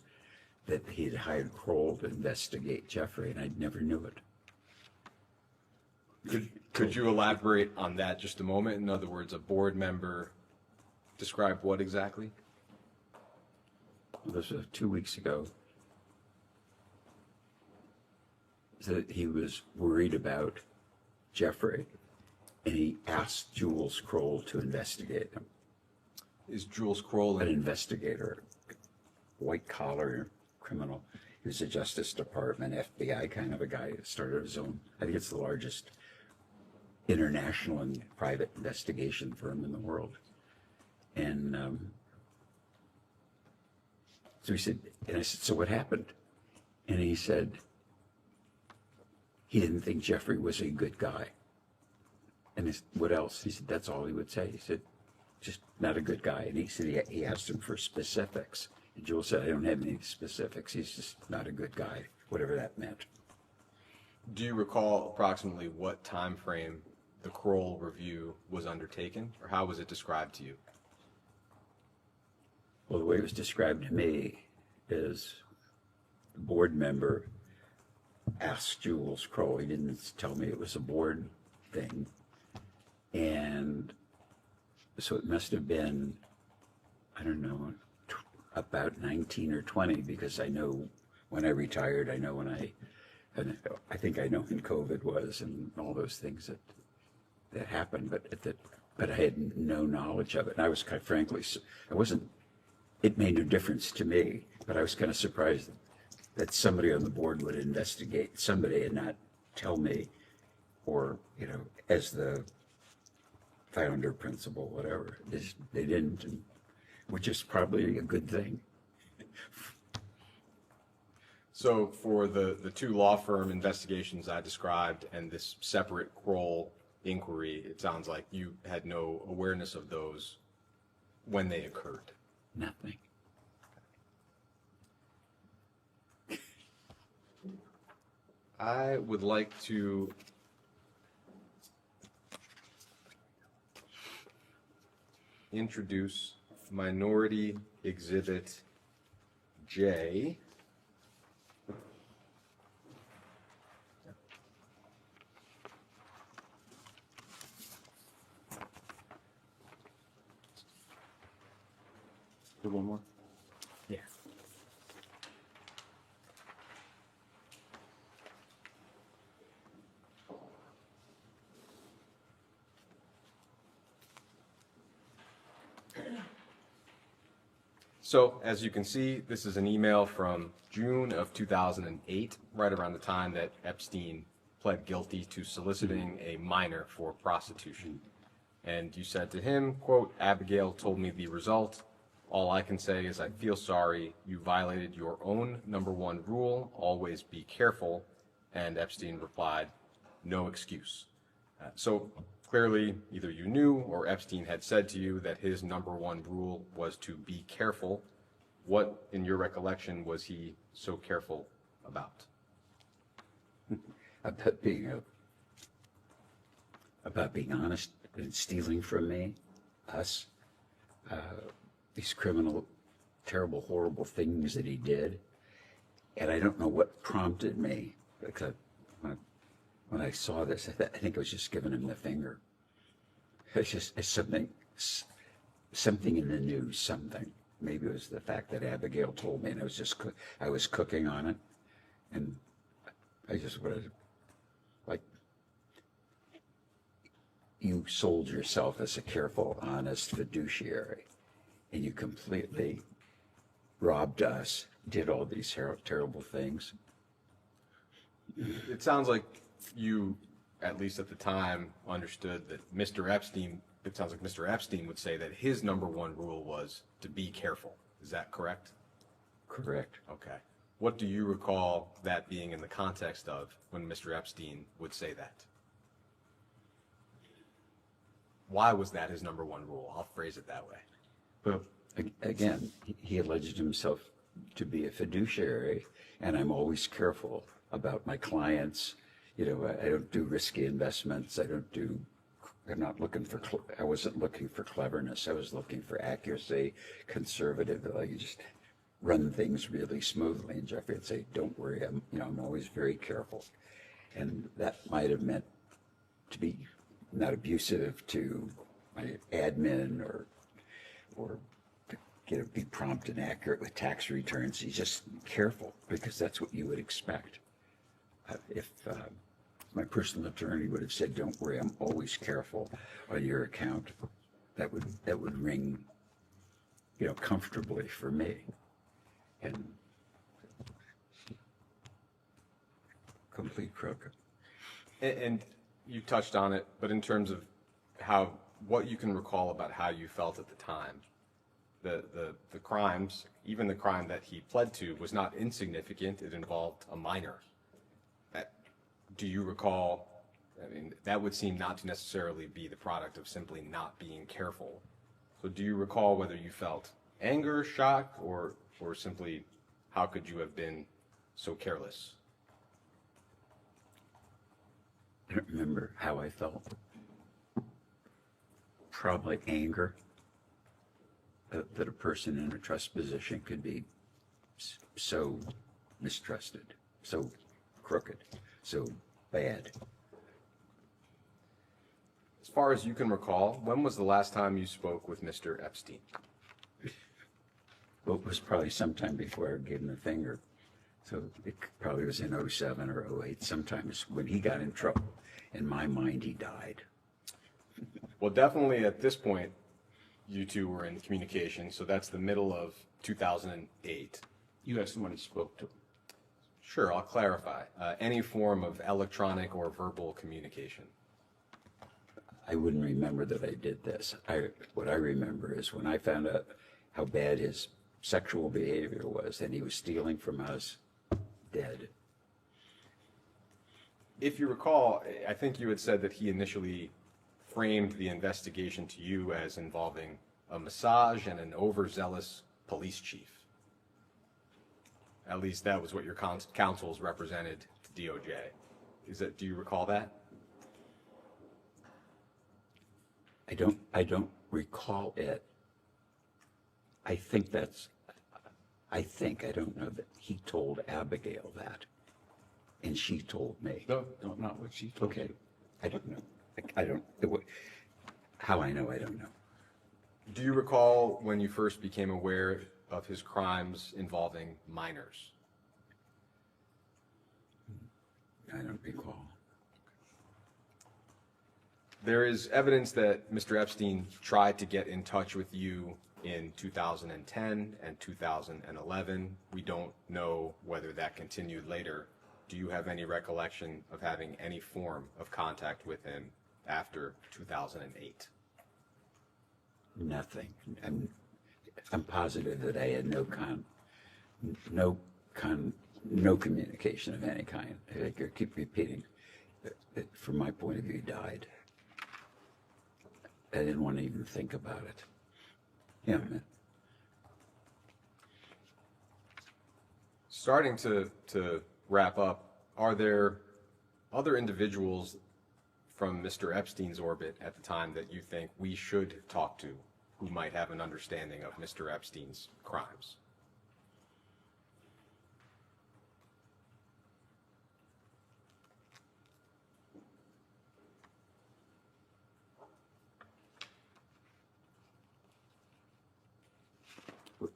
that he had hired Kroll to investigate Jeffrey, and I never knew it. Could you elaborate on that just a moment? In other words, a board member described what exactly? Well, this was 2 weeks ago. That he was worried about Jeffrey, and he asked Jules Kroll to investigate him. Is Jules Kroll an investigator, white-collar criminal? He was a Justice Department, FBI kind of a guy that started his own, I think it's the largest international and private investigation firm in the world. And so he said, and I said, so what happened? And he said, he didn't think Jeffrey was a good guy. And I said, what else? He said, that's all he would say. He said, just not a good guy. And he said, he asked him for specifics. And Jules said, I don't have any specifics. He's just not a good guy, whatever that meant. Do you recall approximately what time frame the Kroll review was undertaken, or how was it described to you? Well, the way it was described to me is the board member asked Jules Kroll. He didn't tell me it was a board thing. And so it must have been, I don't know, about 19 or 20, because I know when I retired, I know when I think I know when COVID was and all those things that happened, but I had no knowledge of it. And I was frankly, it made no difference to me, but I was kind of surprised that somebody on the board would investigate somebody and not tell me, or, as the founder, principal, whatever. They didn't, which is probably a good thing. So for the two law firm investigations I described and this separate Kroll inquiry, it sounds like you had no awareness of those when they occurred. Nothing. I would like to introduce Minority Exhibit J. Do one more? Yeah. So, as you can see, this is an email from June of 2008, right around the time that Epstein pled guilty to soliciting a minor for prostitution. And you said to him, quote, "Abigail told me the result. All I can say is I feel sorry. You violated your own #1 rule, always be careful." And Epstein replied, "No excuse." So clearly, either you knew or Epstein had said to you that his #1 rule was to be careful. What, in your recollection, was he so careful about? About being honest and stealing from me, us, these criminal, terrible, horrible things that he did. And I don't know what prompted me, because when I saw this, I think I was just giving him the finger. It's something in the news, something. Maybe it was the fact that Abigail told me, and I was cooking on it, and I just wanted, like, you sold yourself as a careful, honest fiduciary, and you completely robbed us, did all these terrible things. It sounds like you, at least at the time, understood that Mr. Epstein, it sounds like Mr. Epstein would say that his #1 rule was to be careful. Is that correct? Correct. Okay. What do you recall that being in the context of when Mr. Epstein would say that? Why was that his #1 rule? I'll phrase it that way. Well, again, he alleged himself to be a fiduciary, and I'm always careful about my clients. You know, I don't do risky investments. I wasn't looking for cleverness. I was looking for accuracy, conservative. You just run things really smoothly. And Jeffrey would say, "Don't worry, I'm always very careful." And that might have meant to be not abusive to my admin or to be prompt and accurate with tax returns. He's just careful because that's what you would expect. If my personal attorney would have said, "Don't worry, I'm always careful on your account," that would ring, comfortably for me. And complete crook. And you touched on it, but in terms of what you can recall about how you felt at the time, the crimes, even the crime that he pled to, was not insignificant. It involved a minor. Do you recall? I mean, that would seem not to necessarily be the product of simply not being careful. So do you recall whether you felt anger, shock, or simply how could you have been so careless? I don't remember how I felt. Probably anger that a person in a trust position could be so mistrusted, so crooked, so bad. As far as you can recall, when was the last time you spoke with Mr. Epstein? Well, it was probably sometime before I gave him the finger. So it probably was in 07 or 08, sometimes when he got in trouble. In my mind, he died. Well, definitely at this point, you two were in communication, so that's the middle of 2008. You have someone who spoke to him. Sure, I'll clarify. Any form of electronic or verbal communication. I wouldn't remember that I did this. What I remember is when I found out how bad his sexual behavior was, and he was stealing from us, dead. If you recall, I think you had said that he initially framed the investigation to you as involving a massage and an overzealous police chief. At least that was what your counsels represented to DOJ. Do you recall that? I don't recall it. I don't know that he told Abigail that, and she told me. No, not what she told Okay, you. I don't know. How I know, I don't know. Do you recall when you first became aware of his crimes involving minors? I don't recall. There is evidence that Mr. Epstein tried to get in touch with you in 2010 and 2011. We don't know whether that continued later. Do you have any recollection of having any form of contact with him after 2008? Nothing. I'm positive that I had no communication of any kind. I keep repeating that from my point of view, he died. I didn't want to even think about it. Yeah, man. Starting to wrap up, are there other individuals from Mr. Epstein's orbit at the time that you think we should talk to who might have an understanding of Mr. Epstein's crimes?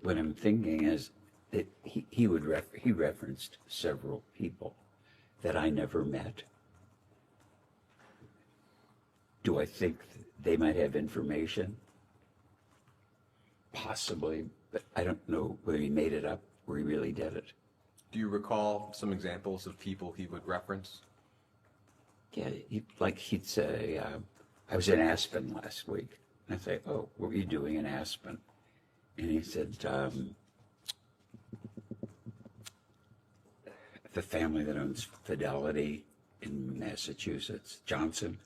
What I'm thinking is that he referenced several people that I never met. Do I think they might have information? Possibly, but I don't know whether he made it up or he really did it. Do you recall some examples of people he would reference? Yeah, he'd say, I was in Aspen last week. And I'd say, oh, what were you doing in Aspen? And he said, the family that owns Fidelity in Massachusetts, Johnson.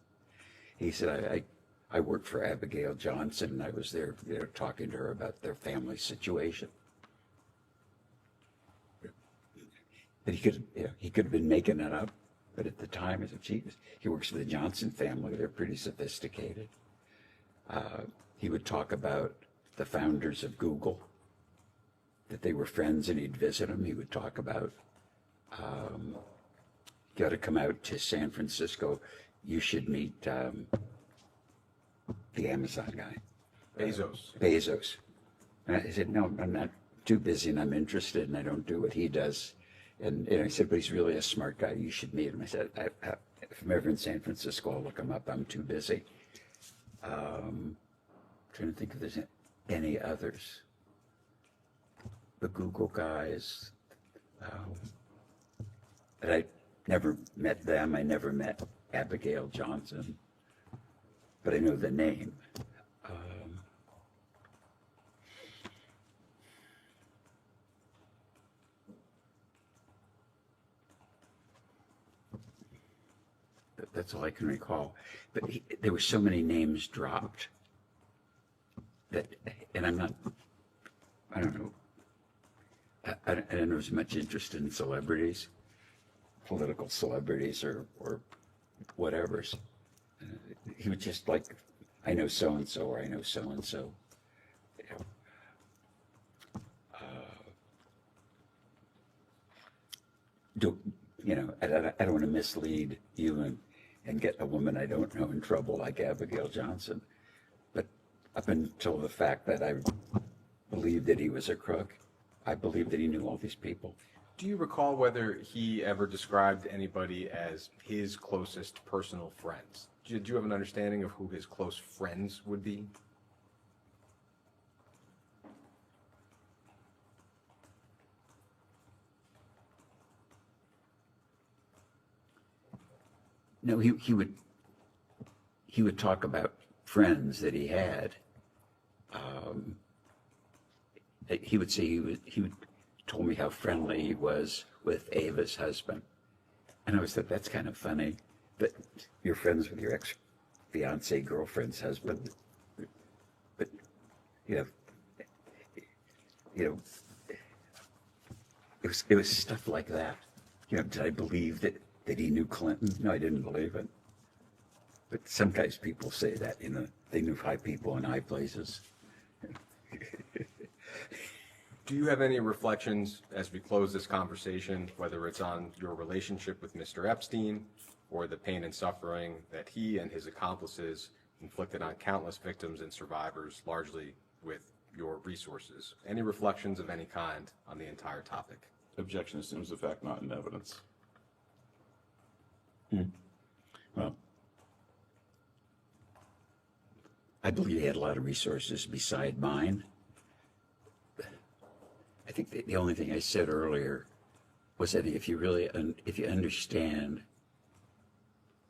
He said, I worked for Abigail Johnson, and I was there talking to her about their family situation. But he could have been making it up, but at the time, I said, geez, he works for the Johnson family. They're pretty sophisticated. He would talk about the founders of Google, that they were friends and he'd visit them. He would talk about, you got to come out to San Francisco. You should meet the Amazon guy. Bezos. And I said, no, I'm not too busy and I'm interested and I don't do what he does. And I said, but he's really a smart guy. You should meet him. I said, if I'm ever in San Francisco, I'll look him up. I'm too busy. Trying to think if there's any others. The Google guys. But I never met them. I never met Abigail Johnson. But I know the name. That's all I can recall. But there were so many names dropped that, and I don't know, I don't know as much interest in celebrities, political celebrities or whatever's. He was just like, I know so-and-so or I know so-and-so. I don't want to mislead you and get a woman I don't know in trouble like Abigail Johnson. But up until the fact that I believed that he was a crook, I believed that he knew all these people. Do you recall whether he ever described anybody as his closest personal friends? Do you have an understanding of who his close friends would be? No, he would talk about friends that he had. He would say he told me how friendly he was with Ava's husband. And I always thought, that's kind of funny that you're friends with your ex-fiancee girlfriend's husband. But, you know, it was stuff like that. You know, did I believe that he knew Clinton? No, I didn't believe it. But sometimes people say that, you know, they knew high people in high places. Do you have any reflections as we close this conversation, whether it's on your relationship with Mr. Epstein or the pain and suffering that he and his accomplices inflicted on countless victims and survivors, largely with your resources? Any reflections of any kind on the entire topic? Objection assumes the fact not in evidence. Well, I believe he had a lot of resources beside mine. I think the only thing I said earlier was that if you really, if you understand,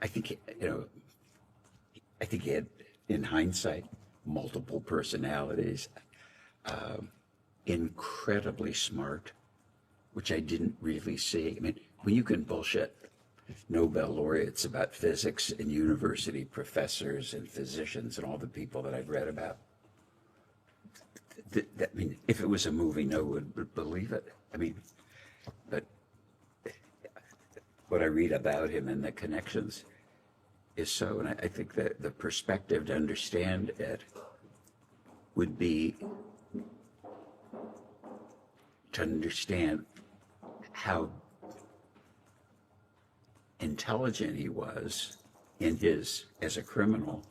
I think, you know, I think he had, in hindsight, multiple personalities, incredibly smart, which I didn't really see. I mean, when you can bullshit Nobel laureates about physics and university professors and physicians and all the people that I've read about, I mean, if it was a movie, no one would believe it. I mean, but what I read about him and the connections is so, and I think that the perspective to understand it would be to understand how intelligent he was in his, as a criminal,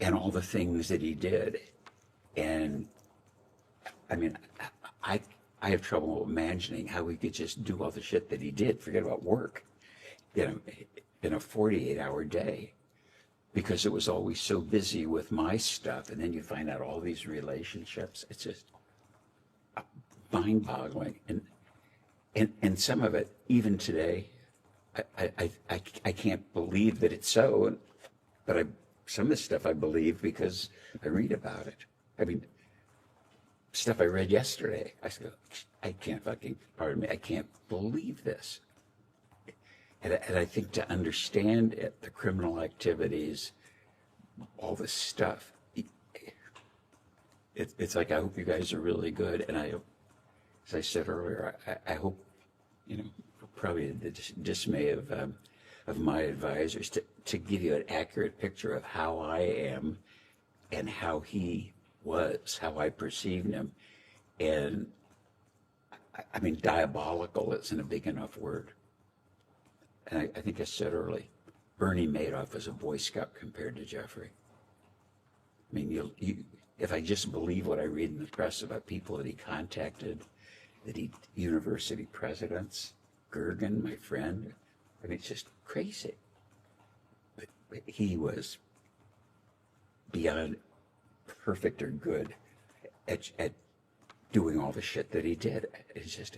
and all the things that he did. And I mean, I have trouble imagining how he could just do all the shit that he did, forget about work, you know, in a 48-hour day, because it was always so busy with my stuff. And then you find out all these relationships. It's just mind-boggling. And some of it, even today, I can't believe that it's so, but some of the stuff I believe because I read about it. I mean, stuff I read yesterday, I go, I can't I can't believe this. And I think to understand it, the criminal activities, all this stuff, it's like, I hope you guys are really good. And I, as I said earlier, I hope, you know, probably the dismay of my advisors to give you an accurate picture of how I am and how he was, how I perceived him. And I mean, diabolical isn't a big enough word. And I think I said earlier, Bernie Madoff was a Boy Scout compared to Jeffrey. I mean, if I just believe what I read in the press about people that he contacted, university presidents, Gergen, my friend, I mean, it's just crazy. But he was beyond perfect or good at doing all the shit that he did. It's just,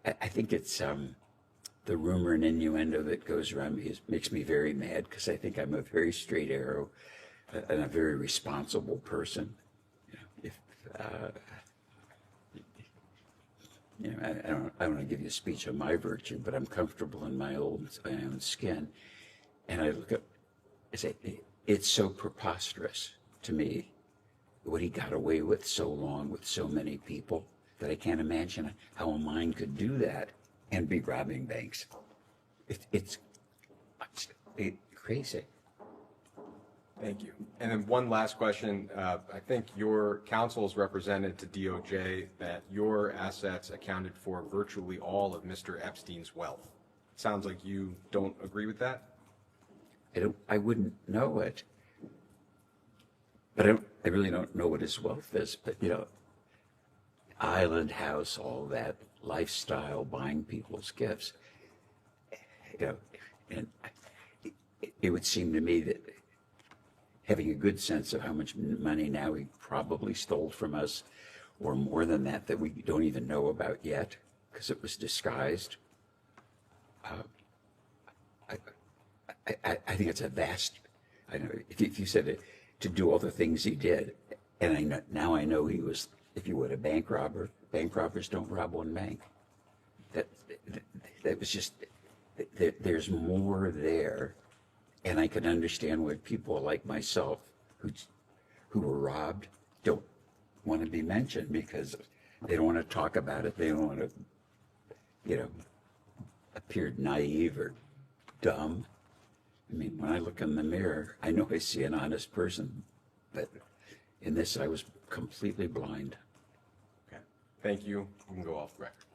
I think it's the rumor and innuendo that goes around me makes me very mad, because I think I'm a very straight arrow and a very responsible person. You know, I don't want to give you a speech on my virtue, but I'm comfortable in my own skin. And I look up, I say, it's so preposterous to me what he got away with so long with so many people that I can't imagine how a mind could do that and be robbing banks. It's crazy. Thank you. And then one last question. I think your counsel has represented to DOJ that your assets accounted for virtually all of Mr. Epstein's wealth. Sounds like you don't agree with that? I wouldn't know it. But I really don't know what his wealth is. But, you know, island house, all that lifestyle, buying people's gifts, you know, and it would seem to me that having a good sense of how much money now he probably stole from us, or more than that we don't even know about yet because it was disguised. I think it's a vast, I know, if you said it, to do all the things he did, and now I know he was, if you would, a bank robber. Bank robbers don't rob one bank. that was just, there's more there. And I can understand why people like myself who were robbed don't want to be mentioned because they don't want to talk about it. They don't want to, appear naive or dumb. I mean, when I look in the mirror, I know I see an honest person, but in this, I was completely blind. Okay. Thank you. You can go off the record.